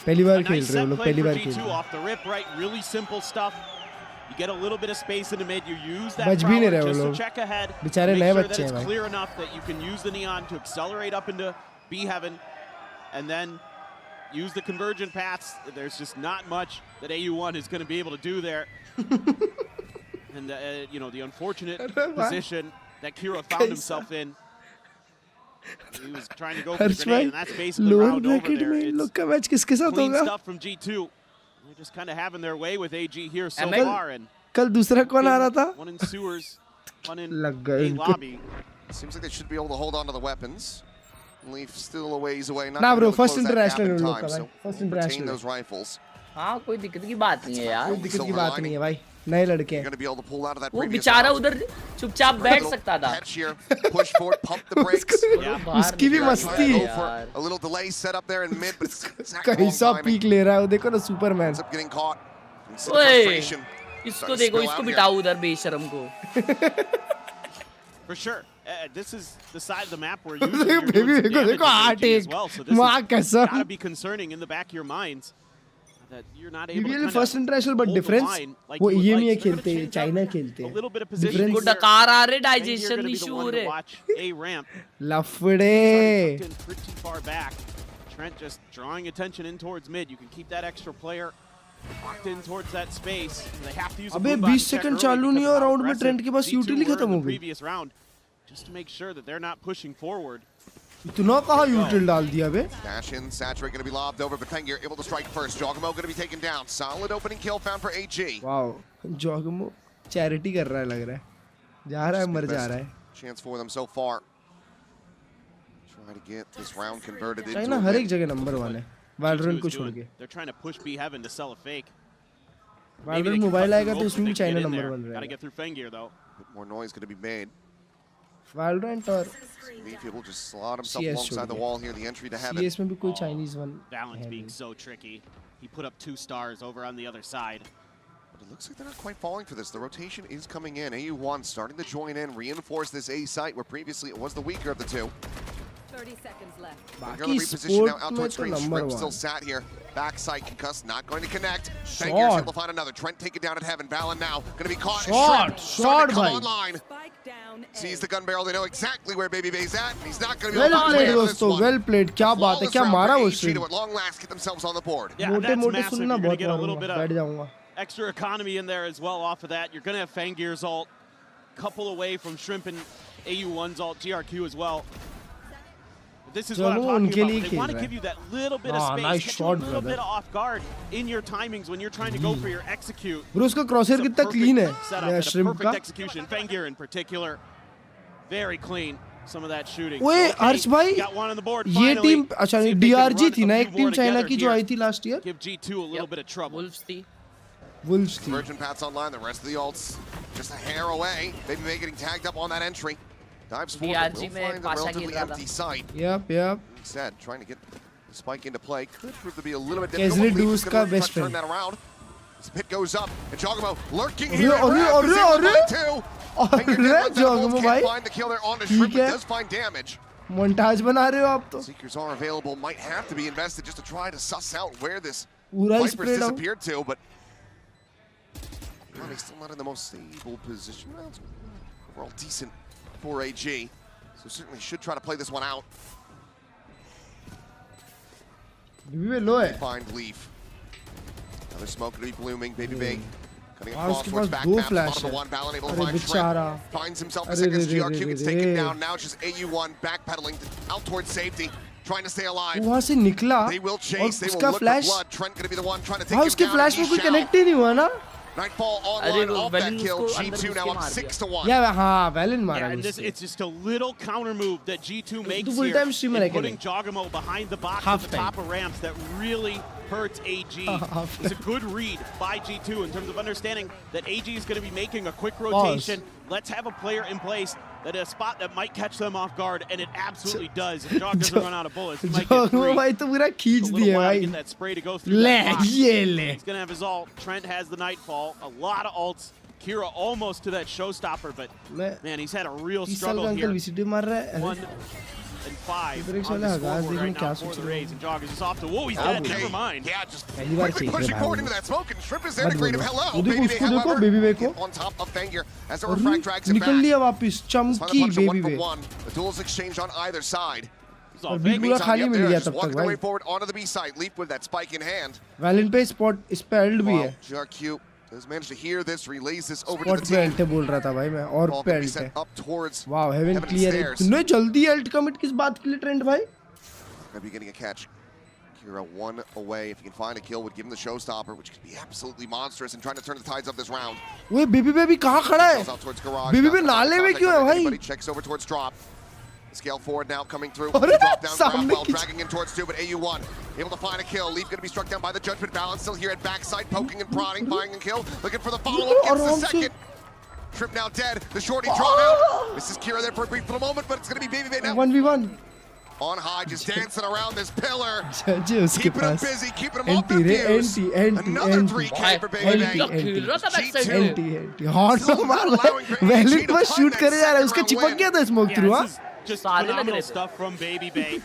Speaker 3: पहली बार खेल रहे हो लोग, पहली बार खेल रहे हो.
Speaker 14: Off the rip, right? Really simple stuff. You get a little bit of space in the mid. You use that
Speaker 3: बच भी नहीं रहे
Speaker 14: power
Speaker 3: वो
Speaker 14: just to
Speaker 3: लोग.
Speaker 14: check ahead.
Speaker 3: बेचारे नए बच्चे हैं भाई.
Speaker 14: Clear enough that you can use the neon to accelerate up into B heaven, and then use the convergent paths. There's just not much that AU1 is going to be able to do there. And you know, the unfortunate position that Kira found himself in. He was trying to go for the grenade, and that's basically the round over there. It's clean stuff from G2. They're just kind of having their way with AG here so far. And
Speaker 3: कल दूसरा कौन आ रहा था?
Speaker 14: One in sewers, one in A lobby.
Speaker 11: Seems like they should be able to hold on to the weapons. Leaf still a ways away.
Speaker 3: Nah, bro, first international लोग का भाई. First international.
Speaker 11: Those rifles.
Speaker 16: हाँ कोई दिक्कत की बात नहीं है यार.
Speaker 3: कोई दिक्कत की बात नहीं है भाई. नए लड़के हैं.
Speaker 16: वो बेचारा उधर चुपचाप बैठ सकता था.
Speaker 11: Push forward, pump the brakes.
Speaker 3: उसकी भी मस्ती है.
Speaker 11: A little delay set up there in mid, but it's
Speaker 3: कैसा पीक ले रहा है वो देखो ना सुपरमैन.
Speaker 11: Getting caught.
Speaker 16: ओए इसको देखो, इसको बिठाओ उधर बेशरम को.
Speaker 14: For sure. This is the side of the map where usually you're doing some damage as well. So this is gotta be concerning in the back of your minds. That you're not able to
Speaker 3: first international but difference वो ये नहीं खेलते, China खेलते हैं.
Speaker 16: को डकार आ रहे, digestion issue हो रहे.
Speaker 3: लफड़े.
Speaker 14: Pretty far back. Trent just drawing attention in towards mid. You can keep that extra player locked in towards that space. They have to use.
Speaker 3: अबे 20 सेकंड चालू नहीं हो राउंड में ट्रेंट के पास यूटिलिटी खत्म हो गई.
Speaker 14: Previous round, just to make sure that they're not pushing forward.
Speaker 3: इतना कहाँ यूटिल डाल दिया बे?
Speaker 11: Dash in, Saturate going to be lobbed over, but Fengir able to strike first. Jogamo going to be taken down. Solid opening kill found for AG.
Speaker 3: Wow, Jogamo charity कर रहा है लग रहा है. जा रहा है मर जा रहा है.
Speaker 11: Chance for them so far. Try to get this round converted into.
Speaker 3: China हर एक जगह नंबर 1 है. Valorant को छोड़ के.
Speaker 14: They're trying to push B heaven to sell a fake.
Speaker 3: Valorant mobile आएगा तो उसमें भी चाइना नंबर 1 रहेगा.
Speaker 14: Gotta get through Fengir though.
Speaker 11: bit more noise going to be made.
Speaker 3: Valorant or
Speaker 11: Leaf will just slot himself
Speaker 3: CS
Speaker 11: alongside the wall here, the entry to heaven.
Speaker 3: CS में भी कोई Chinese one
Speaker 14: Valorant's being so tricky. He put up 2 stars over on the other side.
Speaker 11: But it looks like they're not quite falling for this. The rotation is coming in. AU1 starting to join in, reinforce this A site where previously it was the weaker of the two.
Speaker 21: 30 seconds left.
Speaker 11: Baकी
Speaker 3: sport
Speaker 11: now out towards screen.
Speaker 3: number
Speaker 11: Shrimp still
Speaker 3: one.
Speaker 11: sat here. Backside concussed, not going to connect.
Speaker 3: Shot.
Speaker 11: Fangir's able to find another. Trent take it down at heaven. Balin now going to be caught.
Speaker 3: Shot.
Speaker 11: Shrimp starting to come
Speaker 3: Shot,
Speaker 11: online. Sees the gun barrel. They know exactly where Baby Bay's at. He's not going to be
Speaker 3: Well
Speaker 11: able to
Speaker 3: played
Speaker 11: play this
Speaker 3: दोस्तों,
Speaker 11: one.
Speaker 3: well played. क्या बात है, क्या मारा वो
Speaker 11: AG to
Speaker 3: shrimp.
Speaker 11: at long last get themselves on the board.
Speaker 14: Yeah,
Speaker 3: मोटे
Speaker 14: that's
Speaker 3: मोटे
Speaker 14: massive.
Speaker 3: सुनना
Speaker 14: You're gonna
Speaker 3: बहुत
Speaker 14: get a little
Speaker 3: मारूंगा,
Speaker 14: bit
Speaker 3: बैठ
Speaker 14: of
Speaker 3: जाऊंगा.
Speaker 14: extra economy in there as well off of that. You're going to have Fangir's ult, couple away from Shrimp and AU1's ult, GRQ as well. This is what I'm talking about. They want to give you that little bit of space,
Speaker 3: nice
Speaker 14: catch
Speaker 3: shot,
Speaker 14: you a little
Speaker 3: brother.
Speaker 14: bit off guard in your timings when you're trying to go for your execute.
Speaker 3: Bro, उसका crosshair कितना clean है.
Speaker 14: Setup
Speaker 3: Yeah,
Speaker 14: and a
Speaker 3: shrimp
Speaker 14: perfect
Speaker 3: का.
Speaker 14: execution. Fangir in particular, very clean. Some of that shooting.
Speaker 3: ओए
Speaker 14: Okay,
Speaker 3: हर्ष भाई,
Speaker 14: got one on the board.
Speaker 3: ये
Speaker 14: Finally.
Speaker 3: Team अच्छा
Speaker 14: See if they can
Speaker 3: DRG
Speaker 14: run
Speaker 3: थी
Speaker 14: a
Speaker 3: ना,
Speaker 14: few
Speaker 3: एक team
Speaker 14: more
Speaker 3: China
Speaker 14: together
Speaker 3: की जो
Speaker 14: here.
Speaker 3: आई थी last year.
Speaker 14: Give G2 a little bit of trouble.
Speaker 16: Wolves थी.
Speaker 3: Wolves थी.
Speaker 11: Virgin Pat's online. The rest of the ults just a hair away. Baby Bay getting tagged up on that entry. Dives forward.
Speaker 16: DRG
Speaker 11: Will
Speaker 16: में
Speaker 11: find a
Speaker 16: Pasha
Speaker 11: relatively
Speaker 16: खेल रहा
Speaker 11: empty site.
Speaker 3: Yep.
Speaker 11: Instead, trying to get the spike into play could prove to be a little bit
Speaker 3: Kesri
Speaker 11: difficult.
Speaker 3: Deuce का best
Speaker 11: Turn
Speaker 3: friend.
Speaker 11: that around. This pit goes up, and Jogamo lurking
Speaker 3: अरे,
Speaker 11: here.
Speaker 3: अरे,
Speaker 11: Two.
Speaker 3: अरे, Jogamo भाई.
Speaker 11: Find the kill there on the Shrimp,
Speaker 3: ठीक
Speaker 11: but
Speaker 3: है.
Speaker 11: does find damage.
Speaker 3: Montage बना रहे हो आप तो.
Speaker 11: Seekers are available. Might have to be invested just to try to suss out where this
Speaker 3: पूरा ही
Speaker 11: Viper's
Speaker 3: spread out.
Speaker 11: disappeared to, but well, he's still not in the most stable position. Well, it's overall decent for AG, so certainly should try to play this one out.
Speaker 3: BB low है.
Speaker 11: Find Leaf. Another smoke to be blooming. Baby Bay cutting
Speaker 3: हाँ,
Speaker 11: across
Speaker 3: उसके
Speaker 11: towards
Speaker 3: पास
Speaker 11: back
Speaker 3: दो
Speaker 11: map.
Speaker 3: flash
Speaker 11: Bottom of
Speaker 3: है.
Speaker 11: one, Balin able to
Speaker 3: अरे
Speaker 11: find
Speaker 3: बेचारा.
Speaker 11: Shrimp. Finds himself a
Speaker 3: अरे
Speaker 11: second.
Speaker 3: रे, रे,
Speaker 11: GRQ
Speaker 3: रे,
Speaker 11: gets
Speaker 3: रे,
Speaker 11: taken
Speaker 3: रे.
Speaker 11: down. Now it's just AU1 backpedaling out towards safety, trying to stay alive.
Speaker 3: वहाँ से निकला
Speaker 11: They will
Speaker 3: और
Speaker 11: chase. They will
Speaker 3: उसका
Speaker 11: look for
Speaker 3: flash.
Speaker 11: blood. Trent going to be the one trying to take
Speaker 3: हाँ
Speaker 11: him
Speaker 3: उसके
Speaker 11: down.
Speaker 3: flash में
Speaker 11: He
Speaker 3: कोई
Speaker 11: shall.
Speaker 3: connect ही नहीं हुआ ना.
Speaker 11: Nightfall online
Speaker 16: अरे वो
Speaker 11: off that
Speaker 16: Valin
Speaker 11: kill.
Speaker 16: उसको अंदर
Speaker 11: G2
Speaker 16: घुस
Speaker 11: now
Speaker 16: के
Speaker 11: up
Speaker 16: मार
Speaker 11: 6-1.
Speaker 3: या हाँ Valin मारा
Speaker 14: Yeah, and this,
Speaker 3: उससे.
Speaker 14: it's just a little counter move that G2 makes
Speaker 3: full
Speaker 14: here,
Speaker 3: time streamer
Speaker 14: in
Speaker 3: again.
Speaker 14: putting Jogamo behind the box
Speaker 3: Half
Speaker 14: at the
Speaker 3: time.
Speaker 14: top of ramps that really hurts AG.
Speaker 3: Half
Speaker 14: It's a good read by G2 in terms of understanding that AG is going to be making a quick rotation. Let's have a player in place that a spot that might catch them off guard, and it absolutely does. If Jog doesn't run out of bullets, he might get
Speaker 3: Jogamo
Speaker 14: three.
Speaker 3: भाई तो पूरा खींच
Speaker 14: A little
Speaker 3: दिया
Speaker 14: while to
Speaker 3: भाई.
Speaker 14: get that spray to go through
Speaker 3: ले
Speaker 14: that box.
Speaker 3: ये ले.
Speaker 14: He's going to have his ult. Trent has the Nightfall. A lot of ults. Kira almost to that showstopper, but man, he's had a real
Speaker 3: 30 साल
Speaker 14: struggle
Speaker 3: का
Speaker 14: here.
Speaker 3: Uncle VCT मार रहा है.
Speaker 14: 1 and 5
Speaker 3: इधर एक
Speaker 14: on
Speaker 3: साला
Speaker 14: the
Speaker 3: आगाज
Speaker 14: scoreboard
Speaker 3: देखने
Speaker 14: right
Speaker 3: क्या
Speaker 14: now for
Speaker 3: सोच
Speaker 14: the
Speaker 3: रहे
Speaker 14: Rays. And Jog is just off to, whoa, he's
Speaker 3: क्या
Speaker 14: dead,
Speaker 3: बोल
Speaker 14: never mind.
Speaker 11: Yeah, just
Speaker 3: पहली बार
Speaker 11: quickly
Speaker 3: सीख
Speaker 11: pushing
Speaker 3: रहे
Speaker 11: forward
Speaker 3: भाई
Speaker 11: into that smoke, and Shrimp is there
Speaker 3: मत
Speaker 11: to greet him.
Speaker 3: बोलो.
Speaker 11: Hello,
Speaker 3: वो देखो
Speaker 11: Baby Bay,
Speaker 3: उसको देखो
Speaker 11: however,
Speaker 3: Baby Bay को.
Speaker 11: on top of Fangir as the
Speaker 3: और
Speaker 11: refract drags him
Speaker 3: निकल
Speaker 11: back.
Speaker 3: लिया वापस.
Speaker 11: Let's find the
Speaker 3: चमकी
Speaker 11: punch of
Speaker 3: Baby
Speaker 11: one for
Speaker 3: Bay.
Speaker 11: one. The duels exchange on either side.
Speaker 3: और B पूरा खाली मिल गया
Speaker 11: Just
Speaker 3: तब तक
Speaker 11: walking their way
Speaker 3: भाई.
Speaker 11: forward onto the B side. Leap with that spike in hand.
Speaker 3: Valin पे spot इस पे ult भी
Speaker 11: Wow,
Speaker 3: है.
Speaker 11: GRQ has managed to hear this, relays this over to
Speaker 3: Spot
Speaker 11: the
Speaker 3: पे
Speaker 11: team.
Speaker 3: ult बोल रहा था भाई मैं. और
Speaker 11: Ball
Speaker 3: पे
Speaker 11: can be
Speaker 3: ult है.
Speaker 11: sent up towards
Speaker 3: Wow, heaven
Speaker 11: Heaven
Speaker 3: clear है.
Speaker 11: stairs.
Speaker 3: तूने जल्दी ult commit किस बात के लिए ट्रेंड भाई?
Speaker 11: Gonna be getting a catch. Kira one away. If he can find a kill, would give him the showstopper, which could be absolutely monstrous and trying to turn the tides of this round.
Speaker 3: वो Baby Bay भी कहाँ खड़ा है?
Speaker 11: Goes out towards garage.
Speaker 3: Baby
Speaker 11: Not
Speaker 3: Bay नाले में क्यों है भाई?
Speaker 11: Anybody checks over towards drop. Scale forward now coming through.
Speaker 3: अरे
Speaker 11: Drop down
Speaker 3: सामने
Speaker 11: Cromwell,
Speaker 3: किस-
Speaker 11: dragging in towards two, but AU1 able to find a kill. Leaf going to be struck down by the judgment balance. Still here at backside, poking and prodding, finding a kill. Looking for the follow-up, gets the
Speaker 3: आराम से.
Speaker 11: second. Trip now dead. The shorty drawn out. This is Kira there for a brief little moment, but it's going to be Baby Bay now.
Speaker 3: 1v1.
Speaker 11: On high, just dancing around this pillar.
Speaker 3: जज उसके
Speaker 11: Keeping him
Speaker 3: pass.
Speaker 11: busy, keeping him off
Speaker 3: NT
Speaker 11: the
Speaker 3: रे
Speaker 11: fuse.
Speaker 3: NT
Speaker 11: Another
Speaker 3: NT
Speaker 11: 3K for Baby Bay.
Speaker 3: NT hot मार valid पर shoot करे जा रहा है उसका चिपक गया था स्मोक थ्रू हाँ
Speaker 14: Just phenomenal stuff from Baby Bay.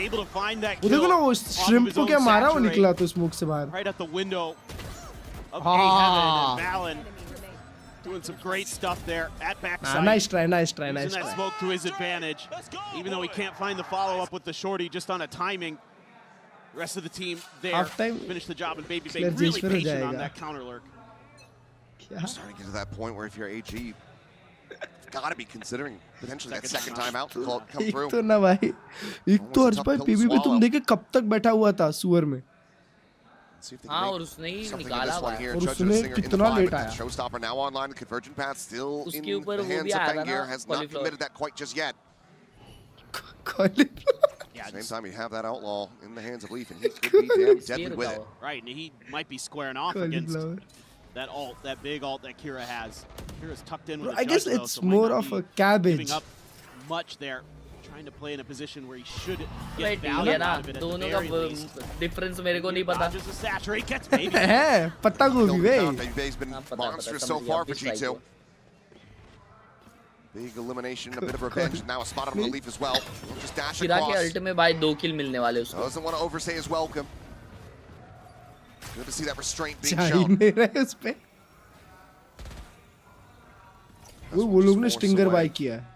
Speaker 14: Able to find that
Speaker 3: वो
Speaker 14: kill
Speaker 3: देखो ना वो
Speaker 14: off of
Speaker 3: श्रिम्प
Speaker 14: his
Speaker 3: को
Speaker 14: own
Speaker 3: क्या मारा वो
Speaker 14: saturate,
Speaker 3: निकला तो स्मोक से बाहर
Speaker 14: right at the window of
Speaker 3: Ah.
Speaker 14: A-Heaven, and Valin doing some great stuff there at backside.
Speaker 3: nice try
Speaker 14: Using
Speaker 3: nice
Speaker 14: that
Speaker 3: try
Speaker 14: smoke to his advantage, even though he can't find the follow-up with the shorty just on a timing. The rest of the team there
Speaker 3: Half-time,
Speaker 14: finish the job, and Baby Bay
Speaker 3: Klurge
Speaker 14: really
Speaker 3: फिर हो
Speaker 14: patient on
Speaker 3: जाएगा.
Speaker 14: that counter lurk.
Speaker 11: I'm starting to get to that point where if you're AG, you've got to be considering potentially that second timeout to call, come
Speaker 3: एक
Speaker 11: through.
Speaker 3: तो ना भाई एक तो हर्ष भाई पीवी पे तुम देखे कब तक बैठा हुआ था सुअर में
Speaker 11: See if they
Speaker 16: हाँ
Speaker 11: can
Speaker 16: और
Speaker 11: make
Speaker 16: उसने ही
Speaker 11: something of
Speaker 16: निकाला
Speaker 11: this one
Speaker 16: भाई
Speaker 11: here.
Speaker 3: और
Speaker 11: Judge
Speaker 3: उसने
Speaker 11: Singer in the
Speaker 3: कितना
Speaker 11: five,
Speaker 3: लेट
Speaker 11: but
Speaker 3: आया.
Speaker 11: Showstopper now online. The Convergent Path still in
Speaker 16: उसके ऊपर
Speaker 11: the
Speaker 16: वो
Speaker 11: hands
Speaker 16: भी
Speaker 11: of
Speaker 16: आया था
Speaker 11: Fangir.
Speaker 16: ना
Speaker 11: Has not
Speaker 16: cauliflower.
Speaker 11: committed that quite just yet.
Speaker 14: Yeah,
Speaker 11: Same
Speaker 14: just-
Speaker 11: time, you have that outlaw in the hands of Leaf, and he could be damn deadly with it.
Speaker 14: Right, and he might be squaring off against that ult, that big ult that Kira has. Kira's tucked in with
Speaker 3: I guess it's more of a cabbage.
Speaker 14: Giving up much there, trying to play in a position where he should
Speaker 16: Wait,
Speaker 14: get value
Speaker 16: ना
Speaker 14: out of it at the
Speaker 16: दोनों
Speaker 14: very
Speaker 16: का
Speaker 14: least.
Speaker 16: difference मेरे को नहीं पता.
Speaker 14: Just a saturate, gets baby.
Speaker 3: है पत्ता गोभी भाई.
Speaker 11: Baby Bay's been monstrous so far for G2. Big elimination, a bit of revenge. Now a spot on the leaf as well. He'll just dash
Speaker 16: Kira
Speaker 11: across.
Speaker 16: के ult में भाई 2 kill मिलने वाले उसको.
Speaker 11: Doesn't want to overstay his welcome. Good to see that restraint being shown.
Speaker 3: वो लोग ने stinger bye किया है.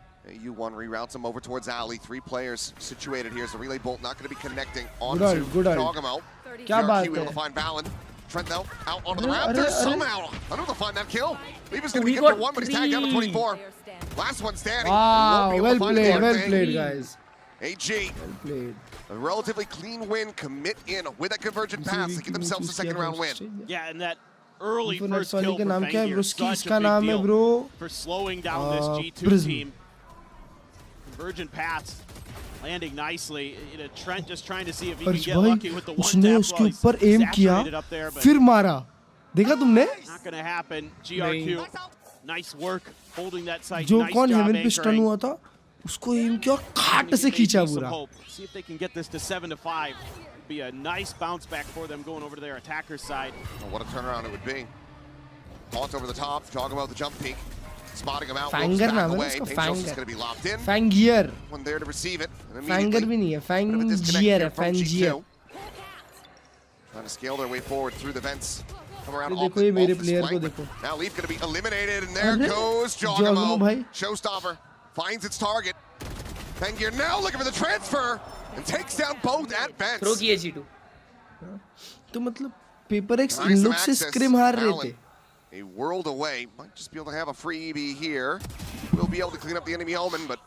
Speaker 11: U1 reroutes him over towards Ali. 3 players situated here. So relay bolt not going to be connecting
Speaker 3: Good
Speaker 11: onto
Speaker 3: ult.
Speaker 11: Dogamo.
Speaker 3: क्या बात
Speaker 11: able to
Speaker 3: है?
Speaker 11: find Balin. Trent though out onto the Raptors somehow. Unable to find that kill. Leave is going to be good for 1, but he's tagged down to 24. Last one standing.
Speaker 3: Wow, well played, well
Speaker 11: thing.
Speaker 3: played, guys.
Speaker 11: AG.
Speaker 3: Well played.
Speaker 11: A relatively clean win. Commit in with that convergent pass to get themselves a second round win.
Speaker 14: Yeah, and that early
Speaker 3: Infinite
Speaker 14: first
Speaker 3: Solly
Speaker 14: kill
Speaker 3: का
Speaker 14: for
Speaker 3: नाम क्या है?
Speaker 14: Fangir,
Speaker 3: Broski
Speaker 14: such
Speaker 3: इसका
Speaker 14: a big
Speaker 3: नाम है
Speaker 14: deal
Speaker 3: bro.
Speaker 14: for slowing down this G2
Speaker 3: Prism.
Speaker 14: team. Convergent pass landing nicely. Trent just trying to see if he can
Speaker 3: अर्श
Speaker 14: get
Speaker 3: भाई
Speaker 14: lucky with the one
Speaker 3: उसने
Speaker 14: tap
Speaker 3: उसके
Speaker 14: while he's
Speaker 3: ऊपर M किया
Speaker 14: saturated up there, but
Speaker 3: फिर मारा. देखा तुमने?
Speaker 14: not gonna happen. GRQ, nice work holding that site.
Speaker 3: जो
Speaker 14: Nice
Speaker 3: कौन
Speaker 14: job
Speaker 3: हेवन पे स्टन
Speaker 14: anchoring.
Speaker 3: हुआ था उसको एम किया खाट से खींचा
Speaker 14: Some
Speaker 3: पूरा.
Speaker 14: hope. See if they can get this to 7-5. Be a nice bounce back for them going over to their attacker's side.
Speaker 11: Oh, what a turnaround it would be. Taunt over the top, talking about the jump peek. Spotting him out,
Speaker 3: Fanger
Speaker 11: back
Speaker 3: नाम है
Speaker 11: away.
Speaker 3: उसका,
Speaker 11: Pangos is
Speaker 3: Fanger.
Speaker 11: going to be locked in.
Speaker 3: Fangier.
Speaker 11: One there to receive it. And
Speaker 3: Fanger भी नहीं है, Fangier है, Fangier.
Speaker 11: Trying to scale their way forward through the vents. Come around
Speaker 3: ये
Speaker 11: off
Speaker 3: देखो ये
Speaker 11: the
Speaker 3: मेरे
Speaker 11: flank.
Speaker 3: Player को देखो.
Speaker 11: Now Leaf going to be eliminated, and there
Speaker 3: अरे,
Speaker 11: goes
Speaker 3: Jogamo
Speaker 11: Jogamo.
Speaker 3: भाई.
Speaker 11: Showstopper finds its target. Fangier now looking for the transfer and takes down both at vents.
Speaker 16: Throw किए G2.
Speaker 3: तो मतलब paper x इन लोग से scream हार रहे थे.
Speaker 11: A world away, might just be able to have a free EB here. We'll be able to clean up the enemy omen, but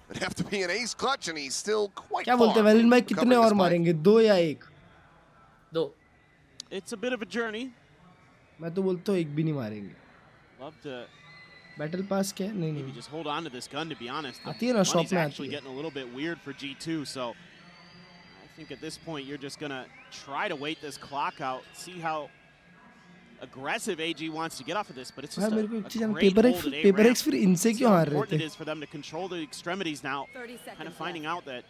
Speaker 11: it'd have to be an ace clutch, and he's still quite
Speaker 3: क्या
Speaker 11: far.
Speaker 3: बोलते हैं valine भाई कितने और मारेंगे? 2 या 1?
Speaker 16: 2.
Speaker 14: It's a bit of a journey.
Speaker 3: मैं तो बोलता हूँ 1 भी नहीं मारेंगे.
Speaker 14: Love to
Speaker 3: बैटल पास क्या है? नहीं
Speaker 14: maybe
Speaker 3: नहीं.
Speaker 14: just hold on to this gun, to be honest. The
Speaker 3: आती है ना, शॉप
Speaker 14: money's
Speaker 3: में
Speaker 14: actually
Speaker 3: आती है.
Speaker 14: getting a little bit weird for G2, so I think at this point you're just gonna try to wait this clock out, see how aggressive AG wants to get off of this, but it's just
Speaker 3: भाई मेरे को एक
Speaker 14: a
Speaker 3: चीज़ जानना,
Speaker 14: great
Speaker 3: paper
Speaker 14: hold at A
Speaker 3: x
Speaker 14: ramp.
Speaker 3: फिर इनसे
Speaker 14: See
Speaker 3: क्यों
Speaker 14: how
Speaker 3: हार रहे
Speaker 14: important
Speaker 3: थे?
Speaker 14: it is for them to control the extremities now, kind of finding out that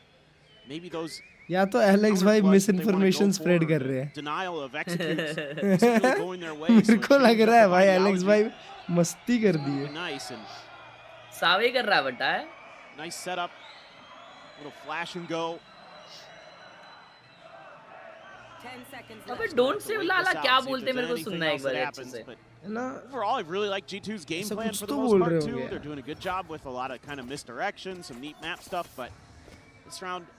Speaker 14: maybe those
Speaker 3: या तो एलेक्स भाई मिस इन्फॉर्मेशन स्प्रेड कर रहे हैं.
Speaker 14: denial of executes isn't really going their way.
Speaker 3: मेरे
Speaker 14: so
Speaker 3: को लग
Speaker 14: change
Speaker 3: रहा है
Speaker 14: up the
Speaker 3: भाई एलेक्स
Speaker 14: ideology.
Speaker 3: भाई मस्ती कर दी है.
Speaker 14: Nice and
Speaker 16: सावे कर रहा है बेटा है.
Speaker 14: nice setup, little flash and go.
Speaker 16: अबे डोंट सेव लाला क्या बोलते हैं मेरे को सुनना है एक बार अच्छे से.
Speaker 14: Overall, I really like G2's game
Speaker 3: ऐसा
Speaker 14: plan
Speaker 3: कुछ
Speaker 14: for
Speaker 3: तो
Speaker 14: the most
Speaker 3: बोल
Speaker 14: part
Speaker 3: रहे
Speaker 14: too.
Speaker 3: होंगे
Speaker 14: They're
Speaker 3: यार.
Speaker 14: doing a good job with a lot of kind of misdirection, some neat map stuff, but this round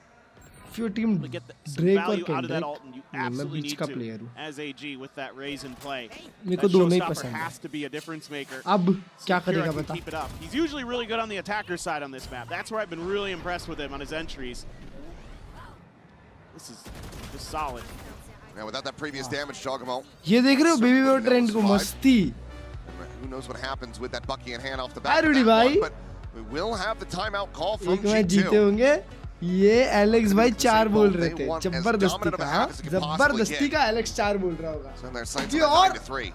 Speaker 3: If your team
Speaker 14: to get some
Speaker 3: Drake और
Speaker 14: value out of that
Speaker 3: Kendrick,
Speaker 14: ult, and you
Speaker 3: मैं
Speaker 14: absolutely
Speaker 3: बीच
Speaker 14: need
Speaker 3: का
Speaker 14: to
Speaker 3: player हूँ.
Speaker 14: as AG with that raise in play.
Speaker 3: मेरे को
Speaker 14: That
Speaker 3: दोनों ही
Speaker 14: showstopper
Speaker 3: पसंद है.
Speaker 14: has to be a difference maker.
Speaker 3: अब क्या
Speaker 14: Kira
Speaker 3: करेगा
Speaker 14: can
Speaker 3: बता.
Speaker 14: keep it up. He's usually really good on the attacker side on this map. That's where I've been really impressed with him on his entries. This is just solid.
Speaker 11: Now without that previous damage, Jogamo.
Speaker 3: ये देख रहे हो baby वो trend को मस्ती.
Speaker 11: Who knows what happens with that Bucky in hand off the back
Speaker 3: Hi,
Speaker 11: of
Speaker 3: Rudy
Speaker 11: that
Speaker 3: bhai.
Speaker 11: one, but we will have the timeout call from
Speaker 3: एक match जीते
Speaker 11: G2.
Speaker 3: होंगे. ये एलेक्स भाई 4 बोल रहे थे.
Speaker 11: want as
Speaker 3: जबरदस्ती
Speaker 11: dominant of a
Speaker 3: का
Speaker 11: half as it could possibly
Speaker 3: जबरदस्ती
Speaker 11: get.
Speaker 3: का एलेक्स 4 बोल रहा होगा.
Speaker 11: So their sights
Speaker 3: ji
Speaker 11: on
Speaker 3: और
Speaker 11: 9-3.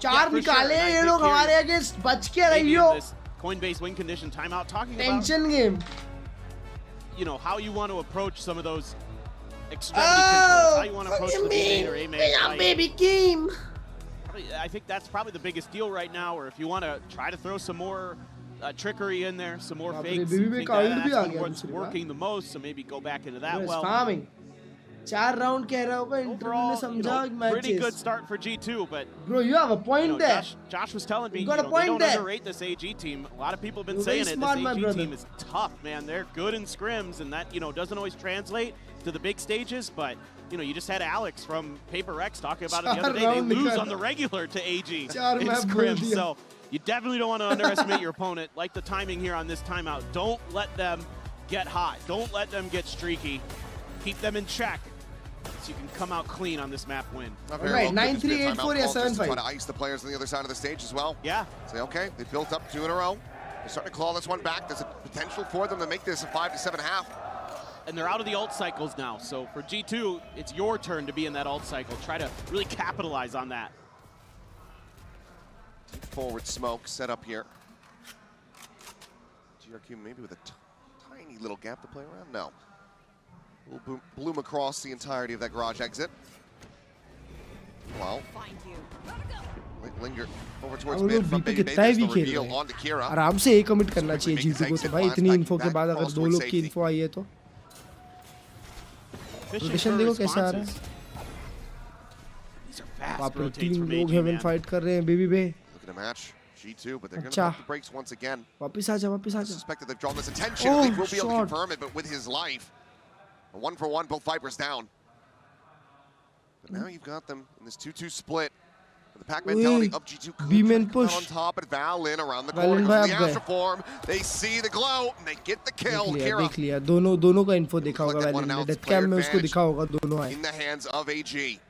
Speaker 3: 4
Speaker 14: for
Speaker 3: निकाले
Speaker 14: sure.
Speaker 3: ये
Speaker 14: And I
Speaker 3: लोग
Speaker 14: think
Speaker 3: हमारे
Speaker 14: here-
Speaker 3: अगेंस्ट बच के
Speaker 14: Maybe
Speaker 3: रहियो.
Speaker 14: in this Coinbase win condition timeout, talking about
Speaker 3: tension game.
Speaker 14: how you want to approach some of those extremity controls, how you want to approach the B-main or A-main fight.
Speaker 3: baby game.
Speaker 14: I think that's probably the biggest deal right now, or if you want to try to throw some more trickery in there, some more
Speaker 3: बाप रे,
Speaker 14: fakes,
Speaker 3: baby
Speaker 14: I
Speaker 3: में
Speaker 14: think
Speaker 3: count भी आ
Speaker 14: that's
Speaker 3: गया
Speaker 14: what's
Speaker 3: दूसरी बार.
Speaker 14: working the most, so maybe go back into that
Speaker 3: Yes,
Speaker 14: well.
Speaker 3: farming. 4 round कह रहा होगा interview ने
Speaker 14: Overall,
Speaker 3: समझा
Speaker 14: pretty good
Speaker 3: matches.
Speaker 14: start for G2, but
Speaker 3: Bro, you have a point there.
Speaker 14: Josh was telling me
Speaker 3: You got a
Speaker 14: they
Speaker 3: point
Speaker 14: don't
Speaker 3: there.
Speaker 14: underrate this AG team. A lot of people have been
Speaker 3: You're very
Speaker 14: saying it.
Speaker 3: smart, my
Speaker 14: This AG
Speaker 3: brother.
Speaker 14: team is tough, man. They're good in scrims, and that doesn't always translate to the big stages. But you just had Alex from Paper X talking about it the other day. They lose on the regular to AG in scrims, so you definitely don't want to underestimate your opponent. Like the timing here on this timeout. Don't let them get hot. Don't let them get streaky. Keep them in check, so you can come out clean on this map win.
Speaker 11: Not very
Speaker 3: Right,
Speaker 11: well. Could just be a
Speaker 3: 9-3, 8-4,
Speaker 11: timeout
Speaker 3: yeah,
Speaker 11: call just to
Speaker 3: 7-5.
Speaker 11: try to ice the players on the other side of the stage as well.
Speaker 14: Yeah.
Speaker 11: Say, okay, they built up 2 in a row. They're starting to claw this one back. There's a potential for them to make this a 5 to 7 half.
Speaker 14: And they're out of the ult cycles now. So for G2, it's your turn to be in that ult cycle. Try to really capitalize on that.
Speaker 11: Deep forward smoke set up here. GRQ maybe with a tiny little gap to play around. No. Bloom across the entirety of that garage exit. Wow. Linger over towards mid from Baby Baby. The reveal onto Kira.
Speaker 3: आराम से एक commit करना चाहिए G2 को तो भाई इतनी info के बाद अगर 2 लोग की इन्फो आई है तो रोटेशन देखो कैसा आ रहा है वहाँ पर 3 लोग हेवन फाइट कर रहे हैं baby bae
Speaker 11: G2, but they're going to pump the brakes once again.
Speaker 3: वापस आजा
Speaker 11: I suspect that they've drawn this attention. They will be able to confirm it, but with his life. A 1-for-1, both Vipers down. But now you've got them in this 2-2 split. The pack mentality of G2 could come on top, but Val in around the corner comes the Astra form. They see the glow, and they get the kill. Kira.
Speaker 3: देख लिया दोनों का info देखा होगा valent ने death cam में उसको दिखा होगा दोनों आए
Speaker 11: in the hands of AG.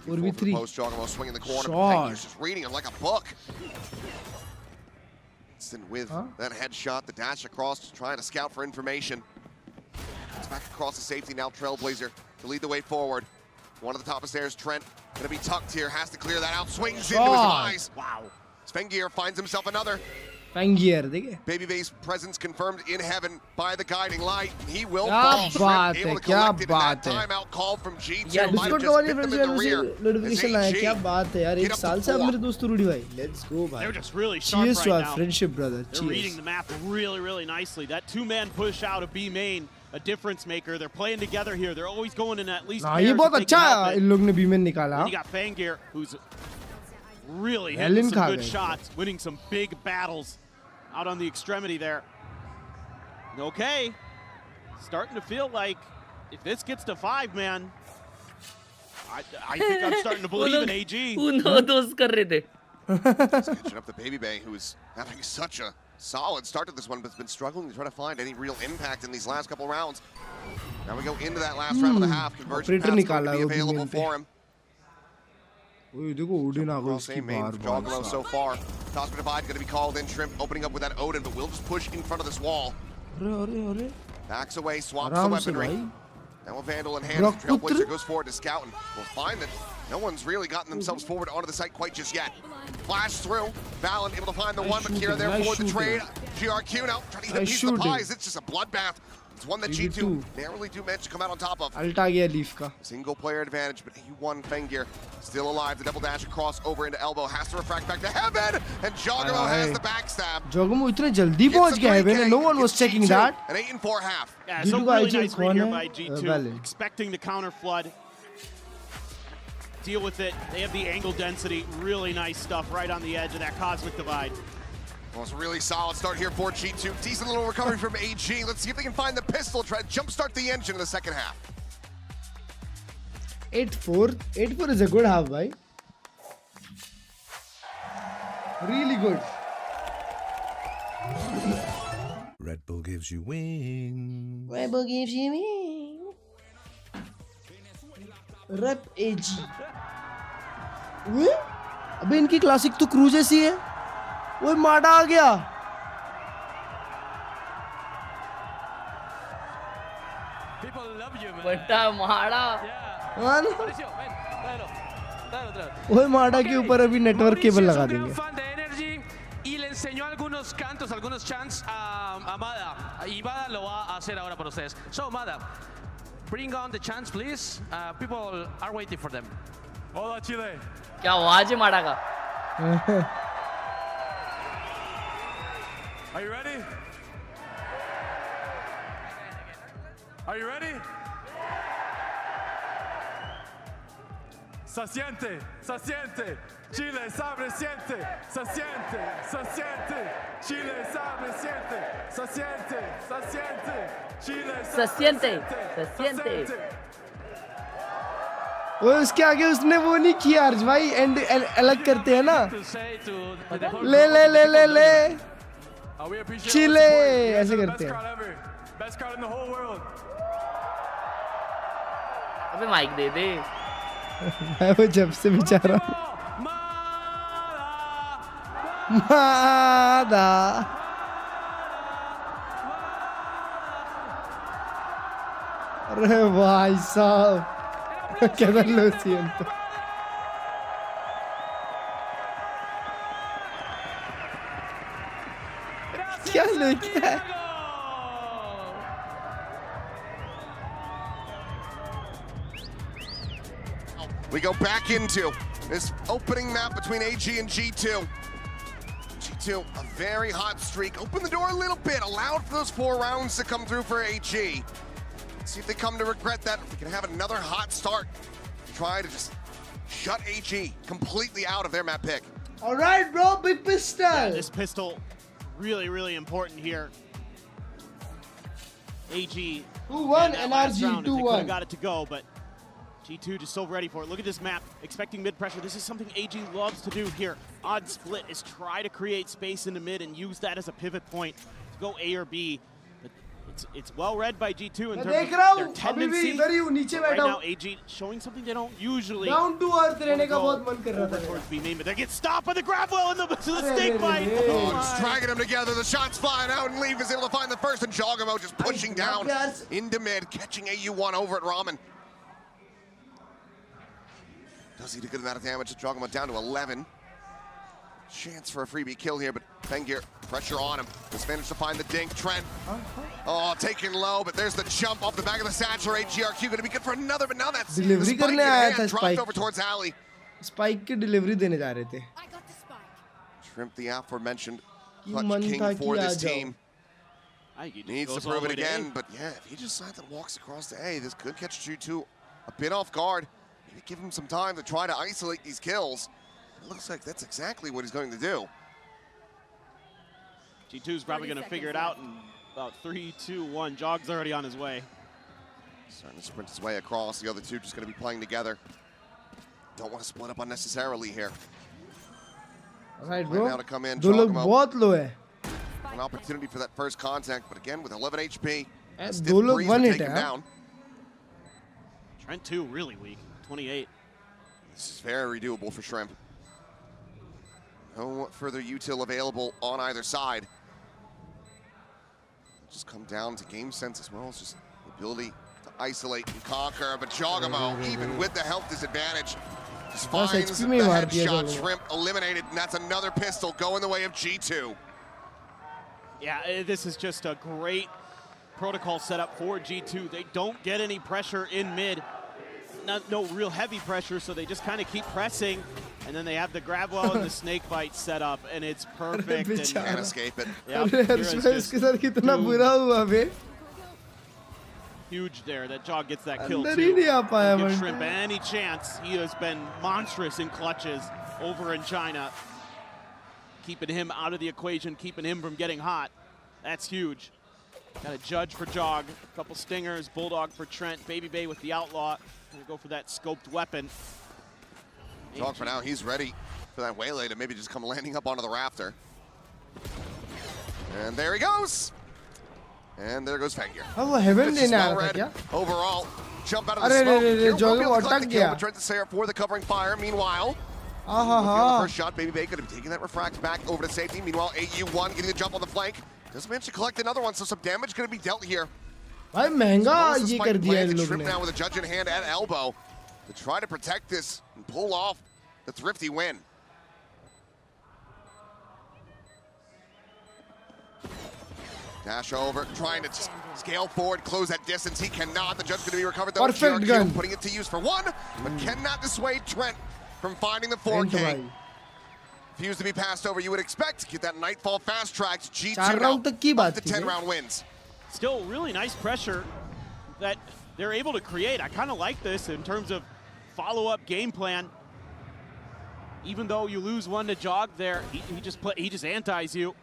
Speaker 3: 4v3
Speaker 11: post Jogamo swinging the corner. He's just reading it like a book. Instant with that headshot, the dash across, just trying to scout for information. It's back across the safety now. Trailblazer to lead the way forward. One at the top of stairs. Trent gonna be tucked here. Has to clear that out. Swings into his eyes. Wow. Svengeir finds himself another.
Speaker 3: Svengeir, देखिए.
Speaker 11: Baby Base presence confirmed in heaven by the guiding light. He will fall.
Speaker 3: बात
Speaker 11: able
Speaker 3: है
Speaker 11: to
Speaker 3: क्या
Speaker 11: collect it in that
Speaker 3: बात है
Speaker 11: timeout call from G2.
Speaker 3: यार
Speaker 11: Might have
Speaker 3: Discord
Speaker 11: just
Speaker 3: वाले
Speaker 11: bit them in the rear.
Speaker 3: Notification आया क्या बात है यार एक साल से आप मेरे दोस्त रूडी भाई लेट्स गो भाई
Speaker 14: They're just really sharp
Speaker 3: cheers
Speaker 14: right
Speaker 3: to our
Speaker 14: now.
Speaker 3: friendship brother
Speaker 14: They're
Speaker 3: cheers
Speaker 14: reading the map really nicely. That two-man push out of B main, a difference maker. They're playing together here. They're always going in at least
Speaker 3: हाँ ये बहुत अच्छा इन लोग ने B में निकाला
Speaker 14: You got Fangir, who's really hitting some good shots, winning some big battles out on the extremity there. Okay, starting to feel like if this gets to 5, man, I think I'm starting to believe in AG.
Speaker 16: दोस्त कर रहे थे.
Speaker 11: Catching up the Baby Bay, who's having such a solid start to this one, but has been struggling to try to find any real impact in these last couple rounds. Now we go into that last round of the half. Conversion paths going to be available for him.
Speaker 3: ओए देखो Odin आ गई उसकी
Speaker 11: बार so far. Toss for divide going to be called in. Shrimp opening up with that Odin, but will just push in front of this wall.
Speaker 3: अरे
Speaker 11: Backs away, swaps the weaponry. Now a Vandal in hand. Trailblazer goes forward to scout, and we'll find that no one's really gotten themselves forward onto the site quite just yet. Flash through. Valen able to find the one, but Kira there for the trade. GRQ now trying to get a piece of the pies. It's just a bloodbath. It's one that G2 narrowly do manage to come out on top of.
Speaker 3: Ult आ गया leaf का.
Speaker 11: Single player advantage, but he won. Fangir still alive. The double dash across over into elbow. Has to refract back to heaven, and Jogamo has the backstab.
Speaker 3: Jogamo इतने जल्दी पहुंच गया heaven and no one was checking that.
Speaker 11: An 8-4 half.
Speaker 14: Yeah, so really nice read here by G2. Expecting the counter flood. Deal with it. They have the angle density. Really nice stuff right on the edge of that cosmic divide.
Speaker 11: Well, it's a really solid start here for G2. Decent little recovery from AG. Let's see if they can find the pistol, try to jumpstart the engine in the second half.
Speaker 3: 8-4 is a good half, bhai. Really good.
Speaker 17: Red Bull gives you wings.
Speaker 3: Red Bull gives you wings. Rep AG. वे? अबे इनकी classic तो cruise ऐसी है. वो माडा आ गया.
Speaker 16: बड़ा माडा.
Speaker 3: वो माडा के ऊपर अभी नेटवर्क केबल लगा देंगे.
Speaker 18: Y le enseñó algunos cantos, algunos chants a Mada. Y Mada lo va a hacer ahora para ustedes. So, Mada, bring on the chants, please. People are waiting for them. Hola, Chile.
Speaker 16: क्या आवाज है माडा का?
Speaker 18: Are you ready? Are you ready? Se siente, se siente. Chile sabe, siente, se siente, se siente. Chile sabe, siente, se siente, se siente. Chile
Speaker 16: se siente, se siente.
Speaker 3: वो उसके आगे उसने वो नहीं किया अर्ज भाई एंड अलग करते हैं ना. ले ले ले ले ले. चिले ऐसे करते हैं.
Speaker 18: Best card in the whole world.
Speaker 16: अबे माइक दे दे.
Speaker 3: मैं वो जब से बेचारा मादा. अरे भाई साहब कैसा लो सियंतो. लेके आए.
Speaker 11: We go back into this opening map between AG and G2. G2, a very hot streak. Open the door a little bit, allowed for those 4 rounds to come through for AG. Let's see if they come to regret that. If we can have another hot start, try to just shut AG completely out of their map pick.
Speaker 3: All right, bro, big pistol.
Speaker 14: Yeah, this pistol, really, really important here. AG
Speaker 3: 2-1
Speaker 14: and
Speaker 3: Nrg
Speaker 14: they could
Speaker 3: 2-1.
Speaker 14: have got it to go, but G2 just so ready for it. Look at this map, expecting mid pressure. This is something AG loves to do here. Odd split is try to create space in the mid and use that as a pivot point to go A or B. But it's well read by G2 in terms of their tendency. Right now, AG showing something they don't usually.
Speaker 3: Down to earth रहने का बहुत मन कर रहा था.
Speaker 14: Towards B main, but they get stopped by the grab well in the snake bite.
Speaker 11: Oh, just dragging them together. The shots flying out, and Leaf is able to find the first, and Jogamo just pushing down into mid, catching AU1 over at Ramen. Does he do a good amount of damage to Jogamo down to 11. Chance for a freebie kill here, but Fengir, pressure on him. Just managed to find the dink. Trent, oh, taken low, but there's the jump off the back of the satchel. AGRQ going to be good for another, but now that's
Speaker 3: Delivery
Speaker 11: the spike in
Speaker 3: करने आया था
Speaker 11: hand, dropped
Speaker 3: Spike.
Speaker 11: over towards Ali.
Speaker 3: Spike की delivery देने जा रहे थे.
Speaker 11: Shrimp, the aforementioned
Speaker 3: कि
Speaker 11: clutch
Speaker 3: मन
Speaker 11: king
Speaker 3: था
Speaker 11: for
Speaker 3: कि
Speaker 11: this
Speaker 3: आ जाओ.
Speaker 11: team. Needs to prove it again, but yeah, if he just silently walks across to A, this could catch G2 a bit off guard. Maybe give him some time to try to isolate these kills. It looks like that's exactly what he's going to do.
Speaker 14: G2's probably going to figure it out in about 3, 2, 1. Jog's already on his way.
Speaker 11: Starting to sprint his way across. The other two just going to be playing together. Don't want to split up unnecessarily here.
Speaker 3: All right,
Speaker 11: Plan
Speaker 3: bro.
Speaker 11: now to come in.
Speaker 3: दो लोग
Speaker 11: Jogamo.
Speaker 3: बहुत low है.
Speaker 11: An opportunity for that first contact, but again with 11 HP. a stiff
Speaker 3: दो लोग
Speaker 11: breeze to
Speaker 3: 1
Speaker 11: take
Speaker 3: hit
Speaker 11: him
Speaker 3: है.
Speaker 11: down.
Speaker 14: Trent 2 really weak, 28.
Speaker 11: This is very doable for Shrimp. No further util available on either side. Just come down to game sense as well as just the ability to isolate and conquer. But Jogamo, even with the health disadvantage, just finds the headshot. Shrimp eliminated, and that's another pistol going the way of G2.
Speaker 14: Yeah, this is just a great protocol setup for G2. They don't get any pressure in mid. No real heavy pressure, so they just kind of keep pressing, and then they have the grab well and the snake bite set up, and it's perfect. And
Speaker 11: can't escape it.
Speaker 14: Yeah,
Speaker 3: इसके साथ कितना बुरा हुआ बे.
Speaker 14: Huge there that Jog gets that kill
Speaker 3: अंदर ही नहीं आ
Speaker 14: too.
Speaker 3: पाया
Speaker 14: Don't give
Speaker 3: Bunty.
Speaker 14: Shrimp any chance. He has been monstrous in clutches over in China, keeping him out of the equation, keeping him from getting hot. That's huge. Got a judge for Jog, a couple stingers, Bulldog for Trent, Baby Bay with the Outlaw. Gonna go for that scoped weapon.
Speaker 11: Jog for now, he's ready for that waylay to maybe just come landing up onto the rafter. And there he goes. And there goes Fengir.
Speaker 3: अब वो heaven
Speaker 11: This is
Speaker 3: लेने आ
Speaker 11: well
Speaker 3: रहा था
Speaker 11: read.
Speaker 3: क्या?
Speaker 11: Overall, jump out of the
Speaker 3: अरे
Speaker 11: smoke.
Speaker 3: रे रे
Speaker 11: Kiro
Speaker 3: Jog
Speaker 11: will be able to collect
Speaker 3: अटक
Speaker 11: the kill,
Speaker 3: गया.
Speaker 11: but Trent to Sarah for the covering fire. Meanwhile,
Speaker 3: हाँ.
Speaker 11: the first shot, Baby Bay could have taken that refract back over to safety. Meanwhile, AU1 getting the jump on the flank. Doesn't manage to collect another one, so some damage going to be dealt here.
Speaker 3: भाई महंगा ये कर दिया इन लोगों
Speaker 11: Shrimp
Speaker 3: ने.
Speaker 11: now with a judge in hand at elbow to try to protect this and pull off the thrifty win. Dash over, trying to scale forward, close that distance. He cannot. The judge going to be recovered though.
Speaker 3: Perfect
Speaker 11: GRQ
Speaker 3: gun.
Speaker 11: putting it to use for one, but cannot dissuade Trent from finding the 4K. Fuse to be passed over, you would expect. Get that Nightfall fast tracked. G2
Speaker 3: 4 round तक की
Speaker 11: now
Speaker 3: बात
Speaker 11: up to
Speaker 3: की
Speaker 11: 10
Speaker 3: है.
Speaker 11: round wins.
Speaker 14: Still really nice pressure that they're able to create. I kind of like this in terms of follow-up game plan. Even though you lose one to Jog there, he just antis you.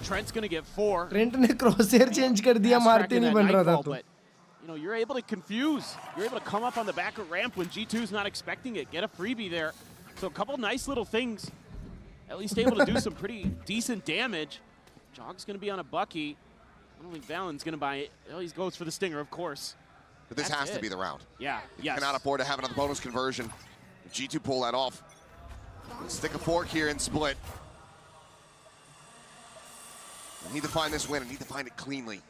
Speaker 14: Trent's gonna get 4.
Speaker 3: Trent ने crosshair change कर दिया, मारते नहीं बन रहा था तो.
Speaker 14: But, you know, you're able to confuse. You're able to come up on the back of ramp when G2's not expecting it. Get a freebie there. So a couple nice little things. At least able to do some pretty decent damage. Jog's gonna be on a Bucky. I don't think Valen's gonna buy it. Well, he goes for the stinger, of course.
Speaker 11: But this has to be the round.
Speaker 14: Yeah,
Speaker 11: You cannot afford to have another bonus conversion. If G2 pull that off, stick a fork here and split. I need to find this win. I need to find it cleanly.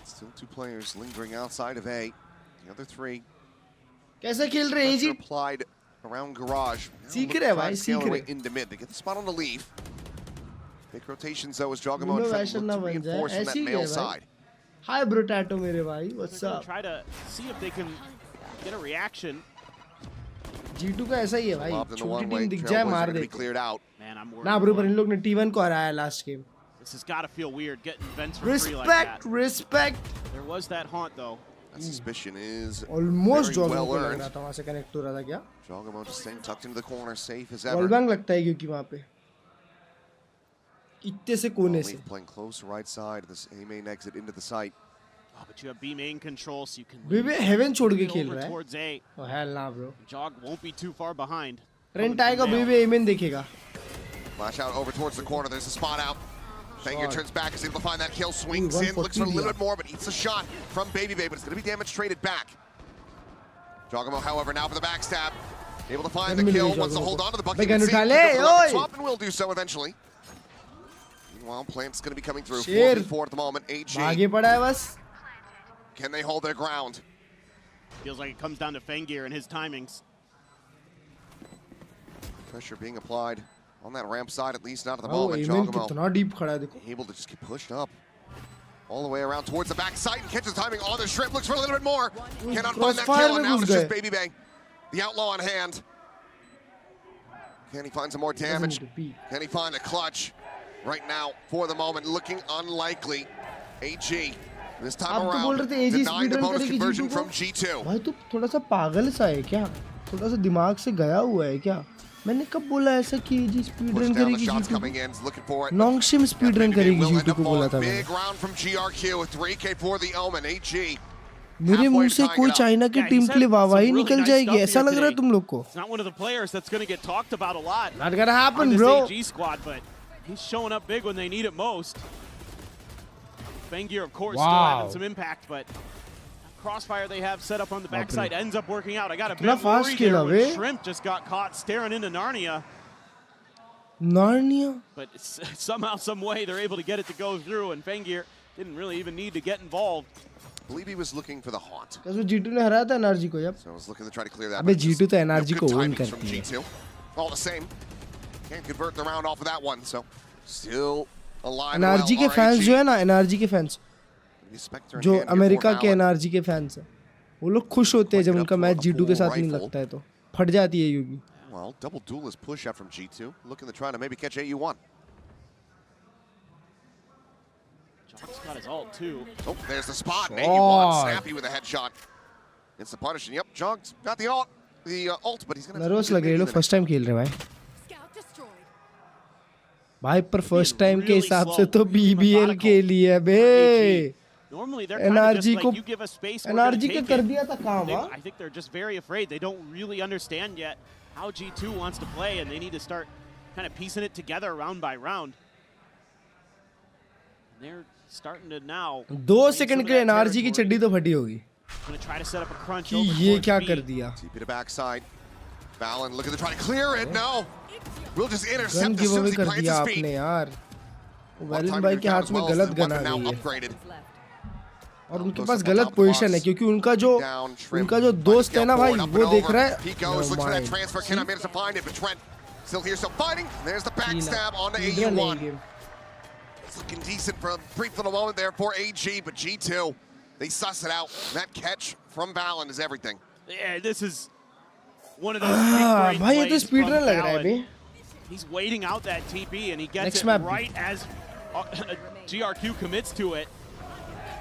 Speaker 11: Still 2 players lingering outside of A. The other 3.
Speaker 3: कैसे खेल रहे हैं जी?
Speaker 11: Applied around garage.
Speaker 3: Secret है भाई, secret.
Speaker 11: Into mid. They get the spot on the leaf. Big rotations though as Jogamo and Trent look to reinforce from that male side.
Speaker 3: Hi bro Tato मेरे भाई, what's up?
Speaker 14: Try to see if they can get a reaction.
Speaker 3: G2 का ऐसा ही है भाई, छोटी team दिख जाए मार दे.
Speaker 14: Man, I'm worried.
Speaker 3: ना bro पर इन लोग ने T1 को हराया last game.
Speaker 14: This has got to feel weird getting vents for free like that.
Speaker 3: Respect.
Speaker 14: There was that haunt though.
Speaker 11: That suspicion is
Speaker 3: almost
Speaker 11: very
Speaker 3: Jogamo
Speaker 11: well
Speaker 3: को लग
Speaker 11: earned.
Speaker 3: रहा था वहाँ से connect हो रहा था क्या?
Speaker 11: Jogamo just staying tucked into the corner, safe as ever.
Speaker 3: Wallbang लगता है क्योंकि वहाँ पे इतने से कोने से.
Speaker 11: Playing close right side, this A main exit into the site.
Speaker 14: Oh, but you have B main control, so you can.
Speaker 3: BB heaven छोड़ के खेल रहा है.
Speaker 14: Towards A.
Speaker 3: Oh hell nah bro.
Speaker 14: Jog won't be too far behind.
Speaker 3: Trent आएगा BB A main देखेगा.
Speaker 11: Flash out over towards the corner. There's a spot out. Banger turns back, is able to find that kill. Swings in, looks for a little bit more, but eats a shot from Baby Babe, but it's going to be damage traded back. Jogamo, however, now for the backstab. Able to find the kill, wants to hold on to the bucket. Top and will do so eventually. Meanwhile, Plant's going to be coming through. 4v4 at the moment. AG. Can they hold their ground?
Speaker 14: Feels like it comes down to Fengir and his timings.
Speaker 11: Pressure being applied on that ramp side, at least not at the moment. Jogamo able to just get pushed up all the way around towards the back side and catches the timing on the strip. Looks for a little bit more. Cannot find that kill, and now it's just Baby Bang, the outlaw on hand. Can he find some more damage? Can he find a clutch? Right now, for the moment, looking unlikely. AG, this time around, denying the bonus conversion from G2.
Speaker 3: भाई तू थोड़ा सा पागल सा है क्या? थोड़ा सा दिमाग से गया हुआ है क्या? मैंने कब बोला ऐसा कि AG स्पीड रन करेगी G2? नॉन्गशिम स्पीड रन करेगी G2 को बोला था मैंने.
Speaker 11: Big round from GRQ with 3K for the Omen. AG.
Speaker 3: मेरे मुंह से कोई चाइना की टीम के लिए वाहवाही निकल जाएगी ऐसा लग रहा है तुम लोग को?
Speaker 14: It's not one of the players that's going to get talked about a lot.
Speaker 3: Not gonna happen, bro.
Speaker 14: AG squad, but he's showing up big when they need it most. Fengir, of course, still having some impact, but crossfire they have set up on the backside ends up working out. I got a bit worried there when Shrimp just got caught staring into Narnia.
Speaker 3: Narnia?
Speaker 14: But somehow, some way, they're able to get it to go through, and Fengir didn't really even need to get involved.
Speaker 11: I believe he was looking for the haunt.
Speaker 3: Because वो G2 ने हराया था Nrg को यार.
Speaker 11: So I was looking to try to clear that.
Speaker 3: अबे G2 तो Nrg को own करती है.
Speaker 11: All the same, can't convert the round off of that one. So still alive.
Speaker 3: Nrg के fans जो है ना, Nrg के fans, जो अमेरिका के Nrg के fans हैं, वो लोग खुश होते हैं जब उनका मैच G2 के साथ नहीं लगता है तो फट जाती है युगी.
Speaker 11: Well, double duelist push out from G2, looking to try to maybe catch AU1.
Speaker 14: Jog's got his ult too.
Speaker 11: Oh, there's the spot. AU1 snappy with a headshot. It's the punish, and yep, Jog's got the ult, but he's gonna.
Speaker 3: Nervous लग रहे लोग first time खेल रहे हैं भाई. भाई पर first time के हिसाब से तो BBL के लिए बे.
Speaker 14: Normally they're kind of just like, you give us space, we're going to take
Speaker 3: कर दिया था काम.
Speaker 14: I think they're just very afraid. They don't really understand yet how G2 wants to play, and they need to start kind of piecing it together round by round. And they're starting to now.
Speaker 3: 2 second के लिए Nrg की चड्डी तो फटी होगी.
Speaker 14: Going to try to set up a crunch
Speaker 3: over ये क्या कर दिया?
Speaker 11: TP to backside. Valen looking to try to clear it. No. We'll just intercept as soon as he plants his feet.
Speaker 3: यार. वैलन भाई के हाथ में गलत गन आ गई है. और उनके पास गलत पोजीशन है क्योंकि उनका जो दोस्त है ना भाई वो देख रहा है.
Speaker 11: Still here, still fighting. There's the backstab on the AU1. It's looking decent for a brief little moment there for AG, but G2, they suss it out. That catch from Valen is everything.
Speaker 14: Yeah, this is one of those big
Speaker 3: भाई ये तो
Speaker 14: plays
Speaker 3: speed
Speaker 14: from
Speaker 3: run लग रहा है
Speaker 14: Valen.
Speaker 3: अभी.
Speaker 14: He's waiting out that TP, and he gets
Speaker 3: Next
Speaker 14: it
Speaker 3: map.
Speaker 14: right as GRQ commits to it.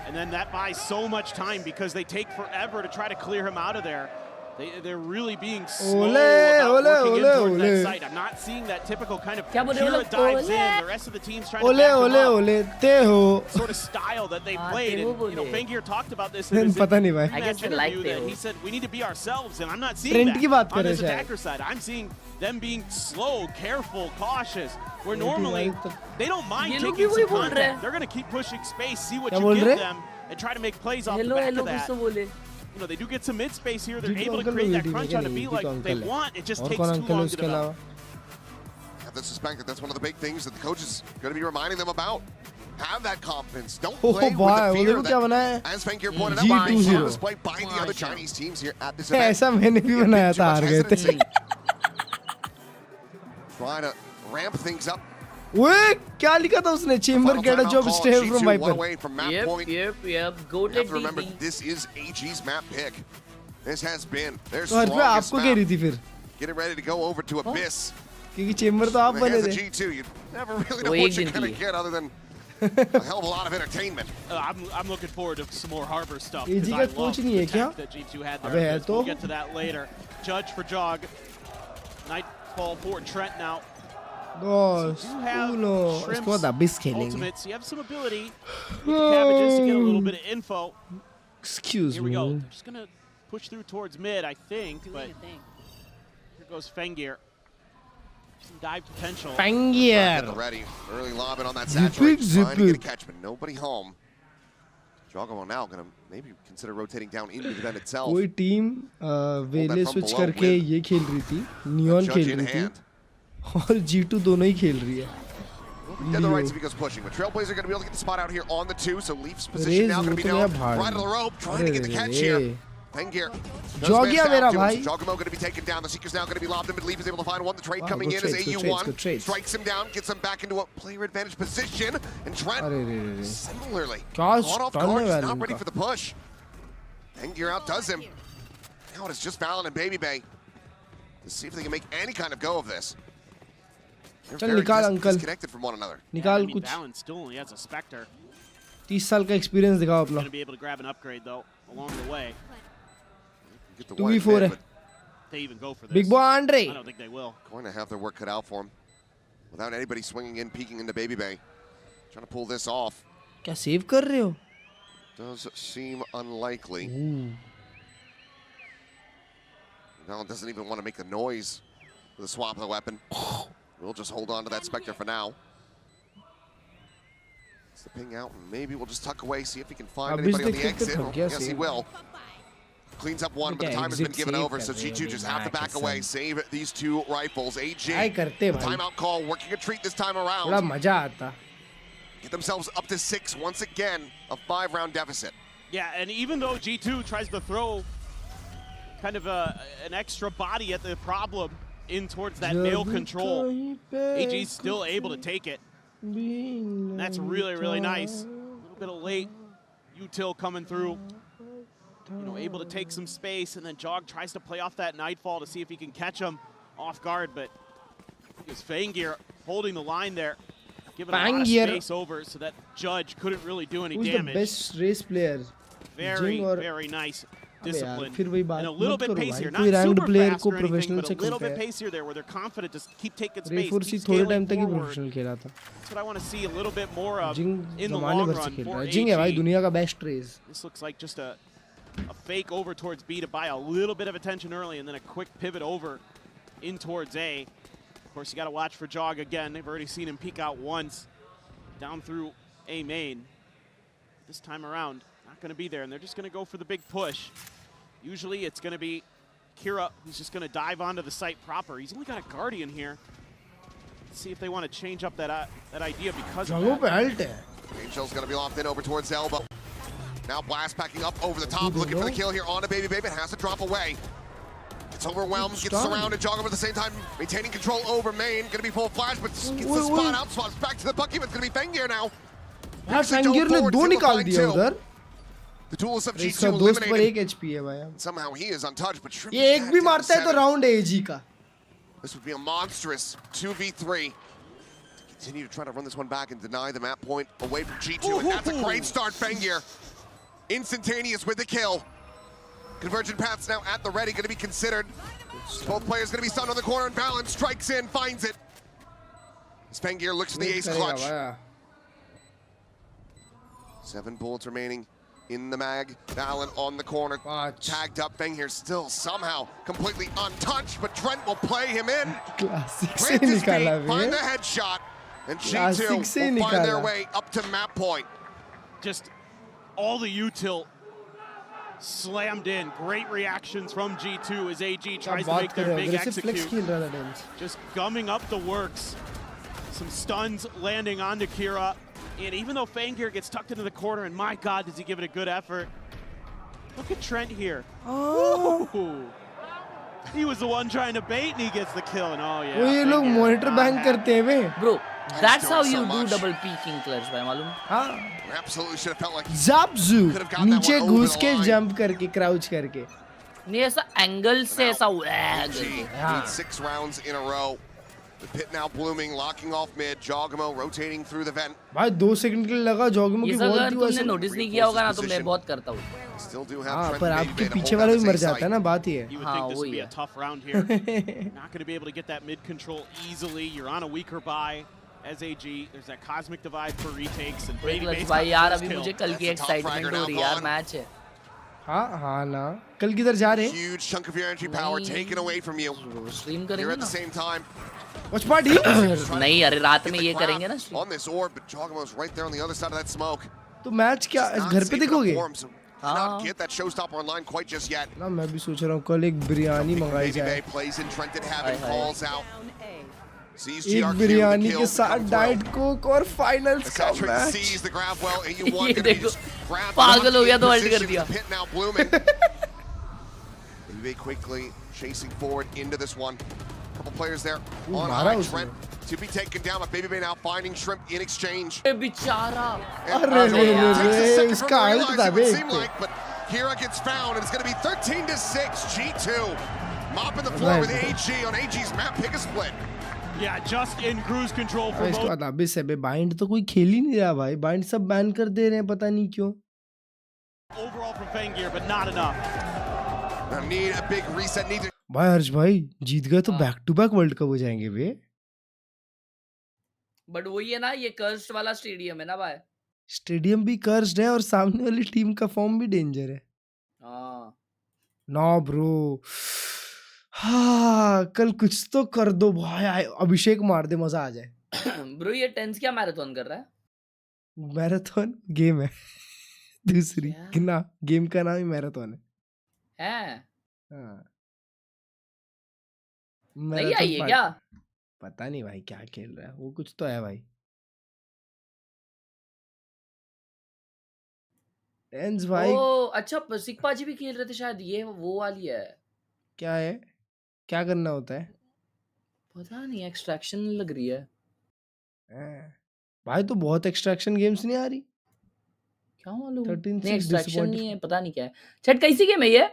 Speaker 14: And then that buys so much time because they take forever to try to clear him out of there. They're really being slow about working in towards that site. I'm not seeing that typical kind of Kira dives in. The rest of the team's trying to back them up. Sort of style that they played. And, you know, Fengir talked about this in his match interview that he said, we need to be ourselves, and I'm not seeing that on this attacker side. I'm seeing them being slow, careful, cautious, where normally they don't mind taking some contact. They're going to keep pushing space, see what you give them, and try to make plays off the back of that. You know, they do get some mid space here. They're able to create that crunch on a beat like they want. It just takes too long to develop.
Speaker 11: I have to suspect that that's one of the big things that the coach is going to be reminding them about. Have that confidence. Don't play with the fear that, as Fengir pointed out, is on display by the other Chinese teams here at this event.
Speaker 3: ऐसा मैंने भी बनाया था हार गए थे.
Speaker 11: Try to ramp things up.
Speaker 3: ओए क्या लिखा था उसने? Chamber get a job stay from Viper.
Speaker 16: Yep. Go to
Speaker 11: remember, this is AG's map pick. This has been their
Speaker 3: तो हर पे आपको कह रही थी फिर.
Speaker 11: Getting ready to go over to Abyss.
Speaker 3: क्योंकि Chamber तो आप बने थे.
Speaker 11: G2, you never really know what you're gonna get other than a hell of a lot of entertainment.
Speaker 14: I'm looking forward to some more Harbor stuff.
Speaker 3: AG का coach नहीं है क्या?
Speaker 14: That G2 had there.
Speaker 3: अबे है तो.
Speaker 14: We'll get to that later. Judge for Jog. Nightfall for Trent now.
Speaker 3: Dos, uno. इसको बाद Abyss खेलेंगे.
Speaker 14: Ultimates, you have some ability with the cabbages to get a little bit of info.
Speaker 3: Excuse me.
Speaker 14: Here we go. They're just gonna push through towards mid, I think, but here goes Fengir. Some dive potential.
Speaker 3: Fengir.
Speaker 11: Ready. Early lobbing on that saturator. Trying to get a catch, but nobody home. Jogamo now gonna maybe consider rotating down into the event itself.
Speaker 3: कोई team वेले switch करके ये खेल रही थी. Neon खेल रही थी. और G2 दोनों ही खेल रही है.
Speaker 11: Dead the rights if he goes pushing, but Trailblazer going to be able to get the spot out here on the 2, so Leaf's position now going to be down right of the rope, trying to get the catch here. Fengir.
Speaker 3: Jogia mera bhai.
Speaker 11: Jogamo going to be taken down. The Seeker's now going to be lobbed in, but Leaf is able to find one. The trade coming in is AU1. Strikes him down, gets him back into a player advantage position, and Trent similarly caught off guard, just not ready for the push. Fengir outdoes him. Now it is just Valen and Baby Bay to see if they can make any kind of go of this.
Speaker 3: चल निकाल uncle.
Speaker 11: Disconnected from one another.
Speaker 3: निकाल कुछ.
Speaker 14: Valen still only has a Spectre.
Speaker 3: 30 साल का experience दिखाओ अपना.
Speaker 14: Going to be able to grab an upgrade though along the way.
Speaker 3: 2v4 है.
Speaker 14: They even go for this.
Speaker 3: Big boy Andre.
Speaker 14: I don't think they will.
Speaker 11: Going to have their work cut out for him. Without anybody swinging in, peeking into Baby Bay. Trying to pull this off.
Speaker 3: क्या save कर रहे हो?
Speaker 11: Does seem unlikely. Now doesn't even want to make the noise with the swap of the weapon. We'll just hold on to that Spectre for now. It's the ping out, and maybe we'll just tuck away, see if he can find anybody on the exit. Yes, he will. Cleans up one, but the time has been given over, so G2 just have to back away, save these two rifles. AG, timeout call, working a treat this time around. Get themselves up to 6 once again, a 5-round deficit.
Speaker 14: Yeah, and even though G2 tries to throw kind of an extra body at the problem in towards that nail control, AG's still able to take it. And that's really, really nice. A little bit of late util coming through. You know, able to take some space, and then Jog tries to play off that Nightfall to see if he can catch him off guard, but it was Fengir holding the line there, giving a lot of space over so that Judge couldn't really do any damage.
Speaker 3: Who's the best race player?
Speaker 14: Very, very nice discipline.
Speaker 3: And
Speaker 14: a little bit pacier, not super fast or anything, but a little bit pacier there where they're confident to keep taking space, keep scaling forward. That's what I want to see a little bit more of in the long run for AG. This looks like just a fake over towards B to buy a little bit of attention early, and then a quick pivot over in towards A. Of course, you got to watch for Jog again. They've already seen him peek out once down through A main. This time around, not going to be there, and they're just going to go for the big push. Usually it's going to be Kira who's just going to dive onto the site proper. He's only got a Guardian here. Let's see if they want to change up that idea because of that.
Speaker 11: Angel's going to be locked in over towards Elbow. Now Blast packing up over the top, looking for the kill here on a Baby Baby. It has to drop away. It's overwhelmed, gets surrounded. Jogger at the same time, maintaining control over main. Going to be full flash, but gets the spot out. Swaps back to the Bucky, but it's going to be Fengir now.
Speaker 3: Fengir ने 2 निकाल दिया उधर.
Speaker 11: The duelist of G2 eliminated.
Speaker 3: 1 HP है भाई.
Speaker 11: Somehow he is untouched, but
Speaker 3: ये एक भी मारता है तो round है AG का.
Speaker 11: This would be a monstrous 2v3. Continue to try to run this one back and deny the map point away from G2, and that's a great start, Fengir. Instantaneous with the kill. Convergent paths now at the ready, going to be considered. Both players going to be stunned on the corner, and Valen strikes in, finds it. As Fengir looks for the ace clutch. 7 bullets remaining in the mag. Valen on the corner, tagged up. Fengir still somehow completely untouched, but Trent will play him in. Plant his feet, find the headshot, and G2 will find their way up to map point.
Speaker 14: Just all the util slammed in. Great reactions from G2 as AG tries to make their big execute. Just gumming up the works. Some stuns landing onto Kira. And even though Fangir gets tucked into the corner, and my God, does he give it a good effort. Look at Trent here.
Speaker 3: Oh.
Speaker 14: Ooh. He was the one trying to bait, and he gets the kill. And oh yeah.
Speaker 3: वो ये लोग monitor bank करते हैं वे.
Speaker 16: Bro, that's how you do double peeking Klurge भाई मालूम?
Speaker 3: हाँ.
Speaker 11: Absolutely should have felt like
Speaker 3: Zapzu नीचे घुस के jump करके crouch करके.
Speaker 16: नहीं ऐसा angle से ऐसा
Speaker 11: Need 6 rounds in a row. The pit now blooming, locking off mid. Jogamo rotating through the vent.
Speaker 3: भाई 2 सेकंड के लिए लगा Jogamo की वॉल
Speaker 16: अगर तुमने नोटिस नहीं किया होगा ना तो मैं बहुत करता हूँ.
Speaker 11: Still do have
Speaker 3: हाँ
Speaker 11: Trent
Speaker 3: पर
Speaker 11: and
Speaker 3: आपके
Speaker 11: Baby
Speaker 3: पीछे
Speaker 11: to
Speaker 3: वाला
Speaker 11: hold
Speaker 3: भी
Speaker 11: down
Speaker 3: मर
Speaker 11: this A
Speaker 3: जाता है
Speaker 11: site.
Speaker 3: ना बात ही है.
Speaker 14: You would think this would be a tough round here. Not going to be able to get that mid control easily. You're on a weaker buy as AG. There's that cosmic divide for retakes and Baby
Speaker 16: Klurge भाई यार अभी मुझे कल की excitement हो रही है यार मैच है.
Speaker 3: हाँ ना कल किधर जा रहे?
Speaker 11: Huge chunk of your energy power taken away from you.
Speaker 16: Stream
Speaker 11: You're
Speaker 16: करेंगे
Speaker 11: at the
Speaker 16: ना?
Speaker 11: same time.
Speaker 3: Watch party.
Speaker 16: नहीं अरे रात में ये करेंगे ना stream.
Speaker 11: On this orb, but Jogamo's right there on the other side of that smoke.
Speaker 3: तो मैच क्या घर पे देखोगे?
Speaker 11: Not get that showstopper online quite just yet.
Speaker 3: ना मैं भी सोच रहा हूँ कल एक बिरयानी मंगाई जाए.
Speaker 11: Baby plays in Trent and Heaven calls out. Sees
Speaker 3: एक
Speaker 11: GRQ
Speaker 3: बिरयानी
Speaker 11: the
Speaker 3: के
Speaker 11: kill
Speaker 3: साथ डाइट कोक और फाइनल्स का match.
Speaker 11: sees the grab well and you want
Speaker 16: ये
Speaker 11: to
Speaker 16: देखो
Speaker 11: grab
Speaker 16: पागल हो गया तो अल्ट कर दिया.
Speaker 11: pit now blooming. Baby quickly chasing forward into this one. Couple players there on high. Trent to be taken down, but Baby Bay now finding Shrimp in exchange.
Speaker 16: बेचारा.
Speaker 3: अरे इसका अल्ट था बे.
Speaker 11: But Hira gets found and it's going to be 13-6 G2. Mopping the floor with AG on AG's map. Pick a split.
Speaker 14: Yeah, just in cruise control for
Speaker 3: इसके बाद अभी से bind तो कोई खेल ही नहीं रहा भाई. बाइंड सब बैन कर दे रहे हैं पता नहीं क्यों.
Speaker 14: overall from Fangir, but not enough.
Speaker 11: I need a big reset. Need to...
Speaker 3: भाई हर्ष भाई जीत गए तो back to back world cup हो जाएंगे वे.
Speaker 16: बट वही है ना ये कर्स्ड वाला स्टेडियम है ना भाई.
Speaker 3: स्टेडियम भी कर्स्ड है और सामने वाली टीम का फॉर्म भी डेंजर है.
Speaker 16: हाँ.
Speaker 3: ना ब्रो. हाँ कल कुछ तो कर दो भाई. अभिषेक मार दे मजा आ जाए.
Speaker 16: ब्रो ये टेंस क्या मैराथन कर रहा है?
Speaker 3: मैराथन गेम है दूसरी ना. गेम का नाम ही मैराथन है. हाँ.
Speaker 16: नहीं आई है क्या?
Speaker 3: पता नहीं भाई क्या खेल रहा है वो. कुछ तो है भाई. टेंस भाई.
Speaker 16: ओ अच्छा सिक्पा जी भी खेल रहे थे शायद. ये वो वाली है.
Speaker 3: क्या है? क्या करना होता है?
Speaker 16: पता नहीं एक्सट्रैक्शन लग रही है.
Speaker 3: भाई तो बहुत एक्सट्रैक्शन गेम्स नहीं आ रही.
Speaker 16: क्या मालूम.
Speaker 3: 13
Speaker 16: नहीं एक्सट्रैक्शन नहीं है पता नहीं क्या है. चैट कैसी गेम है ये?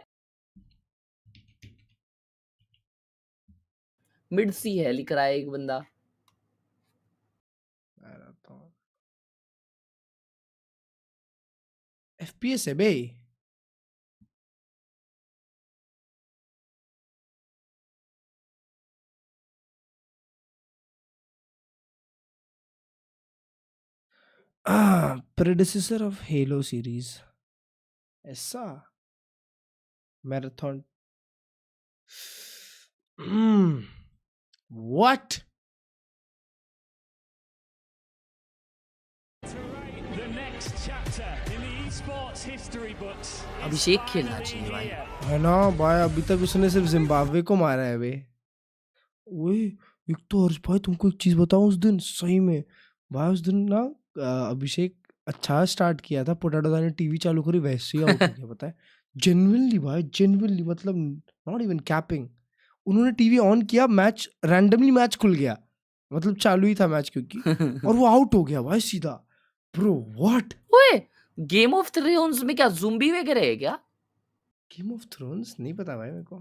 Speaker 16: मिड सी है लिख रहा है एक बंदा.
Speaker 3: FPS है बे. predecessor of Halo series. ऐसा मैराथन. What?
Speaker 16: अभिषेक खेलना चाहिए भाई.
Speaker 3: है ना भाई. अभी तक उसने सिर्फ जिम्बाब्वे को मारा है बे. ओए एक तो हर्ष भाई तुमको एक चीज बताऊं. उस दिन सही में भाई उस दिन ना अभिषेक अच्छा स्टार्ट किया था. पोटैटो ने टीवी चालू करी वैसे ही आउट हो गया पता है. जेन्युइनली भाई जेन्युइनली मतलब नॉट इवन कैपिंग. उन्होंने टीवी ऑन किया मैच रैंडमली मैच खुल गया. मतलब चालू ही था मैच क्योंकि और वो आउट हो गया भाई सीधा. Bro what?
Speaker 16: ओए गेम ऑफ थ्रोन्स में क्या ज़ुम्बी वगैरह है क्या?
Speaker 3: गेम ऑफ थ्रोन्स नहीं पता भाई मेरे को.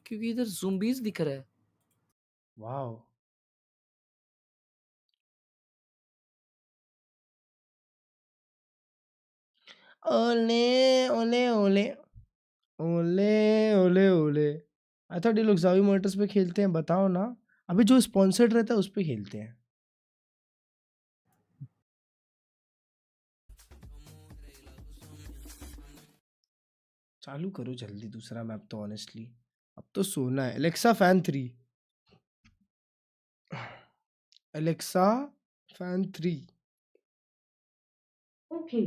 Speaker 16: क्योंकि इधर ज़ुम्बीज दिख रहा है.
Speaker 3: वाओ. ओले ओले ओले ओले ओले ओले. आई थॉट ये लोग ज़ावी मॉनिटर्स पे खेलते हैं. बताओ ना. अभी जो स्पॉन्सर्ड रहता है उस पे खेलते हैं. चालू करो जल्दी दूसरा मैप तो. ऑनेस्टली अब तो सोना है. Alexa fan 3. Alexa fan 3. Okay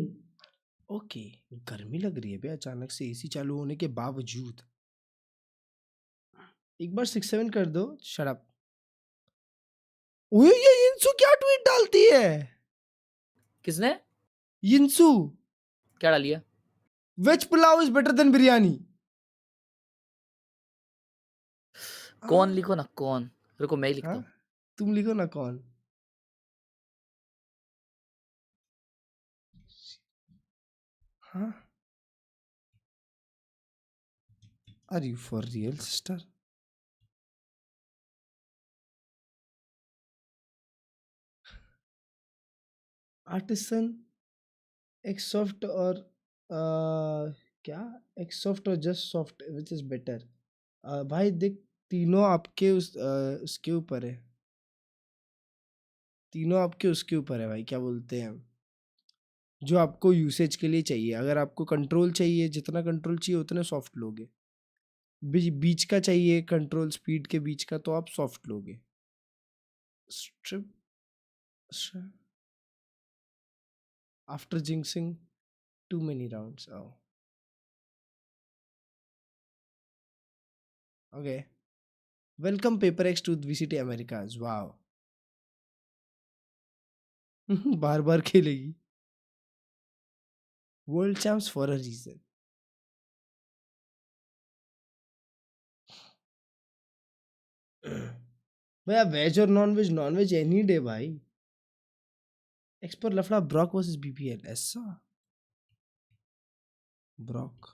Speaker 3: okay. गर्मी लग रही है बे अचानक से एसी चालू होने के बावजूद. एक बार 6-7 कर दो. Shut up. ओए ये इंसु क्या ट्वीट डालती है?
Speaker 16: किसने?
Speaker 3: यिंसू.
Speaker 16: क्या डाली है?
Speaker 3: Veg pulao is better than biryani.
Speaker 16: कौन लिखो ना कौन. रुको मैं ही लिखता हूँ.
Speaker 3: तुम लिखो ना कौन. हाँ. Are you for real, sister? Artisan, Xsoft or क्या? Xsoft or just soft, which is better? भाई देख तीनों आपके उसके ऊपर है. तीनों आपके उसके ऊपर है भाई. क्या बोलते हैं जो आपको यूसेज के लिए चाहिए. अगर आपको कंट्रोल चाहिए, जितना कंट्रोल चाहिए उतने सॉफ्ट लोगे. बीच का चाहिए कंट्रोल, स्पीड के बीच का, तो आप सॉफ्ट लोगे. Strip after jinxing too many rounds. Oh, okay. Welcome PaperX to VCT Americas. Wow. बार बार खेलेगी. World champs for a reason. भैया वेज और non veg? Non veg any day भाई. एक्सपर लफड़ा ब्रॉक वर्सेस BBL. ऐसा Brock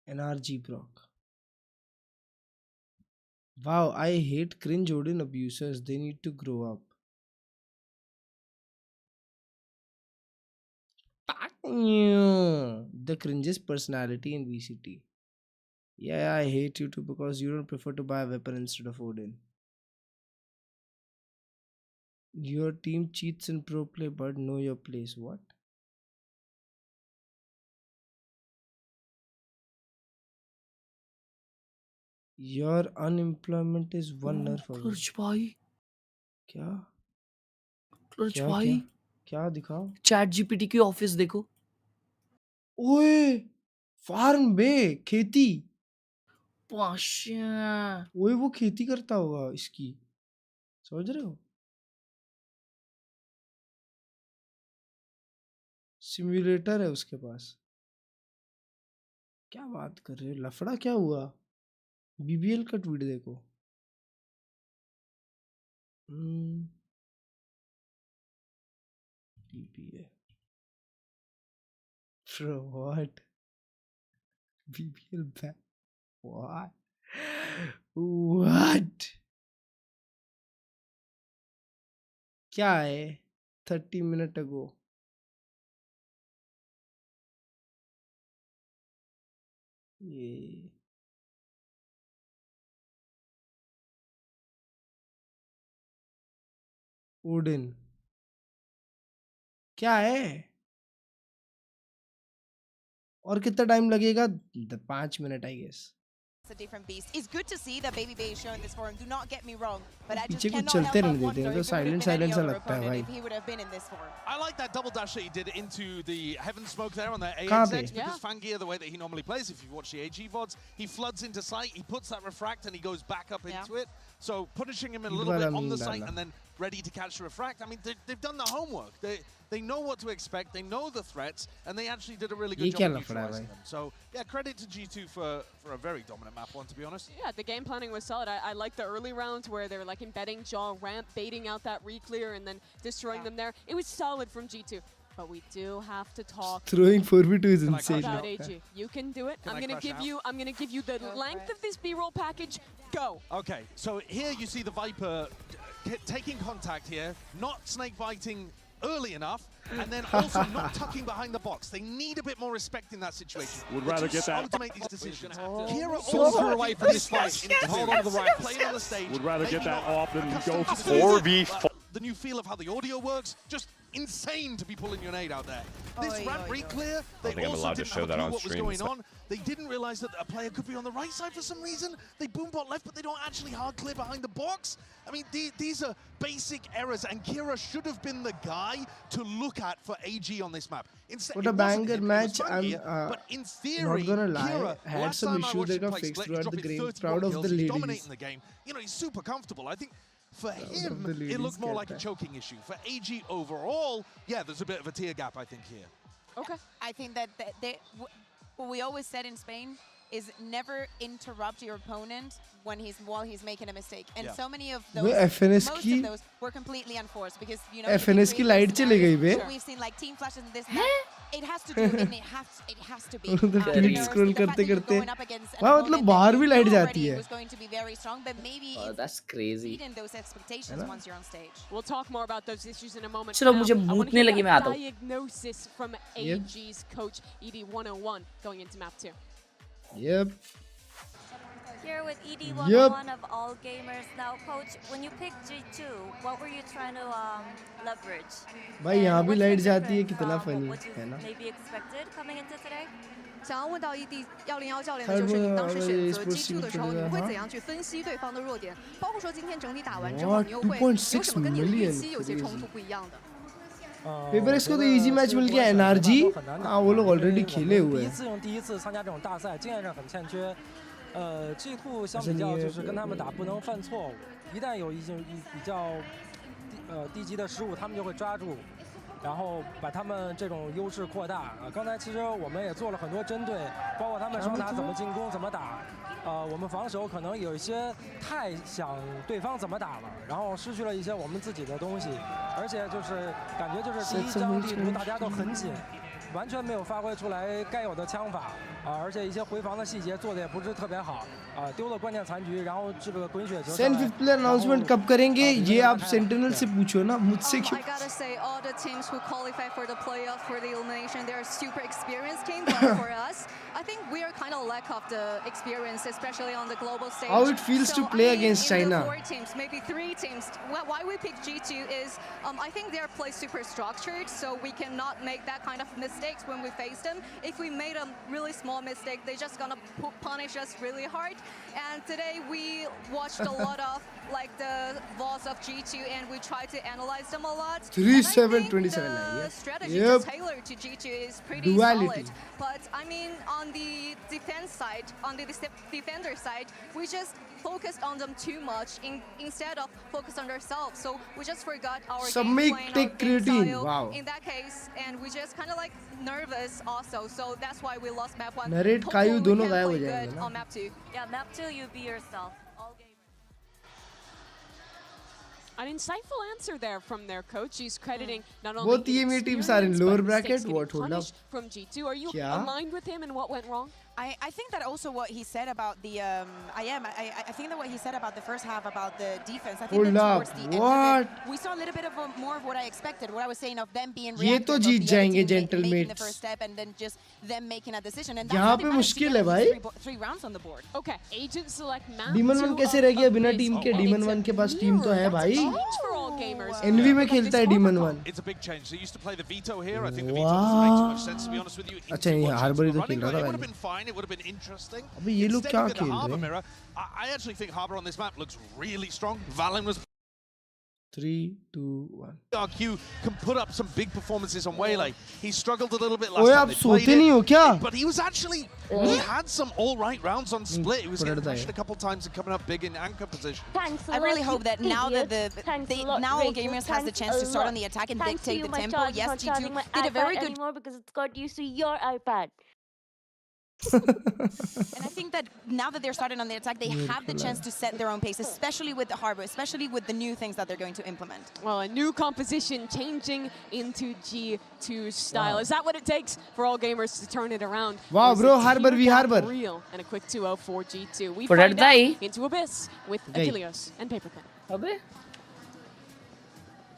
Speaker 3: NRG Brock. Wow, I hate cringe Odin abusers. They need to grow up. The cringiest personality in VCT. Yeah, I hate you too because you don't prefer to buy a weapon instead of Odin. Your team cheats in pro play, but know your place. What? Your unemployment is one nerf away.
Speaker 16: क्लर्ज भाई.
Speaker 3: क्या?
Speaker 16: क्लर्ज भाई.
Speaker 3: क्या दिखाओ?
Speaker 16: Chat GPT की office देखो.
Speaker 3: ओए farm बे खेती.
Speaker 16: पाशा.
Speaker 3: ओए वो खेती करता होगा इसकी. समझ रहे हो? सिम्युलेटर है उसके पास. क्या बात कर रहे हो? लफड़ा क्या हुआ? BBL का ट्वीट देखो. BBL. Bro, what? BBL back. What? What? क्या है? 30 minutes ago. ये ओडिन क्या है? और कितना टाइम लगेगा? 5 minutes I guess.
Speaker 6: A different beast. It's good to see that Baby Bay is showing this for him. Do not get me wrong, but I just
Speaker 3: पीछे कुछ
Speaker 6: cannot
Speaker 3: चलते
Speaker 6: help
Speaker 3: रहने
Speaker 6: but
Speaker 3: देते हैं.
Speaker 6: wonder
Speaker 3: तो
Speaker 6: if it would have
Speaker 3: silent
Speaker 6: been any
Speaker 3: सा
Speaker 6: other
Speaker 3: लगता है
Speaker 6: opponent
Speaker 3: भाई.
Speaker 6: if he would have been in this form.
Speaker 5: I like that double dash that he did into the heaven smoke there on the
Speaker 3: कहाँ
Speaker 5: AXX
Speaker 3: पे?
Speaker 5: because Fangia, the way that he normally plays, if you watch the AG VODs, he floods into sight, he puts that refract and he goes back up into it. So punishing him a little bit on the site and then ready to catch the refract. I mean, they've done the homework. They know what to expect, they know the threats, and they actually did a really good job of neutralizing them. So yeah, credit to G2 for a very dominant map one, to be honest.
Speaker 7: Yeah, the game planning was solid. I like the early rounds where they were like embedding jaw ramp, baiting out that re-clear and then destroying them there. It was solid from G2. But we do have to talk.
Speaker 3: Throwing 4v2 is insane.
Speaker 7: About AG. You can do it. I'm gonna give you the length of this B-roll package. Go.
Speaker 5: Okay, so here you see the Viper taking contact here, not snake biting early enough, and then also not tucking behind the box. They need a bit more respect in that situation.
Speaker 13: Would rather get that.
Speaker 5: To make these decisions. Kira
Speaker 12: So far away from this fight.
Speaker 5: Hold on to the right, playing on the stage.
Speaker 13: Would rather get that off than go for
Speaker 5: 4v4. the new feel of how the audio works. Just insane to be pulling your nade out there. This ramp re-clear, they also didn't have a clue what was going on. They didn't realize that a player could be on the right side for some reason. They boombot left, but they don't actually hard clear behind the box. I mean, these are basic errors, and Kira should have been the guy to look at for AG on this map. Instead,
Speaker 3: what a banger match. I'm
Speaker 5: but in theory,
Speaker 3: not gonna lie,
Speaker 5: Kira,
Speaker 3: I had some issues that got fixed throughout the game. Proud of the ladies.
Speaker 5: Dominating the game. You know, he's super comfortable. I think for him, it looked more like a choking issue. For AG overall, yeah, there's a bit of a tear gap, I think, here.
Speaker 6: Okay. I think that what we always said in Spain is never interrupt your opponent while he's making a mistake. And so many of those, most of those were completely unforced because, you know,
Speaker 3: FNS की light चली गई बे.
Speaker 6: We've seen like team flashes and this and that. It has to do, and it has to be.
Speaker 3: Scroll करते वाह मतलब बाहर भी light जाती है.
Speaker 6: Was going to be very strong, but maybe
Speaker 16: that's crazy.
Speaker 6: Exceeding those expectations once you're on stage.
Speaker 7: We'll talk more about those issues in a moment.
Speaker 16: चलो मुझे भूतने लगी मैं आता हूँ.
Speaker 7: Diagnosis from AG's coach ED101 going into map 2.
Speaker 3: Yep.
Speaker 4: Here with ED101 of all gamers. Now, coach, when you picked G2, what were you trying to leverage?
Speaker 3: भाई यहाँ भी light जाती है कितना funny है ना?
Speaker 4: Maybe expected coming into today.
Speaker 15: 想要问到 ED101教练的就是你当时选择 G2 的时候，你会怎样去分析对方的弱点？包括说今天整体打完之后，你又会有什么跟你的预期有些冲突不一样的？
Speaker 3: paper इसको तो easy match मिल गया NRG हाँ वो लोग already खेले हुए हैं
Speaker 10: 第一次参加这种大赛，经验上很欠缺。G2 相比较就是跟他们打不能犯错误，一旦有比较低级的失误，他们就会抓住，然后把他们这种优势扩大。刚才其实我们也做了很多针对，包括他们双打怎么进攻怎么打。我们防守可能有一些太想对方怎么打了，然后失去了一些我们自己的东西，而且就是感觉就是第一张地图大家都很紧，完全没有发挥出来该有的枪法而且一些回防的细节做的也不是特别好丢了关键残局，然后这个滚雪球。
Speaker 3: Senfifth player announcement कब करेंगे? ये आप Sentinel से पूछो ना मुझसे क्यों?
Speaker 15: I gotta say, all the teams who qualify for the playoff for the elimination, they're super experienced team. But for us, I think we are kind of lack of the experience, especially on the global stage.
Speaker 3: How it feels to play against China?
Speaker 15: 4 teams, maybe 3 teams. Why we pick G2 is, I think they are played super structured, so we cannot make that kind of mistakes when we face them. If we made a really small mistake, they're just gonna punish us really hard. And today we watched a lot of like the VODs of G2 and we tried to analyze them a lot.
Speaker 3: 3-7-27.
Speaker 15: The strategy tailored to G2 is pretty solid. But I mean, on the defense side, on the defender side, we just focused on them too much instead of focus on ourselves. So we just forgot our game plan, our game style in that case, and we just kind of like nervous also. So that's why we lost map 1.
Speaker 3: Narrate Kayu दोनों गायब हो जाएंगे ना?
Speaker 15: On map 2.
Speaker 4: Yeah, map 2, you be yourself. All gamers.
Speaker 7: An insightful answer there from their coach. He's crediting not only
Speaker 3: both EMA teams are in lower bracket. What hold up?
Speaker 7: From G2, are you aligned with him and what went wrong?
Speaker 6: I think that also what he said about the I think that what he said about the first half about the defense. I think that towards the end of it, we saw a little bit of more of what I expected. What I was saying of them being reactive, of the other team making the first step and then just them making a decision. And that's how they managed to get 3 rounds on the board.
Speaker 7: Okay, agent select map.
Speaker 3: Demon 1 कैसे रह गया बिना team के? Demon 1 के पास team तो है भाई. Envy में खेलता है Demon 1.
Speaker 5: It's a big change. They used to play the veto here. I think the veto doesn't make too much sense to be honest with you.
Speaker 3: अच्छा ये Harbor ही तो खेल रहा था.
Speaker 5: It would have been fine. It would have been interesting.
Speaker 3: अबे ये लोग क्या खेल रहे हैं?
Speaker 5: I actually think Harbor on this map looks really strong. Valen was
Speaker 3: 3, 2, 1.
Speaker 5: RQ can put up some big performances on Waylay. He struggled a little bit last
Speaker 3: time.
Speaker 5: आप
Speaker 3: सोते नहीं हो क्या?
Speaker 5: But he was actually, he had some all right rounds on split. He was getting pressured a couple times and coming up big in anchor position.
Speaker 6: I really hope that now that now all gamers has the chance to start on the attack and dictate the tempo. Yes, G2 did a very good job
Speaker 4: because it's got used to your iPad.
Speaker 6: And I think that now that they're starting on the attack, they have the chance to set their own pace, especially with the Harbor, especially with the new things that they're going to implement.
Speaker 7: Well, a new composition changing into G2 style. Is that what it takes for all gamers to turn it around?
Speaker 3: Wow, bro, Harbor v Harbor.
Speaker 7: Real and a quick 2-0 for G2. We
Speaker 16: for
Speaker 7: find out into Abyss with Achilles and Paperclip.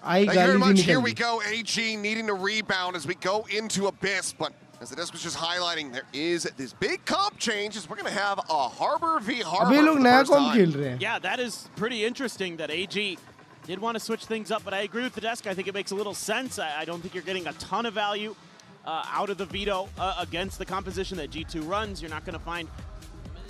Speaker 11: Thank you very much. Here we go. AG needing to rebound as we go into Abyss, but as the desk was just highlighting, there is this big comp change as we're going to have a Harbor v Harbor for the first time.
Speaker 14: Yeah, that is pretty interesting that AG did want to switch things up, but I agree with the desk. I think it makes a little sense. I don't think you're getting a ton of value out of the veto against the composition that G2 runs. You're not going to find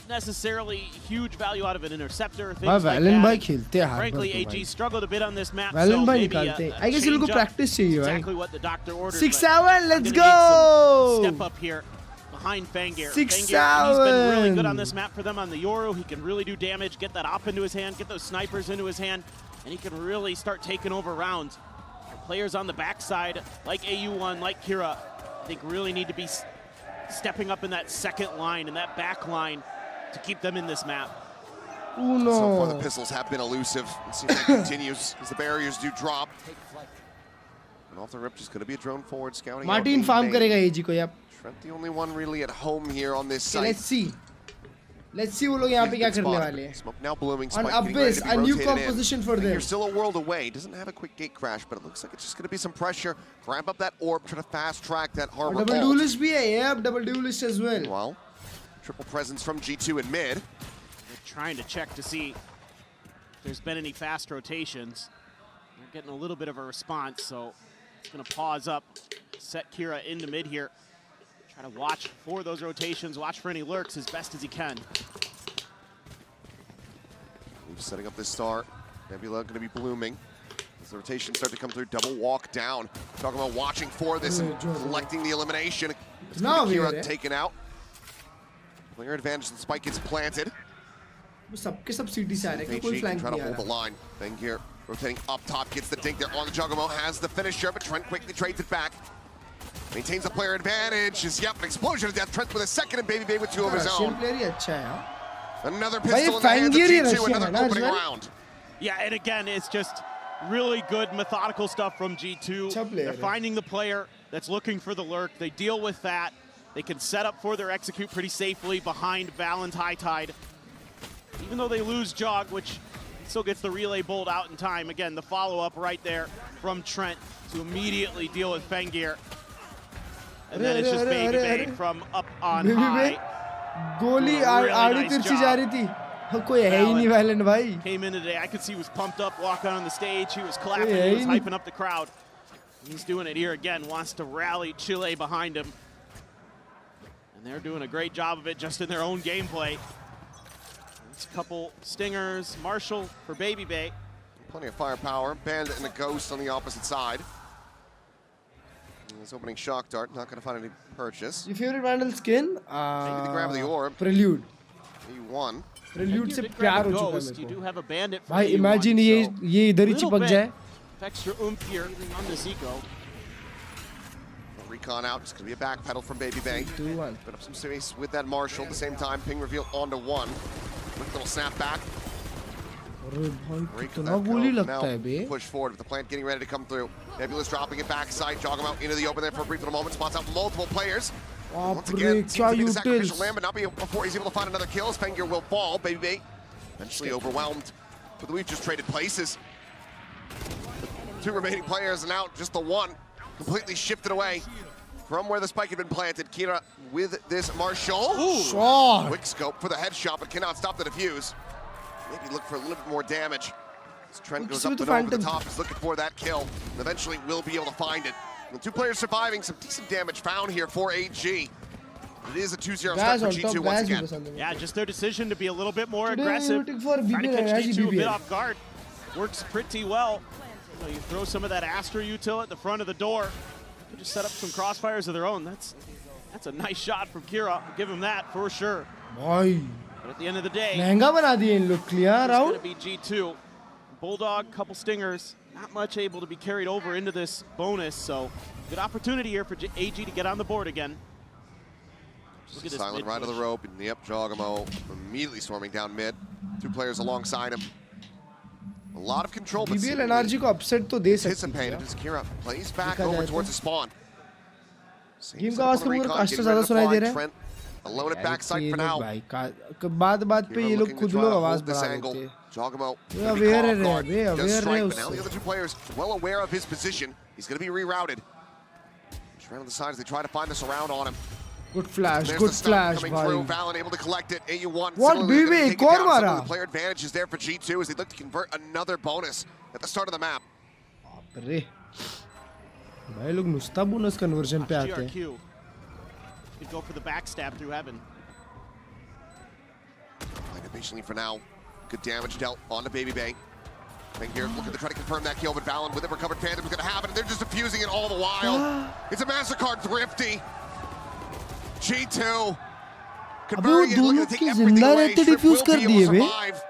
Speaker 14: necessarily huge value out of an interceptor. Things like that. Frankly, AG struggled a bit on this map. So maybe
Speaker 3: I guess you'll go practice
Speaker 14: exactly what the doctor ordered.
Speaker 3: 6-7, let's go!
Speaker 14: Step up here behind Fangir.
Speaker 3: 6-7.
Speaker 14: He's been really good on this map for them on the Yoru. He can really do damage, get that op into his hand, get those snipers into his hand, and he can really start taking over rounds. Players on the backside, like AU1, like Kira, I think really need to be stepping up in that second line and that back line to keep them in this map.
Speaker 3: Uno.
Speaker 11: So far the pistols have been elusive. Let's see if that continues as the barriers do drop. And off the rip, just going to be a drone forward scouting.
Speaker 3: Martin farm karega AG ko, yep.
Speaker 11: Trent the only one really at home here on this site.
Speaker 3: Let's see. Let's see वो लोग यहाँ पे क्या करने वाले हैं.
Speaker 11: Smoke now blooming.
Speaker 3: On Abyss, a new composition for them.
Speaker 11: You're still a world away. Doesn't have a quick gate crash, but it looks like it's just going to be some pressure. Ramp up that orb, try to fast track that harbor.
Speaker 3: Double duelist भी है, yep, double duelist as well.
Speaker 11: Well, triple presence from G2 in mid.
Speaker 14: They're trying to check to see if there's been any fast rotations. They're getting a little bit of a response, so it's going to pause up, set Kira into mid here. Try to watch for those rotations, watch for any lurks as best as he can.
Speaker 11: Setting up this star. Nebula going to be blooming. As the rotations start to come through, double walk down. Talking about watching for this and collecting the elimination.
Speaker 3: Now
Speaker 11: Kira taken out. Player advantage, the spike gets planted.
Speaker 3: सबके सब CT से आ रहे हैं, कोई flank
Speaker 11: trying to
Speaker 3: नहीं आ
Speaker 11: hold the
Speaker 3: रहा.
Speaker 11: line. Fangir rotating up top, gets the dink there on the Juggernaut, has the finisher, but Trent quickly trades it back. Maintains the player advantage. Yep, an explosion of death. Trent with a second and Baby Bay with two of his own.
Speaker 3: Player ही अच्छा है, हाँ.
Speaker 11: Another pistol in the hands of G2, another opening round.
Speaker 14: Yeah, and again, it's just really good methodical stuff from G2. They're finding the player that's looking for the lurk. They deal with that. They can set up for their execute pretty safely behind Val and High Tide. Even though they lose Jog, which still gets the relay bolt out in time. Again, the follow-up right there from Trent to immediately deal with Fangir. And then it's just Baby Bay from up on high.
Speaker 3: गोली आड़ी तिरछी जा रही थी. कोई है ही नहीं violent भाई.
Speaker 14: Came in today. I could see he was pumped up, walking on the stage. He was clapping. He was hyping up the crowd. He's doing it here again. Wants to rally Chile behind him. And they're doing a great job of it just in their own gameplay. It's a couple stingers. Marshall for Baby Bay.
Speaker 11: Plenty of firepower. Bandit and a Ghost on the opposite side. This opening shock dart, not going to find any purchase.
Speaker 3: Your favorite Vandal skin?
Speaker 11: Maybe the grab of the orb.
Speaker 3: Prelude.
Speaker 11: E1.
Speaker 3: Prelude से प्यार हो चुका है मेरे को.
Speaker 14: You do have a bandit for
Speaker 3: भाई
Speaker 14: E1,
Speaker 3: imagine ये इधर ही चिपक जाए.
Speaker 14: Extra oomph here on this eco.
Speaker 11: Recon out, it's going to be a back pedal from Baby Bay.
Speaker 3: 2-1.
Speaker 11: Put up some space with that Marshall. At the same time, ping reveal onto one. Quick little snap back. Push forward with the plant getting ready to come through. Nebula's dropping it backside, jog him out into the open there for a brief little moment. Spots out multiple players. Once again, seems to be the sacrificial lamb, but not before he's able to find another kill. Fangir will fall. Baby Bay eventually overwhelmed. But we've just traded places. The two remaining players, and now just the one completely shifted away from where the spike had been planted. Kira with this Marshall.
Speaker 3: Shot.
Speaker 11: Quick scope for the headshot, but cannot stop the defuse. Maybe look for a little bit more damage. As Trent goes up and over the top, he's looking for that kill. And eventually will be able to find it. The two players surviving, some decent damage found here for AG. It is a 2-0 start for G2 once again.
Speaker 14: Yeah, just their decision to be a little bit more aggressive. Trying to catch G2 a bit off guard. Works pretty well. You know, you throw some of that Astra util at the front of the door. You just set up some crossfires of their own. That's a nice shot from Kira. I'll give him that for sure.
Speaker 3: Boy.
Speaker 14: But at the end of the day,
Speaker 3: महंगा बना दिए इन लोग clear out.
Speaker 14: It's going to be G2. Bulldog, couple stingers. Not much able to be carried over into this bonus, so good opportunity here for AG to get on the board again.
Speaker 11: Look at silent right of the rope, and yep, Jogamo immediately storming down mid. Two players alongside him. A lot of control, but
Speaker 3: BBL Nrg को upset तो दे सकती
Speaker 11: है. Kira plays back over towards the spawn.
Speaker 3: Game का आवाज कम caster ज़्यादा सुनाई दे रहा है.
Speaker 11: Alone at backside for now.
Speaker 3: बात पे ये लोग खुद लोग आवाज बढ़ा देते हैं.
Speaker 11: Jogamo.
Speaker 3: Aware है, aware है
Speaker 11: Now the other two players well aware of his position. He's going to be rerouted. Just around the sides, they try to find the surround on him.
Speaker 3: Good flash, good flash,
Speaker 11: coming through. Valen able to collect it. AU1.
Speaker 3: What, BB? एक और मारा.
Speaker 11: The player advantage is there for G2 as they look to convert another bonus. at the start of the map.
Speaker 3: अरे भाई लोग नुस्ता bonus conversion पे आते हैं.
Speaker 14: GRQ could go for the backstab through heaven.
Speaker 11: Playing it patiently for now. Good damage dealt onto Baby Bay. Here looking to try to confirm that kill, but Valen with it recovered Phantom is going to happen, and they're just defusing it all the while. It's a MasterCard thrifty. G2 converting it, looking to take everything away. Shrimp will be able to survive,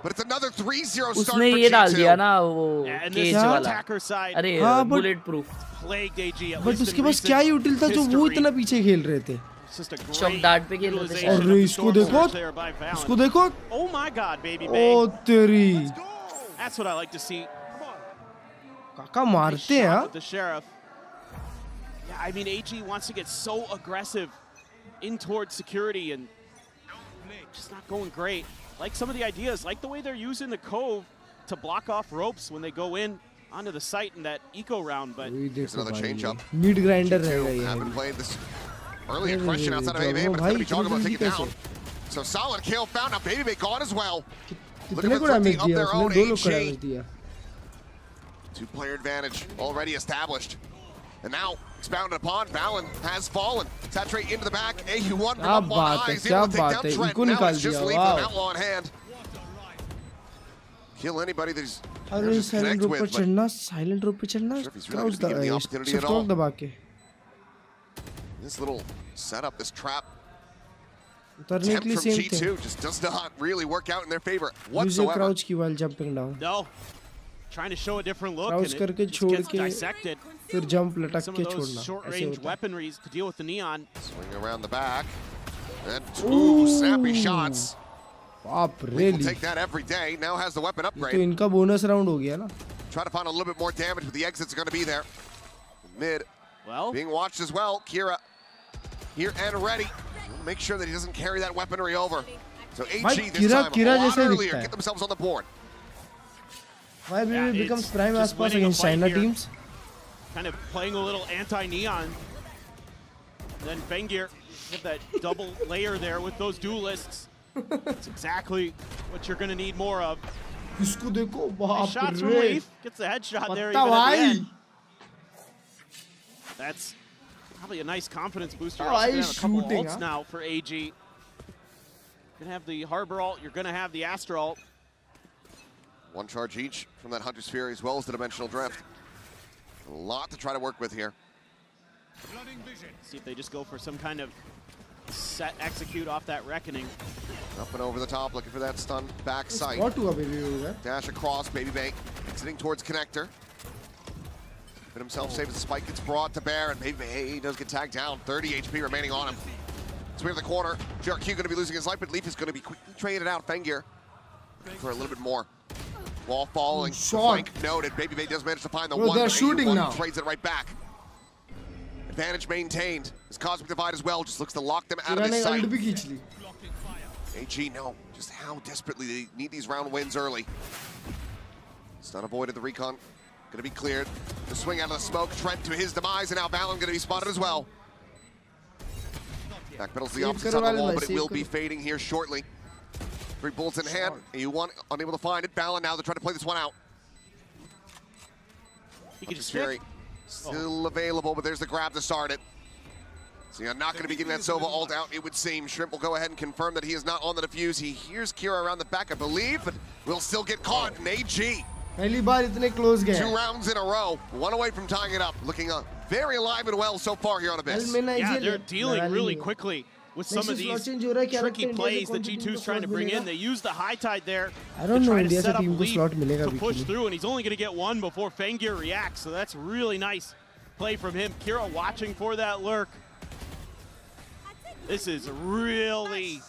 Speaker 11: but it's another 3-0 start for
Speaker 16: उसने ये डाल दिया
Speaker 11: G2.
Speaker 16: ना वो cage वाला. अरे bullet proof.
Speaker 3: But उसके पास क्या यूटिल था जो वो इतना पीछे खेल रहे थे.
Speaker 16: शॉक डार्ट पे खेल रहे थे.
Speaker 3: और इसको देखो.
Speaker 14: Oh my God, Baby Bay.
Speaker 3: ओ तेरी.
Speaker 14: That's what I like to see.
Speaker 3: काका मारते हैं.
Speaker 14: The sheriff. Yeah, I mean AG wants to get so aggressive in towards security and just not going great. Like some of the ideas, like the way they're using the cove to block off ropes when they go in onto the site in that eco round. But
Speaker 11: there's another change up.
Speaker 3: Mid grinder
Speaker 11: Haven't played this early impression outside of Baby Bay, but it's going to be talking about taking down. So solid kill found. Now Baby Bay gone as well. Looking for thrifty of their own AG. Two-player advantage already established. And now, expounded upon, Valen has fallen. Saturate into the back, AU1 from up on eyes, able to take down Trent. Now it's just leaving an outlaw in hand. Kill anybody that he's
Speaker 3: silent rope पे चढ़ना, silent rope पे चढ़ना. Crouch दबा, shift lock दबा के.
Speaker 11: This little setup, this trap.
Speaker 3: उतरने के लिए
Speaker 11: from
Speaker 3: same
Speaker 11: G2
Speaker 3: thing.
Speaker 11: just does not really work out in their favor
Speaker 3: Use
Speaker 11: whatsoever.
Speaker 3: crouch की while jumping down.
Speaker 14: No. Trying to show a different look
Speaker 3: Crouch
Speaker 14: and
Speaker 3: करके
Speaker 14: it just
Speaker 3: छोड़
Speaker 14: gets
Speaker 3: के
Speaker 14: dissected.
Speaker 3: फिर jump लटक
Speaker 14: Some
Speaker 3: के
Speaker 14: of those
Speaker 3: छोड़ना.
Speaker 14: short-range weaponries to deal with the neon.
Speaker 11: Swing around the back. And two snappy shots.
Speaker 3: बाप
Speaker 11: We'll
Speaker 3: really.
Speaker 11: take that every day. Now has the weapon
Speaker 3: तो
Speaker 11: upgrade.
Speaker 3: इनका bonus round हो गया ना.
Speaker 11: Try to find a little bit more damage, but the exits are going to be there. Mid being watched as well. Kira here and ready. Make sure that he doesn't carry that weaponry over. So AG this time a lot earlier get themselves on the board.
Speaker 3: Why Baby becomes prime as pass against China teams?
Speaker 14: Kind of playing a little anti-neon. Then Fengir get that double layer there with those duelists. That's exactly what you're going to need more of.
Speaker 3: इसको देखो
Speaker 14: Nice shots from Leaf. Gets the headshot there even
Speaker 3: पत्ता
Speaker 14: at the
Speaker 3: भाई.
Speaker 14: end. That's probably a nice confidence booster.
Speaker 3: Oh,
Speaker 14: Also gonna
Speaker 3: he's
Speaker 14: have a couple
Speaker 3: shooting,
Speaker 14: ults
Speaker 3: huh?
Speaker 14: now for AG. You're going to have the Harbor ult. You're going to have the Astra ult.
Speaker 11: One charge each from that Hunter's Fury as well as the Dimensional Drift. A lot to try to work with here.
Speaker 14: See if they just go for some kind of set execute off that Reckoning.
Speaker 11: Up and over the top, looking for that stun back sight.
Speaker 3: What to Baby?
Speaker 11: Dash across, Baby Bay exiting towards Connector. But himself saves the spike, gets brought to bear, and Baby Bay does get tagged down. 30 HP remaining on him. So we have the corner. GRQ going to be losing his life, but Leaf is going to be quickly traded out. Fengir for a little bit more. Wall falling. Flank noted. Baby Bay does manage to find the one.
Speaker 3: They're shooting now.
Speaker 11: Trades it right back. Advantage maintained. His Cosmic Divide as well just looks to lock them out of his sight. AG know just how desperately they need these round wins early. Stun avoided the recon. Gonna be cleared. The swing out of the smoke. Trent to his demise, and now Valen gonna be spotted as well. Backpedals the opposite side of the wall, but it will be fading here shortly. 3 bullets in hand. AU1 unable to find it. Valen now they're trying to play this one out.
Speaker 14: He can
Speaker 11: Fury still available, but there's the grab to start it. So you're not going to be getting that Sova ult out, it would seem. Shrimp will go ahead and confirm that he is not on the defuse. He hears Kira around the back, I believe, but will still get caught. And AG.
Speaker 3: पहली बार इतने close गए.
Speaker 11: 2 rounds in a row, 1 away from tying it up. Looking very alive and well so far here on Abyss.
Speaker 14: Yeah, they're dealing really quickly with some of these tricky plays that G2's trying to bring in. They use the high tide there to try to set up Leaf to push through, and he's only going to get 1 before Fengir reacts, so that's really nice play from him. Kira watching for that lurk. This is really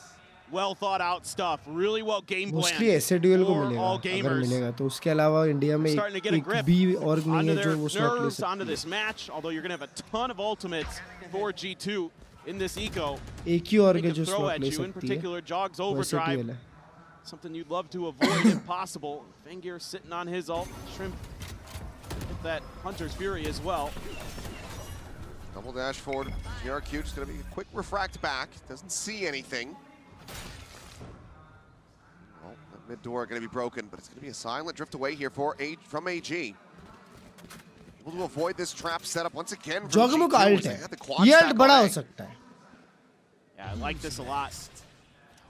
Speaker 14: well thought out stuff, really well game planned for all gamers.
Speaker 3: तो उसके अलावा India में एक B org नहीं है जो वो slot ले सकती
Speaker 14: onto this match, although you're going to have a ton of ultimates for G2 in this eco.
Speaker 3: एक ही org है जो
Speaker 14: throw
Speaker 3: slot
Speaker 14: at
Speaker 3: ले
Speaker 14: you, in
Speaker 3: सकती है.
Speaker 14: particular Jog's overdrive. Something you'd love to avoid if possible. Fengir sitting on his ult. Shrimp with that Hunter's Fury as well.
Speaker 11: Double dash forward. GRQ just going to be a quick refract back. Doesn't see anything. Well, that Mid door going to be broken, but it's going to be a silent drift away here from AG. Able to avoid this trap setup once again.
Speaker 3: Jogamo का ult है. ये ult बड़ा हो सकता है.
Speaker 14: Yeah, I like this a lot.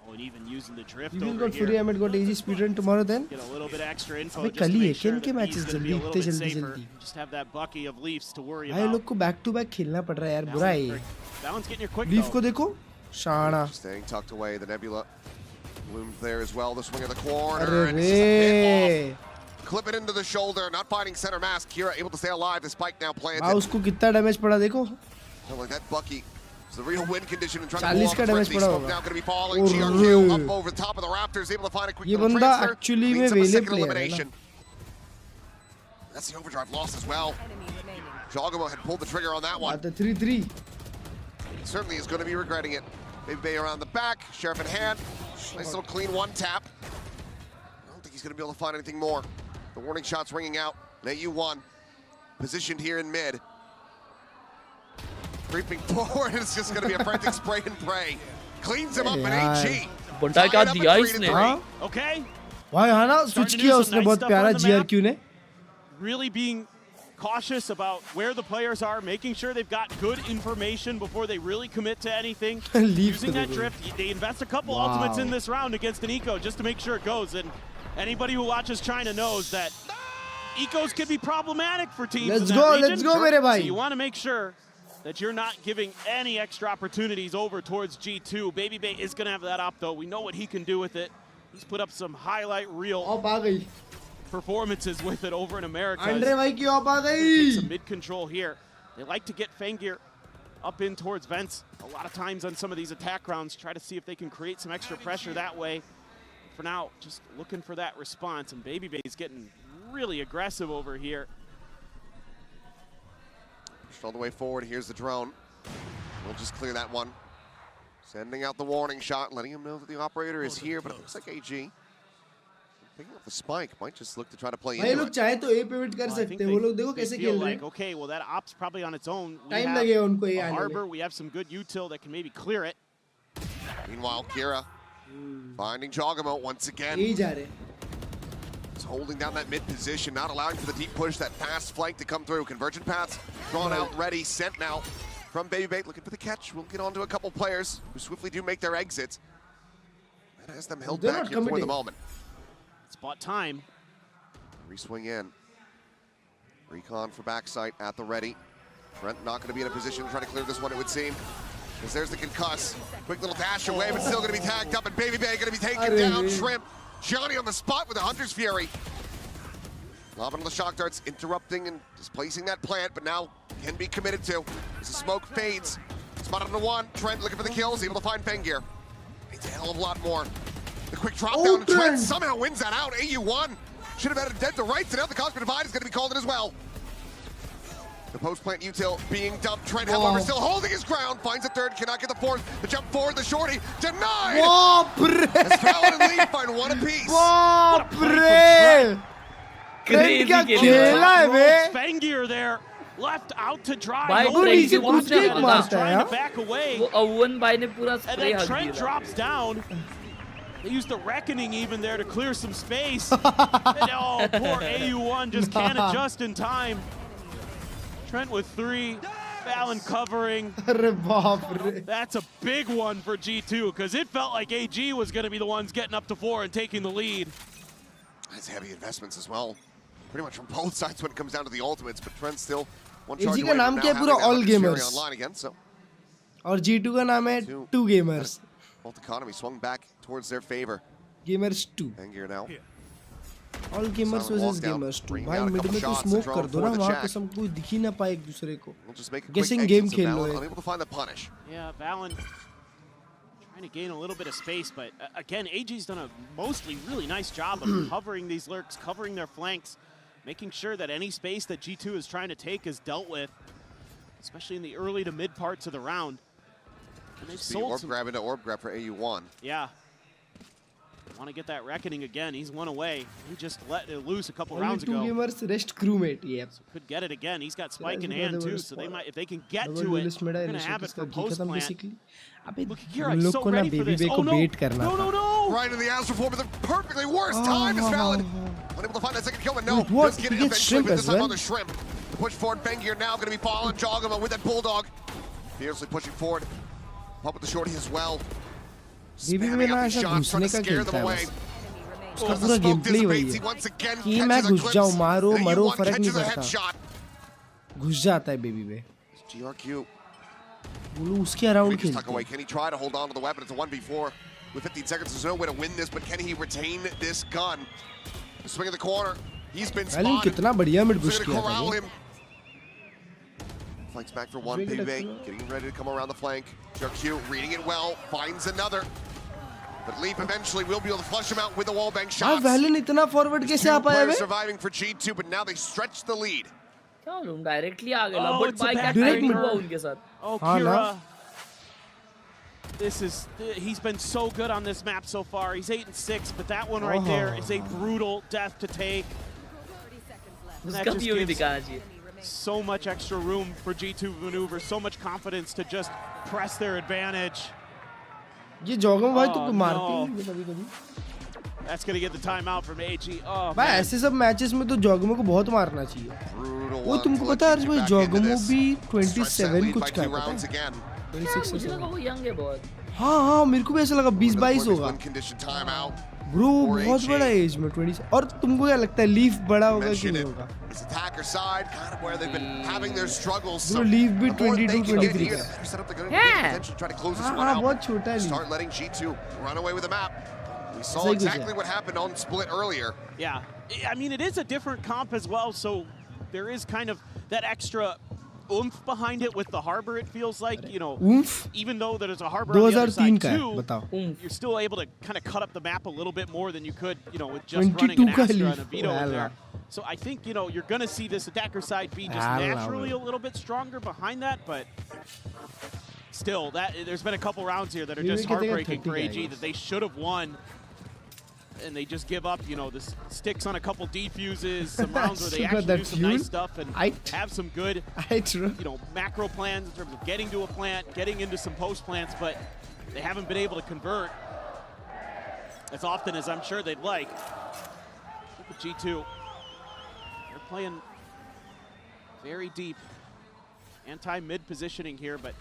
Speaker 14: Oh, and even using the drift
Speaker 3: You will
Speaker 14: over
Speaker 3: got
Speaker 14: here.
Speaker 3: Fury, I might got AG speedrun tomorrow then.
Speaker 14: Get a little bit extra info
Speaker 3: अबे
Speaker 14: just
Speaker 3: कल
Speaker 14: to
Speaker 3: ही है
Speaker 14: make sure
Speaker 3: किन के
Speaker 14: that
Speaker 3: matches
Speaker 14: he's gonna be a
Speaker 3: जल्दी
Speaker 14: little
Speaker 3: इतने
Speaker 14: bit
Speaker 3: जल्दी
Speaker 14: safer.
Speaker 3: जल्दी.
Speaker 14: Just have that bucky of Leafs to worry
Speaker 3: भाई
Speaker 14: about.
Speaker 3: लोग को back to back खेलना पड़ रहा है यार बुरा है ये.
Speaker 14: That one's getting your quick
Speaker 3: Leaf
Speaker 14: though.
Speaker 3: को देखो शाना.
Speaker 11: Staying tucked away, the Nebula looms there as well. The swing of the corner.
Speaker 3: अरे
Speaker 11: And it's just a bit
Speaker 3: रे.
Speaker 11: off. Clip it into the shoulder, not finding center mass. Kira able to stay alive. The spike now planted.
Speaker 3: हाँ उसको कितना damage पड़ा देखो.
Speaker 11: Like that Bucky. It's the real win condition and trying
Speaker 3: 40
Speaker 11: to
Speaker 3: का damage पड़ा
Speaker 11: smoke
Speaker 3: होगा.
Speaker 11: now going to be falling. GRQ up over the top of the Raptors, able to find a quick
Speaker 3: ये
Speaker 11: little
Speaker 3: बंदा
Speaker 11: transfer.
Speaker 3: actually में
Speaker 11: Leads up a
Speaker 3: वेले
Speaker 11: second
Speaker 3: player है ना.
Speaker 11: elimination. That's the overdrive loss as well. Jogamo had pulled the trigger on that one.
Speaker 3: The 3-3.
Speaker 11: Certainly is going to be regretting it. Big Bay around the back, Sheriff in hand. Nice little clean one tap. I don't think he's going to be able to find anything more. The warning shot's ringing out. And AU1 positioned here in mid. Creeping forward, it's just going to be a frantic spray and pray. Cleans him up in AG.
Speaker 16: बंदा क्या दिया इसने?
Speaker 14: Okay.
Speaker 3: भाई हाँ ना switch किया उसने बहुत प्यारा GRQ ने.
Speaker 14: Really being cautious about where the players are, making sure they've got good information before they really commit to anything. Using that drift, they invest a couple ultimates in this round against an Eco just to make sure it goes. And anybody who watches China knows that Ecos can be problematic for teams in that region.
Speaker 3: Let's go, मेरे भाई.
Speaker 14: So you want to make sure that you're not giving any extra opportunities over towards G2. Baby Bay is going to have that op though. We know what he can do with it. He's put up some highlight reel performances with it over in America.
Speaker 3: Andre भाई की op आ गई.
Speaker 14: Some mid control here. They like to get Fangir up in towards vents a lot of times on some of these attack rounds. Try to see if they can create some extra pressure that way. For now, just looking for that response. And Baby Bay's getting really aggressive over here.
Speaker 11: Pushed all the way forward. Here's the drone. We'll just clear that one. Sending out the warning shot, letting him know that the operator is here, but it looks like AG picking up the spike. Might just look to try to play into it.
Speaker 3: लोग चाहे तो A pivot कर सकते हैं. वो लोग देखो कैसे खेल रहे हैं.
Speaker 14: Okay, well that op's probably on its own.
Speaker 3: Time लगेगा उनको ये
Speaker 14: a
Speaker 3: आने में.
Speaker 14: harbor. We have some good util that can maybe clear it.
Speaker 11: Meanwhile, Kira finding Jogamo once again.
Speaker 3: यही जा रहे.
Speaker 11: He's holding down that mid position, not allowing for the deep push, that fast flank to come through. Convergent paths drawn out, ready, sent now from Baby Bait, looking for the catch. We'll get on to a couple players who swiftly do make their exits. That has them held back here for the moment.
Speaker 14: Spot time.
Speaker 11: Re-swing in. Recon for backside at the ready. Trent not going to be in a position to try to clear this one, it would seem. Because there's the concuss. Quick little dash away, but still going to be tagged up, and Baby Bay going to be taken down. Shrimp. Johnny on the spot with a Hunter's Fury. Lobbing on the shock darts, interrupting and displacing that plant, but now can be committed to. As the smoke fades. Spotted on the one. Trent looking for the kills, able to find Fengir. Needs a hell of a lot more. The quick drop down, and Trent somehow wins that out. AU1 should have had it dead to rights, and now the Cosmic Divide is going to be called in as well. The post-plant util being dumped. Trent, however, still holding his ground. Finds a third, cannot get the fourth. The jump forward, the shorty, denied! As Fallon and Lee find one apiece.
Speaker 3: Trent क्या खेला है बे?
Speaker 14: Fangir there, left out to dry.
Speaker 16: भाई
Speaker 3: नीचे कूद के एक मारता है
Speaker 14: trying to back away.
Speaker 16: वो अवन भाई ने पूरा
Speaker 14: And
Speaker 16: स्प्रे
Speaker 14: then
Speaker 16: हक
Speaker 14: Trent
Speaker 16: दिया.
Speaker 14: drops down. They used the Reckoning even there to clear some space. And, oh, poor AU1 just can't adjust in time. Trent with 3, Fallon covering. That's a big one for G2 because it felt like AG was going to be the ones getting up to 4 and taking the lead.
Speaker 11: That's heavy investments as well. Pretty much from both sides when it comes down to the ultimates, but Trent still one charge
Speaker 3: AG
Speaker 11: away
Speaker 3: का नाम
Speaker 11: from
Speaker 3: क्या
Speaker 11: now
Speaker 3: है पूरा
Speaker 11: having
Speaker 3: All
Speaker 11: that Hunter's Fury
Speaker 3: Gamers.
Speaker 11: online again, so
Speaker 3: और G2 का नाम है 2 Gamers.
Speaker 11: both economy swung back towards their favor.
Speaker 3: Gamers 2.
Speaker 11: Fangir now.
Speaker 3: All Gamers versus Gamers 2. भाई मिड में तो स्मोक कर दो ना वहाँ पे सब कोई दिख ही ना पाए एक दूसरे को. Guessing game खेल लो.
Speaker 11: Unable to find the punish.
Speaker 14: Yeah, Valen trying to gain a little bit of space, but again, AG's done a mostly really nice job of covering these lurks, covering their flanks, making sure that any space that G2 is trying to take is dealt with, especially in the early to mid parts of the round. And they've
Speaker 11: Just the orb grab into orb grab for AU1.
Speaker 14: Yeah. Want to get that reckoning again. He's one away. He just let it loose a couple
Speaker 3: Only
Speaker 14: rounds
Speaker 3: two
Speaker 14: ago.
Speaker 3: gamers, rest crewmate. Yep.
Speaker 14: So could get it again. He's got spike in
Speaker 3: That's
Speaker 14: hand
Speaker 3: the
Speaker 14: too,
Speaker 3: worst
Speaker 14: so they
Speaker 3: part.
Speaker 14: might, if they can get
Speaker 3: Double
Speaker 14: to it,
Speaker 3: duelist
Speaker 14: they're
Speaker 3: meta
Speaker 14: gonna have it for
Speaker 3: initiative
Speaker 14: post plant.
Speaker 3: basically.
Speaker 14: Look at Kira, he's so
Speaker 3: को ना
Speaker 14: ready for
Speaker 3: baby
Speaker 14: this.
Speaker 3: bay
Speaker 14: Oh
Speaker 3: को
Speaker 14: no!
Speaker 3: bait करना
Speaker 14: No,
Speaker 3: था.
Speaker 14: no, no!
Speaker 11: Right in the Astro form, but the perfectly worst time is valid. Unable to find that second kill, but no.
Speaker 3: Wait, what?
Speaker 11: Does get
Speaker 3: He
Speaker 11: it
Speaker 3: gets
Speaker 11: eventually,
Speaker 3: shrimp
Speaker 11: but this
Speaker 3: as
Speaker 11: time
Speaker 3: well?
Speaker 11: on the shrimp. The push forward, Fengier now going to be following Jogama with that Bulldog. Fiercely pushing forward. Pop with the shorty as well.
Speaker 3: baby में ना ऐसा घुसने का खेलता है बस. उसका पूरा गेमप्ले वही है कि मैं घुस जाऊं मारो मरो फर्क नहीं पड़ता. घुस जाता है बेबी पे.
Speaker 11: GRQ.
Speaker 3: बोलो उसके अराउंड
Speaker 11: Just
Speaker 3: खेलते
Speaker 11: tuck away. Can he try to hold on to the weapon? It's a 1v4 with 15 seconds. There's no way to win this, but can he retain this gun? Swing in the corner. He's been
Speaker 3: valine
Speaker 11: spotted.
Speaker 3: कितना बढ़िया mid push
Speaker 11: He's
Speaker 3: किया
Speaker 11: gonna
Speaker 3: था
Speaker 11: corral
Speaker 3: वो.
Speaker 11: him. Flanks back for one. PB getting ready to come around the flank. GRQ reading it well. Finds another. But Leap eventually will be able to flush him out with the wallbang
Speaker 3: हाँ
Speaker 11: shots.
Speaker 3: Valine इतना forward कैसे आ पाया
Speaker 11: Players
Speaker 3: bay?
Speaker 11: surviving for G2, but now they stretch the lead.
Speaker 16: क्या मालूम directly आ गया
Speaker 14: Oh,
Speaker 16: but
Speaker 14: it's a
Speaker 16: बाय क्या
Speaker 14: backbreaker.
Speaker 16: टाइमिंग हुआ उनके साथ.
Speaker 14: Oh,
Speaker 3: हाँ ना.
Speaker 14: Kira. He's been so good on this map so far. He's 8-6, but that one right there is a brutal death to take. And that
Speaker 16: उसका
Speaker 14: just
Speaker 16: भी वही
Speaker 14: gives
Speaker 16: दिखाना चाहिए.
Speaker 14: so much extra room for G2 maneuver, so much confidence to just press their advantage.
Speaker 3: ये जॉगम भाई तो
Speaker 14: Oh,
Speaker 3: मारती है कभी कभी.
Speaker 14: That's gonna get the timeout from AG. Oh,
Speaker 3: भाई
Speaker 14: man.
Speaker 3: ऐसे सब मैचेस में तो जॉगमो को बहुत मारना चाहिए. वो तुमको पता है भाई जॉगमो भी 27 कुछ का है. 26
Speaker 16: मुझे लगा वो यंग है बहुत.
Speaker 3: हाँ मेरे को भी ऐसा लगा 20-22 होगा. ब्रो बहुत बड़ा एज में 20. और तुमको क्या लगता है लीफ बड़ा होगा कि नहीं होगा?
Speaker 11: It's attacker side, kind of where they've been having their struggles.
Speaker 3: Bro leaf भी 22-23 का.
Speaker 11: Potentially try to close this one
Speaker 3: हाँ
Speaker 11: out.
Speaker 3: बहुत छोटा है leaf.
Speaker 11: Start letting G2 run away with the map. We saw
Speaker 3: सही कुछ
Speaker 11: exactly
Speaker 3: है.
Speaker 11: what happened on Split earlier.
Speaker 14: Yeah, I mean, it is a different comp as well, so there is kind of that extra oomph behind it with the harbor, it feels like, you know.
Speaker 3: Oomph?
Speaker 14: Even though there's a harbor on the other side
Speaker 3: 2003 का है,
Speaker 14: too,
Speaker 3: बताओ.
Speaker 14: you're still able to kind of cut up the map a little bit more than you could, you know, with just running an Astra and a Veto in there. So I think, you know, you're going to see this attacker side be just naturally a little bit stronger behind that, but still, there's been a couple rounds here that are just heartbreaking for AG that they should have won. And they just give up, you know, the sticks on a couple defuses, some rounds where they actually do some nice stuff and have some good, you know, macro plans in terms of getting to a plant, getting into some post plants, but they haven't been able to convert as often as I'm sure they'd like. Look at G2. They're playing very deep. Anti-mid positioning here, but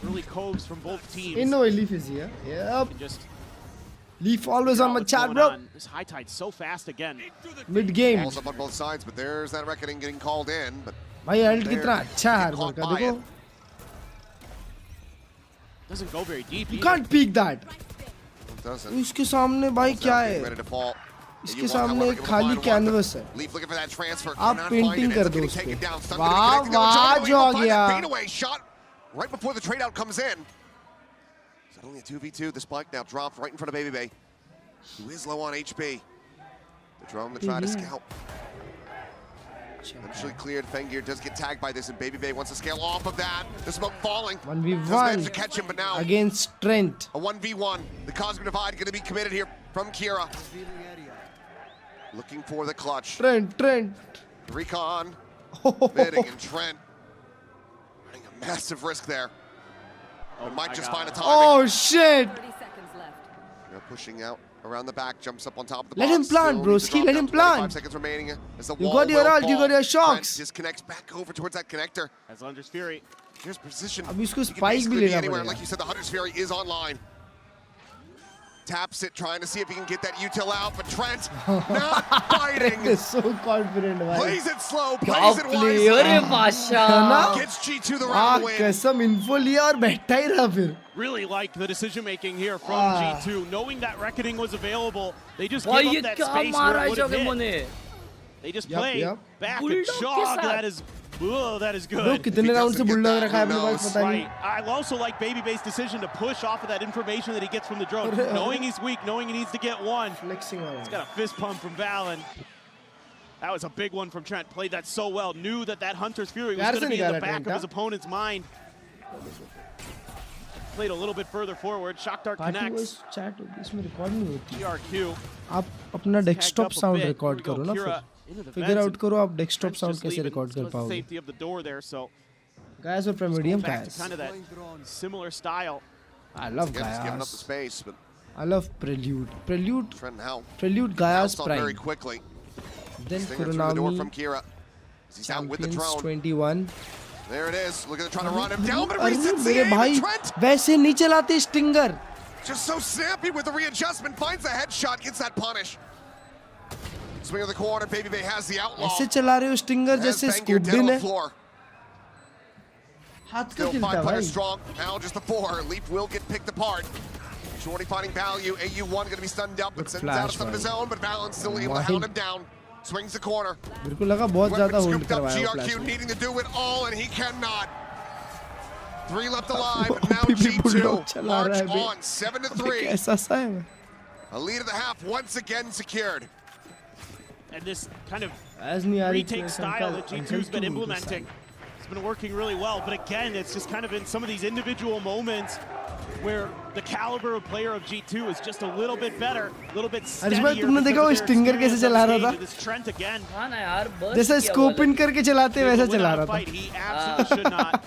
Speaker 14: early coves from both teams.
Speaker 3: In no Leaf is here. Yep.
Speaker 14: Just
Speaker 3: Leaf always on my chat, bro.
Speaker 14: This high tide so fast again.
Speaker 3: Mid game.
Speaker 11: Balls up on both sides, but there's that reckoning getting called in. But
Speaker 3: भाई alt कितना अच्छा है हर्बर का देखो.
Speaker 14: Doesn't go very deep.
Speaker 3: You can't peek that.
Speaker 11: It doesn't.
Speaker 3: उसके सामने भाई क्या है?
Speaker 11: Ready to fall.
Speaker 3: इसके सामने एक खाली कैनवस है.
Speaker 11: Leaf looking for that transfer.
Speaker 3: आप पेंटिंग कर दो उस पे.
Speaker 11: वाह
Speaker 3: वाह जो आ गया.
Speaker 11: Fadeaway shot right before the trade out comes in. It's only a 2v2. The spike now dropped right in front of Baby Bay, who is low on HP. The drone to try to scout. Eventually cleared. Fengier does get tagged by this, and Baby Bay wants to scale off of that. The smoke falling.
Speaker 3: 1v1
Speaker 11: to catch him, but now
Speaker 3: against Trent.
Speaker 11: A 1v1. The Cosmic Divide going to be committed here from Kira. Looking for the clutch.
Speaker 3: Trent.
Speaker 11: Recon. Bidding and Trent. Running a massive risk there. But might just find a timing.
Speaker 3: Oh shit!
Speaker 21: 30 seconds left.
Speaker 11: Now pushing out around the back, jumps up on top of the
Speaker 3: Let
Speaker 11: box.
Speaker 3: him plant, broski. Let him plant.
Speaker 11: 5 seconds remaining as the
Speaker 3: You
Speaker 11: wall
Speaker 3: got your
Speaker 11: will
Speaker 3: ult, you
Speaker 11: fall.
Speaker 3: got your shocks.
Speaker 11: Trent disconnects back over towards that connector.
Speaker 14: As Hunter's Fury.
Speaker 11: Here's position.
Speaker 3: अब इसको
Speaker 11: He can
Speaker 3: spike
Speaker 11: basically
Speaker 3: भी
Speaker 11: be
Speaker 3: लेना
Speaker 11: anywhere.
Speaker 3: पड़ेगा.
Speaker 11: Like you said, the Hunter's Fury is online. Taps it, trying to see if he can get that util out, but Trent not fighting.
Speaker 3: Trent is so confident, भाई.
Speaker 11: Plays it slow,
Speaker 3: क्या
Speaker 11: plays it wisely.
Speaker 3: player है बादशाह.
Speaker 11: Gets G2 the round win.
Speaker 3: कसम info लिया और बैठा ही रहा फिर.
Speaker 14: Really like the decision making here from G2. Knowing that Reckoning was available, they just give up that space where it would have hit. They just play back and jog. That is good.
Speaker 3: Bro, कितने round से bulldog रखा है अपने पास पता नहीं.
Speaker 14: I also like Baby Bay's decision to push off of that information that he gets from the drone. Knowing he's weak, knowing he needs to get one.
Speaker 3: Flexing on.
Speaker 14: He's got a fist pump from Valen. That was a big one from Trent. Played that so well. Knew that Hunter's Fury was going to be in the back of his opponent's mind. played a little bit further forward. Shakhtar connects.
Speaker 3: Chat इसमें record नहीं होती.
Speaker 14: GRQ.
Speaker 3: आप अपना desktop sound record करो ना फिर. Figure out करो आप desktop sound कैसे record कर पाओगे.
Speaker 14: Safety of the door there, so.
Speaker 3: Guys, we're Premium guys.
Speaker 14: Kind of that similar style.
Speaker 3: I love
Speaker 11: Giving up the
Speaker 3: Gaia's.
Speaker 11: space, but
Speaker 3: I love Prelude. Prelude
Speaker 11: Gaia's
Speaker 3: Gaia's Prime.
Speaker 11: very quickly.
Speaker 3: Then
Speaker 11: Stinger through the door from
Speaker 3: Kurunami.
Speaker 11: Kira. He's out with the
Speaker 3: Champions
Speaker 11: drone.
Speaker 3: 21.
Speaker 11: There it is. Look at them trying to run him down, but
Speaker 3: अरे
Speaker 11: resets the
Speaker 3: मेरे
Speaker 11: aim.
Speaker 3: भाई
Speaker 11: Trent
Speaker 3: वैसे नहीं चलाते Stinger.
Speaker 11: just so snappy with the readjustment. Finds the headshot, gets that punish. Swing of the corner, Baby Bay has the outlaw.
Speaker 3: ऐसे चला रहे हो Stinger जैसे
Speaker 11: Bangir
Speaker 3: Scoop
Speaker 11: dead on
Speaker 3: Din
Speaker 11: the
Speaker 3: है.
Speaker 11: floor.
Speaker 3: हाथ का
Speaker 11: Still
Speaker 3: गिरता
Speaker 11: 5 players
Speaker 3: भाई.
Speaker 11: strong. Now just the 4. Leap will get picked apart. Shorty finding value. AU1 going to be stunned up, but sends out some of his own. But Valorant still able to hound him down. Swings the corner.
Speaker 3: मेरे को लगा बहुत ज़्यादा hold
Speaker 11: Scooped up
Speaker 3: करवाया वो
Speaker 11: GRQ
Speaker 3: flash.
Speaker 11: needing to do it all, and he cannot. 3 left alive. Now G2 march on 7-3.
Speaker 3: कैसा सा है?
Speaker 11: A lead of the half once again secured.
Speaker 14: And this kind of
Speaker 3: As नहीं आ रही
Speaker 14: retake
Speaker 3: थी,
Speaker 14: style that
Speaker 3: Uncle
Speaker 14: G2's been
Speaker 3: Two
Speaker 14: implementing. It's been working really well, but again, it's just kind of in some of these individual moments where the caliber of player of G2 is just a little bit better, a little bit steadier.
Speaker 3: भाई तुमने देखा वो Stinger कैसे चला रहा था?
Speaker 14: This Trent again.
Speaker 16: हाँ ना यार बस
Speaker 3: जैसे scope in करके चलाते वैसा चला रहा था.
Speaker 14: He absolutely should not.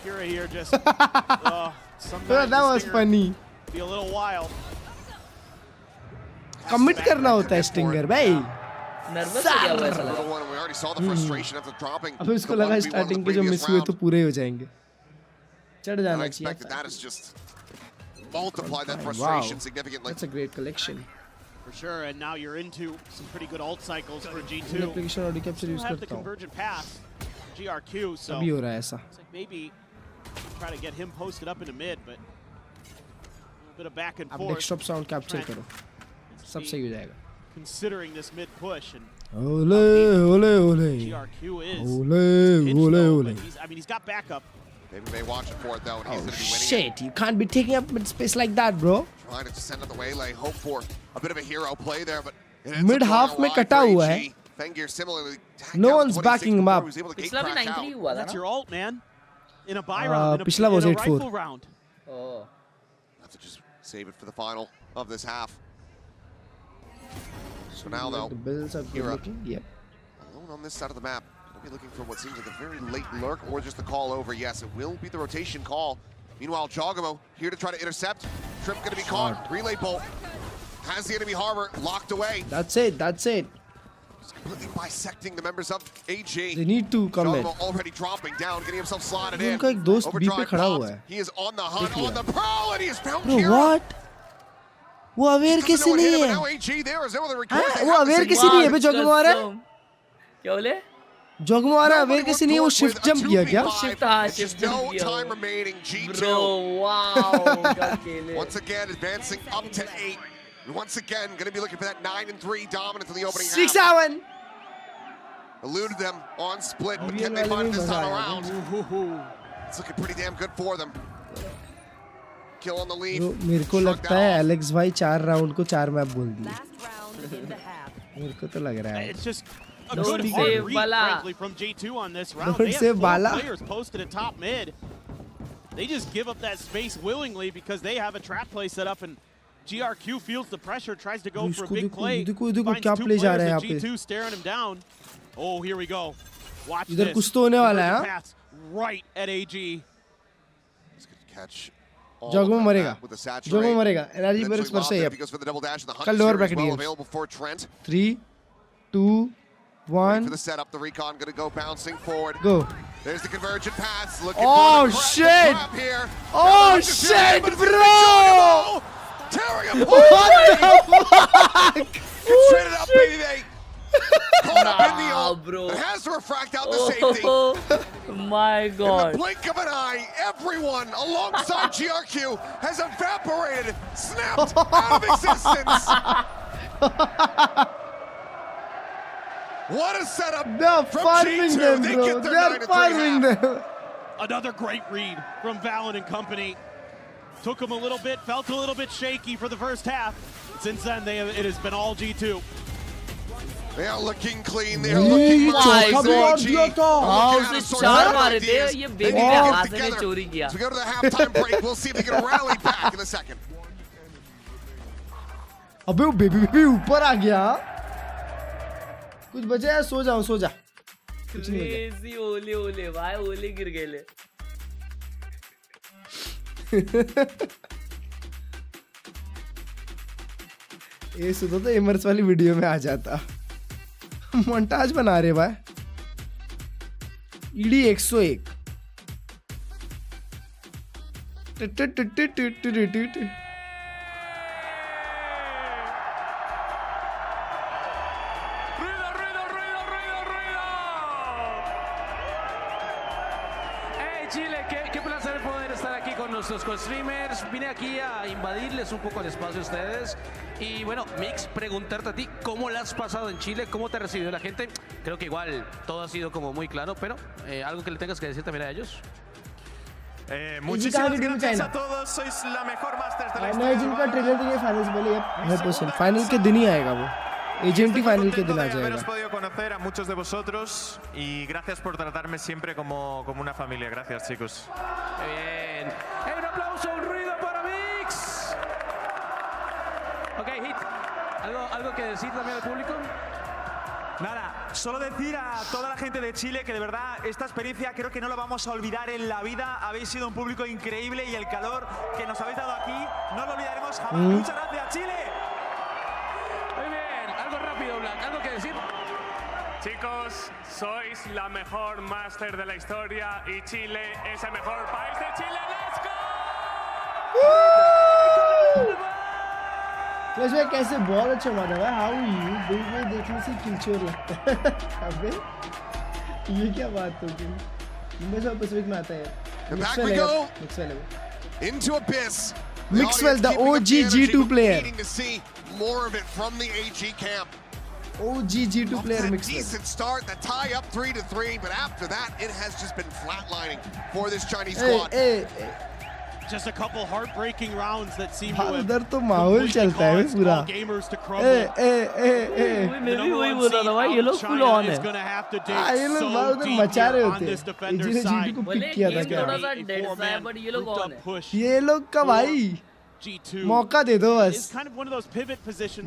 Speaker 14: Kira here just.
Speaker 3: That was funny.
Speaker 14: Be a little wild.
Speaker 3: Commit करना होता है Stinger भाई.
Speaker 16: Nervous हो गया वो ऐसा लगा.
Speaker 11: We already saw the frustration after dropping.
Speaker 3: अब इसको लगा starting के जो miss हुए तो पूरे हो जाएंगे. चढ़ जाना
Speaker 11: I expected
Speaker 3: चाहिए.
Speaker 11: that has just multiplied that frustration significantly.
Speaker 3: That's a great collection.
Speaker 14: For sure, and now you're into some pretty good ult cycles for G2.
Speaker 3: Application audio capture use
Speaker 14: have the
Speaker 3: करता हूँ.
Speaker 14: convergent pass, GRQ, so
Speaker 3: अभी हो रहा है ऐसा.
Speaker 14: it's like maybe try to get him posted up in the mid, but a bit of back and
Speaker 3: आप
Speaker 14: forth.
Speaker 3: desktop sound capture करो. सब सही हो जाएगा.
Speaker 14: Considering this mid push and
Speaker 3: Ole.
Speaker 14: GRQ is
Speaker 3: Ole.
Speaker 14: but he's got backup.
Speaker 11: Maybe they watch it for it though, and he's going to be winning.
Speaker 3: Shit, you can't be taking up mid space like that, bro.
Speaker 11: Trying to send out the waylay, hope for a bit of a hero play there, but
Speaker 3: Mid half में कटा हुआ है.
Speaker 11: Fengir similarly.
Speaker 3: No one's backing him up.
Speaker 16: पिछला भी 9-3 हुआ था
Speaker 14: That's
Speaker 16: ना?
Speaker 14: your ult, man. In a buy round, in
Speaker 3: पिछला was
Speaker 14: a
Speaker 3: 8-4.
Speaker 14: rifle round.
Speaker 16: Oh.
Speaker 11: Have to just save it for the final of this half. So now though,
Speaker 3: The bills are good looking. Yep.
Speaker 11: alone on this side of the map. Gonna be looking for what seems like a very late lurk or just the call over. Yes, it will be the rotation call. Meanwhile, Jogamo here to try to intercept. Trip gonna be caught. Relay bolt has the enemy harbor locked away.
Speaker 3: That's it.
Speaker 11: Just completely bisecting the members of AG.
Speaker 3: They need to come in.
Speaker 11: Jogamo already dropping down, getting himself slotted in.
Speaker 3: उनका एक दोस्त B पे
Speaker 11: Overdrive
Speaker 3: खड़ा हुआ
Speaker 11: popped.
Speaker 3: है.
Speaker 11: He is on the hunt, on the prowl, and he has found
Speaker 3: Bro,
Speaker 11: Kira.
Speaker 3: what? वो aware कैसे नहीं है?
Speaker 11: Now AG there is able to record.
Speaker 3: हाँ, वो अवेयर कैसे नहीं है? बे जोगमो आ रहा है?
Speaker 16: क्या बोले?
Speaker 3: जोगमो आ रहा है, अवेयर कैसे नहीं है? वो shift jump किया क्या?
Speaker 16: Shift हाँ,
Speaker 11: Just
Speaker 16: shift
Speaker 11: no
Speaker 16: jump किया
Speaker 11: time
Speaker 16: वो.
Speaker 11: remaining. G2.
Speaker 16: Bro, wow, क्या खेले.
Speaker 11: Once again, advancing up to 8. And once again, going to be looking for that 9-3 dominance in the opening half.
Speaker 3: 6-7.
Speaker 11: Eluded them on split, but can they find it this time around? It's looking pretty damn good for them. Kill on the lead.
Speaker 3: Bro, मेरे को लगता है Alex भाई 4 round को 4 map बोल दिए. मेरे को तो लग रहा है.
Speaker 14: It's just a
Speaker 16: Don't
Speaker 14: good
Speaker 16: save
Speaker 14: hard read,
Speaker 16: Bala.
Speaker 14: frankly, from G2 on this round.
Speaker 3: Don't
Speaker 14: They have
Speaker 3: save
Speaker 14: 4
Speaker 3: Bala.
Speaker 14: players posted at top mid. They just give up that space willingly because they have a trap play set up, and GRQ feels the pressure, tries to go for a big play.
Speaker 3: देखो
Speaker 14: Finds
Speaker 3: क्या
Speaker 14: 2
Speaker 3: play जा
Speaker 14: players
Speaker 3: रहा है
Speaker 14: at
Speaker 3: यहाँ पे.
Speaker 14: G2 staring him down. Oh, here we go. Watch
Speaker 3: इधर
Speaker 14: this.
Speaker 3: कुछ तो होने वाला है,
Speaker 14: Convergent
Speaker 3: हाँ?
Speaker 14: pass right at AG.
Speaker 11: Catch all
Speaker 3: जोगमो
Speaker 11: of
Speaker 3: मरेगा.
Speaker 11: that with the saturate.
Speaker 3: जोगमो मरेगा. एनआरजी
Speaker 11: Eventually
Speaker 3: बैरक्स पर
Speaker 11: lobbed
Speaker 3: से
Speaker 11: it.
Speaker 3: अब.
Speaker 11: He goes for the double dash, and the
Speaker 3: कल
Speaker 11: Hunter
Speaker 3: lower
Speaker 11: is
Speaker 3: bracket
Speaker 11: well
Speaker 3: games.
Speaker 11: available for Trent.
Speaker 3: 3, 2,
Speaker 11: For
Speaker 3: 1.
Speaker 11: the setup, the recon going to go bouncing forward.
Speaker 3: Go.
Speaker 11: There's the convergent pass. Looking
Speaker 3: Oh,
Speaker 11: for the
Speaker 3: shit.
Speaker 11: trap here.
Speaker 3: Oh shit, bro!
Speaker 11: Tearing apart.
Speaker 3: What the fuck?
Speaker 11: Gets traded up, baby. They caught up in the
Speaker 16: Nah,
Speaker 11: ult.
Speaker 16: bro.
Speaker 11: It has to refract out the safety.
Speaker 16: Oh my
Speaker 11: In the
Speaker 16: god.
Speaker 11: blink of an eye, everyone alongside GRQ has evaporated, snapped out of existence. What a setup
Speaker 3: They're
Speaker 11: from
Speaker 3: farming
Speaker 11: G2.
Speaker 3: them,
Speaker 11: They
Speaker 3: bro.
Speaker 11: get their
Speaker 3: They're
Speaker 11: 9-3
Speaker 3: farming
Speaker 11: half.
Speaker 3: them.
Speaker 14: Another great read from Valorant and company. Took him a little bit, felt a little bit shaky for the first half. Since then, it has been all G2.
Speaker 11: They are looking clean. They are looking
Speaker 16: my God.
Speaker 11: हाँ
Speaker 16: उसे चार मारे थे ये baby के हाथ से चोरी किया.
Speaker 11: So we go to the halftime break. We'll see if they can rally back in a second.
Speaker 3: अबे वो बेबी ऊपर आ गया. कुछ बचा है? सो जाओ सो जा. कुछ नहीं बचा.
Speaker 16: Crazy ओले भाई ओले गिर गए ले.
Speaker 3: ये सुनो तो इमर्स वाली वीडियो में आ जाता. मोन्टाज बना रहे भाई. ED 101.
Speaker 18: Chile, qué placer poder estar aquí con nuestros co-streamers. Vine aquí a invadirles un poco el espacio a ustedes. Y bueno, Mix, preguntarte a ti, ¿cómo la has pasado en Chile? ¿Cómo te ha recibido la gente? Creo que igual todo ha sido como muy claro, pero algo que le tengas que decir también a ellos.
Speaker 19: Muchísimas gracias a todos, sois la mejor Masters de la historia.
Speaker 3: मैं जिनका trailer देंगे finals बोले अब 100% final के दिन ही आएगा वो. एजेंटी final के दिन आ जाएगा.
Speaker 19: Hemos podido conocer a muchos de vosotros y gracias por tratarme siempre como una familia. Gracias, chicos.
Speaker 18: Bien. Un aplauso, un ruido para Mix. Ok, Hit. ¿Algo que decir también al público?
Speaker 20: Nada, solo decir a toda la gente de Chile que de verdad esta experiencia creo que no la vamos a olvidar en la vida. Habéis sido un público increíble y el calor que nos habéis dado aquí no lo olvidaremos jamás. Muchas gracias, Chile.
Speaker 18: Muy bien, algo rápido, Black, ¿algo que decir?
Speaker 22: Chicos, sois la mejor Master de la historia y Chile es el mejor país de Chile. ¡Let's go!
Speaker 3: Clutch भाई कैसे बहुत अच्छा मारा भाई. How you बिल्कुल देखने से किलचोर लगता है. अबे ये क्या बात होगी. मुंबई से पैसिफिक में आता है.
Speaker 11: Back we go into Abyss.
Speaker 3: Mixwell, the OG G2 player.
Speaker 11: Needing to see more of it from the AG camp.
Speaker 3: OG G2 player Mixwell.
Speaker 11: Decent start, the tie up 3-3, but after that, it has just been flatlining for this Chinese squad.
Speaker 14: Just a couple heartbreaking rounds that seem to have
Speaker 3: उधर तो माहौल चलता है पूरा.
Speaker 14: gamers to crumble.
Speaker 16: मैं भी वही बोल रहा था भाई ये लोग full on है.
Speaker 3: ये लोग बाहर उधर मचा रहे होते हैं. इन्होंने G2 को पिक किया था क्या?
Speaker 16: थोड़ा सा डेड सा है but ये लोग on है.
Speaker 3: ये लोग का भाई मौका दे दो बस.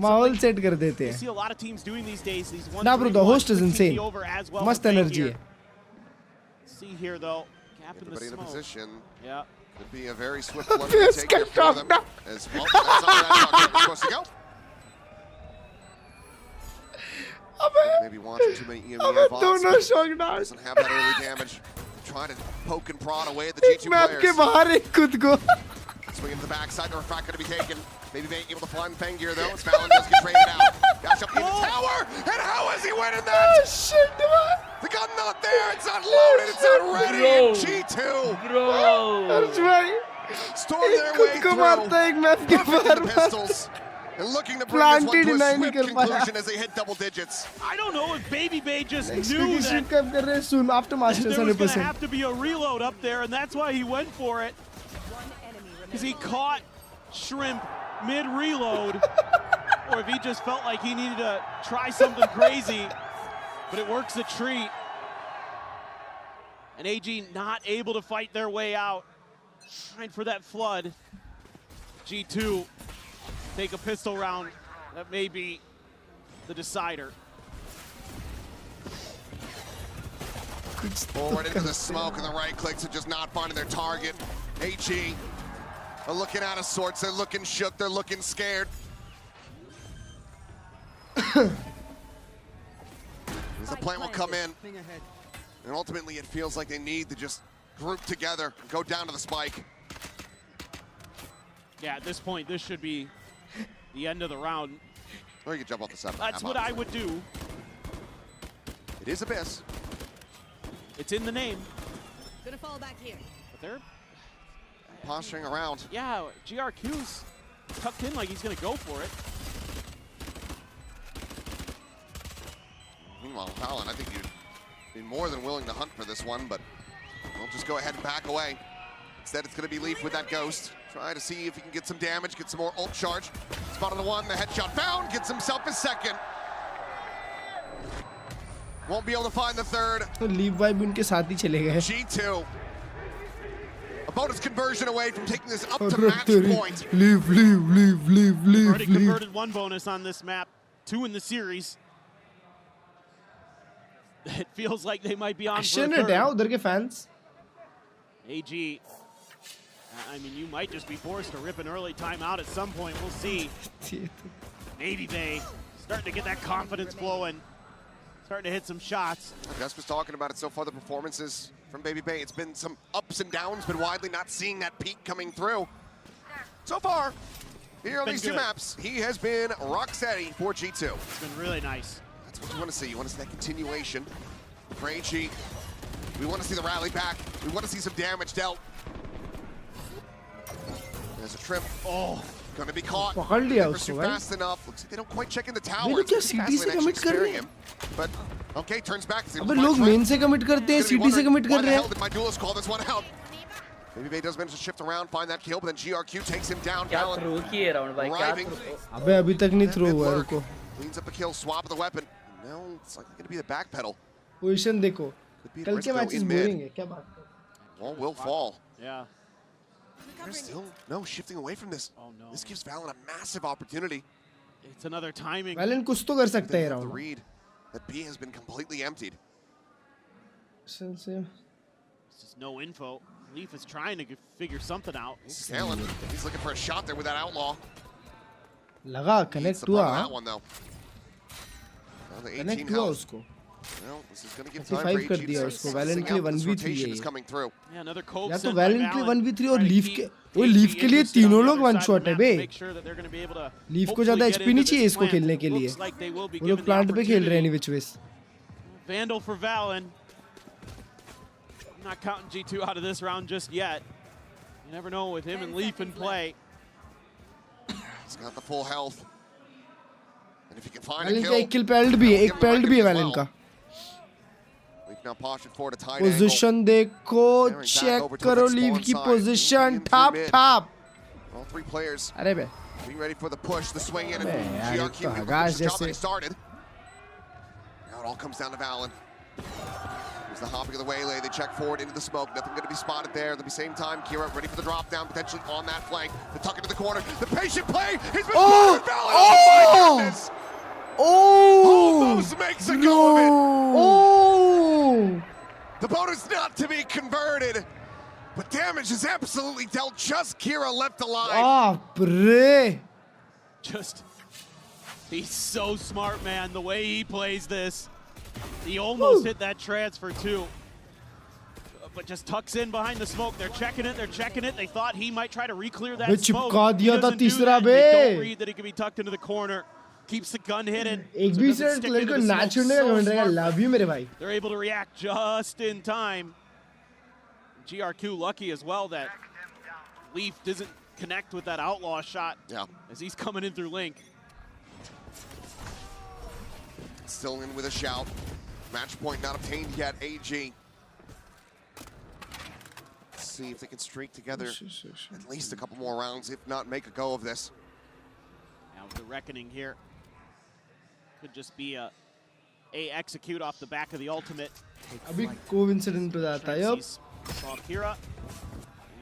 Speaker 3: माहौल सेट कर देते हैं. ना bro, the host is insane. मस्त एनर्जी है.
Speaker 11: See here though, everybody in a position. Yeah. Could be a very swift one to take here for them as well. That's how that is supposed to go. Maybe watching too many EME bots. Doesn't have that early damage. Trying to poke and prod away at the G2 players.
Speaker 3: के बाहर है खुद को.
Speaker 11: Swing into the backside, no fact going to be taken. Maybe being able to find Fengear though, as Fallon does get traded out. Dash up in the tower, and how is he winning that?
Speaker 3: Oh shit, man.
Speaker 11: The gun not there, it's not loaded, it's not ready. G2. Storm their way through. The pistols. And looking to bring this one to a swift conclusion as they hit double digits.
Speaker 14: I don't know if Baby Bay just knew
Speaker 3: that
Speaker 14: there was going to have to be a reload up there, and that's why he went for it. Because he caught Shrimp mid-reload, or if he just felt like he needed to try something crazy, but it works a treat. And AG not able to fight their way out, trying for that flood. G2 take a pistol round. That may be the decider.
Speaker 11: Forward into the smoke, and the right clicks are just not finding their target. AG are looking out of sorts. They're looking shook. They're looking scared. As the plant will come in, and ultimately it feels like they need to just group together and go down to the spike.
Speaker 14: Yeah, at this point, this should be the end of the round.
Speaker 11: Or you can jump off the side.
Speaker 14: That's what I would do.
Speaker 11: It is Abyss.
Speaker 14: It's in the name.
Speaker 15: Gonna fall back here.
Speaker 14: But they're
Speaker 11: posturing around.
Speaker 14: Yeah, GRQ's tucked in like he's gonna go for it.
Speaker 11: Meanwhile, Fallon, I think you'd be more than willing to hunt for this one, but we'll just go ahead and back away. Instead, it's gonna be Leaf with that Ghost. Try to see if he can get some damage, get some more ult charge. Spotted the one, the headshot found, gets himself his second. Won't be able to find the third.
Speaker 3: तो leave vibe उनके साथ ही चले गए.
Speaker 11: G2. A bonus conversion away from taking this up to match point.
Speaker 3: Leave.
Speaker 14: Already converted one bonus on this map, 2 in the series. It feels like they might be on for a third.
Speaker 3: उधर के fans.
Speaker 14: AG, I mean, you might just be forced to rip an early timeout at some point. We'll see. Maybe they starting to get that confidence flowing, starting to hit some shots.
Speaker 11: Gus was talking about it so far, the performances from Baby Bay. It's been some ups and downs, but widely not seeing that peak coming through. So far, here on these two maps, he has been rock steady for G2.
Speaker 14: It's been really nice.
Speaker 11: That's what you want to see. You want to see that continuation for AG. We want to see the rally back. We want to see some damage dealt. There's a trip. Oh, gonna be caught. Fast enough. Looks like they don't quite check in the tower. But okay, turns back.
Speaker 3: अबे लोग main से commit करते हैं, CT से commit कर रहे हैं.
Speaker 11: Did my duelist call this one out? Baby Bay does manage to shift around, find that kill, but then GRQ takes him down.
Speaker 16: क्या throw किए round भाई? क्या throw?
Speaker 3: अबे अभी तक नहीं throw हुआ है, रुको.
Speaker 11: Cleans up the kill, swap of the weapon. Now it's like going to be the back pedal.
Speaker 3: Position देखो. कल के matches boring है, क्या बात है?
Speaker 11: Wall will fall.
Speaker 14: Yeah.
Speaker 11: There's still no shifting away from this. Oh no. This gives Valen a massive opportunity.
Speaker 14: It's another timing.
Speaker 3: Valen कुछ तो कर सकता है round.
Speaker 11: The read that B has been completely emptied.
Speaker 14: There's just no info. Leaf is trying to figure something out.
Speaker 11: Scaling. He's looking for a shot there with that outlaw.
Speaker 3: लगा connect हुआ.
Speaker 11: That one though. Now the 18
Speaker 3: connect हुआ उसको.
Speaker 11: Well, this is going to give time for AG to start sussing out this rotation is coming through.
Speaker 14: Yeah, another cold
Speaker 3: या तो Valen के 1v3 और Leaf के वो Leaf के लिए तीनों लोग one shot है बे. Leaf को ज़्यादा HP नहीं चाहिए इसको खेलने के लिए. वो लोग plant पे खेल रहे हैं any which ways.
Speaker 14: Vandal for Valen. I'm not counting G2 out of this round just yet. You never know with him and Leaf in play.
Speaker 11: He's got the full health. And if he can find
Speaker 3: Valen
Speaker 11: a
Speaker 3: का एक kill pelt भी है, एक pelt भी है Valen का.
Speaker 11: Now postured forward a tight
Speaker 3: Position देखो, check करो Leaf की position, tap.
Speaker 11: All three players.
Speaker 3: अरे बे.
Speaker 11: Being ready for the push, the swing in, and
Speaker 3: यार
Speaker 11: GRQ
Speaker 3: तो हगाश
Speaker 11: the job that he
Speaker 3: जैसे.
Speaker 11: started. Now it all comes down to Valen. Here's the hopping of the waylay. They check forward into the smoke. Nothing going to be spotted there. At the same time, Kira ready for the drop down, potentially on that flank. The tuck into the corner. The patient play. He's been spotted. Valen. Oh my goodness. Almost makes a go of it. The bonus not to be converted, but damage is absolutely dealt. Just Kira left alive.
Speaker 14: Just, he's so smart, man. The way he plays this, he almost hit that transfer too, but just tucks in behind the smoke. They're checking it. They thought he might try to re-clear that smoke. He doesn't do that. They don't read that he can be tucked into the corner. Keeps the gun hidden. They're able to react just in time. GRQ lucky as well that Leaf doesn't connect with that outlaw shot as he's coming in through Link.
Speaker 11: Still in with a shout. Match point not obtained yet, AG. Let's see if they can streak together at least a couple more rounds, if not make a go of this.
Speaker 14: Now with the reckoning here. Could just be a execute off the back of the ultimate.
Speaker 3: अभी coincidence पे जाता है अब.
Speaker 14: Saw Kira.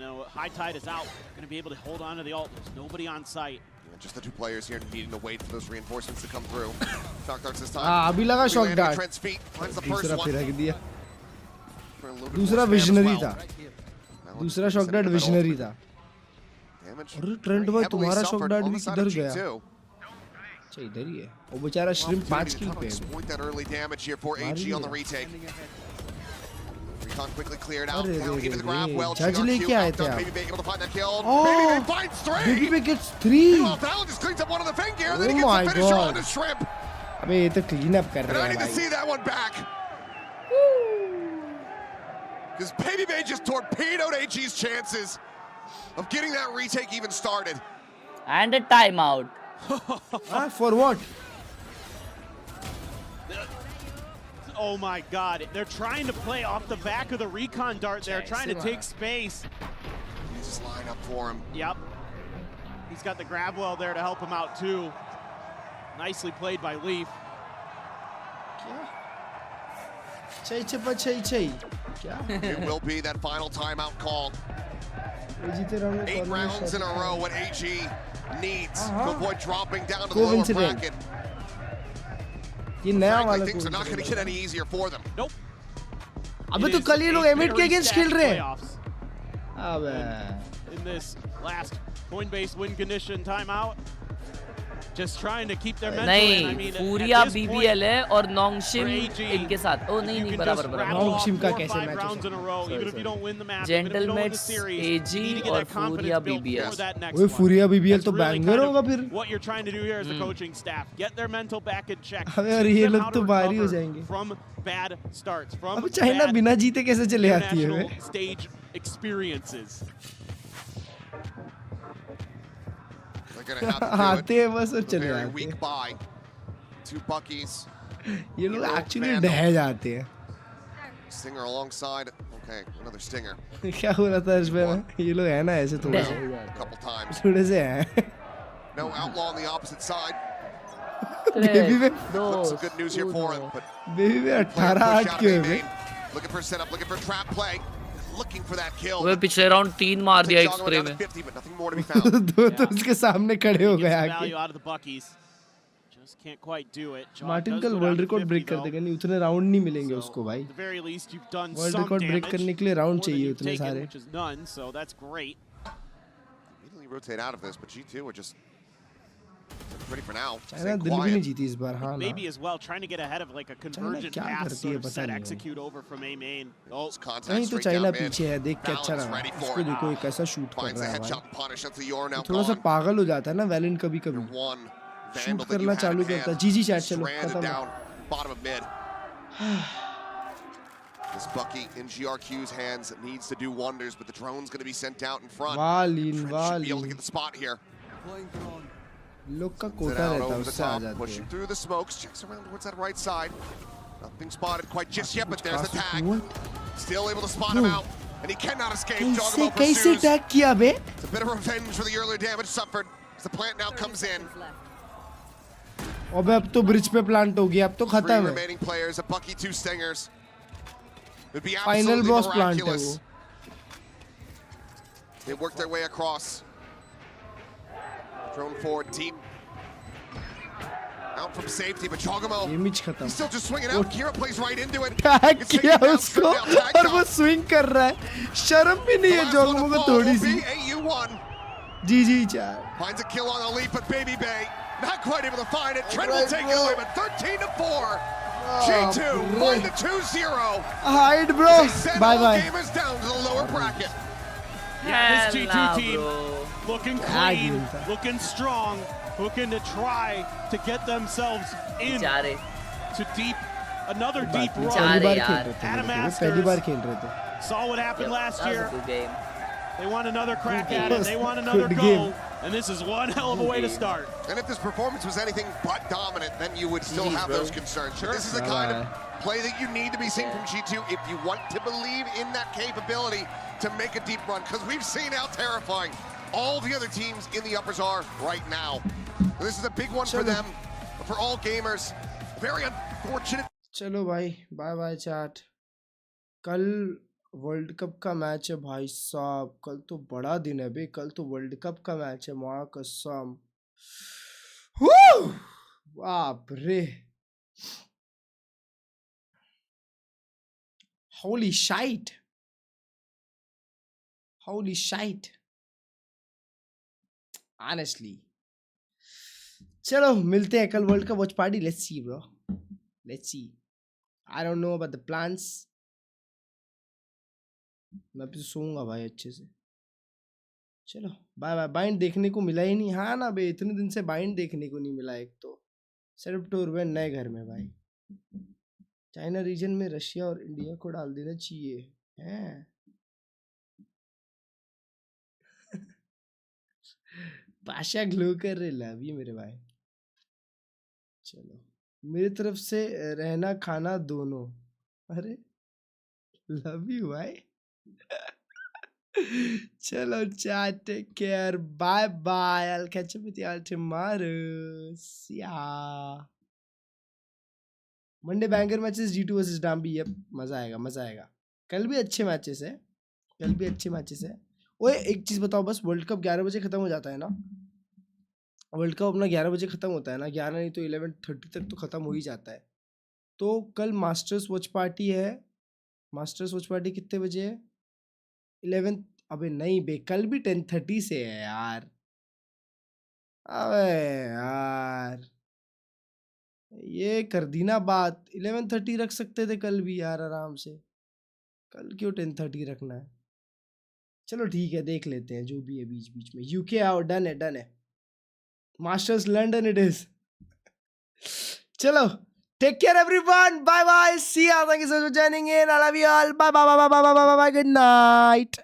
Speaker 14: No, High Tide is out. Going to be able to hold on to the ult. There's nobody on site.
Speaker 11: Yeah, just the two players here needing to wait for those reinforcements to come through. Shock darts this time.
Speaker 3: हाँ अभी लगा shock dart. दूसरा फिर रख दिया. दूसरा visionary था. दूसरा shock dart visionary था. अरे Trent भाई तुम्हारा shock dart भी किधर गया? अच्छा इधर ही है. वो बेचारा shrimp 5 kill पे है.
Speaker 11: Point that early damage here for AG on the retake. Recon quickly cleared out. Down into the grab. Well,
Speaker 3: जज लेके आए थे आप.
Speaker 11: Baby Bay able to find that kill.
Speaker 3: Oh,
Speaker 11: Baby Bay finds 3.
Speaker 3: Baby Bay gets 3.
Speaker 11: Meanwhile, Valen just cleans up one of the Fang gear, and then he gets the finisher on the shrimp.
Speaker 3: अबे ये तो clean up कर
Speaker 11: And
Speaker 3: रहे
Speaker 11: I
Speaker 3: हैं
Speaker 11: need to
Speaker 3: भाई.
Speaker 11: see that one back. Because Baby Bay just torpedoed AG's chances of getting that retake even started.
Speaker 16: And a timeout.
Speaker 3: For what?
Speaker 14: Oh my God, they're trying to play off the back of the recon dart there, trying to take space.
Speaker 11: You just line up for him.
Speaker 14: Yep. He's got the grab well there to help him out too. Nicely played by Leaf.
Speaker 11: It will be that final timeout call. 8 rounds in a row what AG needs to avoid dropping down to the lower bracket. Frankly, things are not going to get any easier for them.
Speaker 14: Nope.
Speaker 3: अबे तो कल ये लोग emit के against खेल रहे हैं. अबे.
Speaker 14: In this last Coinbase win condition timeout. Just trying to keep their mental.
Speaker 16: नहीं, फूरिया BBL है और नोंगशिम इनके साथ. ओ नहीं बराबर.
Speaker 3: नोंगशिम का कैसे मैच हो?
Speaker 16: जेंटलमैन्स AG और फूरिया BBL.
Speaker 3: ओए फूरिया BBL तो बैंगर होगा फिर.
Speaker 14: What you're trying to do here as the coaching staff, get their mental back in check.
Speaker 3: अबे और ये लोग तो बाहर ही हो जाएंगे.
Speaker 14: From bad starts, from
Speaker 3: अब चाइना बिना जीते कैसे चले आती है?
Speaker 14: Stage experiences.
Speaker 3: आते हैं बस और चले
Speaker 11: Very weak buy. 2 buckies.
Speaker 3: ये लोग एक्चुअली ढह जाते हैं.
Speaker 11: Stinger alongside. Okay, another stinger.
Speaker 3: क्या हो रहा था इस पे? ये लोग है ना ऐसे थोड़े से.
Speaker 11: Couple times.
Speaker 3: थोड़े से हैं.
Speaker 11: No outlaw on the opposite side.
Speaker 3: Baby में
Speaker 11: Looks some good news here for him, but
Speaker 3: baby में 18-8 क्यों है?
Speaker 11: Looking for setup, looking for trap play. Looking for that kill.
Speaker 16: वो पिछले राउंड 3 मार दिया एक स्प्रे में.
Speaker 3: दो तो उसके सामने खड़े हो गए आके. मार्टिन कल वर्ल्ड रिकॉर्ड ब्रेक कर देगा. नहीं उतने राउंड नहीं मिलेंगे उसको भाई. वर्ल्ड रिकॉर्ड ब्रेक करने के लिए राउंड चाहिए उतने सारे.
Speaker 11: Immediately rotate out of this, but G2 are just ready for now.
Speaker 3: China दिल भी नहीं जीती इस बार. हाँ ना.
Speaker 14: Maybe as well, trying to get ahead of like a convergent pass sort of set execute over from A main.
Speaker 3: नहीं तो China पीछे है. देख के अच्छा लगा. इसको देखो एक ऐसा शूट कर रहा है भाई. थोड़ा सा पागल हो जाता है ना वैलेंट कभी-कभी. शूट करना चालू करता है. जी चैट चलो खत्म.
Speaker 11: Bottom of mid. This Bucky in GRQ's hands needs to do wonders, but the drone's going to be sent out in front.
Speaker 3: Valin.
Speaker 11: Should be able to get the spot here.
Speaker 3: लोग का कोटा रहता है उससे आ जाते हैं.
Speaker 11: Pushing through the smokes, checks around towards that right side. Nothing spotted quite just yet, but there's the tag. Still able to spot him out, and he cannot escape. Jogamo
Speaker 3: कैसे tag किया बे?
Speaker 11: It's a bit of revenge for the earlier damage suffered as the plant now comes in.
Speaker 3: अबे अब तो bridge पे plant हो गया. अब तो खत्म है.
Speaker 11: Remaining players, a Bucky 2 stingers. Would be
Speaker 3: Final boss plant है वो.
Speaker 11: They work their way across. Drone forward deep. Out from safety, but Jogamo, he's still just swinging out. Kira plays right into it.
Speaker 3: Tag किया उसको और वो swing कर रहा है. शर्म भी नहीं है जोगमो को थोड़ी सी. जी चार.
Speaker 11: Finds a kill on a leap, but Baby Bay not quite able to find it. Trent will take it away, but 13-4. G2 find the 2-0.
Speaker 3: Hide, bro. Bye.
Speaker 11: Game is down to the lower bracket.
Speaker 14: Yeah, this G2 team looking clean, looking strong, looking to try to get themselves in to another deep run. Adam Masters saw what happened last year. They want another crack at it. They want another go. And this is one hell of a way to start.
Speaker 11: And if this performance was anything but dominant, then you would still have those concerns. Sure. This is the kind of play that you need to be seeing from G2 if you want to believe in that capability to make a deep run. Because we've seen how terrifying all the other teams in the uppers are right now. This is a big one for them, for all gamers. Very unfortunate.
Speaker 3: चलो भाई, bye chat. कल world cup का match है भाई साहब. कल तो बड़ा दिन है बे. कल तो वर्ल्ड कप का मैच है. माँ कसम. बाप रे. Holy shite. Honestly. चलो मिलते हैं कल world cup watch party. Let's see bro. Let's see. I don't know about the plans. मैं भी सोऊंगा भाई अच्छे से. चलो बाय. बाइंड देखने को मिला ही नहीं. हाँ ना बे, इतने दिन से बाइंड देखने को नहीं मिला. एक तो सिर्फ टूर में नए घर में भाई. चाइना रीजन में रशिया और इंडिया को डाल देना चाहिए हैं. पाशा ग्लो कर रहे. लव यू मेरे भाई. चलो मेरी तरफ से रहना खाना दोनों. अरे लव यू भाई. चलो chat, take care, bye. I'll catch up with y'all tomorrow. See ya. Monday banger matches G2 versus डाम्बी, ये मजा आएगा मजा आएगा। कल भी अच्छे मैचेस है, कल भी अच्छे मैचेस है। ओए एक चीज बताओ बस, वर्ल्ड कप 11 बजे खत्म हो जाता है ना? वर्ल्ड कप अपना 11 बजे खत्म होता है ना? 11 नहीं तो 11:30 तक तो खत्म हो ही जाता है। तो कल मास्टर्स वॉच पार्टी है। मास्टर्स वॉच पार्टी कितने बजे है? 11। अबे नहीं बे, कल भी 10:30 से है यार। अबे यार ये कर दी ना बात। 11:30 रख सकते थे कल भी यार आराम से। कल क्यों 10:30 रखना है? चलो ठीक है, देख लेते हैं जो भी है बीच बीच में। यूके आओ, डन है डन है। Masters London it is. चलो take care everyone, bye bye, see you, thank you so much for joining in, I love you all, bye bye bye bye bye bye, good night.